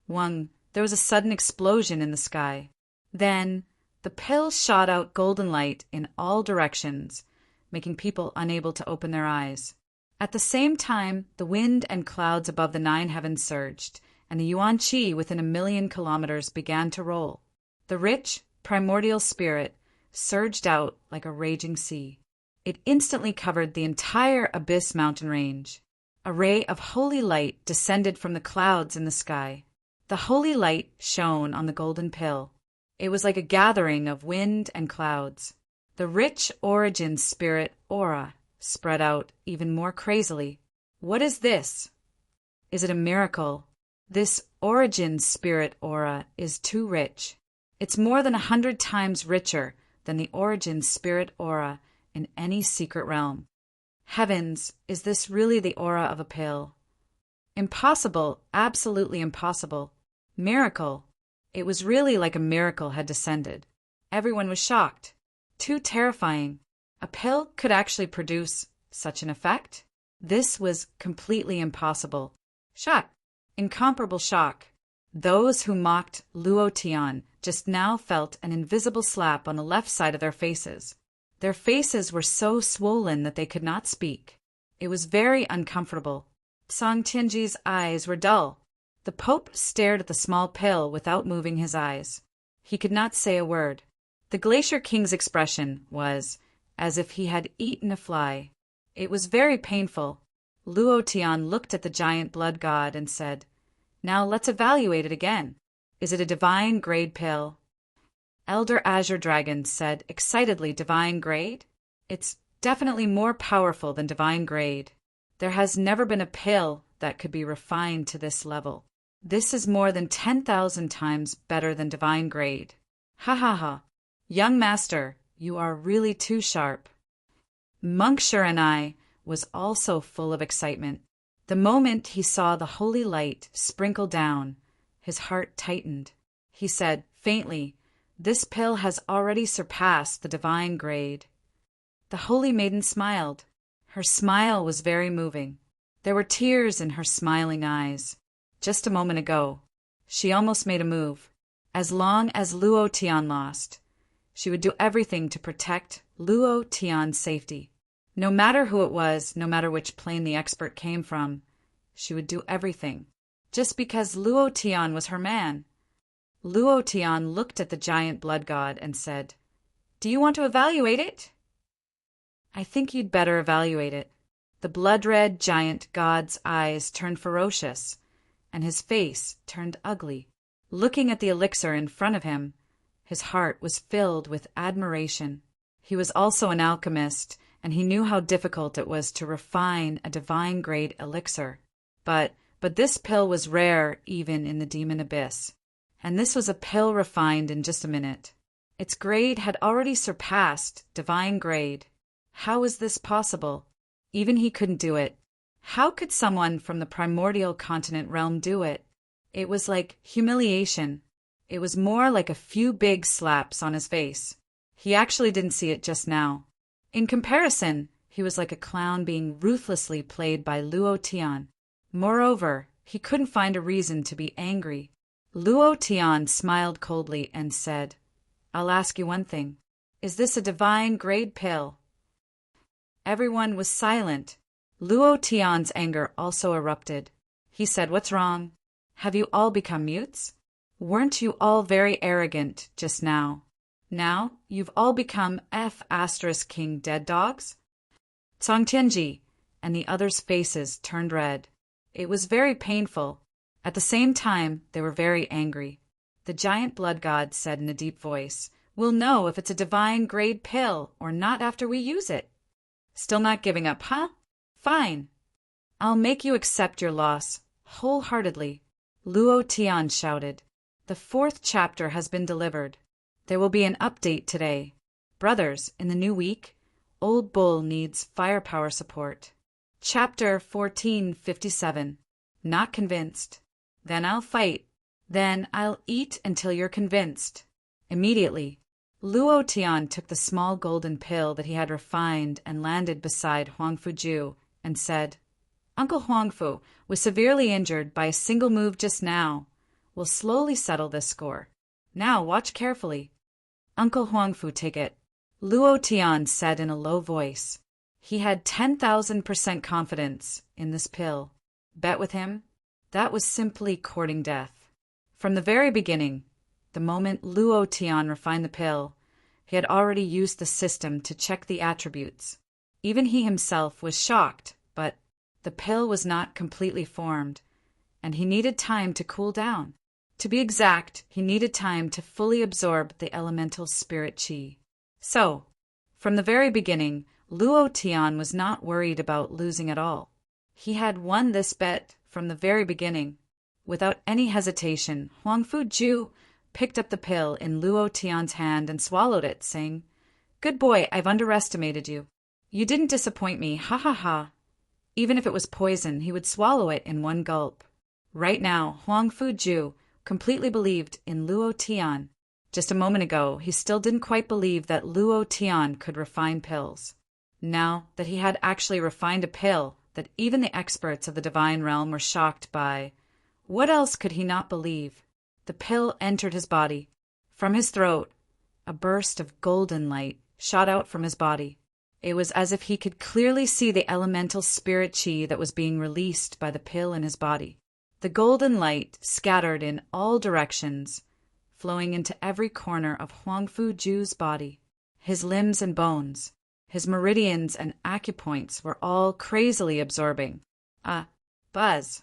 there was a sudden explosion in the sky. Then the pill shot out golden light in all directions, making people unable to open their eyes. At the same time, the wind and clouds above the 9 heavens surged, and the Yuan Qi within 1,000,000 kilometers began to roll. The rich, primordial spirit surged out like a raging sea. It instantly covered the entire Abyss mountain range. A ray of holy light descended from the clouds in the sky. The holy light shone on the golden pill. It was like a gathering of wind and clouds. The rich origin spirit aura spread out even more crazily. What is this? Is it a miracle? This origin spirit aura is too rich. It's more than 100 times richer than the origin spirit aura in any secret realm. Heavens, is this really the aura of a pill? Impossible, absolutely impossible. Miracle. It was really like a miracle had descended. Everyone was shocked. Too terrifying. A pill could actually produce such an effect? This was completely impossible. Shock. Incomparable shock. Those who mocked Luo Tian just now felt an invisible slap on the left side of their faces. Their faces were so swollen that they could not speak. It was very uncomfortable. Song Tianji's eyes were dull. The Pope stared at the small pill without moving his eyes. He could not say a word. The Glacier King's expression was as if he had eaten a fly. It was very painful. Luo Tian looked at the giant blood god and said, "Now let's evaluate it again. Is it a divine grade pill?" Elder Azure Dragon said excitedly, "Divine grade? It's definitely more powerful than divine grade. There has never been a pill that could be refined to this level. This is more than 10,000 times better than divine grade. Ha ha ha. Young master, you are really too sharp." Monk Shiranai was also full of excitement. The moment he saw the holy light sprinkle down, his heart tightened. He said faintly, "This pill has already surpassed the divine grade." The holy maiden smiled. Her smile was very moving. There were tears in her smiling eyes. Just a moment ago, she almost made a move. As long as Luo Tian lost, she would do everything to protect Luo Tian's safety. No matter who it was, no matter which plane the expert came from, she would do everything. Just because Luo Tian was her man. Luo Tian looked at the giant blood god and said, "Do you want to evaluate it?" "I think you'd better evaluate it." The blood-red giant god's eyes turned ferocious, and his face turned ugly. Looking at the elixir in front of him, his heart was filled with admiration. He was also an alchemist, and he knew how difficult it was to refine a divine-grade elixir. But this pill was rare even in the demon abyss. And this was a pill refined in just a minute. Its grade had already surpassed divine grade. How was this possible? Even he couldn't do it. How could someone from the primordial continent realm do it? It was like humiliation. It was more like a few big slaps on his face. He actually didn't see it just now. In comparison, he was like a clown being ruthlessly played by Luo Tian. Moreover, he couldn't find a reason to be angry. Luo Tian smiled coldly and said, "I'll ask you one thing. Is this a divine grade pill?" Everyone was silent. Luo Tian's anger also erupted. He said, "What's wrong? Have you all become mutes? Weren't you all very arrogant just now? Now you've all become King dead dogs?" Cong Tianji and the others' faces turned red. It was very painful. At the same time, they were very angry. The giant blood god said in a deep voice, "We'll know if it's a divine grade pill or not after we use it." Still not giving up, huh? Fine. I'll make you accept your loss, wholeheartedly. Luo Tian shouted. The 4th chapter has been delivered. There will be an update today. Brothers, in the new week, Old Bull needs firepower support. Chapter 1457. Not convinced. Then I'll fight. Then I'll eat until you're convinced. Immediately, Luo Tian took the small golden pill that he had refined and landed beside Huangfu Ju and said, "Uncle Huangfu was severely injured by a single move just now. We'll slowly settle this score. Now watch carefully." "Uncle Huangfu, take it," Luo Tian said in a low voice. He had 10,000% confidence in this pill. Bet with him? That was simply courting death. From the very beginning, the moment Luo Tian refined the pill, he had already used the system to check the attributes. Even he himself was shocked, but The pill was not completely formed, and he needed time to cool down. To be exact, he needed time to fully absorb the elemental spirit chi. So, from the very beginning, Luo Tian was not worried about losing at all. He had won this bet from the very beginning. Without any hesitation, Huang Fuju picked up the pill in Luo Tian's hand and swallowed it, saying, "Good boy, I've underestimated you. You didn't disappoint me, ha ha ha." Even if it was poison, he would swallow it in one gulp. Right now, Huang Fuju completely believed in Luo Tian. Just a moment ago, he still didn't quite believe that Luo Tian could refine pills. Now that he had actually refined a pill that even the experts of the divine realm were shocked by, what else could he not believe? The pill entered his body. From his throat, a burst of golden light shot out from his body. It was as if he could clearly see the elemental spirit chi that was being released by the pill in his body. The golden light scattered in all directions, flowing into every corner of Huang Fuju's body. His limbs and bones, his meridians and acupoints were all crazily absorbing. A buzz.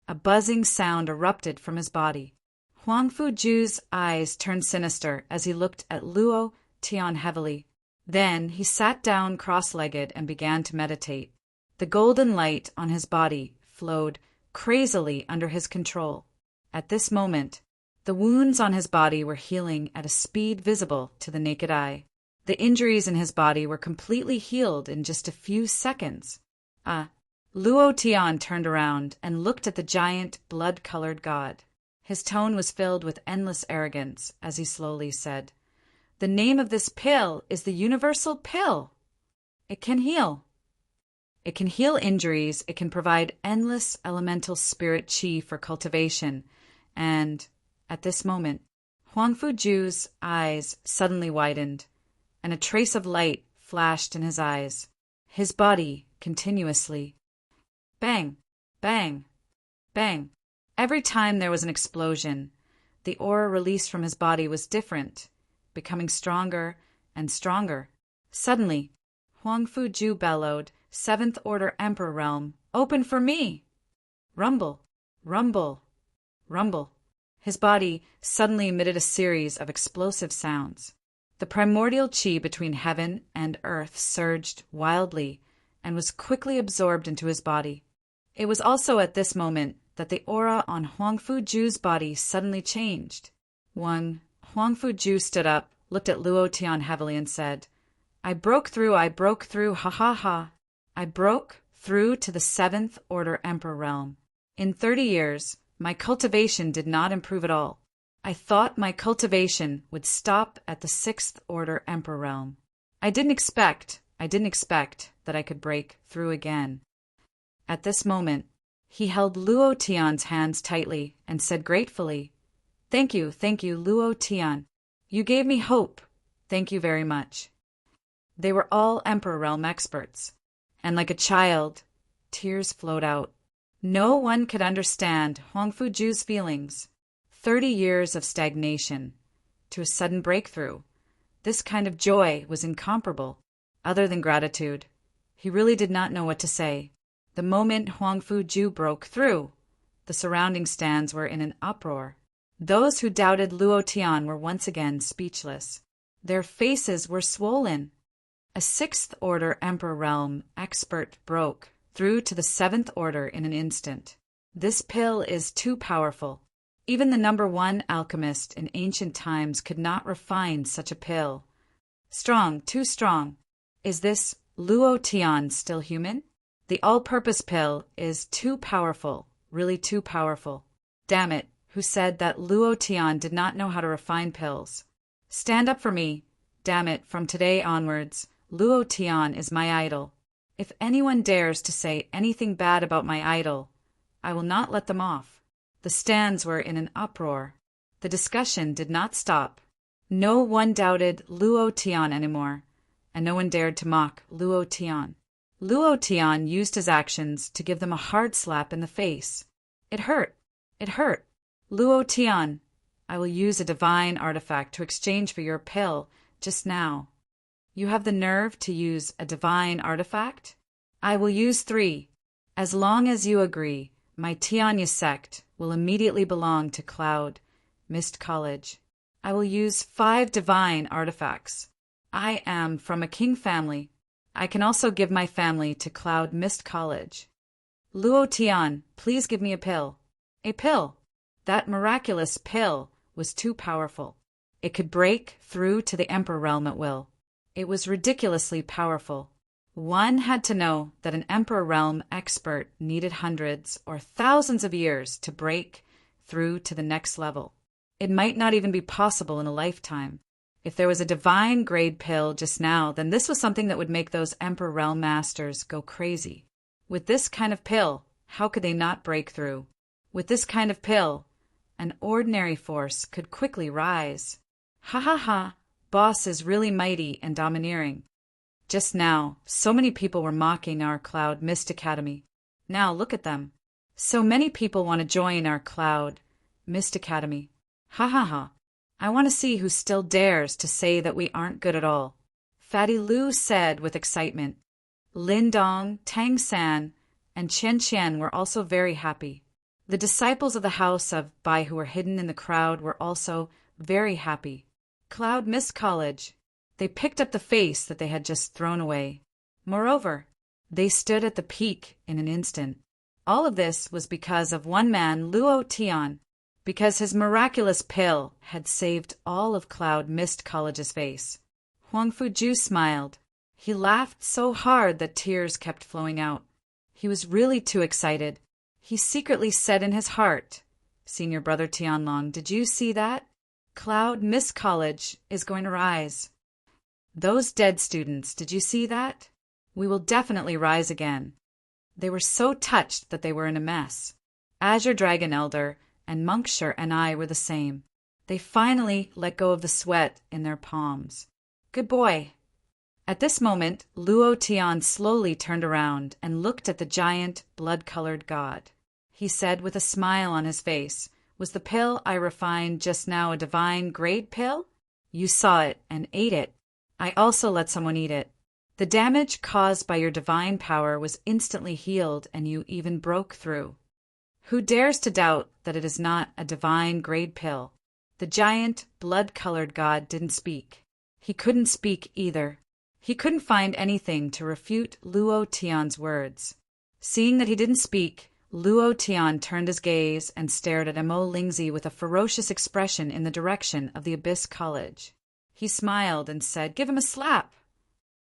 A buzzing sound erupted from his body. Huang Fuju's eyes turned sinister as he looked at Luo Tian heavily. Then he sat down cross-legged and began to meditate. The golden light on his body flowed crazily under his control. At this moment, the wounds on his body were healing at a speed visible to the naked eye. The injuries in his body were completely healed in just a few seconds. Luo Tian turned around and looked at the giant, blood-colored god. His tone was filled with endless arrogance as he slowly said, "The name of this pill is the universal pill. It can heal. It can heal injuries, it can provide endless elemental spirit chi for cultivation," and, at this moment, Huang Fuju's eyes suddenly widened, and a trace of light flashed in his eyes. His body continuously. Bang, bang, bang. Every time there was an explosion, the aura released from his body was different, becoming stronger and stronger. Suddenly, Huang Fuju bellowed, "Seventh Order Emperor Realm, open for me!" Rumble, rumble, rumble. His body suddenly emitted a series of explosive sounds. The primordial chi between heaven and earth surged wildly and was quickly absorbed into his body. It was also at this moment that the aura on Huang Fuju's body suddenly changed. Huang Fuju stood up, looked at Luo Tian heavily and said, I broke through, ha ha ha. I broke through to the 7th Order Emperor Realm. In 30 years, my cultivation did not improve at all. I thought my cultivation would stop at the 6th Order Emperor Realm. I didn't expect that I could break through again. At this moment, he held Luo Tian's hands tightly and said gratefully, Thank you, Luo Tian. You gave me hope. Thank you very much. They were all Emperor Realm experts, and like a child, tears flowed out. No one could understand Huang Fuju's feelings. 30 years of stagnation to a sudden breakthrough. This kind of joy was incomparable. Other than gratitude, he really did not know what to say. The moment Huang Fuju broke through, the surrounding stands were in an uproar. Those who doubted Luo Tian were once again speechless. Their faces were swollen. A 6th Order Emperor Realm expert broke through to the 7th Order in an instant. This pill is too powerful. Even the #1 alchemist in ancient times could not refine such a pill. Strong, too strong. Is this Luo Tian still human? The all-purpose pill is too powerful, really too powerful. Damn it, who said that Luo Tian did not know how to refine pills? Stand up for me. Damn it, from today onwards, Luo Tian is my idol. If anyone dares to say anything bad about my idol, I will not let them off. The stands were in an uproar. The discussion did not stop. No one doubted Luo Tian anymore, and no one dared to mock Luo Tian. Luo Tian used his actions to give them a hard slap in the face. It hurt. It hurt. Luo Tian, I will use a divine artifact to exchange for your pill just now. You have the nerve to use a divine artifact? I will use 3. As long as you agree, my Tianya sect will immediately belong to Cloud Mist College. I will use 5 divine artifacts. I am from a king family. I can also give my family to Cloud Mist College. Luo Tian, please give me a pill. A pill. That miraculous pill was too powerful. It could break through to the Emperor realm at will. It was ridiculously powerful. One had to know that an Emperor realm expert needed hundreds or thousands of years to break through to the next level. It might not even be possible in a lifetime. If there was a divine grade pill just now, then this was something that would make those Emperor realm masters go crazy. With this kind of pill, how could they not break through? With this kind of pill, an ordinary force could quickly rise. Ha ha ha, boss is really mighty and domineering. Just now, so many people were mocking our Cloud Mist Academy. Now look at them. So many people want to join our Cloud Mist Academy. Ha ha ha. I want to see who still dares to say that we aren't good at all. Fatty Lu said with excitement. Lin Dong, Tang San, and Chen Qian were also very happy. The disciples of the house of Bai who were hidden in the crowd were also very happy. Cloud Mist College. They picked up the face that they had just thrown away. Moreover, they stood at the peak in an instant. All of this was because of one man, Luo Tian, because his miraculous pill had saved all of Cloud Mist College's face. Huang Fuju smiled. He laughed so hard that tears kept flowing out. He was really too excited. He secretly said in his heart, Senior Brother Tianlong, did you see that? Cloud Mist College is going to rise. Those dead students, did you see that? We will definitely rise again. They were so touched that they were in a mess. Azure Dragon Elder and Monkshire and I were the same. They finally let go of the sweat in their palms. Good boy. At this moment, Luo Tian slowly turned around and looked at the giant, blood-colored god. He said with a smile on his face, was the pill I refined just now a divine grade pill? You saw it and ate it. I also let someone eat it. The damage caused by your divine power was instantly healed and you even broke through. Who dares to doubt that it is not a divine grade pill? The giant, blood-colored god didn't speak. He couldn't speak either. He couldn't find anything to refute Luo Tian's words. Seeing that he didn't speak, Luo Tian turned his gaze and stared at Mo Lingzi with a ferocious expression in the direction of the Abyss College. He smiled and said, "Give him a slap."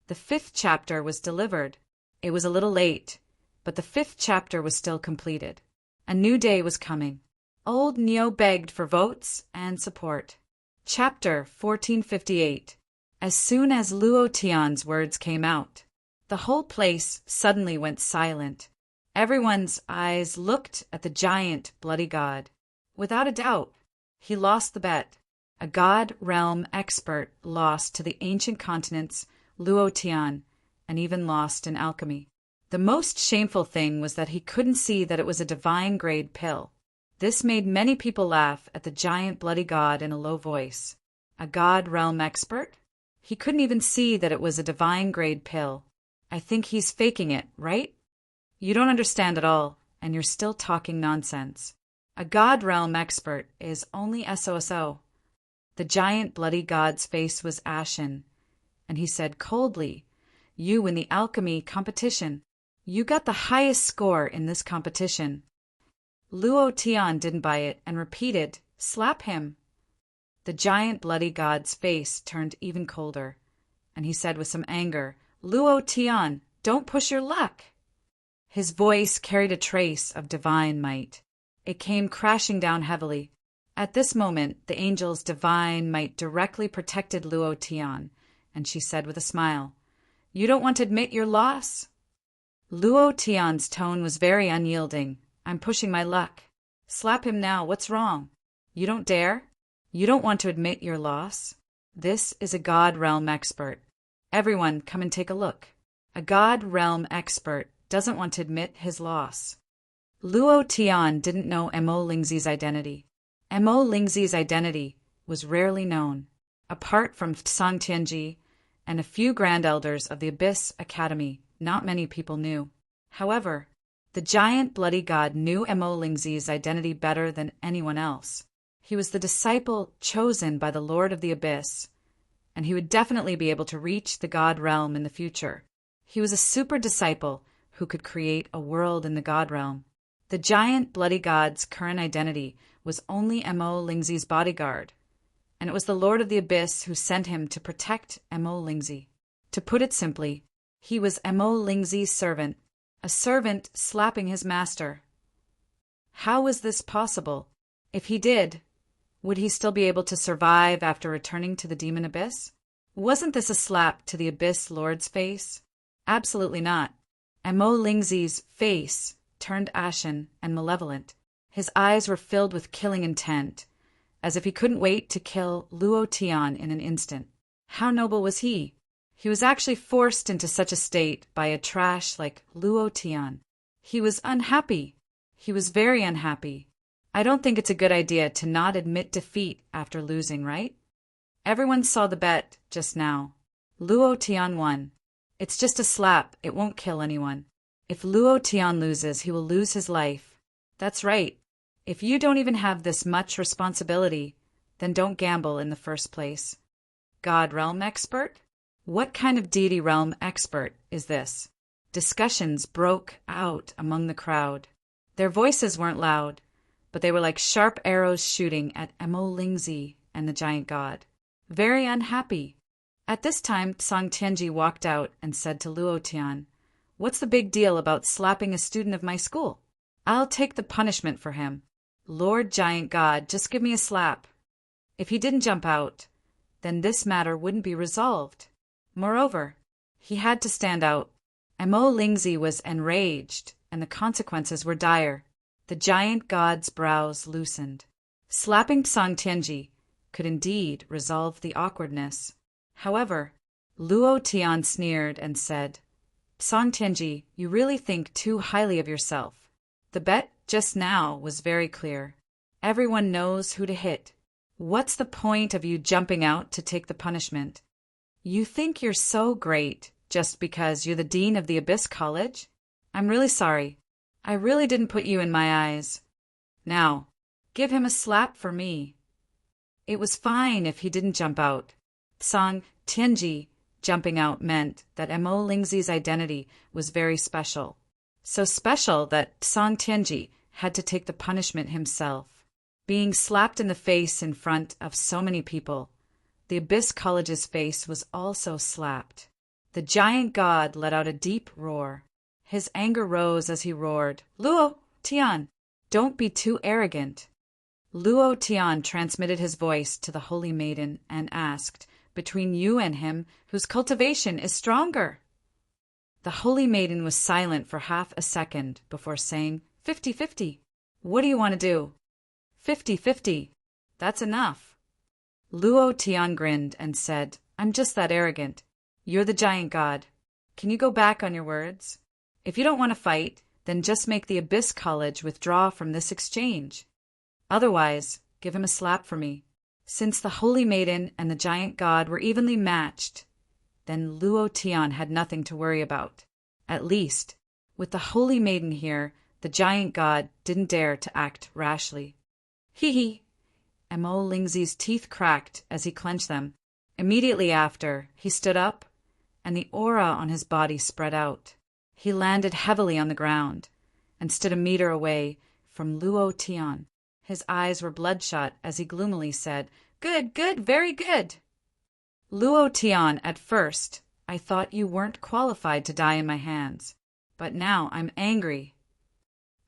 The 5th chapter was delivered. It was a little late, but the 5th chapter was still completed. A new day was coming. Old Neo begged for votes and support. Chapter 1458. As soon as Luo Tian's words came out, the whole place suddenly went silent. Everyone's eyes looked at the giant, bloody god. Without a doubt, he lost the bet. A god realm expert lost to the ancient continents, Luo Tian, and even lost in alchemy. The most shameful thing was that he couldn't see that it was a divine grade pill. This made many people laugh at the giant bloody god in a low voice. A god realm expert? He couldn't even see that it was a divine grade pill. I think he's faking it, right? You don't understand at all, and you're still talking nonsense. A god realm expert is only SOSO. The giant bloody god's face was ashen, and he said coldly, "You win the alchemy competition. You got the highest score in this competition." Luo Tian didn't buy it and repeated, "Slap him." The giant bloody god's face turned even colder, and he said with some anger, "Luo Tian, don't push your luck." His voice carried a trace of divine might. It came crashing down heavily. At this moment, the angel's divine might directly protected Luo Tian, and she said with a smile, "You don't want to admit your loss?" Luo Tian's tone was very unyielding. "I'm pushing my luck." "Slap him now, what's wrong? You don't dare? You don't want to admit your loss? This is a God realm expert. Everyone come and take a look. A God realm expert doesn't want to admit his loss." Luo Tian didn't know Mo Lingzi's identity. Mo Lingzi's identity was rarely known. Apart from Sang Tianji and a few grand elders of the Abyss Academy, not many people knew. However, The giant bloody god knew Mo Lingzi's identity better than anyone else. He was the disciple chosen by the Lord of the Abyss, and he would definitely be able to reach the god realm in the future. He was a super disciple who could create a world in the god realm. The giant bloody god's current identity was only Mo Lingzi's bodyguard, and it was the Lord of the Abyss who sent him to protect Mo Lingzi. To put it simply, he was Mo Lingzi's servant, a servant slapping his master. How was this possible? If he did, would he still be able to survive after returning to the demon abyss? Wasn't this a slap to the Abyss Lord's face? Absolutely not. Mo Lingzi's face turned ashen and malevolent. His eyes were filled with killing intent, as if he couldn't wait to kill Luo Tian in an instant. How noble was he? He was actually forced into such a state by a trash like Luo Tian. He was unhappy. He was very unhappy. I don't think it's a good idea to not admit defeat after losing, right? Everyone saw the bet just now. Luo Tian won. It's just a slap, it won't kill anyone. If Luo Tian loses, he will lose his life. That's right. If you don't even have this much responsibility, then don't gamble in the first place. God realm expert? What kind of deity realm expert is this? Discussions broke out among the crowd. Their voices weren't loud, but they were like sharp arrows shooting at Mo Lingzi and the giant god. Very unhappy. At this time, Song Tianji walked out and said to Luo Tian, "What's the big deal about slapping a student of my school? I'll take the punishment for him. Lord Giant God, just give me a slap." If he didn't jump out, then this matter wouldn't be resolved. Moreover, he had to stand out. Mo Lingzi was enraged, and the consequences were dire. The giant god's brows loosened. Slapping Song Tianji could indeed resolve the awkwardness. However, Luo Tian sneered and said, "Song Tianji, you really think too highly of yourself. The bet just now was very clear. Everyone knows who to hit. What's the point of you jumping out to take the punishment? You think you're so great just because you're the dean of the Abyss College? I'm really sorry. I really didn't put you in my eyes. Now, give him a slap for me." It was fine if he didn't jump out. Song Tianji jumping out meant that Mo Lingzi's identity was very special. So special that Song Tianji had to take the punishment himself. Being slapped in the face in front of so many people, the Abyss College's face was also slapped. The giant god let out a deep roar. His anger rose as he roared, "Luo Tian, don't be too arrogant." Luo Tian transmitted his voice to the Holy Maiden and asked, "Between you and him, whose cultivation is stronger?" The Holy Maiden was silent for half a second before saying, 50-50. "What do you want to do?" 50-50. That's enough. Luo Tian grinned and said, "I'm just that arrogant. You're the giant god. Can you go back on your words? If you don't want to fight, then just make the Abyss College withdraw from this exchange. Otherwise, give him a slap for me." Since the Holy Maiden and the giant god were evenly matched, then Luo Tian had nothing to worry about. At least, with the Holy Maiden here, the giant god didn't dare to act rashly. Hee. Mo Lingzi's teeth cracked as he clenched them. Immediately after, he stood up, and the aura on his body spread out. He landed heavily on the ground and stood a meter away from Luo Tian. His eyes were bloodshot as he gloomily said, "Good, very good." "Luo Tian, at first, I thought you weren't qualified to die in my hands, but now I'm angry.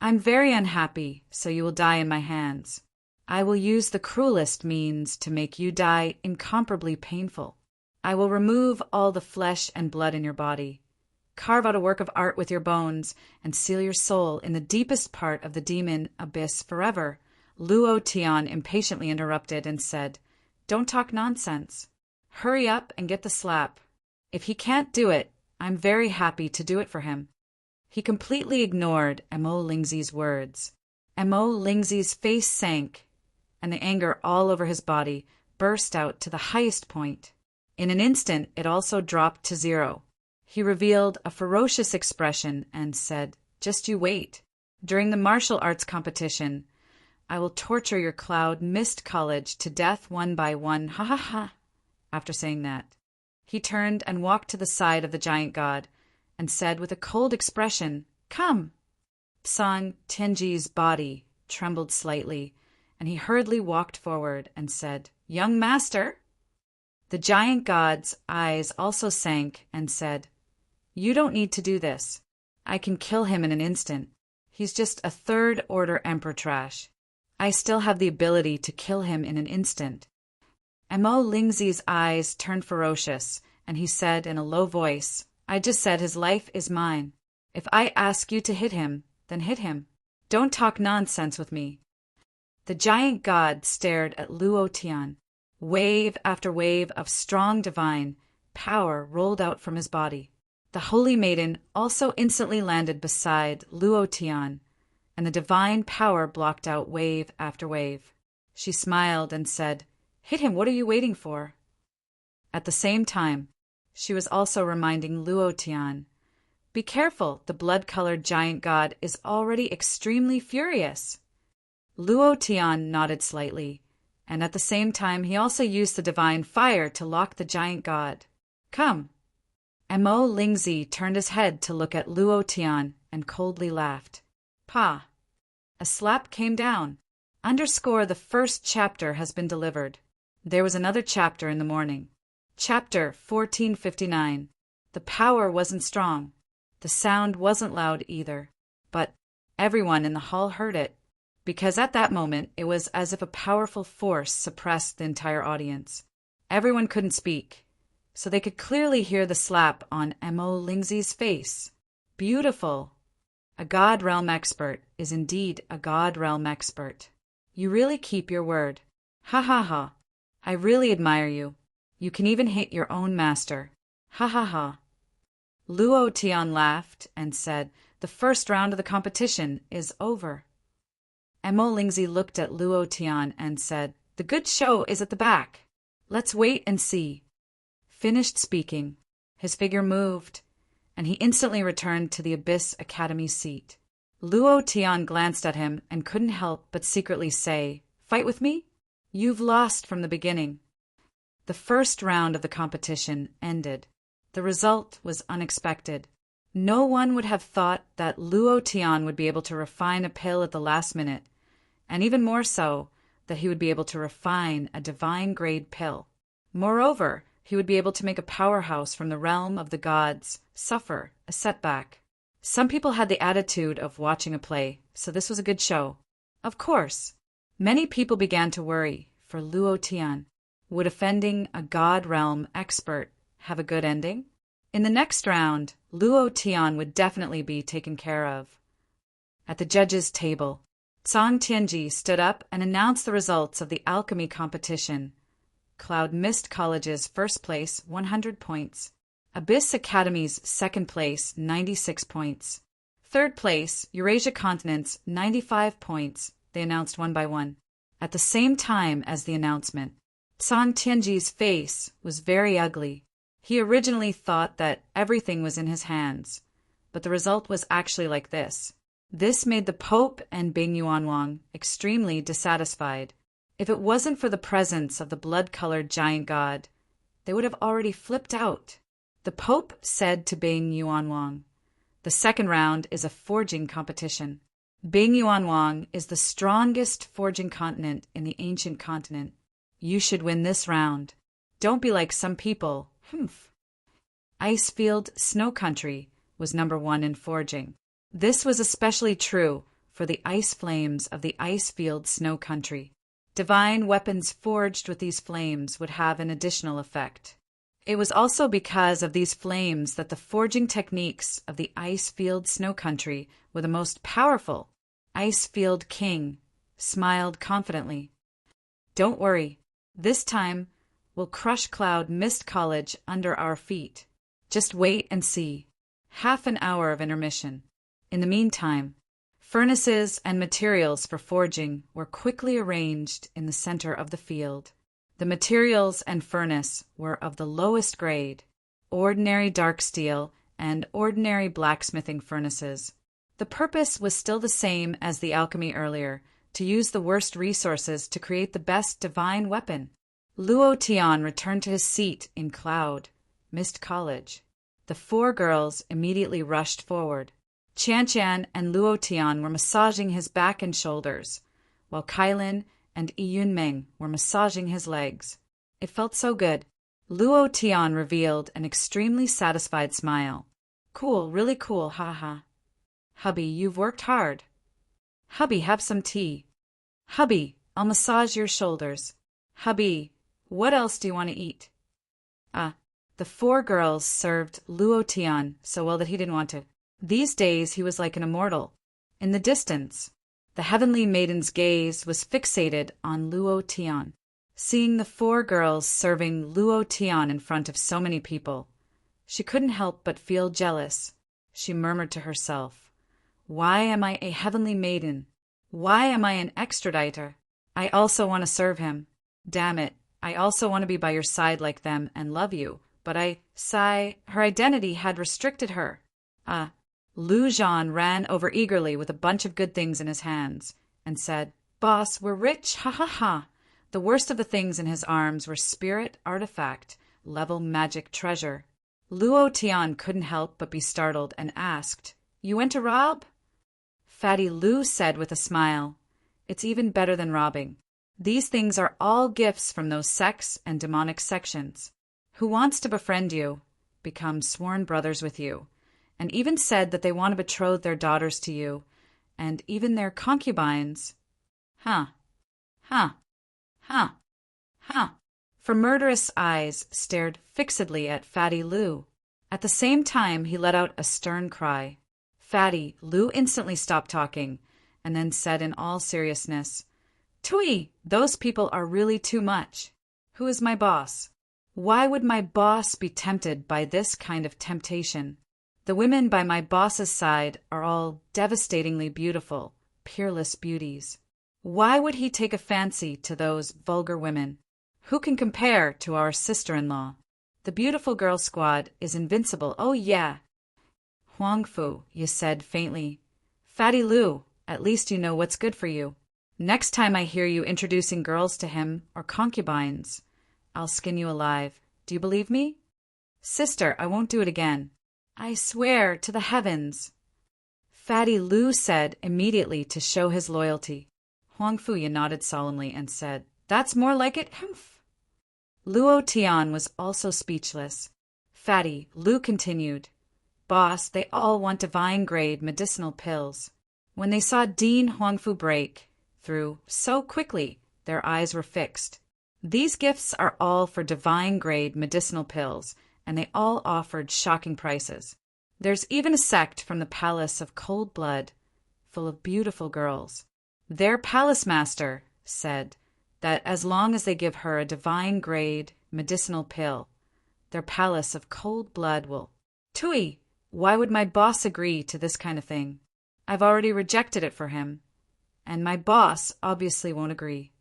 I'm very unhappy, so you will die in my hands. I will use the cruelest means to make you die incomparably painful. I will remove all the flesh and blood in your body, carve out a work of art with your bones, and seal your soul in the deepest part of the demon abyss forever." Luo Tian impatiently interrupted and said, "Don't talk nonsense. Hurry up and get the slap. If he can't do it, I'm very happy to do it for him." He completely ignored Mo Lingzi's words. Mo Lingzi's face sank, and the anger all over his body burst out to the highest point. In an instant, it also dropped to zero. He revealed a ferocious expression and said, Just you wait. During the martial arts competition, I will torture your Cloud Mist College to death one by one. Ha ha ha. After saying that, he turned and walked to the side of the giant god and said with a cold expression, "Come." Tsang Tianji's body trembled slightly, and he hurriedly walked forward and said, "Young master." The giant god's eyes also sank and said, "You don't need to do this. I can kill him in an instant. He's just a third-order emperor trash. I still have the ability to kill him in an instant." Mo Lingzi's eyes turned ferocious, and he said in a low voice, "I just said his life is mine. If I ask you to hit him, then hit him. Don't talk nonsense with me." The giant god stared at Luo Tian. Wave after wave of strong divine power rolled out from his body. The holy maiden also instantly landed beside Luo Tian, and the divine power blocked out wave after wave. She smiled and said, "Hit him, what are you waiting for?" At the same time, she was also reminding Luo Tian, "Be careful, the blood-colored giant god is already extremely furious." Luo Tian nodded slightly, and at the same time he also used the divine fire to lock the giant god. "Come." Mo Lingzi turned his head to look at Luo Tian and coldly laughed. "Pa." A slap came down. Underscore the first chapter has been delivered. There was another chapter in the morning. Chapter 1459. The power wasn't strong. The sound wasn't loud either. But everyone in the hall heard it, because at that moment it was as if a powerful force suppressed the entire audience. Everyone couldn't speak, so they could clearly hear the slap on Mo Lingzi's face. Beautiful. A God Realm expert is indeed a God Realm expert. You really keep your word. Ha ha ha. I really admire you. You can even hit your own master. Ha ha ha. Luo Tian laughed and said, "The first round of the competition is over." Mo Lingzi looked at Luo Tian and said, "The good show is at the back. Let's wait and see." Finished speaking, his figure moved, and he instantly returned to the Abyss Academy seat. Luo Tian glanced at him and couldn't help but secretly say, "Fight with me? You've lost from the beginning." The first round of the competition ended. The result was unexpected. No one would have thought that Luo Tian would be able to refine a pill at the last minute, and even more so, that he would be able to refine a divine-grade pill. Moreover, he would be able to make a powerhouse from the realm of the gods suffer a setback. Some people had the attitude of watching a play, so this was a good show. Of course, many people began to worry for Luo Tian. Would offending a god realm expert have a good ending? In the next round, Luo Tian would definitely be taken care of. At the judges' table, Tsang Tianji stood up and announced the results of the alchemy competition. Cloud Mist College's first place, 100 points. Abyss Academy's second place, 96 points. Third place, Eurasia Continent's 95 points. They announced one by one. At the same time as the announcement, Tsang Tianji's face was very ugly. He originally thought that everything was in his hands, but the result was actually like this. This made the Pope and Bing Yuanwang extremely dissatisfied. If it wasn't for the presence of the blood-colored giant god, they would have already flipped out. The Pope said to Bing Yuanwang, "The second round is a forging competition. Bing Yuanwang is the strongest forging continent in the ancient continent. You should win this round. Don't be like some people. Icefield Snow Country was number 1 in forging. This was especially true for the ice flames of the Icefield Snow Country. Divine weapons forged with these flames would have an additional effect. It was also because of these flames that the forging techniques of the Icefield Snow Country were the most powerful. Icefield King smiled confidently. "Don't worry. This time, we'll crush Cloud Mist College under our feet. Just wait and see." Half an hour of intermission. In the meantime, furnaces and materials for forging were quickly arranged in the center of the field. The materials and furnace were of the lowest grade, ordinary dark steel and ordinary blacksmithing furnaces. The purpose was still the same as the alchemy earlier, to use the worst resources to create the best divine weapon. Luo Tian returned to his seat in Cloud Mist College. The four girls immediately rushed forward. Qian Qian and Luo Tian were massaging his back and shoulders, while Kailin and Yunmeng were massaging his legs. It felt so good. Luo Tian revealed an extremely satisfied smile. Cool, really cool, haha. Hubby, you've worked hard. Hubby, have some tea. Hubby, I'll massage your shoulders. Hubby, what else do you want to eat? The four girls served Luo Tian so well that he didn't want to. These days he was like an immortal. In the distance, the heavenly maiden's gaze was fixated on Luo Tian. Seeing the four girls serving Luo Tian in front of so many people, she couldn't help but feel jealous. She murmured to herself, "Why am I a heavenly maiden? Why am I an extraditor? I also want to serve him. Damn it, I also want to be by your side like them and love you, but her identity had restricted her." Lu Zhan ran over eagerly with a bunch of good things in his hands and said, "Boss, we're rich, ha ha ha." The worst of the things in his arms were spirit artifact level magic treasure. Luo Tian couldn't help but be startled and asked, "You went to rob?" Fatty Lu said with a smile, "It's even better than robbing. These things are all gifts from those sects and demonic sections. Who wants to befriend you, become sworn brothers with you, and even said that they want to betroth their daughters to you, and even their concubines." For murderous eyes stared fixedly at Fatty Lu. At the same time, he let out a stern cry. Fatty Lu instantly stopped talking, and then said in all seriousness, "Tui, those people are really too much. Who is my boss? Why would my boss be tempted by this kind of temptation? The women by my boss's side are all devastatingly beautiful, peerless beauties. Why would he take a fancy to those vulgar women? Who can compare to our sister-in-law? The beautiful girl squad is invincible, oh yeah." "Huang Fu," you said faintly. "Fatty Lu, at least you know what's good for you. Next time I hear you introducing girls to him or concubines, I'll skin you alive. Do you believe me?" "Sister, I won't do it again." "I swear to the heavens." Fatty Lu said immediately to show his loyalty. Huang Fu nodded solemnly and said, "That's more like it, humph." Luo Tian was also speechless. Fatty Lu continued, "Boss, they all want divine-grade medicinal pills." When they saw Dean Huang Fu break through so quickly, their eyes were fixed. These gifts are all for divine-grade medicinal pills, and they all offered shocking prices. There's even a sect from the Palace of Cold Blood, full of beautiful girls. Their palace master said that as long as they give her a divine-grade medicinal pill, their palace of cold blood will... Tui, why would my boss agree to this kind of thing? I've already rejected it for him, and my boss obviously won't agree.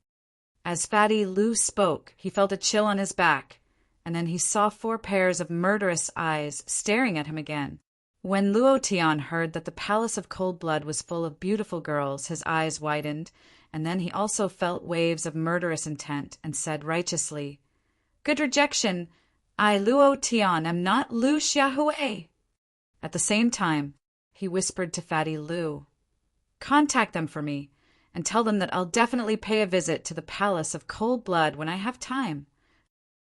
As Fatty Lu spoke, he felt a chill on his back, and then he saw 4 pairs of murderous eyes staring at him again. When Luo Tian heard that the Palace of Cold Blood was full of beautiful girls, his eyes widened, and then he also felt waves of murderous intent and said righteously, "Good rejection. I, Luo Tian, am not Lu Xiaohui." At the same time, he whispered to Fatty Lu, "Contact them for me, and tell them that I'll definitely pay a visit to the Palace of Cold Blood when I have time.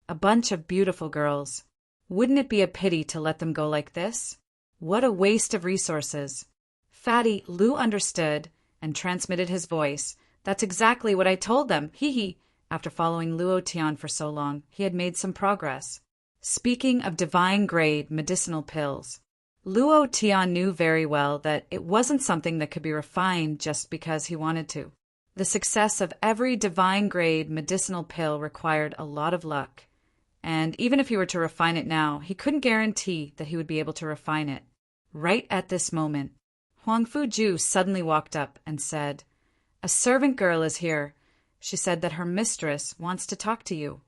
A bunch of beautiful girls. Wouldn't it be a pity to let them go like this? What a waste of resources." Fatty Lu understood and transmitted his voice. "That's exactly what I told them, hee." After following Luo Tian for so long, he had made some progress. Speaking of divine-grade medicinal pills, Luo Tian knew very well that it wasn't something that could be refined just because he wanted to. The success of every divine-grade medicinal pill required a lot of luck, and even if he were to refine it now, he couldn't guarantee that he would be able to refine it. Right at this moment, Huang Fuju suddenly walked up and said, "A servant girl is here. She said that her mistress wants to talk to you."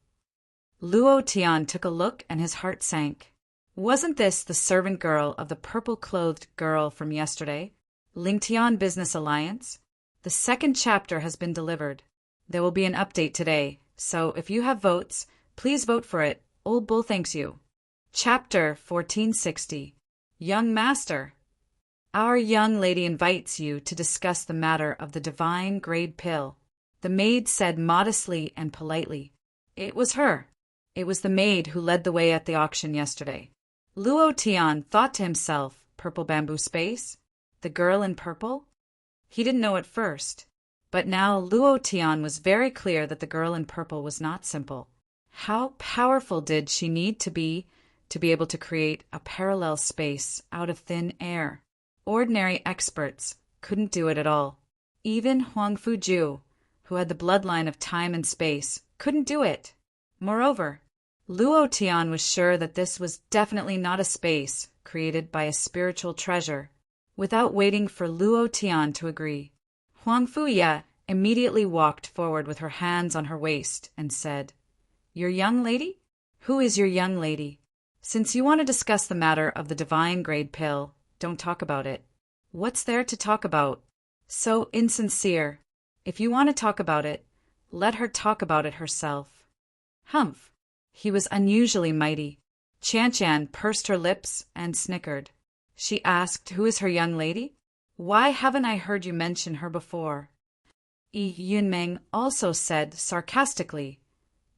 Luo Tian took a look and his heart sank. Wasn't this the servant girl of the purple-clothed girl from yesterday? Lingtian Business Alliance. The second chapter has been delivered. There will be an update today, so if you have votes, please vote for it. Old Bull thanks you. Chapter 1460. Young Master. Our young lady invites you to discuss the matter of the divine grade pill. The maid said modestly and politely. It was her. It was the maid who led the way at the auction yesterday. Luo Tian thought to himself, purple bamboo space? The girl in purple? He didn't know at first. But now Luo Tian was very clear that the girl in purple was not simple. How powerful did she need to be able to create a parallel space out of thin air? Ordinary experts couldn't do it at all. Even Huang Fuju, who had the bloodline of time and space, couldn't do it. Moreover, Luo Tian was sure that this was definitely not a space created by a spiritual treasure. Without waiting for Luo Tian to agree, Huang Fuya immediately walked forward with her hands on her waist and said, Your young lady? Who is your young lady? Since you want to discuss the matter of the divine grade pill, don't talk about it. What's there to talk about? So insincere. If you want to talk about it, let her talk about it herself. Humph. He was unusually mighty. Chan pursed her lips and snickered. She asked, Who is her young lady? Why haven't I heard you mention her before? Yi Yunmeng also said sarcastically,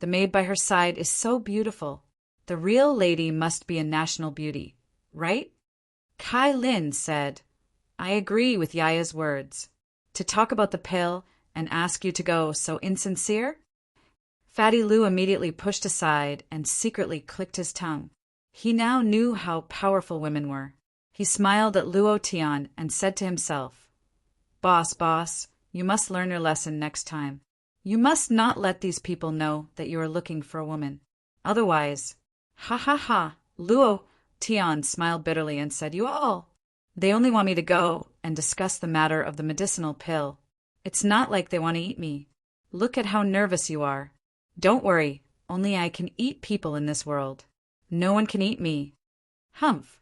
The maid by her side is so beautiful. The real lady must be a national beauty, right? Kai Lin said, I agree with Yaya's words. To talk about the pill and ask you to go so insincere? Fatty Lu immediately pushed aside and secretly clicked his tongue. He now knew how powerful women were. He smiled at Luo Tian and said to himself, Boss, you must learn your lesson next time. You must not let these people know that you are looking for a woman. Otherwise, ha. Luo Tian smiled bitterly and said, You all. They only want me to go and discuss the matter of the medicinal pill. It's not like they want to eat me. Look at how nervous you are. Don't worry, only I can eat people in this world. No one can eat me. Humph.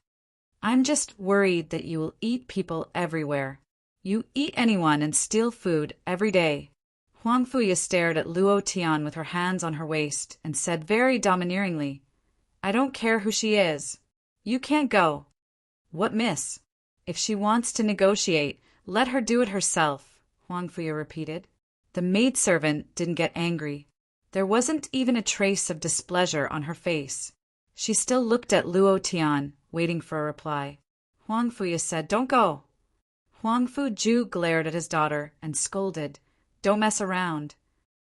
I'm just worried that you will eat people everywhere. You eat anyone and steal food every day. Huang Fuya stared at Luo Tian with her hands on her waist and said very domineeringly, I don't care who she is. You can't go. What, miss? If she wants to negotiate, let her do it herself, Huang Fuya repeated. The maidservant didn't get angry. There wasn't even a trace of displeasure on her face. She still looked at Luo Tian, waiting for a reply. Huang Fuya said, Don't go. Huang Fuju glared at his daughter and scolded, Don't mess around.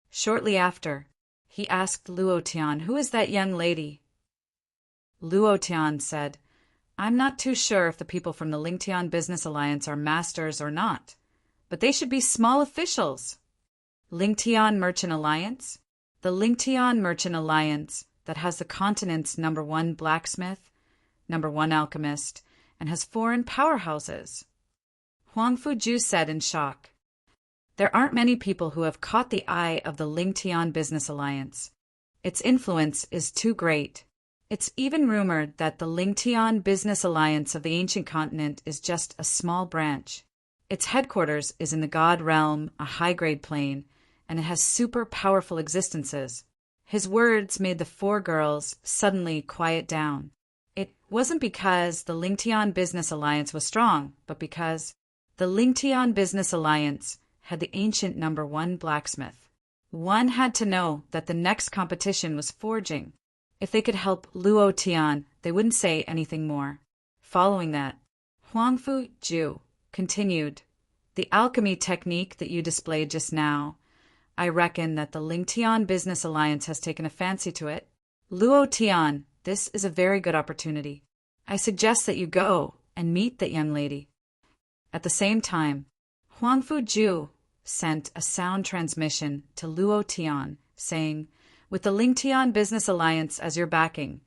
Shortly after, he asked Luo Tian, Who is that young lady? Luo Tian said, I'm not too sure if the people from the Lingtian Business Alliance are masters or not, but they should be small officials. Lingtian Merchant Alliance? The Lingtian Merchant Alliance that has the continent's #1 blacksmith, #1 alchemist, and has foreign powerhouses. Huang Fuju said in shock. There aren't many people who have caught the eye of the Lingtian Business Alliance. Its influence is too great. It's even rumored that the Lingtian Business Alliance of the ancient continent is just a small branch. Its headquarters is in the God Realm, a high-grade plane, and it has super powerful existences. His words made the four girls suddenly quiet down. It wasn't because the Lingtian Business Alliance was strong, but because the Lingtian Business Alliance had the ancient #1 blacksmith. One had to know that the next competition was forging. If they could help Luo Tian, they wouldn't say anything more. Following that, Huang Fuju continued, The alchemy technique that you displayed just now, I reckon that the Lingtian Business Alliance has taken a fancy to it. Luo Tian, this is a very good opportunity. I suggest that you go and meet that young lady. At the same time, Huang Fuju sent a sound transmission to Luo Tian, saying, With the Lingtian Business Alliance as your backing,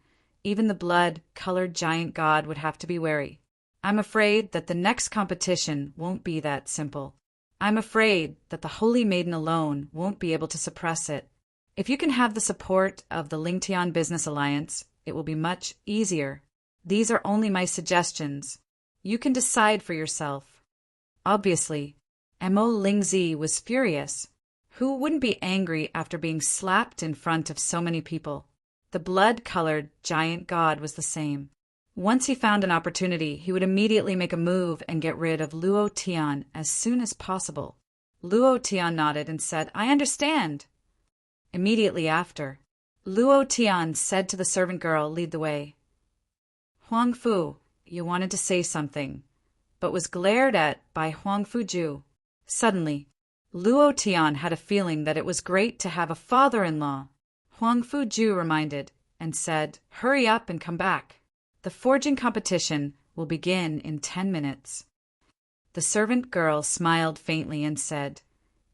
even the blood-colored giant god would have to be wary. I'm afraid that the next competition won't be that simple. I'm afraid that the Holy Maiden alone won't be able to suppress it. If you can have the support of the Lingtian Business Alliance, it will be much easier. These are only my suggestions. You can decide for yourself. Obviously, Mo Lingzi was furious. Who wouldn't be angry after being slapped in front of so many people? The blood-colored giant god was the same. Once he found an opportunity, he would immediately make a move and get rid of Luo Tian as soon as possible. Luo Tian nodded and said, "I understand." Immediately after, Luo Tian said to the servant girl, "Lead the way." Huang Fu, you wanted to say something, but was glared at by Huang Fuju. Suddenly, Luo Tian had a feeling that it was great to have a father-in-law. Huang Fuju reminded and said, "Hurry up and come back. The forging competition will begin in 10 minutes. The servant girl smiled faintly and said,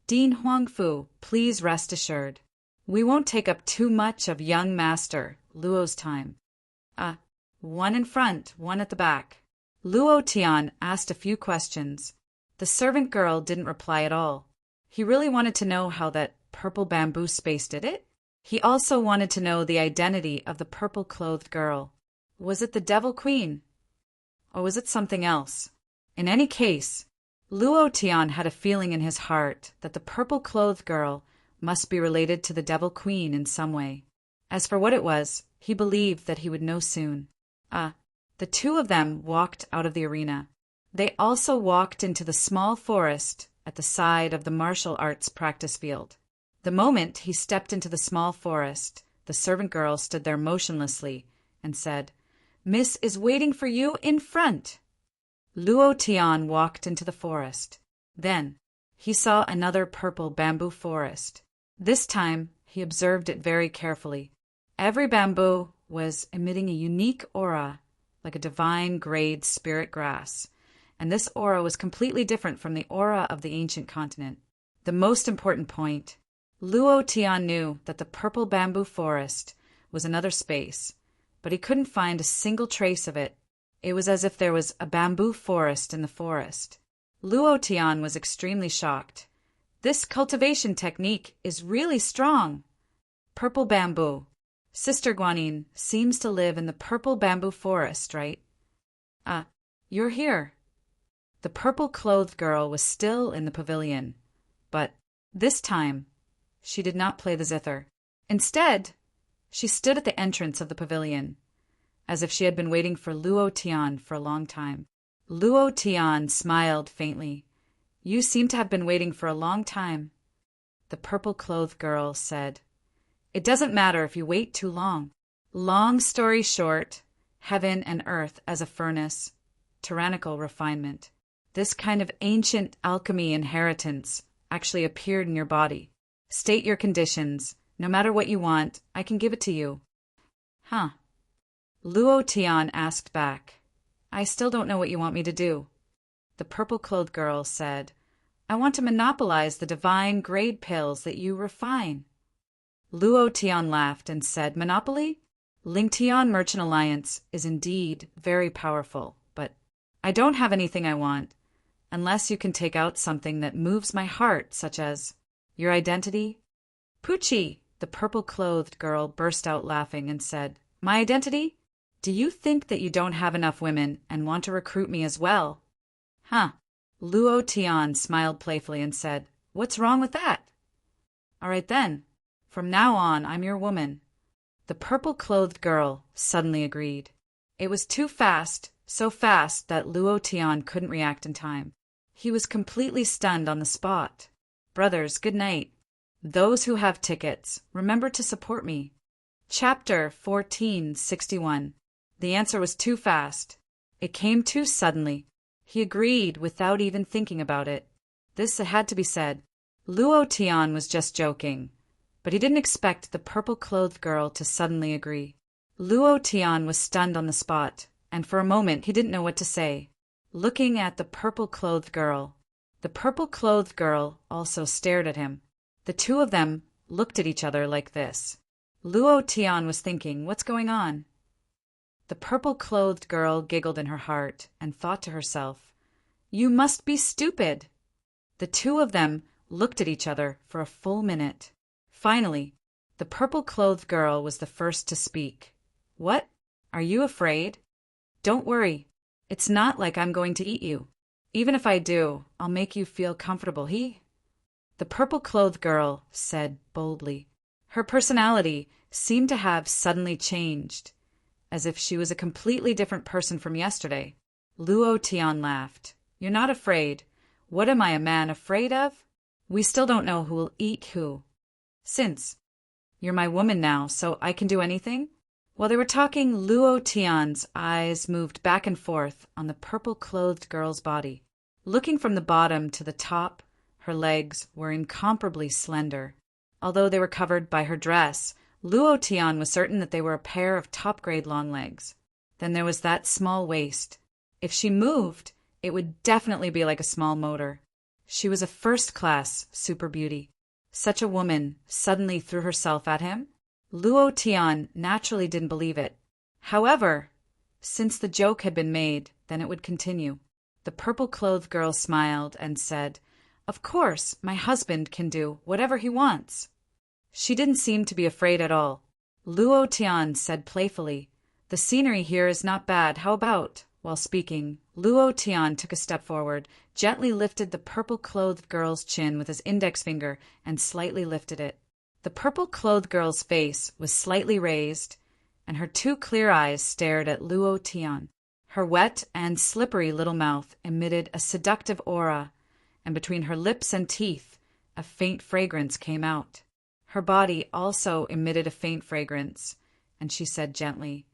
"Dean Huangfu, please rest assured. We won't take up too much of young Master Luo's time." One in front, one at the back. Luo Tian asked a few questions. The servant girl didn't reply at all. He really wanted to know how that purple bamboo space did it. He also wanted to know the identity of the purple-clothed girl. Was it the Devil Queen? Or was it something else? In any case, Luo Tian had a feeling in his heart that the purple-clothed girl must be related to the Devil Queen in some way. As for what it was, he believed that he would know soon. The two of them walked out of the arena. They also walked into the small forest at the side of the martial arts practice field. The moment he stepped into the small forest, the servant girl stood there motionlessly and said, "Miss is waiting for you in front." Luo Tian walked into the forest. Then he saw another purple bamboo forest. This time he observed it very carefully. Every bamboo was emitting a unique aura, like a divine grade spirit grass, and this aura was completely different from the aura of the ancient continent. The most important point, Luo Tian knew that the purple bamboo forest was another space, but he couldn't find a single trace of it. It was as if there was a bamboo forest in the forest. Luo Tian was extremely shocked. This cultivation technique is really strong. Purple bamboo. Sister Guanyin seems to live in the purple bamboo forest, right? You're here. The purple-clothed girl was still in the pavilion, but this time she did not play the zither. Instead, she stood at the entrance of the pavilion, as if she had been waiting for Luo Tian for a long time. Luo Tian smiled faintly. "You seem to have been waiting for a long time." The purple-clothed girl said, "It doesn't matter if you wait too long. Long story short, heaven and earth as a furnace, tyrannical refinement. This kind of ancient alchemy inheritance actually appeared in your body. State your conditions. No matter what you want, I can give it to you." Luo Tian asked back, "I still don't know what you want me to do." The purple-clothed girl said, "I want to monopolize the divine grade pills that you refine." Luo Tian laughed and said, "Monopoly? Lingtian Merchant Alliance is indeed very powerful, but I don't have anything I want, unless you can take out something that moves my heart, such as your identity." "Poochie!" The purple-clothed girl burst out laughing and said, "My identity? Do you think that you don't have enough women and want to recruit me as well?" Luo Tian smiled playfully and said, "What's wrong with that?" "All right then. From now on, I'm your woman." The purple-clothed girl suddenly agreed. It was too fast, so fast that Luo Tian couldn't react in time. He was completely stunned on the spot. "Brothers, good night. Those who have tickets, remember to support me." Chapter 1461. The answer was too fast. It came too suddenly. He agreed without even thinking about it. This had to be said. Luo Tian was just joking, but he didn't expect the purple-clothed girl to suddenly agree. Luo Tian was stunned on the spot, and for a moment he didn't know what to say. Looking at the purple-clothed girl, the purple-clothed girl also stared at him. The two of them looked at each other like this. Luo Tian was thinking, what's going on? The purple-clothed girl giggled in her heart and thought to herself, "You must be stupid." The two of them looked at each other for a full minute. Finally, the purple-clothed girl was the first to speak. "What? Are you afraid? Don't worry. It's not like I'm going to eat you. Even if I do, I'll make you feel comfortable, The purple-clothed girl said boldly. Her personality seemed to have suddenly changed, as if she was a completely different person from yesterday. Luo Tian laughed. You're not afraid. What am I, a man, afraid of? We still don't know who will eat who. Since you're my woman now, so I can do anything? While they were talking, Luo Tian's eyes moved back and forth on the purple-clothed girl's body. Looking from the bottom to the top, her legs were incomparably slender. Although they were covered by her dress, Luo Tian was certain that they were a pair of top-grade long legs. Then there was that small waist. If she moved, it would definitely be like a small motor. She was a first-class super beauty. Such a woman suddenly threw herself at him? Luo Tian naturally didn't believe it. However, since the joke had been made, then it would continue. The purple-clothed girl smiled and said, Of course, my husband can do whatever he wants. She didn't seem to be afraid at all. Luo Tian said playfully, The scenery here is not bad. How about? While speaking, Luo Tian took a step forward, gently lifted the purple-clothed girl's chin with his index finger, and slightly lifted it. The purple-clothed girl's face was slightly raised, and her two clear eyes stared at Luo Tian. Her wet and slippery little mouth emitted a seductive aura, and between her lips and teeth, a faint fragrance came out. Her body also emitted a faint fragrance, and she said gently,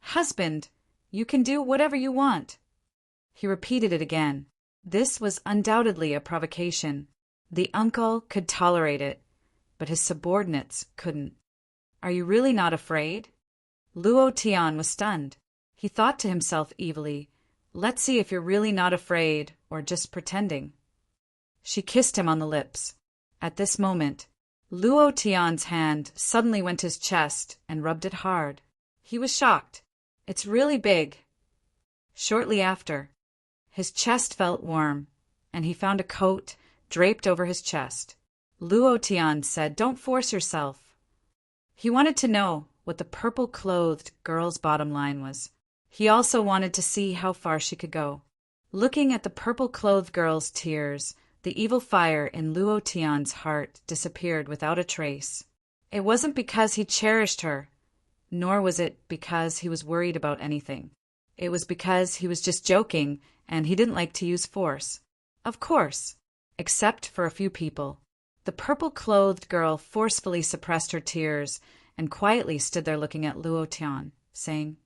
Husband, you can do whatever you want. He repeated it again. This was undoubtedly a provocation. The uncle could tolerate it, but his subordinates couldn't. Are you really not afraid? Luo Tian was stunned. He thought to himself evilly, Let's see if you're really not afraid or just pretending. She kissed him on the lips. At this moment, Luo Tian's hand suddenly went to his chest and rubbed it hard. He was shocked. It's really big. Shortly after, his chest felt warm, and he found a coat draped over his chest. Luo Tian said, Don't force yourself. He wanted to know what the purple-clothed girl's bottom line was. He also wanted to see how far she could go. Looking at the purple-clothed girl's tears, the evil fire in Luo Tian's heart disappeared without a trace. It wasn't because he cherished her, nor was it because he was worried about anything. It was because he was just joking and he didn't like to use force. Of course, except for a few people. The purple-clothed girl forcefully suppressed her tears and quietly stood there looking at Luo Tian, saying,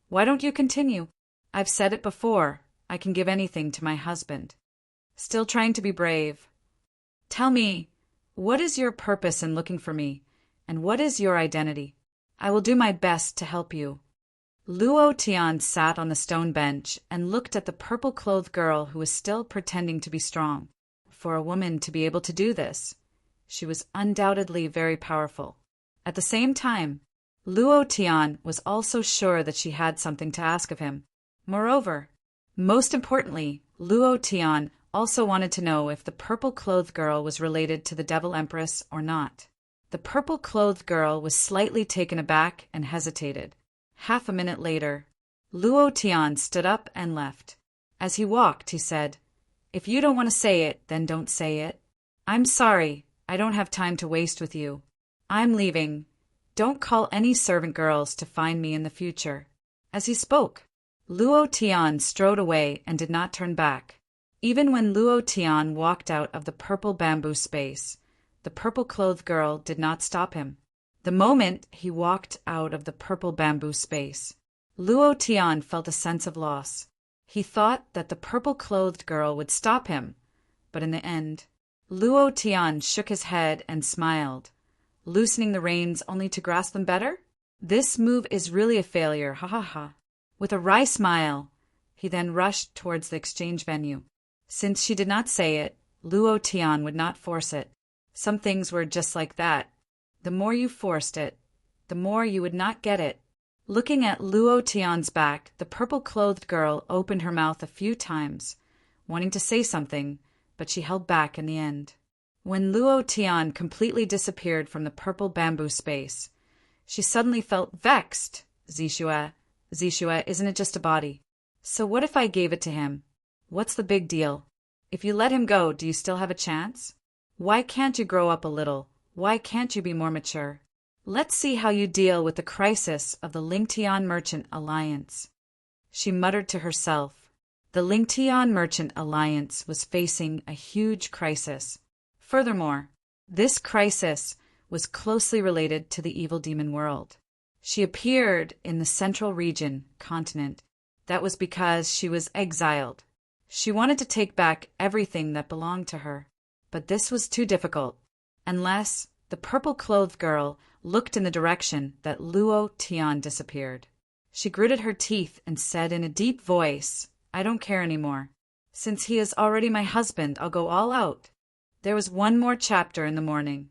Why don't you continue? I've said it before. I can give anything to my husband. Still trying to be brave. Tell me, what is your purpose in looking for me, and what is your identity? I will do my best to help you. Luo Tian sat on the stone bench and looked at the purple-clothed girl who was still pretending to be strong. For a woman to be able to do this, she was undoubtedly very powerful. At the same time, Luo Tian was also sure that she had something to ask of him. Moreover, most importantly, Luo Tian also wanted to know if the purple-clothed girl was related to the Devil Empress or not. The purple-clothed girl was slightly taken aback and hesitated. Half a minute later, Luo Tian stood up and left. As he walked, he said, If you don't want to say it, then don't say it. I'm sorry, I don't have time to waste with you. I'm leaving. Don't call any servant girls to find me in the future. As he spoke, Luo Tian strode away and did not turn back. Even when Luo Tian walked out of the purple bamboo space, the purple-clothed girl did not stop him. The moment he walked out of the purple bamboo space, Luo Tian felt a sense of loss. He thought that the purple-clothed girl would stop him, but in the end, Luo Tian shook his head and smiled, loosening the reins only to grasp them better. This move is really a failure, ha ha ha. With a wry smile, he then rushed towards the exchange venue. Since she did not say it, Luo Tian would not force it. Some things were just like that. The more you forced it, the more you would not get it. Looking at Luo Tian's back, the purple-clothed girl opened her mouth a few times, wanting to say something, but she held back in the end. When Luo Tian completely disappeared from the purple bamboo space, she suddenly felt vexed. Zishue, isn't it just a body? So what if I gave it to him? What's the big deal? If you let him go, do you still have a chance? Why can't you grow up a little? Why can't you be more mature? Let's see how you deal with the crisis of the Lingtian Merchant Alliance. She muttered to herself. The Lingtian Merchant Alliance was facing a huge crisis. Furthermore, this crisis was closely related to the evil demon world. She appeared in the central region, continent. That was because she was exiled. She wanted to take back everything that belonged to her. But this was too difficult, unless the purple-clothed girl looked in the direction that Luo Tian disappeared. She gritted her teeth and said in a deep voice, I don't care anymore. Since he is already my husband, I'll go all out. There was one more chapter in the morning.